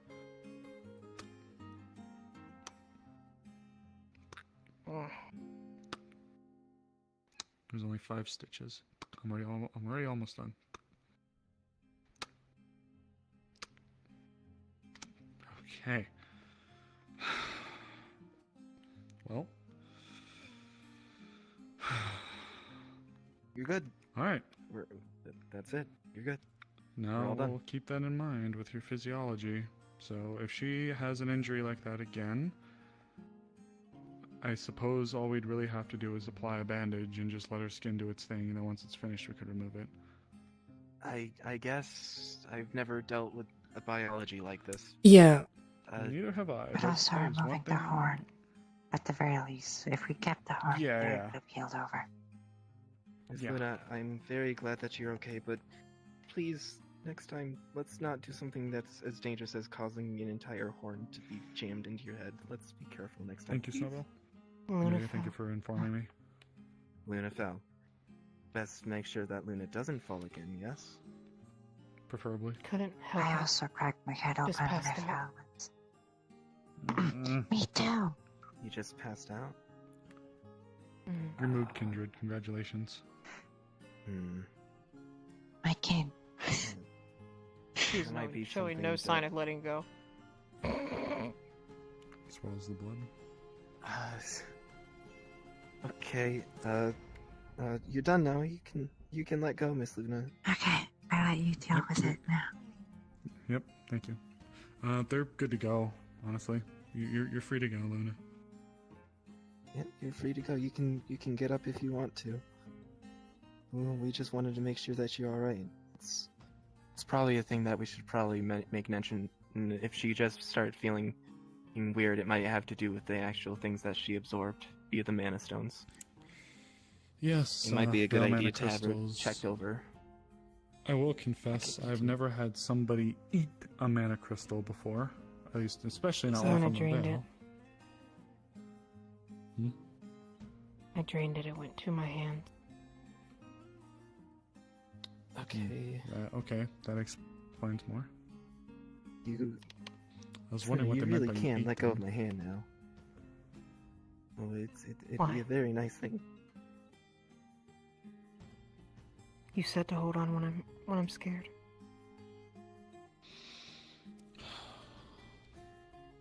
There's only 5 stitches. I'm already almost done. Okay. Well. You're good. All right. That's it. You're good. Now all done. we'll keep that in mind with your physiology. So if she has an injury like that again, I suppose all we'd really have to do is apply a bandage and just let her skin do its thing, and then once it's finished, we could remove it. I guess I've never dealt with a biology like this. Yeah. Neither have I. But also removing the horn, at the very least. If we kept the horn, Yeah, it yeah. would have healed over. Miss Luna, I'm very glad that you're okay, but please, next time, let's not do something that's as dangerous as causing an entire horn to be jammed into your head. Let's be careful next time. Thank you, please. Snowball. Luna Thank you for informing me. Luna fell. Best make sure that Luna doesn't fall again, yes? Preferably. Couldn't help I it. also cracked my head open Just when I passed out. fell once. Me too. You just passed out? Your mood, Kindred. Congratulations. My king. She's There might be showing something no that- sign of letting go. As well as the blood. Okay, you're done now. You can let go, Miss Luna. Okay, I let you deal with it now. Yep, thank you. They're good to go, honestly. You're free to go, Luna. Yeah, you're free to go. You can get up if you want to. Well, we just wanted to make sure that you're alright. It's probably a thing that we should probably make mention. And if she just started feeling weird, it might have to do with the actual things that she absorbed via the mana stones. Yes, It might be a good the idea mana to have her crystals. checked over. I will confess, I've never had somebody eat a mana crystal before. At least, especially not one Someone from the drained veil. I drained it. It went to my hand. Okay. Okay, that explains more. You. I was wondering what you they really meant by can eat let go of them. my hand now. Well, it'd Why? be a very nice thing. You said to hold on when I'm scared.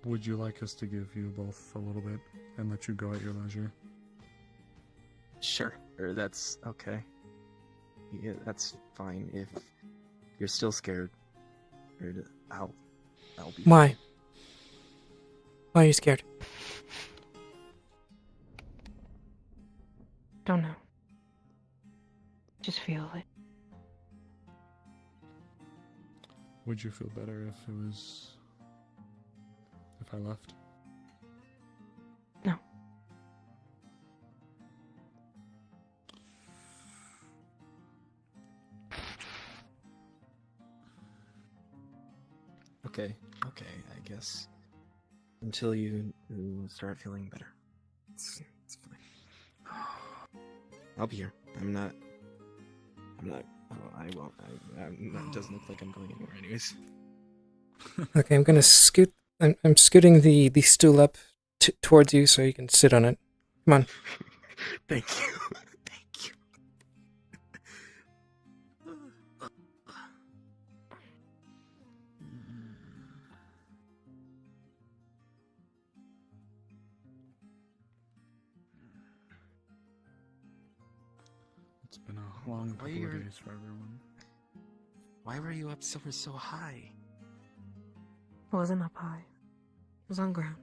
Would you like us to give you both a little bit and let you go at your leisure? Sure, or that's okay. Yeah, that's fine. If you're still scared, I'll be. Why? Why are you scared? Don't know. Just feel it. Would you feel better if I left? No. Okay, I guess. Until you start feeling better. It's fine. I'll be here. I'm not. Oh, I won't. It doesn't look like I'm going anywhere, anyways. Okay, I'm gonna scoot. I'm scooting the stool up towards you so you can sit on it. Come on. Thank you. Thank you. It's been a long couple of days for everyone. Why were you up so high? It wasn't up high. It was on ground.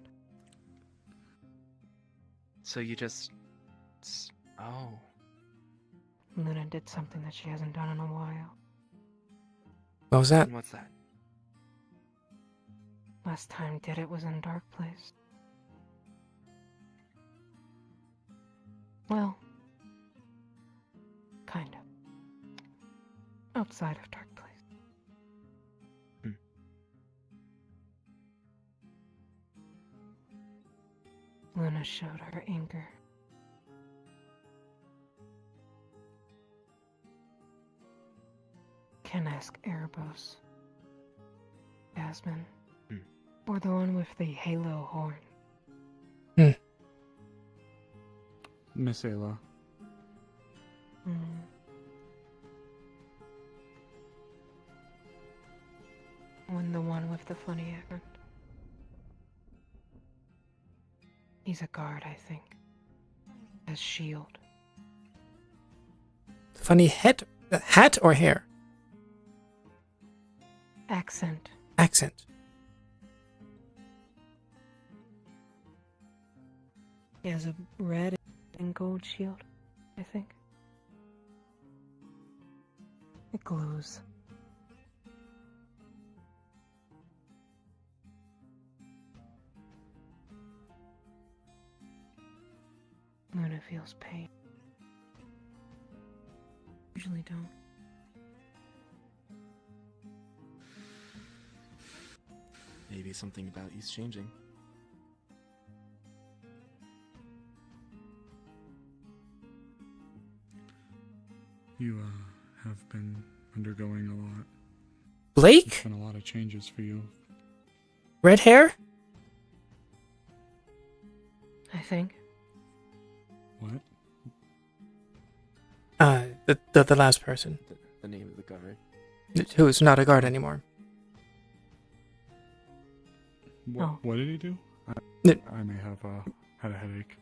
So you just. Oh. Luna did something that she hasn't done in a while. What was that? And what's that? Last time did it was in a dark place. Well, kind of. Outside of dark place. Luna showed her anger. Can ask Erebos, Jasmine, or the one with the halo horn. Miss Ayla. When the one with the funny accent. He's a guard, I think. As shield. funny hat or hair? Accent. Accent. He has a red and gold shield, I think. It glows. Luna feels pain. Usually don't. Maybe something about you's changing. You have been undergoing a lot. Blake? There's been a lot of changes for you. Red hair? I think. What? The last person. The name of the guard. Who's not a guard anymore. What did he do? N- I may have had a headache.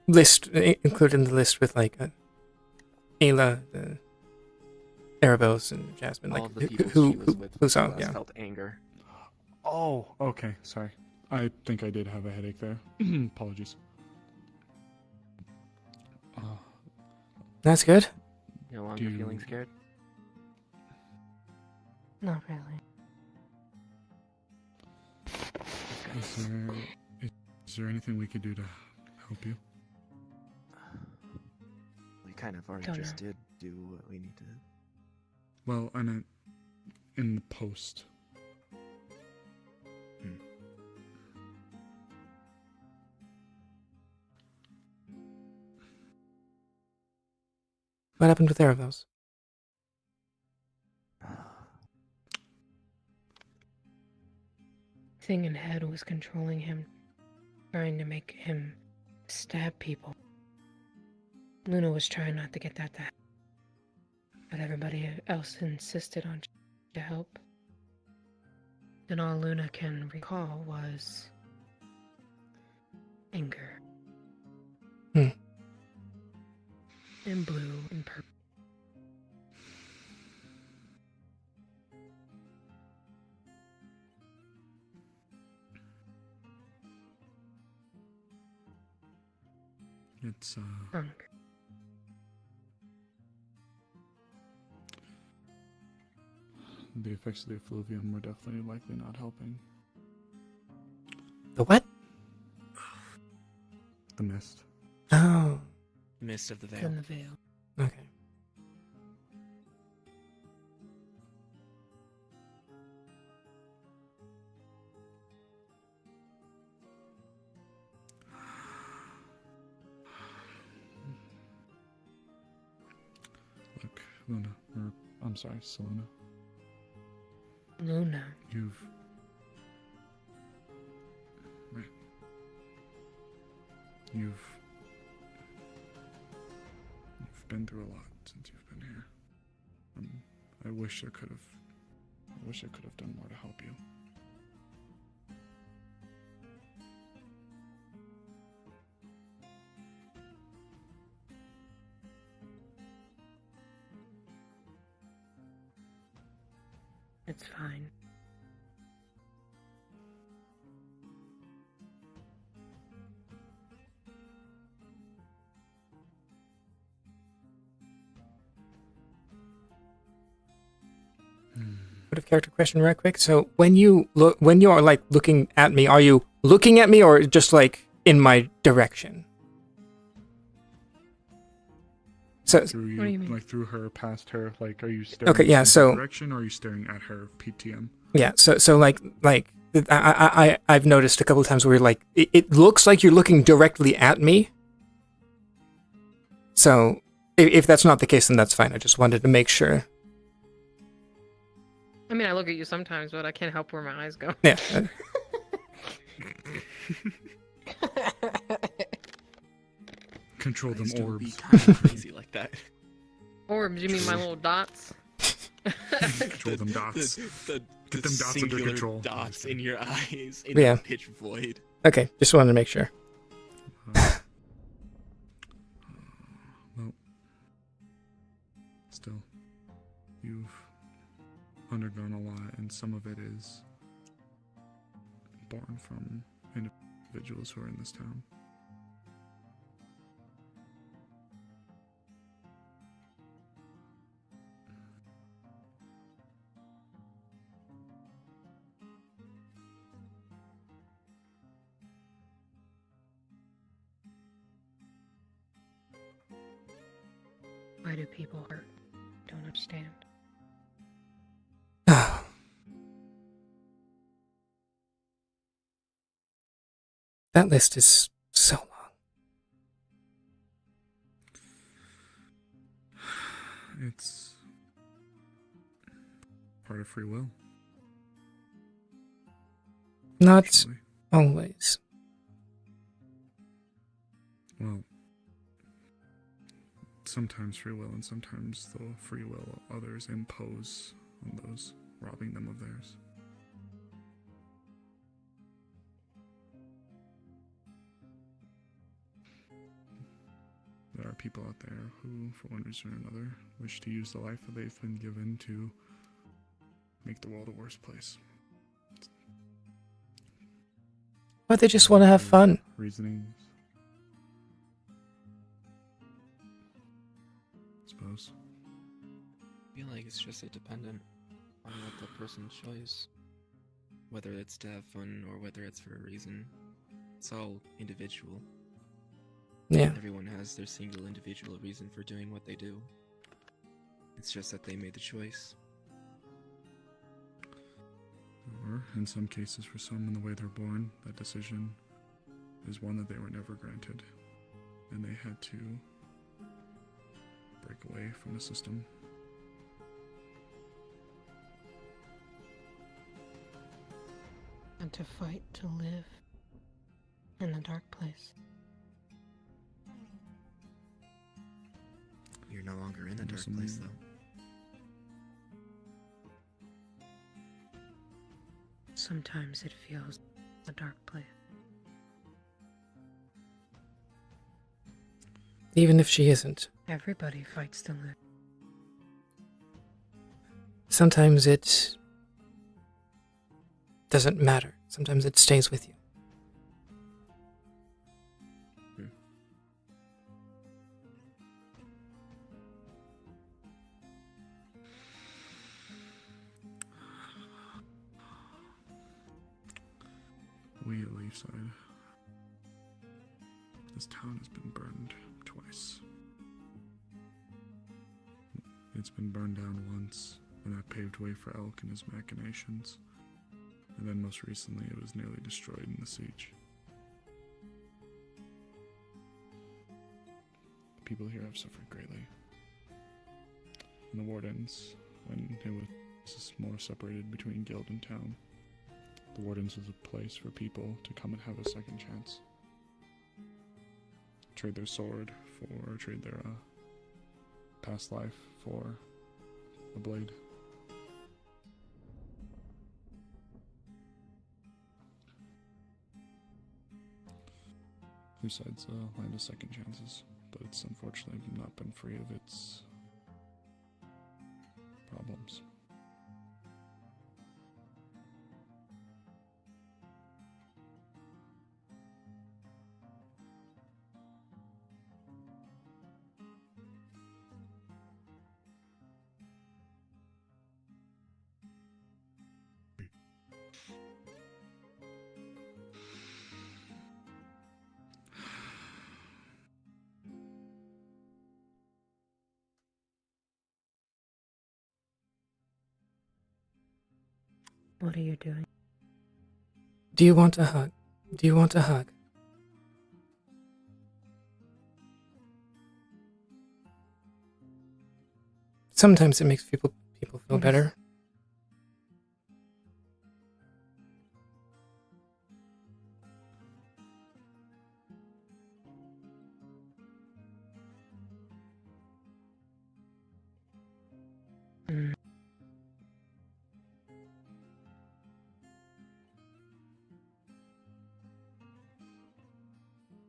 List, included in the list with like Ayla, the Arabelles, and Jasmine. All Like of the people she was with who saw, last yeah. felt anger. Oh, okay. Sorry. I think I did have a headache there. Apologies. That's good. No longer feeling scared? Not really. Is there anything we could do to help you? We kind of already Don't just know. did do what we need to. Well, I meant in the post. What happened with Arabelles? Thing in head was controlling him, trying to make him stab people. Luna was trying not to get that to happen, but everybody else insisted on to help. And all Luna can recall was anger. And blue and purple. It's Drunk. the effects of the effluvium were definitely likely not helping. The what? The mist. Oh. Mist of the It's veil. in the veil. Okay. Look, Luna, or I'm sorry, Selena. Luna. You've been through a lot since you've been here. I wish I could have done more to help you. It's fine. Bit of character question, right quick. So when you are like looking at me, are you looking at me or just like in my direction? So Through you, What do you mean? like through her, past her, like are you staring Okay, yeah, in so- her direction or are you staring at her PTM? yeah, so like I've noticed a couple of times where like it looks like you're looking directly at me. So if that's not the case, then that's fine. I just wanted to make sure. I mean, I look at you sometimes, but I can't help where my eyes go. Yeah. Control them Be orbs. kind of crazy like that. Orbs, you mean my little dots? Control them dots. The Get them dots under singular control. dots in your eyes in Yeah. a pitch void. Okay, just wanted to make sure. Well, You've undergone a lot, and some of it is born from individuals who are in this town. Why do people hurt? Don't understand. That list is so long. It's part of free will. Not always. Well, sometimes free will, and sometimes the free will others impose on those, robbing them of theirs. There are people out there who, for one reason or another, wish to use the life that they've been given to make the world a worse place. Or they just want to have fun. Reasonings. Suppose. I feel like it's just dependent on what the person chose. Whether it's to have fun or whether it's for a reason. It's all individual. Yeah. Everyone has their single individual reason for doing what they do. It's just that they made the choice. Or, in some cases, for some, in the way they're born, that decision is one that they were never granted. And they had to break away from the system. And to fight to live in the dark place. You're no longer in the dark place, though. Sometimes it feels a dark place. Even if she isn't. Everybody fights to live. Sometimes it doesn't matter. Sometimes it stays with you. We at Leafside. This town has been burned twice. It's been burned down once, and that paved way for Elk and his machinations. And then most recently it was nearly destroyed in the siege. The people here have suffered greatly. And the Wardens, when it was more separated between guild and town, the Wardens was a place for people to come and have a second chance. Trade their sword for, trade their past life for a blade. Besides land of second chances, but it's unfortunately not been free of its problems. What are you doing? Do you want a hug? Do you want a hug? Sometimes it makes people feel better.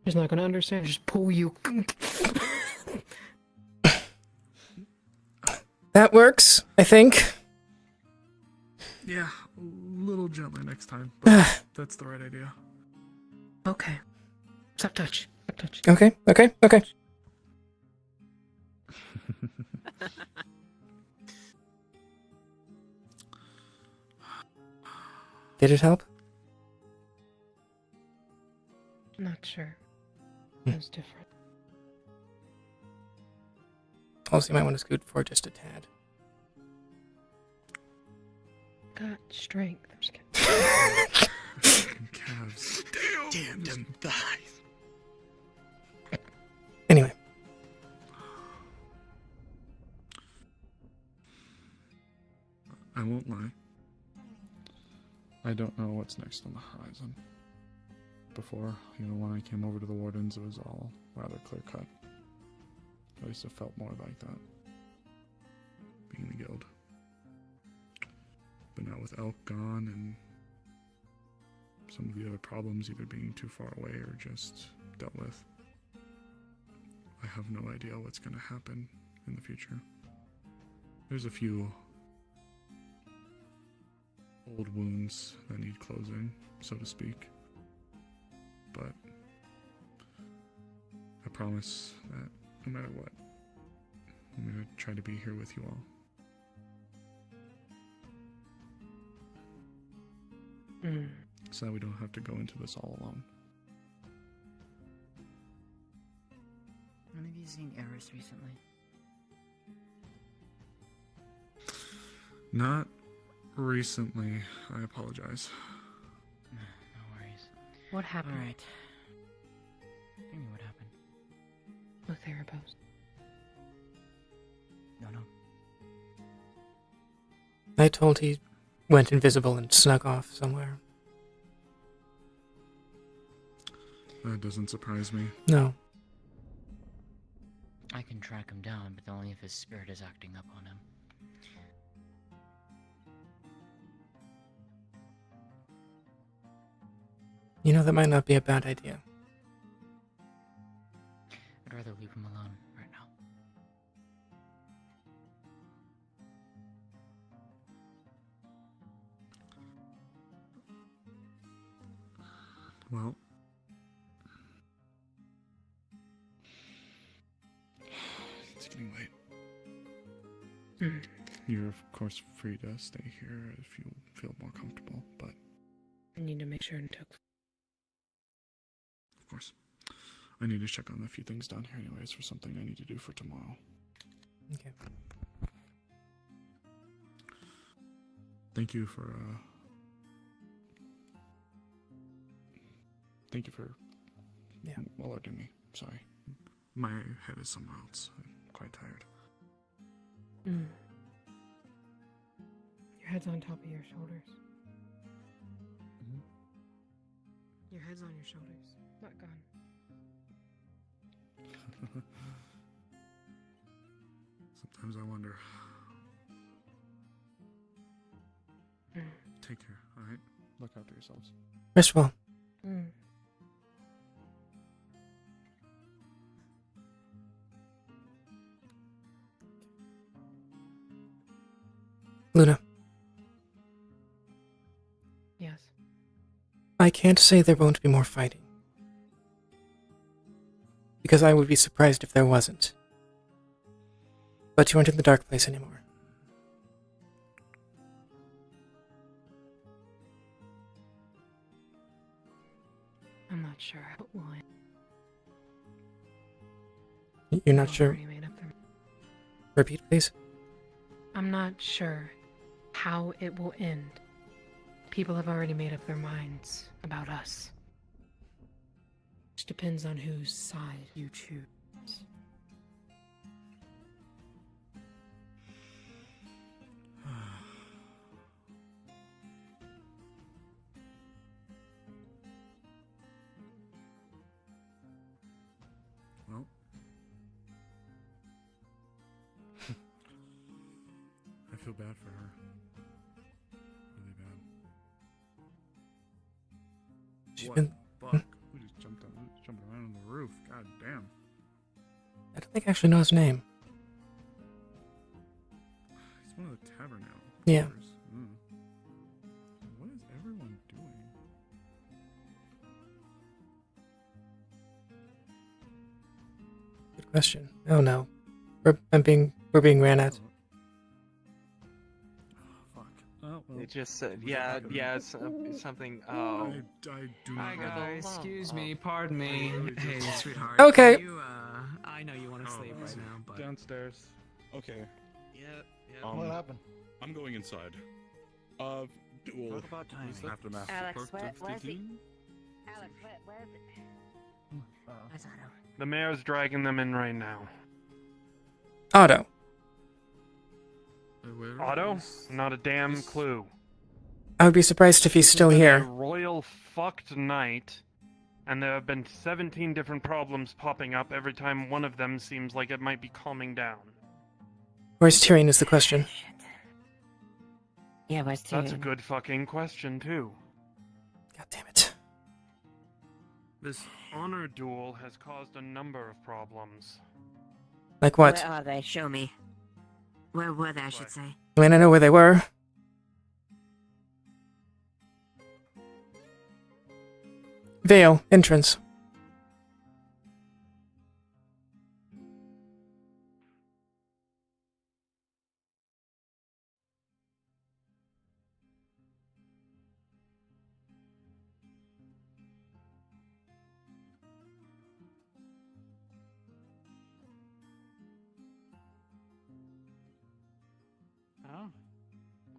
He's not gonna understand. Just pull you. That works, I think. Yeah, a little gentler next time, but that's the right idea. Okay. Stop touch. Stop touch. Okay. Did it help? Not sure. It was different. Also, you might want to scoot forward just a tad. Got strength. I'm just kidding. Calves. Damn them thighs. Anyway. I won't lie. I don't know what's next on the horizon. Before, when I came over to the Wardens, it was all rather clear-cut. At least it felt more like that. Being the guild. But now with Elk gone and some of the other problems either being too far away or just dealt with, I have no idea what's going to happen in the future. There's a few old wounds that need closing, so to speak. But I promise that no matter what, I'm going to try to be here with you all. So that we don't have to go into this all alone. When have you seen Eris recently? Not recently. I apologize. No worries. What happened? Alright. Tell me what happened. With Erebos. No. I told he went invisible and snuck off somewhere. That doesn't surprise me. No. I can track him down, but only if his spirit is acting up on him. That might not be a bad idea. I'd rather leave him alone right now. Well, it's getting late. You're, of course, free to stay here if you feel more comfortable, but... I need to make sure and took. Of course. I need to check on a few things down here anyways for something I need to do for tomorrow. Okay. Thank you for, alerting me. Sorry. My head is somewhere else. I'm quite tired. Your head's on top of your shoulders. Your head's on your shoulders, not gone. Sometimes I wonder. Take care, alright? Look after yourselves. Rest well. Luna. Yes. I can't say there won't be more fighting. Because I would be surprised if there wasn't. But you aren't in the dark place anymore. I'm not sure how it will end. You're not sure? Already made up their... Repeat, please. I'm not sure how it will end. People have already made up their minds about us. Which depends on whose side you choose. Well, I feel bad for her. Really bad. What the fuck? Who just jumped on? Who's jumping around on the roof? God damn. I don't think I actually know his name. tavern now. Yeah. Mm. What is everyone doing? Good question. Oh no. We're being ran at. Oh, well. It just said, yeah, it's something. Oh. I do Hi not guys, excuse me, pardon me. Hey, sweetheart. Okay. You, I know you want to sleep right now, but Downstairs. Okay. Yep. What happened? I'm going inside. Duel. Talk about timing. Aftermath. Alex, where's he? Alex, where's it? Where's Otto? The mayor's dragging them in right now. Otto. Otto? Not a damn clue. I would be surprised if he's still A here. royal fucked night, and there have been 17 different problems popping up every time one of them seems like it might be calming down. Where's Tyrion is the question. Yeah, where's Tyrion? That's a good fucking question, too. God damn it. This honor duel has caused a number of problems. Like what? Where are they? Show me. Where were they, I should say? I mean, I know where they were. Vale, entrance.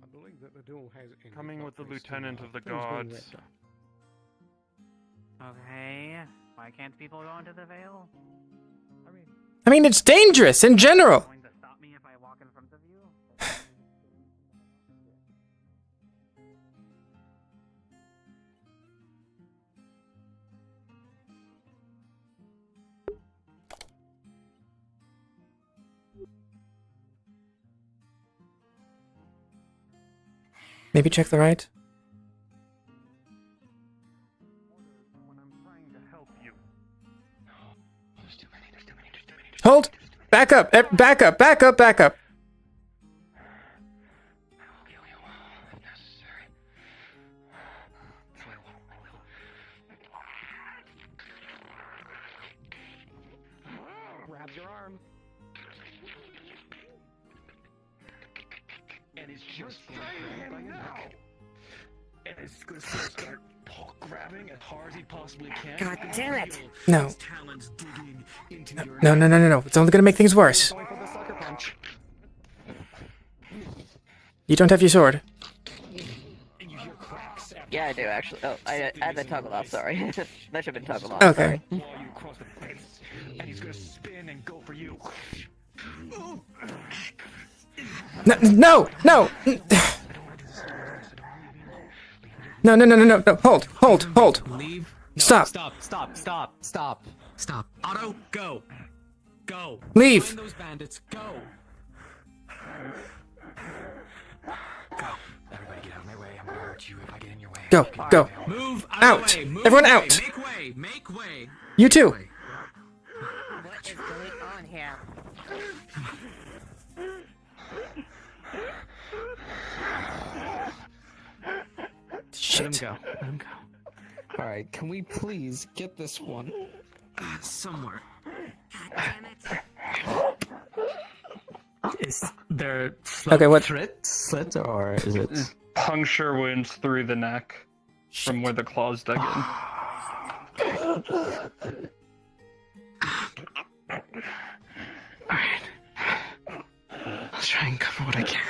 I believe that the duel has ended. Coming with the but there's still, lieutenant of the things being guards. wrapped up. Okay, why can't people go into the Vale? I mean, it's dangerous in general. Going to stop me if I walk in front of you? Maybe check the right. Hold! Back up! Back up! Back up! Back up! Grabs your arm. And it's just him now. And it's gonna start grabbing as hard as he possibly can. God damn it! No. His talons digging into your No, no, no, no, no. It's only gonna make things worse. Going for the sucker punch. You don't have your sword. Yeah, I do actually. Oh, I had the toggle off. Sorry, that should have been toggled off. Okay. Claw you across the face, and he's gonna spin and go for you. No! No! No! No, no, no, no, no, no. Hold, hold, hold. leave. No, Stop. Stop. Otto, go. Go. Leave. Find those bandits. Go. Everybody get out of my way. I'm gonna hurt you if I get in your way. Go, go. Move Out. of the way. Move Everyone away. out. Make way. Make way. You too. What is going on here? Shit. Let him go. Alright, can we please get this one? Somewhere. Damn it. Is there Okay, what? slit or is it? Puncture wounds through the neck from where the claws dug in. Alright. I'll try and cover what I can.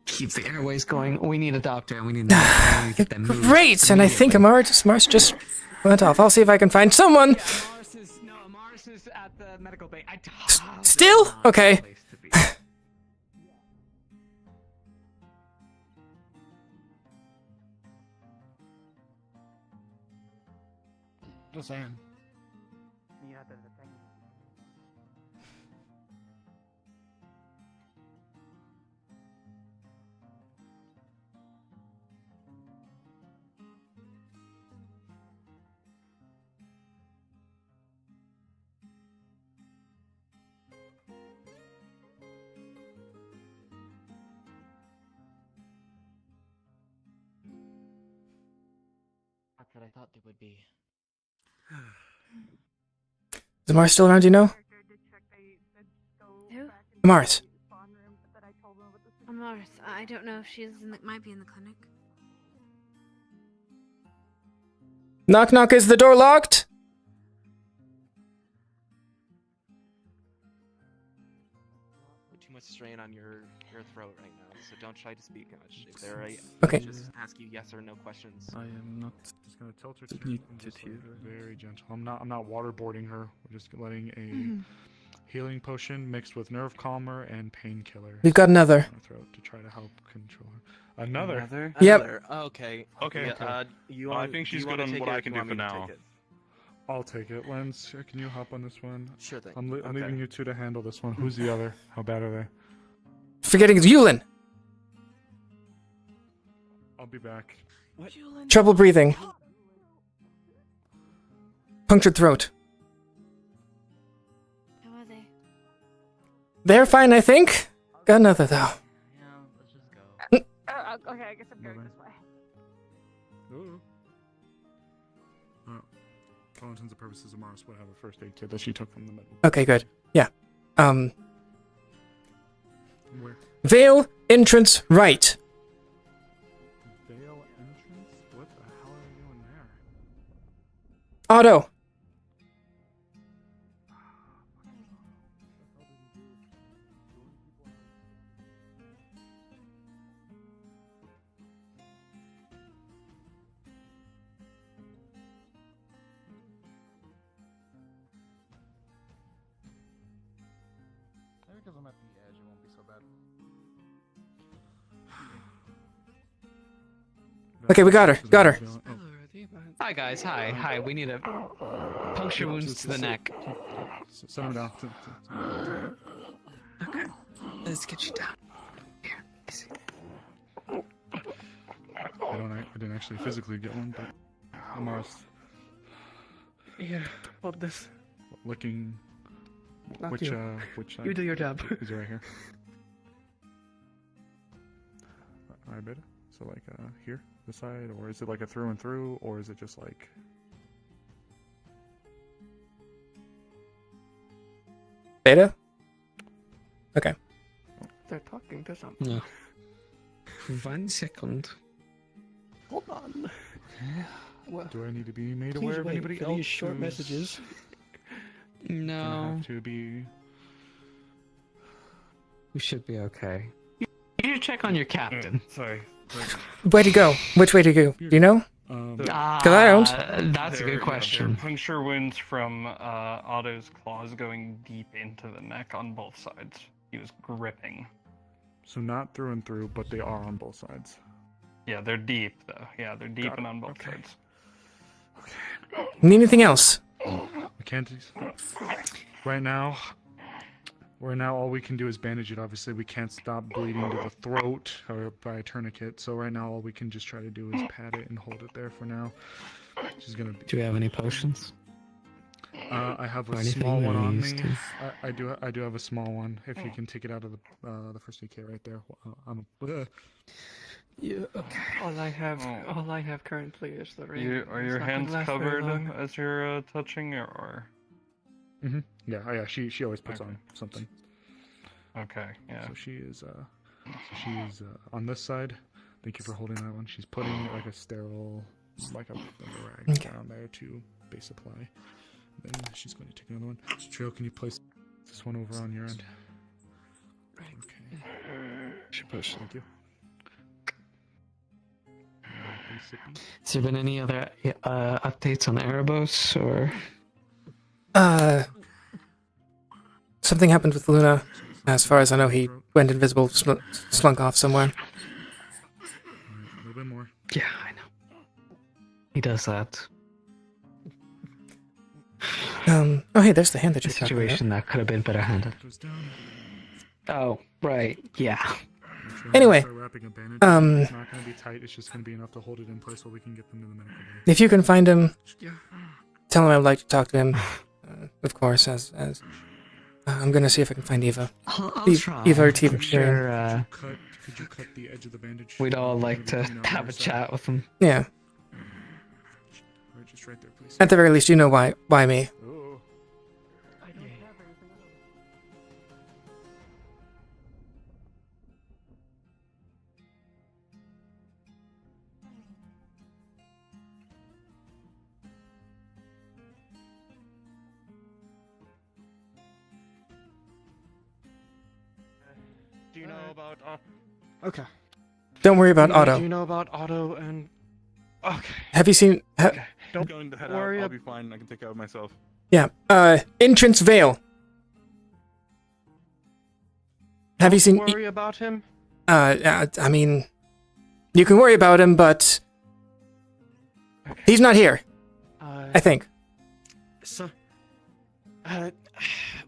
Keep the airways going. We need a doctor. We need to get them moved. Great! And I think Mars just went off. I'll see if I can find someone. Mars is at the medical bay. Still? Okay. Just saying. You have to detect. that I thought they would be. Is Mars still around, you know? Who? Mars. Mars. I don't know if she's might be in the clinic. Knock knock, is the door locked? Put too much strain on your throat right now, so don't try to speak much. If they're right, Okay. just ask you yes or no questions. I am not just gonna tilt her to you and just like, very gentle. I'm not waterboarding her. We're just letting a healing potion mixed with nerve calmer and painkiller. We've got another. down her throat to try to help control her. Another. Yep. Another. Okay. Okay. You I want? think she's you good wanna on take what it or I can you do want for me to now. take it? I'll take it. Lens, can you hop on this one? Sure thing. I'm Okay. leaving you two to handle this one. Who's the other? How bad are they? Forgetting Yulin. I'll be back. Trouble breathing. Punctured throat. How are they? They're fine, I think. Got another, though. Okay, I guess I'm going this way. Ooh. For all intents and purposes, Amaris would have a first aid kit that she took from the med. Okay, good. Yeah. Where? Vale, entrance right. Vale entrance? What the hell are you doing there? Otto. Maybe because I'm at the edge, it won't be so bad. Okay, we got her. Got her. Hi guys, hi. We need a puncture wounds to the neck. Set him down. Okay, let's get you down. Here, easy. I didn't actually physically get one, but Amaris Here, hold this. licking. Not Which you. which You do your job. Is it right here? I bet. So like here, this side, or is it like a through and through, or is it just like? Beta? Okay. They're talking to something. No. 1 second. Hold on. Well, Do I need to be made please aware of wait anybody for else? these short who's messages. gonna No, have to be. we should be okay. You should check on your captain. Sorry. Where'd he go? Which way did he go? Do you know? Because I don't. That's a good question. Puncture wounds from Otto's claws going deep into the neck on both sides. He was gripping. So not through and through, but they are on both sides. Yeah, they're deep though. Yeah, they're deep Got and it. on both Okay. sides. Need anything else? I can't. Right now, all we can do is bandage it. Obviously, we can't stop bleeding to the throat or by a tourniquet. So right now, all we can just try to do is pat it and hold it there for now. She's gonna. Do we have any potions? I have Or a anything small one that we on used me. to? I do have a small one. If you can take it out of the first aid kit right there. Yeah. Okay. All I have currently is the ring. Are It's your not gonna hands last very covered long. as you're touching, or? Yeah. Oh, yeah. She always puts Okay. on something. Okay. Yeah. So she is on this side. Thank you for holding that one. She's putting like a sterile, like a rag Okay. down there to base supply. Then she's going to take another one. Trio, can you place this one over on your end? Right. Okay. Should push. Thank you. Please sippy. Has there been any other updates on Erebos or? Something happened with Luna. As far as I know, he went invisible, slunk off somewhere. Alright, a little bit more. Yeah, I know. He does that. Oh hey, there's the hand that A you're talking about. situation that could have been better handled. Goes down. Oh, right. Yeah. Trio, Anyway, start wrapping a bandage. um, It's not going to be tight. It's just going to be enough to hold it in place while we can get them to the medical bay. if you can find him, Yeah. tell him I'd like to talk to him. Of course, as I'm gonna see if I can find Eva. I'll try. Eva or Tiva. I'm sure Could you cut the edge of the bandage? we'd all like to Between our have a side? chat with him. Yeah. just right there, please. At the very least, you know why me. Oh. Do you know about? Okay. Don't worry about Do Otto. you know about Otto and? Okay. Have you seen? Don't going to head worry. out. I'll be fine. I can take care of myself. Yeah. Entrance Vale. Have you seen? Worry about him. I mean, you can worry about him, but he's not here. I think. So,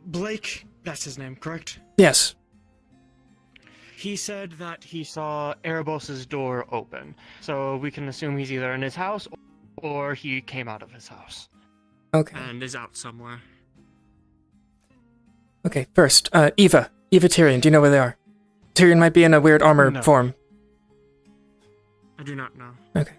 Blake, that's his name, correct? Yes. He said that he saw Erebos's door open, so we can assume he's either in his house or he came out of his house. Okay. And is out somewhere. Okay. First, Eva Tyrion. Do you know where they are? Tyrion might be in a weird armor No. form. I do not know. Okay.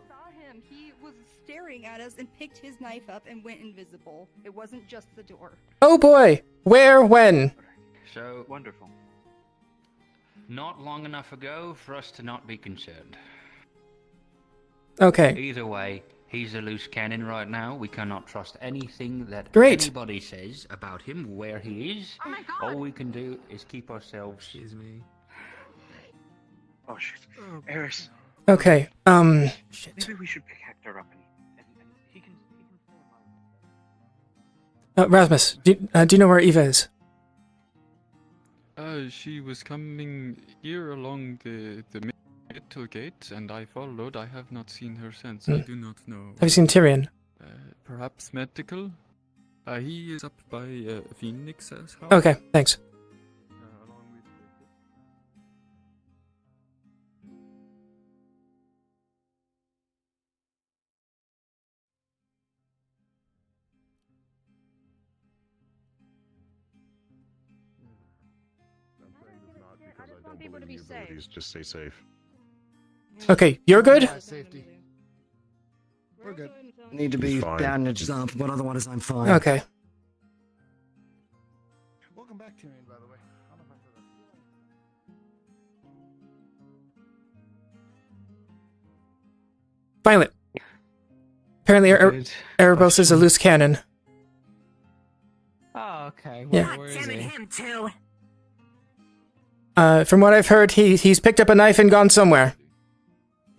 Saw him. He was staring at us and picked his knife up and went invisible. It wasn't just the door. Oh boy. Where? When? So wonderful. Not long enough ago for us to not be concerned. Okay. Either way, he's a loose cannon right now. We cannot trust anything that Great. anybody says about him, where he is. Oh my God. All we can do is keep ourselves. Excuse me. Oh shit. Eris. Okay. Shit. Maybe we should pick Hector up and he can Rasmus, do you know where Eva is? She was coming here along the middle gate, and I followed. I have not seen her since. I do not know. Have you seen Tyrion? Perhaps medical? He is up by Phoenix's house. Okay, thanks. I just want people to be safe. Just stay safe. Okay, you're good? Safety. We're good. Need to be bandaged up, but otherwise I'm fine. Okay. Welcome back, Tyrion, by the way. I don't know if I Violet. Apparently, Erebos is a loose cannon. Oh, okay. Yeah. Where is he? Him too. From what I've heard, he's picked up a knife and gone somewhere.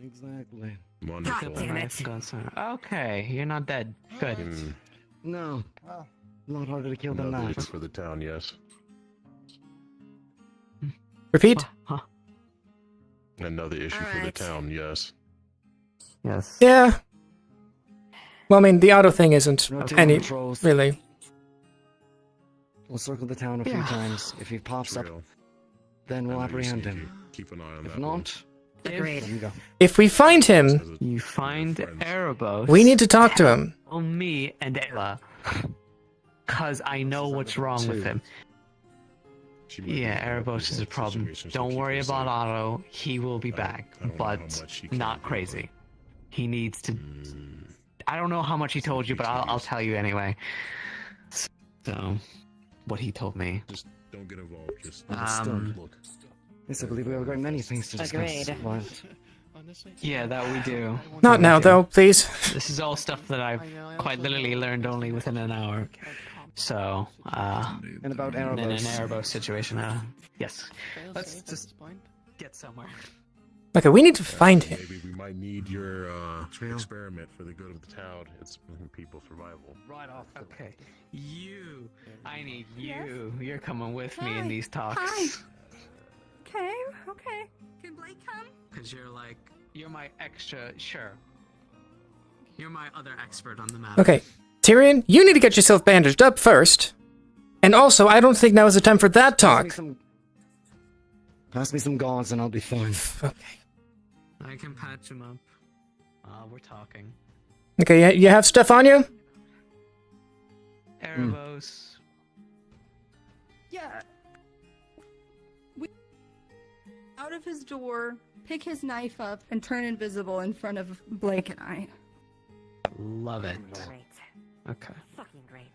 Exactly. Wonderful. Okay, you're not dead. Good. No. A lot harder to kill than Another that. issue for the town, yes. Repeat? Another issue for the town, yes. Yes. Yeah. Well, I mean, the auto thing isn't Rotate any controls. really. We'll circle the town a few times. If he pops up, then we'll apprehend him. Keep an eye on If that. not, Agreed. there you go. If we find him, You find Erebos. we need to talk to him. Tell me and Ella. Cause I know what's wrong with him. Yeah, Erebos is a problem. Don't worry about Otto. He will be back, but not crazy. He needs to. I don't know how much he told you, but I'll tell you anyway. So, what he told me. Just don't get involved. Just look. Yes, I believe we have got many things to discuss. Agreed. But Yeah, that we do. Not now, though, please. This is all stuff that I've quite literally learned only within an hour. So, and about in an Erebos. Erebos situation, yes. Let's just get somewhere. Okay, we need to find him. Maybe we might need your experiment for the good of the town. It's people's survival. Right off. Okay. I need you. You're coming with me in these talks. Okay, okay. Can Blake come? Because you're my extra, sure. You're my other expert on the matter. Okay, Tyrion, you need to get yourself bandaged up first. And also, I don't think now is the time for that talk. Pass me some gauze and I'll be fine. Okay. I can patch him up. We're talking. Okay, you have stuff on you? Erebos. Yeah. out of his door, pick his knife up, and turn invisible in front of Blake and I. Love it. Great. Okay. Fucking great.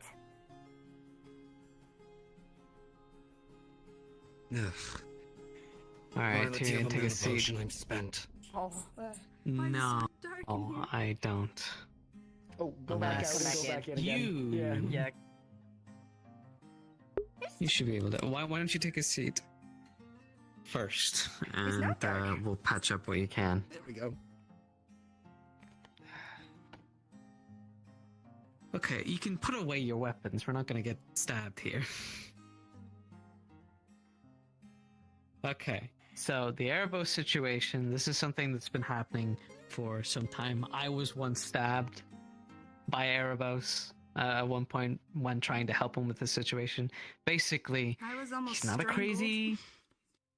Alright, Violet, you Tyrion, have a take a mana seat. potion. I'm spent. Oh, No, I don't. Oh, go back out and go back in again. You. Yeah. You should be able to. Why don't you take a seat first, and we'll patch up what you can. There we go. Okay, you can put away your weapons. We're not gonna get stabbed here. Okay, so the Erebos situation, this is something that's been happening for some time. I was once stabbed by Erebos at one point when trying to help him with the situation. Basically, I was almost he's not a strangled. crazy...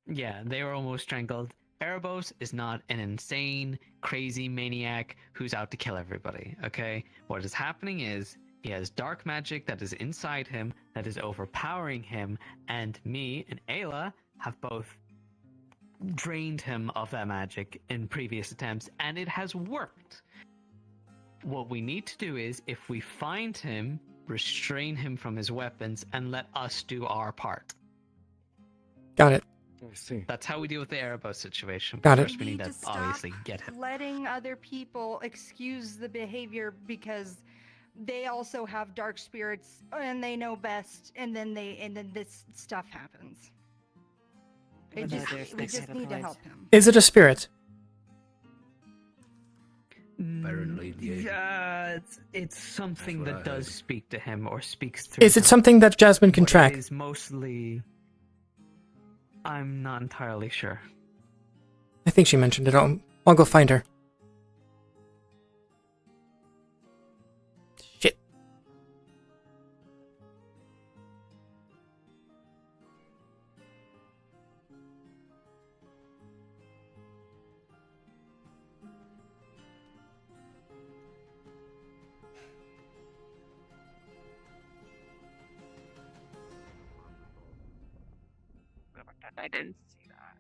Yeah, they were almost strangled. Erebos is not an insane, crazy maniac who's out to kill everybody, okay? What is happening is he has dark magic that is inside him, that is overpowering him, and me and Ayla have both drained him of that magic in previous attempts, and it has worked. What we need to do is, if we find him, restrain him from his weapons and let us do our part. Got it. I see. That's how we deal with the Erebos situation. Got First, it. we need to stop obviously get him. letting other people excuse the behavior because they also have dark spirits and they know best, and then this stuff happens. We just need to help him. Is it a spirit? Apparently, Yeah, it's something that does speak to him or speaks through Is it him. something that Jasmine can What track? It is mostly... I'm not entirely sure. I think she mentioned it. I'll go find her. Shit. I didn't see that.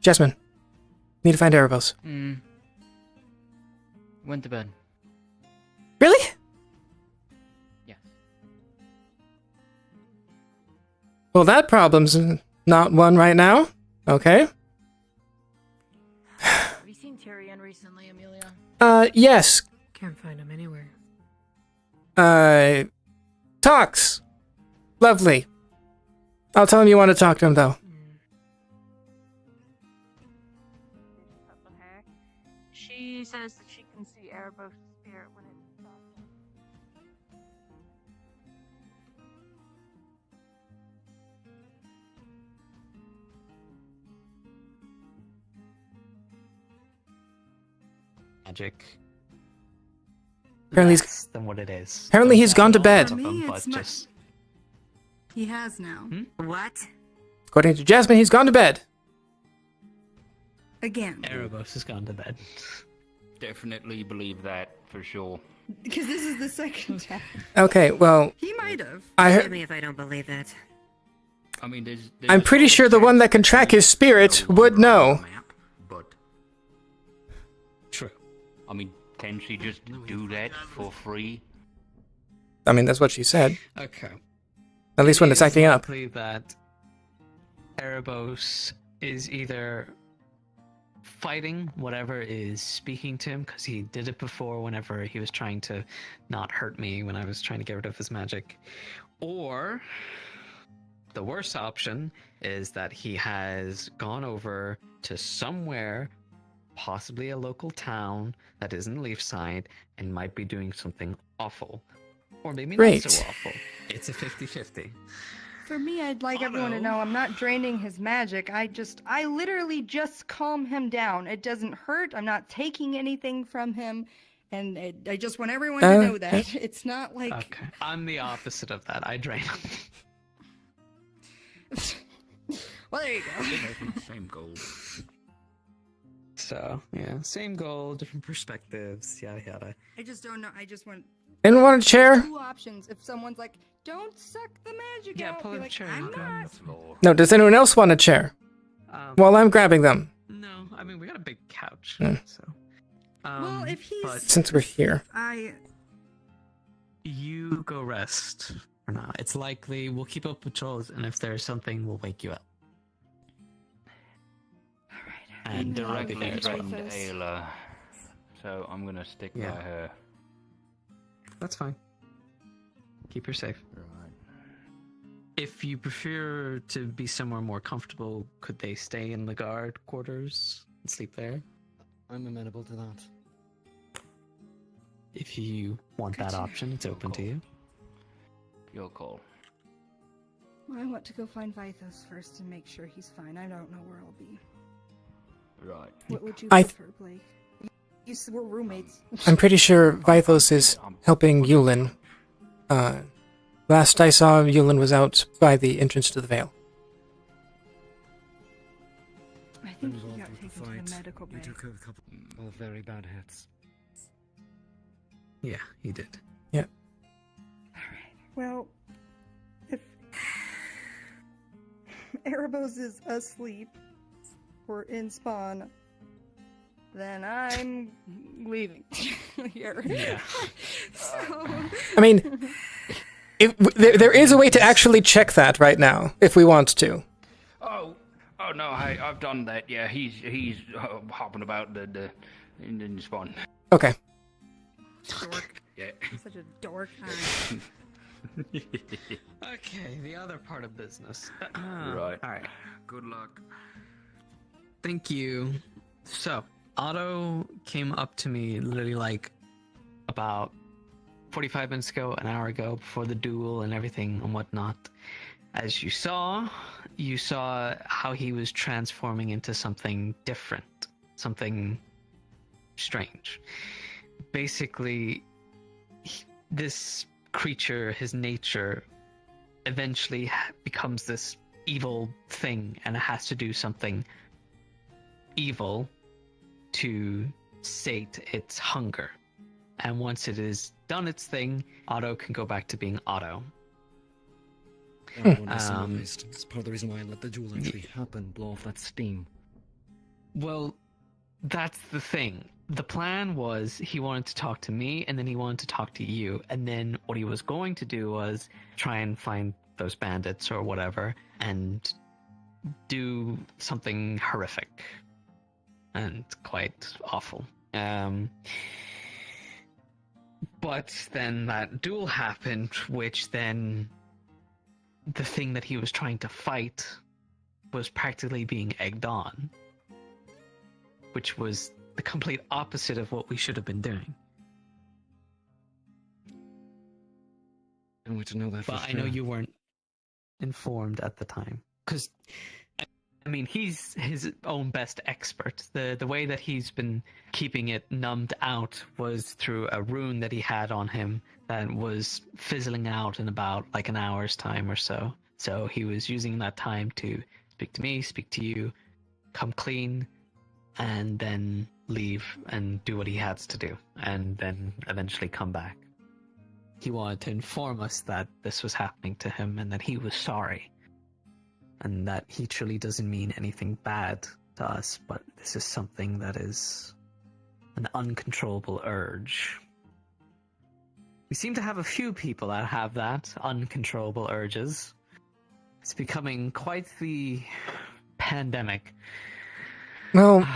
Jasmine, need to find Erebos. Went to bed. Really? Yes. Well, that problem's not one right now. Okay. Have you seen Tyrion recently, Amelia? Yes. Can't find him anywhere. Talks. Lovely. I'll tell him you want to talk to him, though. She says that she can see Erebos' spirit when it's dark. Magic. Apparently Less than what it is. Apparently he's gone to bed. For me, But it's not- just... He has now. What? According to Jasmine, he's gone to bed. Again. Erebos has gone to bed. Definitely believe that for sure. Because this is the second time. Okay, well, He might have. I Forgive heard. me if I don't believe that. I mean, there's I'm pretty sure the one that can track his spirit would know. but true. I mean, can she just do that for free? I mean, that's what she said. Okay. At least when it's acting up. Likely that Erebos is either fighting whatever is speaking to him, because he did it before whenever he was trying to not hurt me when I was trying to get rid of his magic, or the worst option is that he has gone over to somewhere, possibly a local town that isn't Leafside, and might be doing something awful. Or maybe Great. not so awful. It's a 50-50. For me, I'd like everyone to know I'm not draining his magic. I literally just calm him down. It doesn't hurt. I'm not taking anything from him. And I just want everyone to know that. It's not like... Okay. I'm the opposite of that. I drain him. Well, there you go. Same goal. So, yeah, same goal, different perspectives, yada yada. I just don't know. I just want Anyone want a chair? Two options. If someone's like, "Don't suck the magic out," pull be a like, chair. "I'm not." No, does anyone else want a chair? While I'm grabbing them. No, I mean we got a big couch, Hmm. so. Well, if he's but Since we're here. you go rest for now. It's likely we'll keep up patrols, and if there's something, we'll wake you up. And Directly there as well. threatened Ayla, so I'm gonna stick Yeah. by her. That's fine. Keep her safe. If you prefer to be somewhere more comfortable, could they stay in the guard quarters and sleep there? I'm amenable to that. If you want that option, it's open to you. Your call. I want to go find Vithos first and make sure he's fine. I don't know where I'll be. Right. What would you I prefer, Blake? We're roommates. I'm pretty sure Vithos is helping Yulin. Last I saw, Yulin was out by the entrance to the Vale. I think he got taken to the medical bay. You took a couple of very bad hits. Yeah, he did. Yeah. Well, if Erebos is asleep or in spawn, then I'm leaving here. Yeah. So... I mean, there is a way to actually check that right now, if we want to. Oh no, hey, I've done that. Yeah, he's hopping about in the spawn. Okay. Dork. Yeah. Such a dork. Okay, the other part of business. Right. All right. Good luck. Thank you. So, Otto came up to me literally like about 45 minutes ago, an hour ago, before the duel and everything and whatnot. As you saw how he was transforming into something different, something strange. Basically, this creature, his nature, eventually becomes this evil thing, and it has to do something evil to sate its hunger. And once it has done its thing, Otto can go back to being Otto. It's part of the reason why I let the duel actually happen, blow off that steam. Well, that's the thing. The plan was he wanted to talk to me, and then he wanted to talk to you, and then what he was going to do was try and find those bandits or whatever, and do something horrific and quite awful. But then that duel happened, which then the thing that he was trying to fight was practically being egged on, which was the complete opposite of what we should have been doing. I want to know that. But I know you weren't informed at the time, because I mean, he's his own best expert. The way that he's been keeping it numbed out was through a rune that he had on him that was fizzling out in about like an hour's time or so. So he was using that time to speak to me, speak to you, come clean, and then leave and do what he had to do, and then eventually come back. He wanted to inform us that this was happening to him and that he was sorry. And that he truly doesn't mean anything bad to us, but this is something that is an uncontrollable urge. We seem to have a few people that have that, uncontrollable urges. It's becoming quite the pandemic. Well,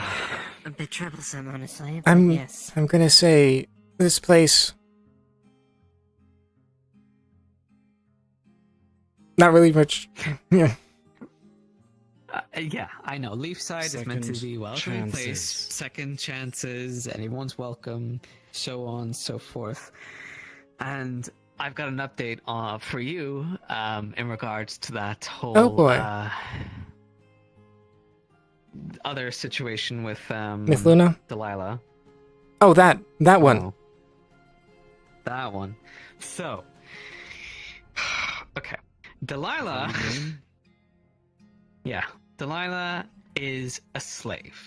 a bit troublesome, honestly. I'm Yes. I'm gonna say this place. Not really much. Yeah. Yeah, I know. Leafside is meant to be welcoming place, second chances, everyone's welcome, so on and so forth. And I've got an update for you in regards to that whole other situation with Luna? Delilah. Oh, that one. Oh, that one. So, okay, Delilah. Yeah. Delilah is a slave.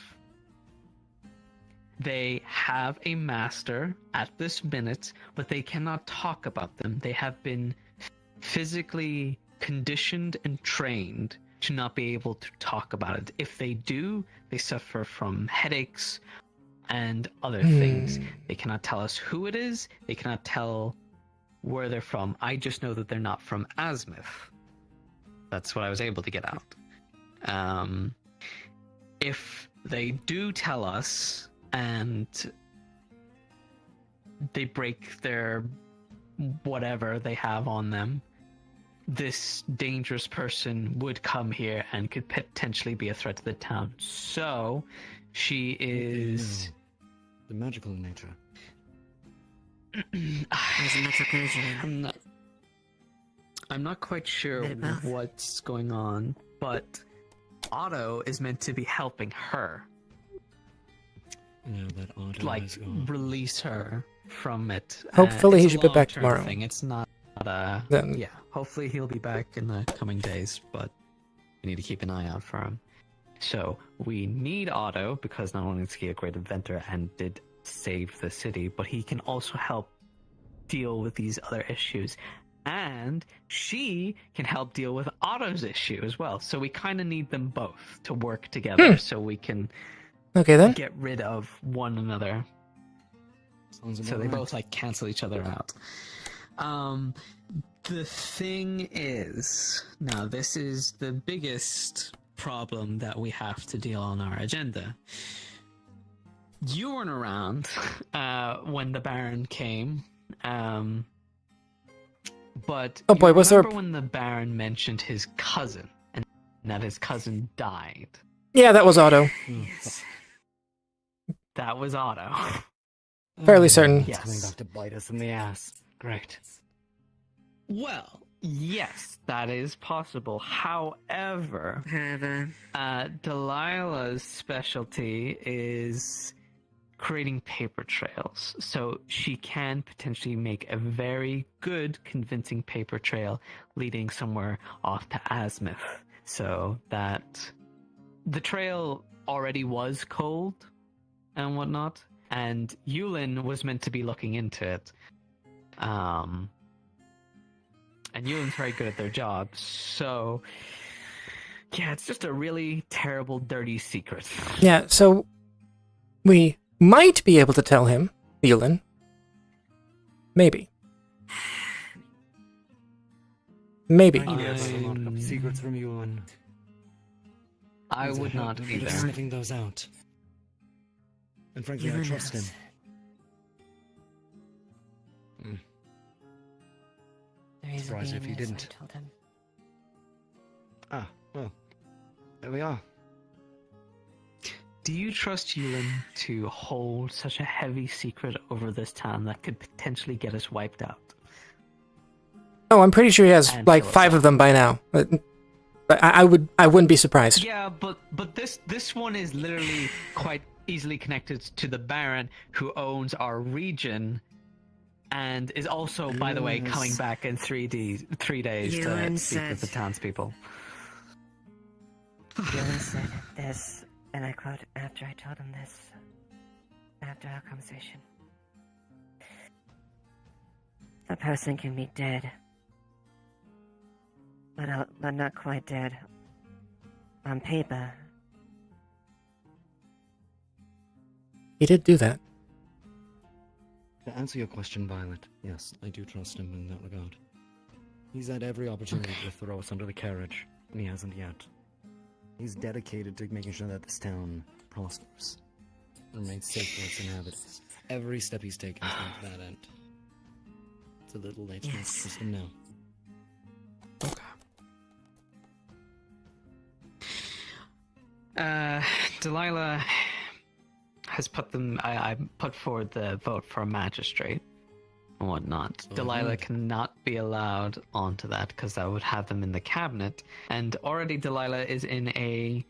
They have a master at this minute, but they cannot talk about them. They have been physically conditioned and trained to not be able to talk about it. If they do, they suffer from headaches and other things. They cannot tell us who it is. They cannot tell where they're from. I just know that they're not from Azimuth. That's what I was able to get out. If they do tell us and they break their whatever they have on them, this dangerous person would come here and could potentially be a threat to the town. So she is the magical nature. I'm not quite sure what's going on, but Otto is meant to be helping her. Yeah, that Otto Like, is gone. release her from it. Hopefully It's he a should be back long-term tomorrow. Thing. It's not Then- yeah, hopefully he'll be back in the coming days, but we need to keep an eye out for him. So we need Otto, because not only is he a great inventor and did save the city, but he can also help deal with these other issues. And she can help deal with Otto's issue as well. So we kind of need them both to work together so we can Okay, then. get rid of one another. Sounds So about they right. both like cancel each other out. The thing is, now this is the biggest problem that we have to deal on our agenda. You weren't around when the Baron came, but Oh boy, you was there a- remember when the Baron mentioned his cousin and that his cousin died? Yeah, that was Otto. That was Otto. Fairly certain. It's coming back to bite us in the ass. Great. Well, yes, that is possible. However, Delilah's specialty is creating paper trails. So she can potentially make a very good, convincing paper trail leading somewhere off to Azimuth. So that the trail already was cold and whatnot, and Yulin was meant to be looking into it. And Yulin's very good at their job, so yeah, it's just a really terrible, dirty secret. Yeah, so we might be able to tell him, Yulin. Maybe. Maybe. I guess a lot of secrets from you, and I would not either. either. Sniffing those out. And frankly, I trust him. Surprised if he didn't. Ah, well, there we are. Do you trust Yulin to hold such a heavy secret over this town that could potentially get us wiped out? Oh, I'm pretty sure he has And like kill us 5 of them by now. But I wouldn't be surprised. Yeah, but this one is literally quite easily connected to the Baron, who owns our region, and is also, by the way, coming back in 3 days to Yulin speak with the said- townspeople. Yulin said this, and I quote, after I told him this, after our conversation. A person can be dead, but not quite dead. On paper. He did do that. To answer your question, Violet, yes, I do trust him in that regard. He's had every opportunity to throw us under the carriage, and he hasn't yet. He's dedicated to making sure that this town prospers and remains safe for its inhabitants. Every step he's taken is to that end. It's a little late to trust him now. Delilah has put them. I put forward the vote for a magistrate and whatnot. Delilah cannot be allowed onto that because that would have them in the cabinet. And already Delilah is in a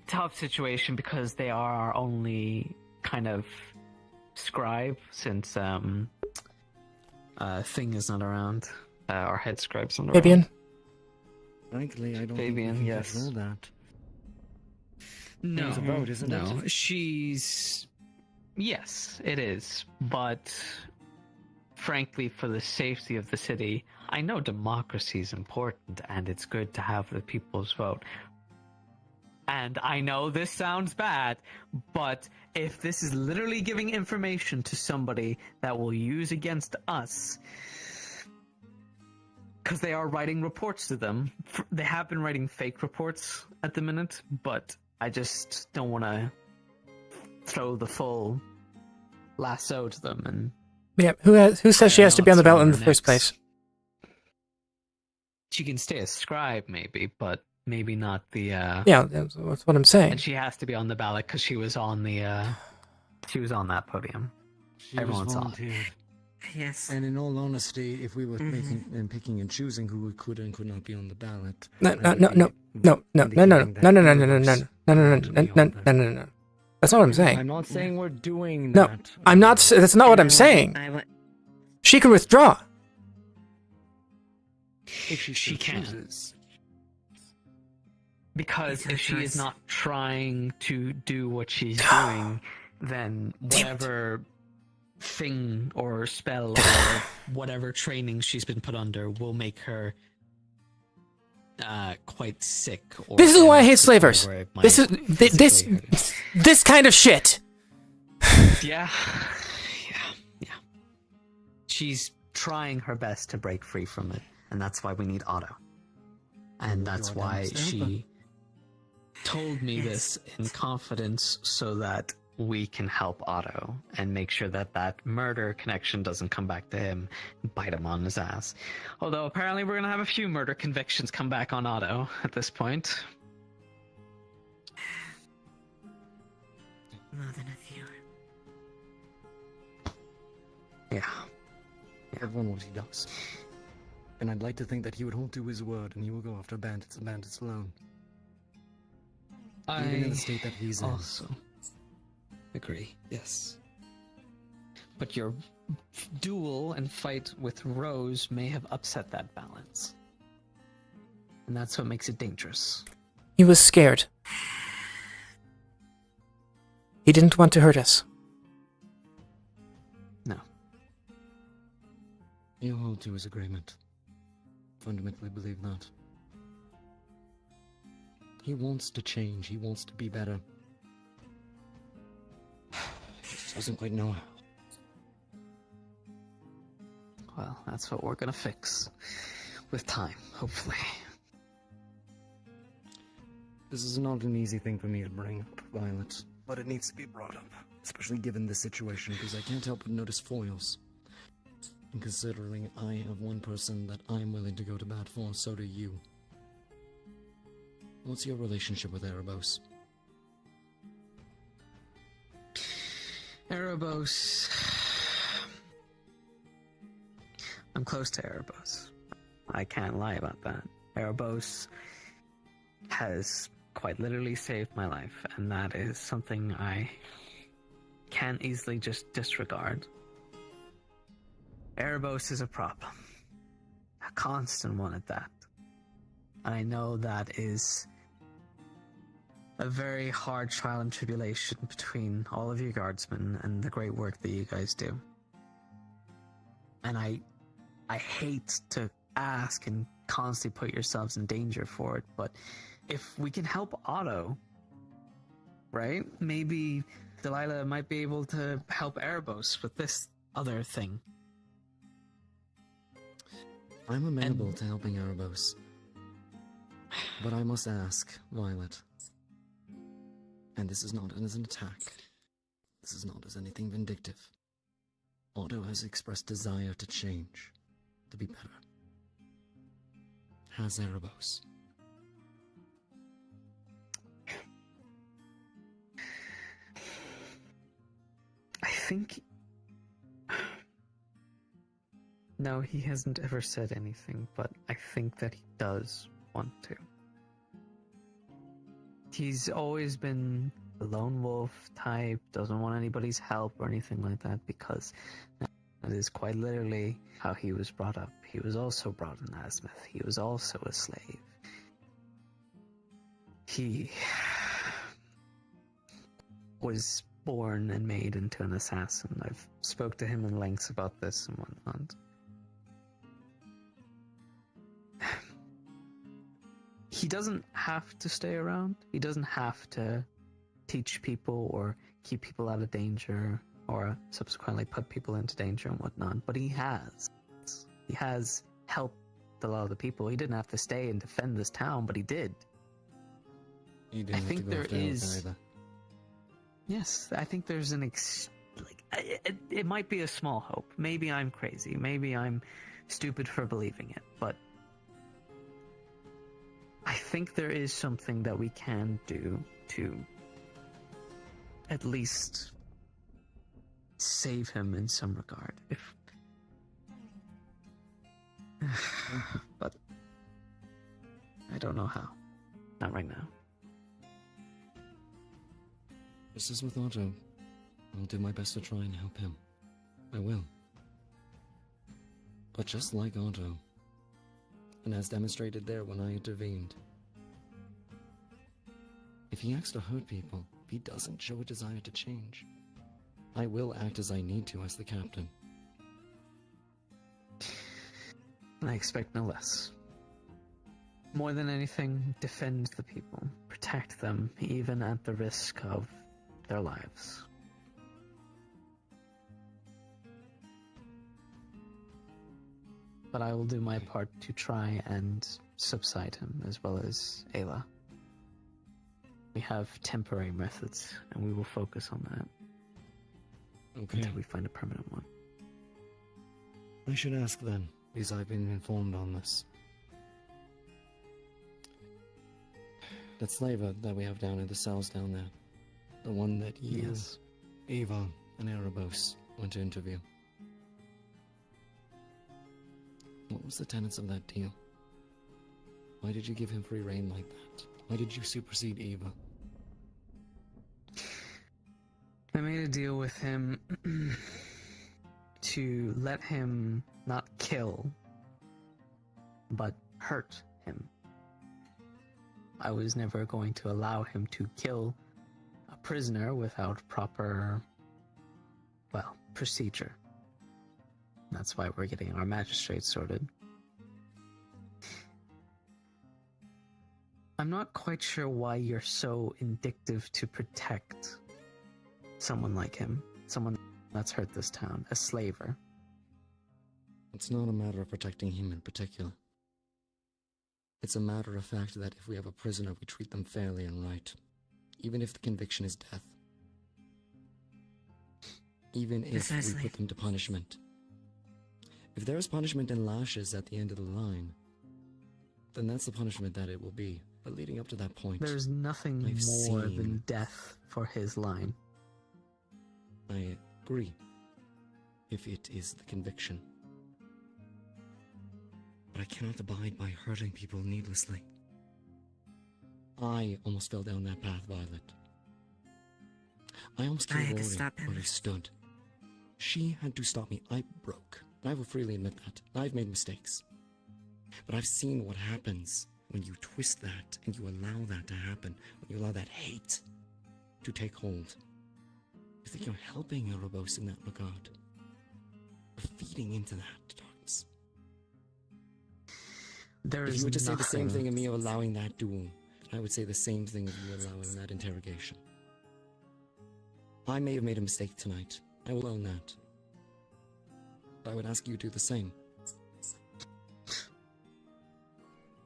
tough situation because they are our only kind of scribe since Thing is not around. Our head scribe's not around. Fabian? Frankly, I don't Fabian, think we can yes. control that. No, It's a vote, isn't no, it? she's... Yes, it is, but frankly, for the safety of the city, I know democracy is important, and it's good to have the people's vote. And I know this sounds bad, but if this is literally giving information to somebody that will use against us, because they are writing reports to them. They have been writing fake reports at the minute, but I just don't want to throw the full lasso to them. And Yeah, who says she has to be on the ballot in the first place? She can stay a scribe, maybe, but maybe not the. Yeah, that's what I'm saying. And she has to be on the ballot because she was on the. She was on that podium. Everyone saw it. volunteered. Yes. And in all honesty, if we were making and picking and choosing who could and could not be on the ballot, No. That's not what I'm saying. I'm not saying we're doing No, that. I'm not. That's not what I'm saying. She can withdraw. If she can. chooses. Because if she is not trying to do what she's doing, then whatever thing or spell or whatever training she's been put under will make her quite sick. Or This is why I hate to the point slavers. where it might This physically hurt her. this kind of shit. Yeah. She's trying her best to break free from it, and that's why we need Otto. And that's why she told me this in confidence so that we can help Otto and make sure that that murder connection doesn't come back to him and bite him on his ass. Although apparently we're going to have a few murder convictions come back on Otto at this point. More than a few. Yeah. Everyone what he does. And I'd like to think that he would hold to his word and he will go after bandits and bandits alone. Even in the state that he's also agree, yes. But your duel and fight with Rose may have upset that balance. And that's what makes it dangerous. He was scared. He didn't want to hurt us. No. He'll hold to his agreement. Fundamentally believe that. He wants to change. He wants to be better. He just doesn't quite know how. Well, that's what we're gonna fix. With time, hopefully. This is not an easy thing for me to bring up, Violet. But it needs to be brought up. Especially given this situation, because I can't help but notice foils. And considering I have one person that I'm willing to go to bat for, so do you. What's your relationship with Erebos? Erebos... I'm close to Erebos. I can't lie about that. Erebos has quite literally saved my life, and that is something I can't easily just disregard. Erebos is a problem. A constant one at that. And I know that is a very hard trial and tribulation between all of you guardsmen and the great work that you guys do. And I hate to ask and constantly put yourselves in danger for it, but if we can help Otto, right? Maybe Delilah might be able to help Erebos with this other thing. I'm amenable to helping Erebos. But I must ask, Violet. And this is not as an attack. This is not as anything vindictive. Otto has expressed desire to change, to be better. Has Erebos? I think... No, he hasn't ever said anything, but I think that he does want to. He's always been a lone wolf type, doesn't want anybody's help or anything like that, because that is quite literally how he was brought up. He was also brought in Asmith. He was also a slave. was born and made into an assassin. I've spoke to him in lengths about this and whatnot. He doesn't have to stay around. He doesn't have to teach people or keep people out of danger or subsequently put people into danger and whatnot. But he has. He has helped a lot of the people. He didn't have to stay and defend this town, but he did. You didn't I have think to go there after is. Elka either. Yes, I think there's an it might be a small hope. Maybe I'm crazy. Maybe I'm stupid for believing it, but I think there is something that we can do to at least save him in some regard. If but I don't know how. Not right now. This is with Otto. I'll do my best to try and help him. I will. But just like Otto, and as demonstrated there when I intervened, if he acts to hurt people, if he doesn't show a desire to change, I will act as I need to as the captain. And I expect no less. More than anything, defend the people. Protect them, even at the risk of their lives. But I will do my part to try and subside him, as well as Ayla. We have temporary methods, and we will focus on that. Okay. Until we find a permanent one. I should ask then, because I've been informed on this. That slaver that we have down in the cells down there, the one that you, Yes. Eva, and Erebos went to interview. What was the tenets of that deal? Why did you give him free rein like that? Why did you supersede Eva? I made a deal with him to let him not kill, but hurt him. I was never going to allow him to kill a prisoner without proper, well, procedure. That's why we're getting our magistrates sorted. I'm not quite sure why you're so vindictive to protect someone like him, someone that's hurt this town, a slaver. It's not a matter of protecting him in particular. It's a matter of fact that if we have a prisoner, we treat them fairly and right, even if the conviction is death. Even if Precisely. we put them to punishment. If there is punishment and lashes at the end of the line, then that's the punishment that it will be. But leading up to that point, There's nothing I've more seen- than death for his line. I agree, if it is the conviction. But I cannot abide by hurting people needlessly. I almost fell down that path, Violet. I almost I killed had to Rory stop him. where he stood. She had to stop me. I broke. I will freely admit that. I've made mistakes. But I've seen what happens when you twist that and you allow that to happen, when you allow that hate to take hold. You think you're helping Erebos in that regard. You're feeding into that darkness. There If is you were to say the same nothing- thing of me allowing that duel, I would say the same thing of you allowing that interrogation. I may have made a mistake tonight. I will own that. But I would ask you to do the same.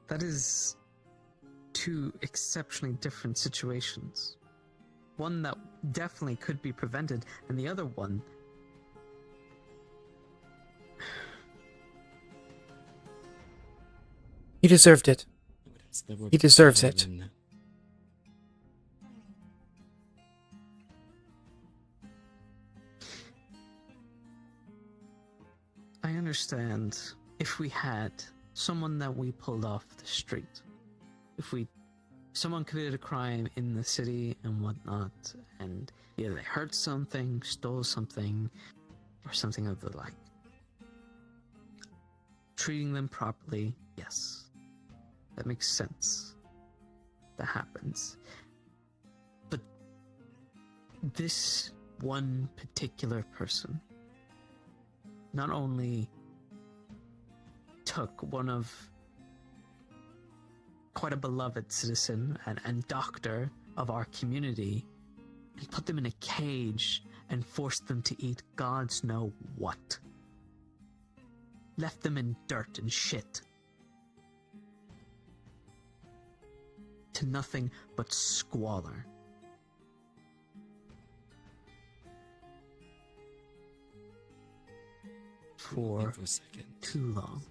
That is two exceptionally different situations. One that definitely could be prevented, and the other one... He deserved it. He deserves it. I understand if we had someone that we pulled off the street. If someone committed a crime in the city and whatnot, and either they hurt something, stole something, or something of the like. Treating them properly, yes. That makes sense. That happens. But this one particular person not only took one of quite a beloved citizen and doctor of our community and put them in a cage and forced them to eat gods know what. Left them in dirt and shit. To nothing but squalor. For a second. too long.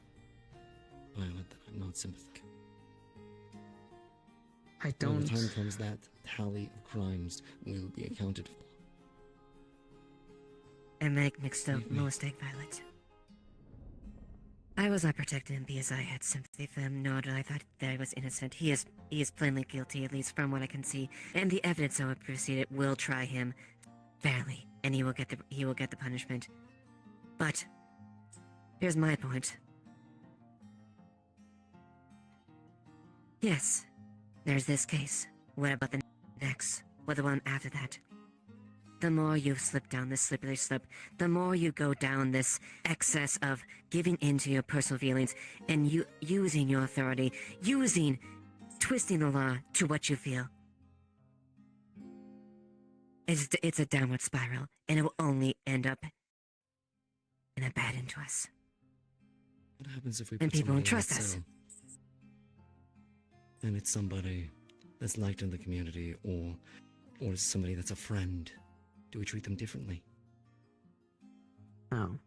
Violet, that I'm not sympathetic. I When don't... the time comes, that tally of crimes will be accounted for. I make mixed up mistake, Violet. I was not protecting him because I had sympathy for him, nor did I thought that he was innocent. He is plainly guilty, at least from what I can see, and the evidence that will precede it will try him fairly, and he will get the punishment. But here's my point. Yes, there's this case. What about the next? Or the one after that? The more you slip down this slippery slope, the more you go down this excess of giving into your personal feelings and you using your authority, twisting the law to what you feel. It's a downward spiral, and it will only end up in a bad end to us. What happens if we And put people somebody don't in trust that us. cell? And it's somebody that's liked in the community, or it's somebody that's a friend. Do we treat them differently? No.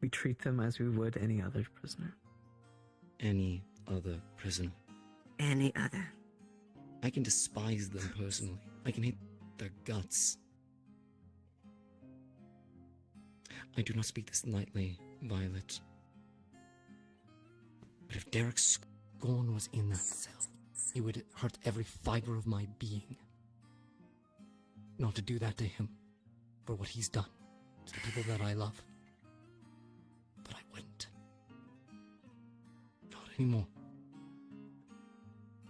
We treat them as we would any other prisoner. Any other prisoner? Any other. I can despise them personally. I can hate their guts. I do not speak this lightly, Violet. But if Derek Scorn was in that cell, it would hurt every fiber of my being. Not to do that to him, for what he's done to the people that I love. But I wouldn't. Not anymore.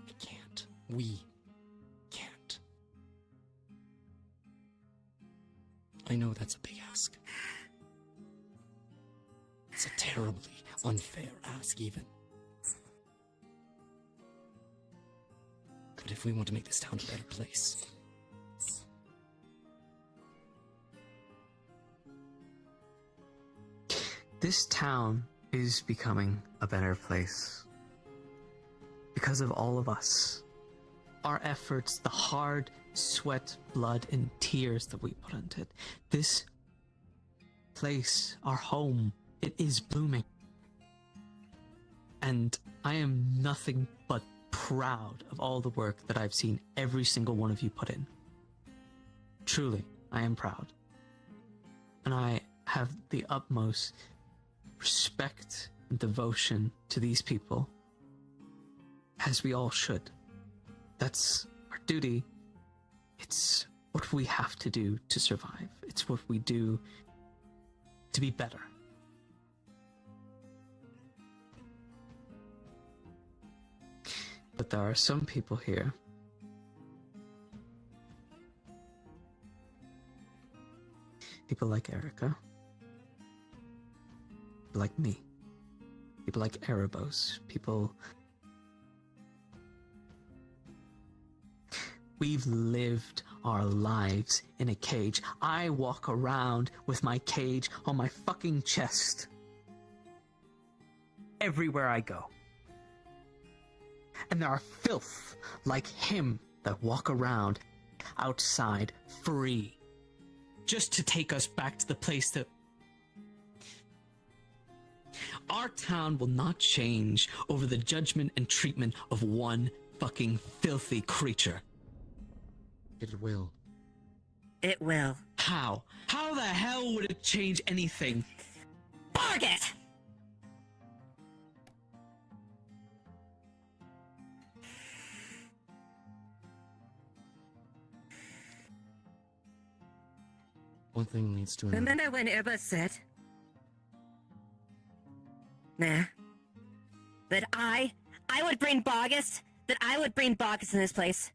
I can't. We can't. I know that's a big ask. It's a terribly unfair ask, even. But if we want to make this town a better place, this town is becoming a better place. Because of all of us. Our efforts, the hard sweat, blood, and tears that we put into it. This place, our home, it is blooming. And I am nothing but proud of all the work that I've seen every single one of you put in. Truly, I am proud. And I have the utmost respect and devotion to these people, as we all should. That's our duty. It's what we have to do to survive. It's what we do to be better. But there are some people here people like Erica, people like me, people like Erebos, people... We've lived our lives in a cage. I walk around with my cage on my fucking chest. Everywhere I go. And there are filth like him that walk around outside free. Just to take us back to the place that... Our town will not change over the judgment and treatment of one fucking filthy creature. it will. It will. How? How the hell would it change anything? Barget! One thing leads to another. Remember when Erba said... Nah. That I would bring Bogus? That I would bring Bogus in this place?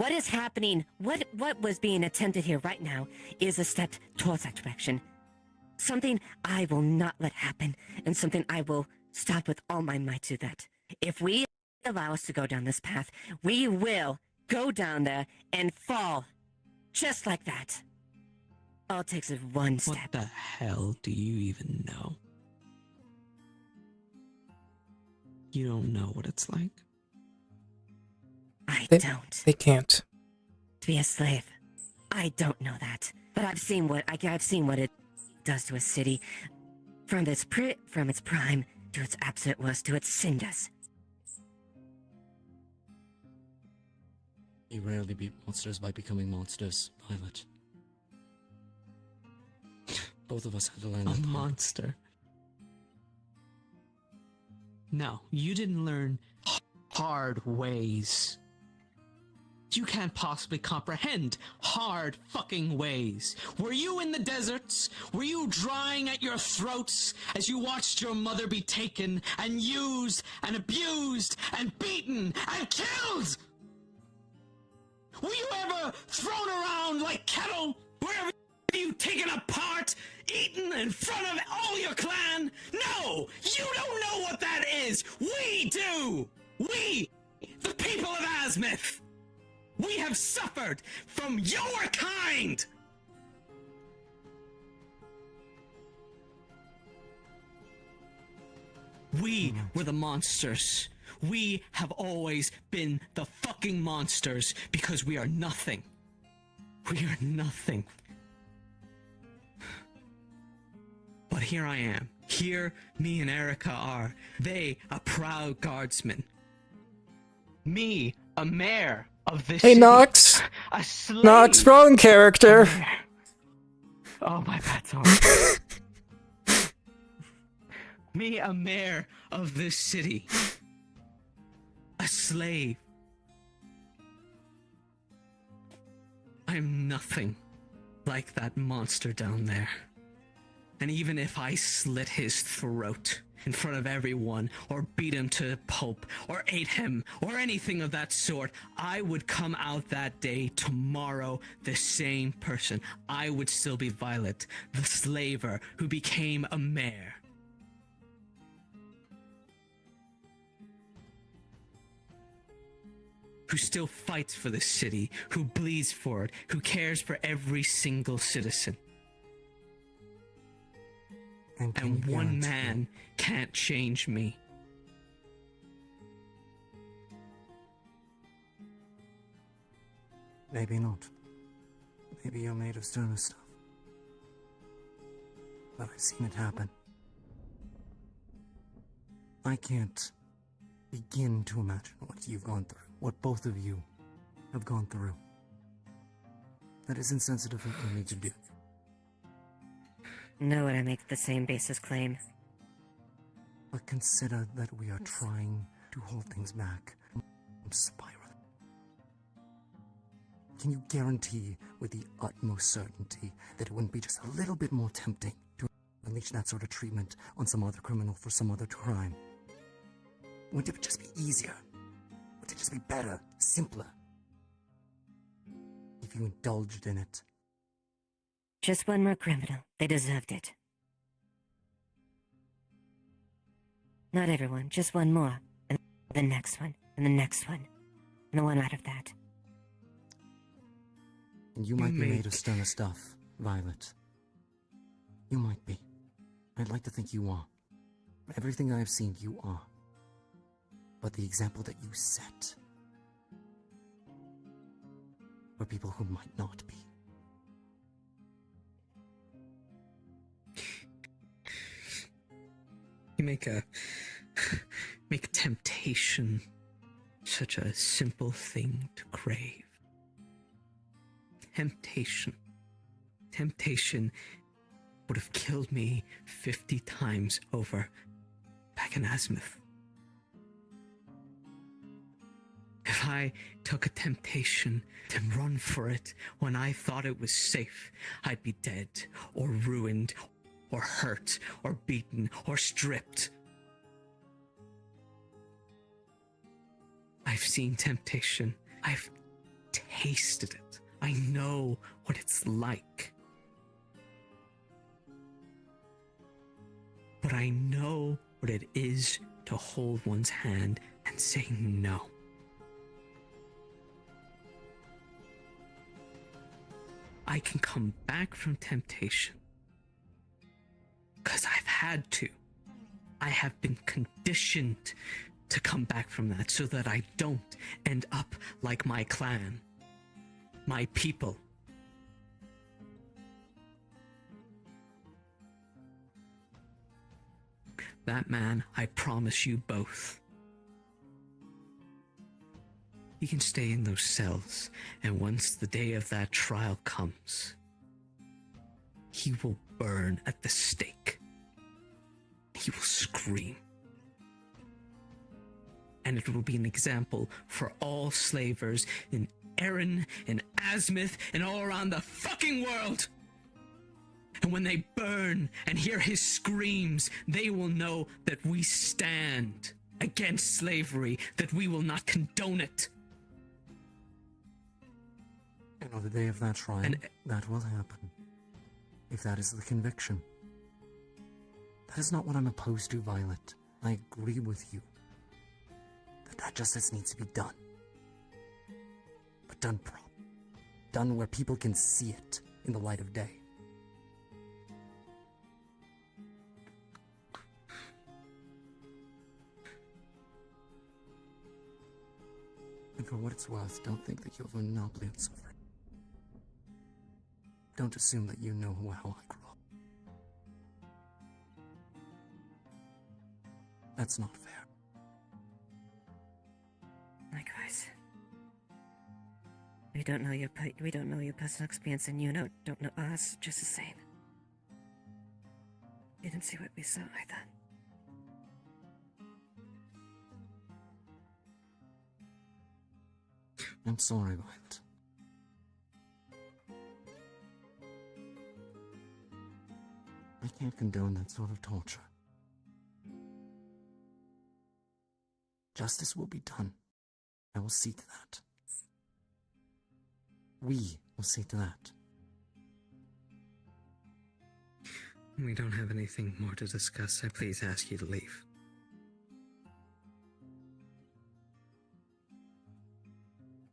What is happening, what was being attempted here right now is a step towards that direction. Something I will not let happen, and something I will stop with all my might to that. If we allow us to go down this path, we will go down there and fall. Just like that. All it takes is one step. What the hell do you even know? You don't know what it's like. I They don't. They can't. To be a slave. I don't know that. But I've seen what it does to a city. From its prime to its absolute worst, to its cinders. You rarely beat monsters by becoming monsters, Violet. Both of us had to learn that. A monster. No, you didn't learn hard ways. You can't possibly comprehend hard fucking ways. Were you in the deserts? Were you drying at your throats as you watched your mother be taken and used and abused and beaten and killed? Were you ever thrown around like cattle? Were you taken apart, eaten in front of all your clan? No! You don't know what that is! We do! We, the people of Azmith! We have suffered from your kind! We were the monsters. We have always been the fucking monsters because we are nothing. We are nothing. But here I am. Here, me and Erica are. They, a proud guardsman. Me, a mayor of this Hey, city. Nox. A slave. Nox, wrong character. Oh, my bad, sorry. Me, a mayor of this city. A slave. I'm nothing like that monster down there. And even if I slit his throat in front of everyone, or beat him to pulp, or ate him, or anything of that sort, I would come out that day tomorrow the same person. I would still be Violet, the slaver who became a mayor. Who still fights for the city, who bleeds for it, who cares for every single citizen. And one man can't change me. Maybe not. Maybe you're made of sterner stuff. But I've seen it happen. I can't begin to imagine what you've gone through, what both of you have gone through. That is insensitive for me to do. No one make the same basis claim. But consider that we are trying to hold things back from spiraling. Can you guarantee with the utmost certainty that it wouldn't be just a little bit more tempting to unleash that sort of treatment on some other criminal for some other crime? Wouldn't it just be easier? Wouldn't it just be better, simpler, if you indulged in it? Just one more criminal. They deserved it. Not everyone, just one more. And the next one, and the next one. And the one out of that. And you might be made of sterner stuff, Violet. You might be. I'd like to think you are. From everything I've seen, you are. But the example that you set for people who might not be. You make temptation such a simple thing to crave. Temptation would have killed me 50 times over back in Azmith. If I took a temptation to run for it when I thought it was safe, I'd be dead, or ruined, or hurt, or beaten, or stripped. I've seen temptation. I've tasted it. I know what it's like. But I know what it is to hold one's hand and say no. I can come back from temptation because I've had to. I have been conditioned to come back from that so that I don't end up like my clan, my people. That man, I promise you both. He can stay in those cells, and once the day of that trial comes, he will burn at the stake. He will scream. And it will be an example for all slavers in Erin, in Azimuth, and all around the fucking world. And when they burn and hear his screams, they will know that we stand against slavery, that we will not condone it. And on the day of that trial, that will happen. If that is the conviction. That is not what I'm opposed to, Violet. I agree with you. That justice needs to be done. But done properly. Done where people can see it in the light of day. And for what it's worth, don't think that you have a monopoly on suffering. Don't assume that you know how I grew up. That's not fair. Likewise. We don't know your personal experience, and you don't know us just the same. You didn't see what we saw either. I'm sorry, Violet. I can't condone that sort of torture. Justice will be done. I will see to that. We will see to that. We don't have anything more to discuss. I please ask you to leave.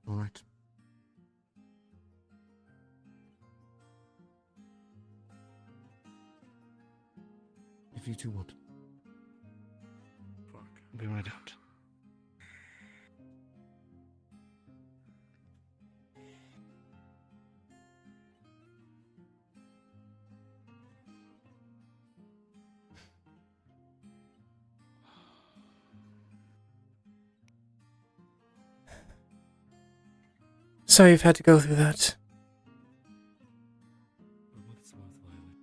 All right. If you two want. Fuck. I'll be right out. Sorry you've had to go through that. For what it's worth, Violet.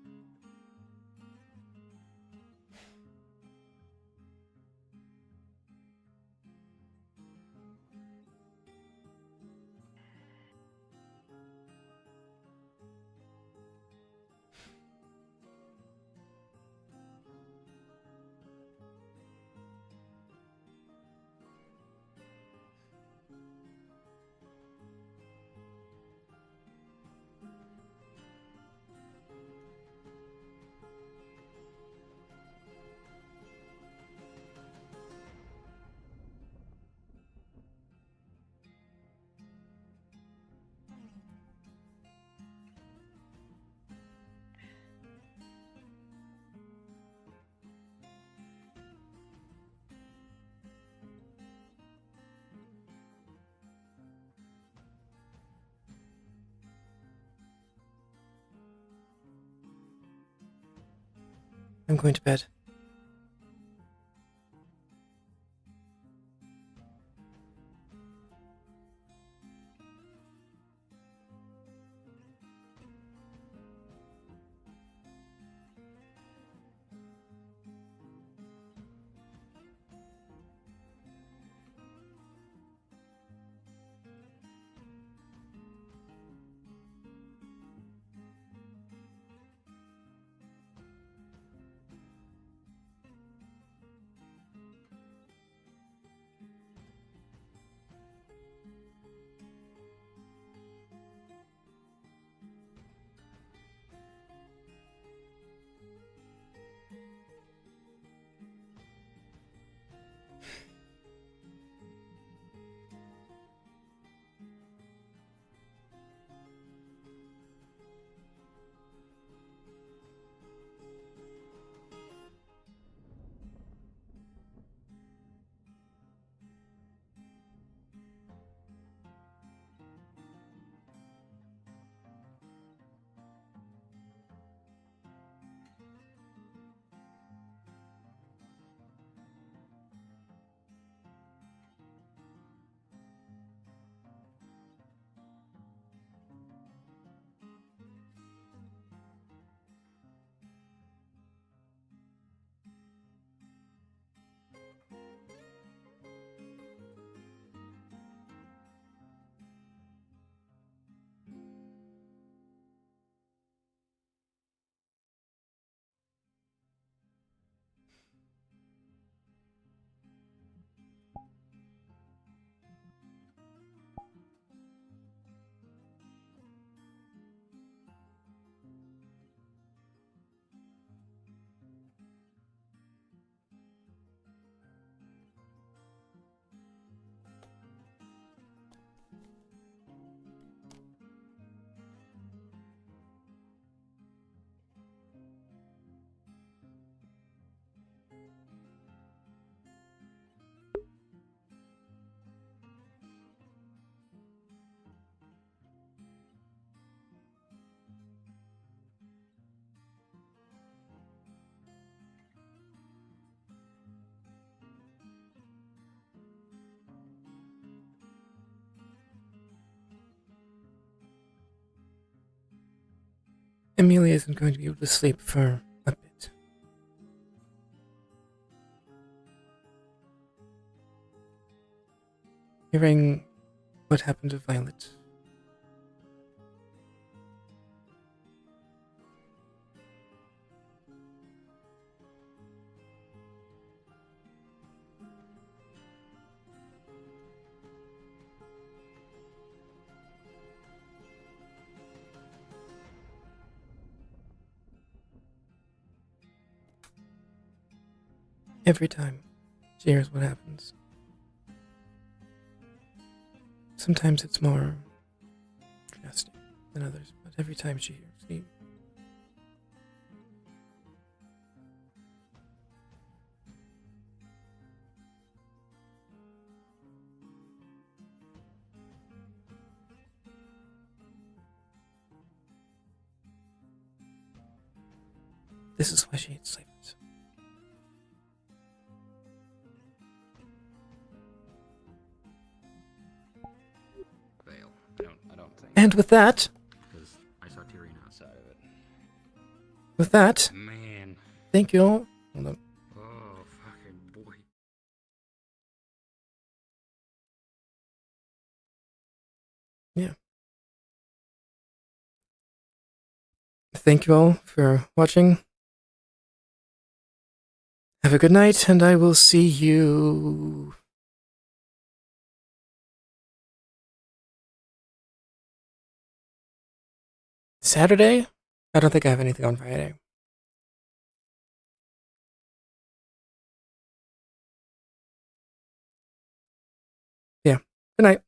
I'm going to bed. Amelia isn't going to be able to sleep for a bit. Hearing what happened to Violet. Every time she hears what happens. Sometimes it's more drastic than others, but every time she hears, this is why she hates slavers. I don't think. And with that, Because I saw Tyrion outside of it. with that, Man. thank you all. Hold on. Oh, fucking boy. Yeah. Thank you all for watching. Have a good night, and I will see you Saturday? I don't think I have anything on Friday. Yeah. Good night.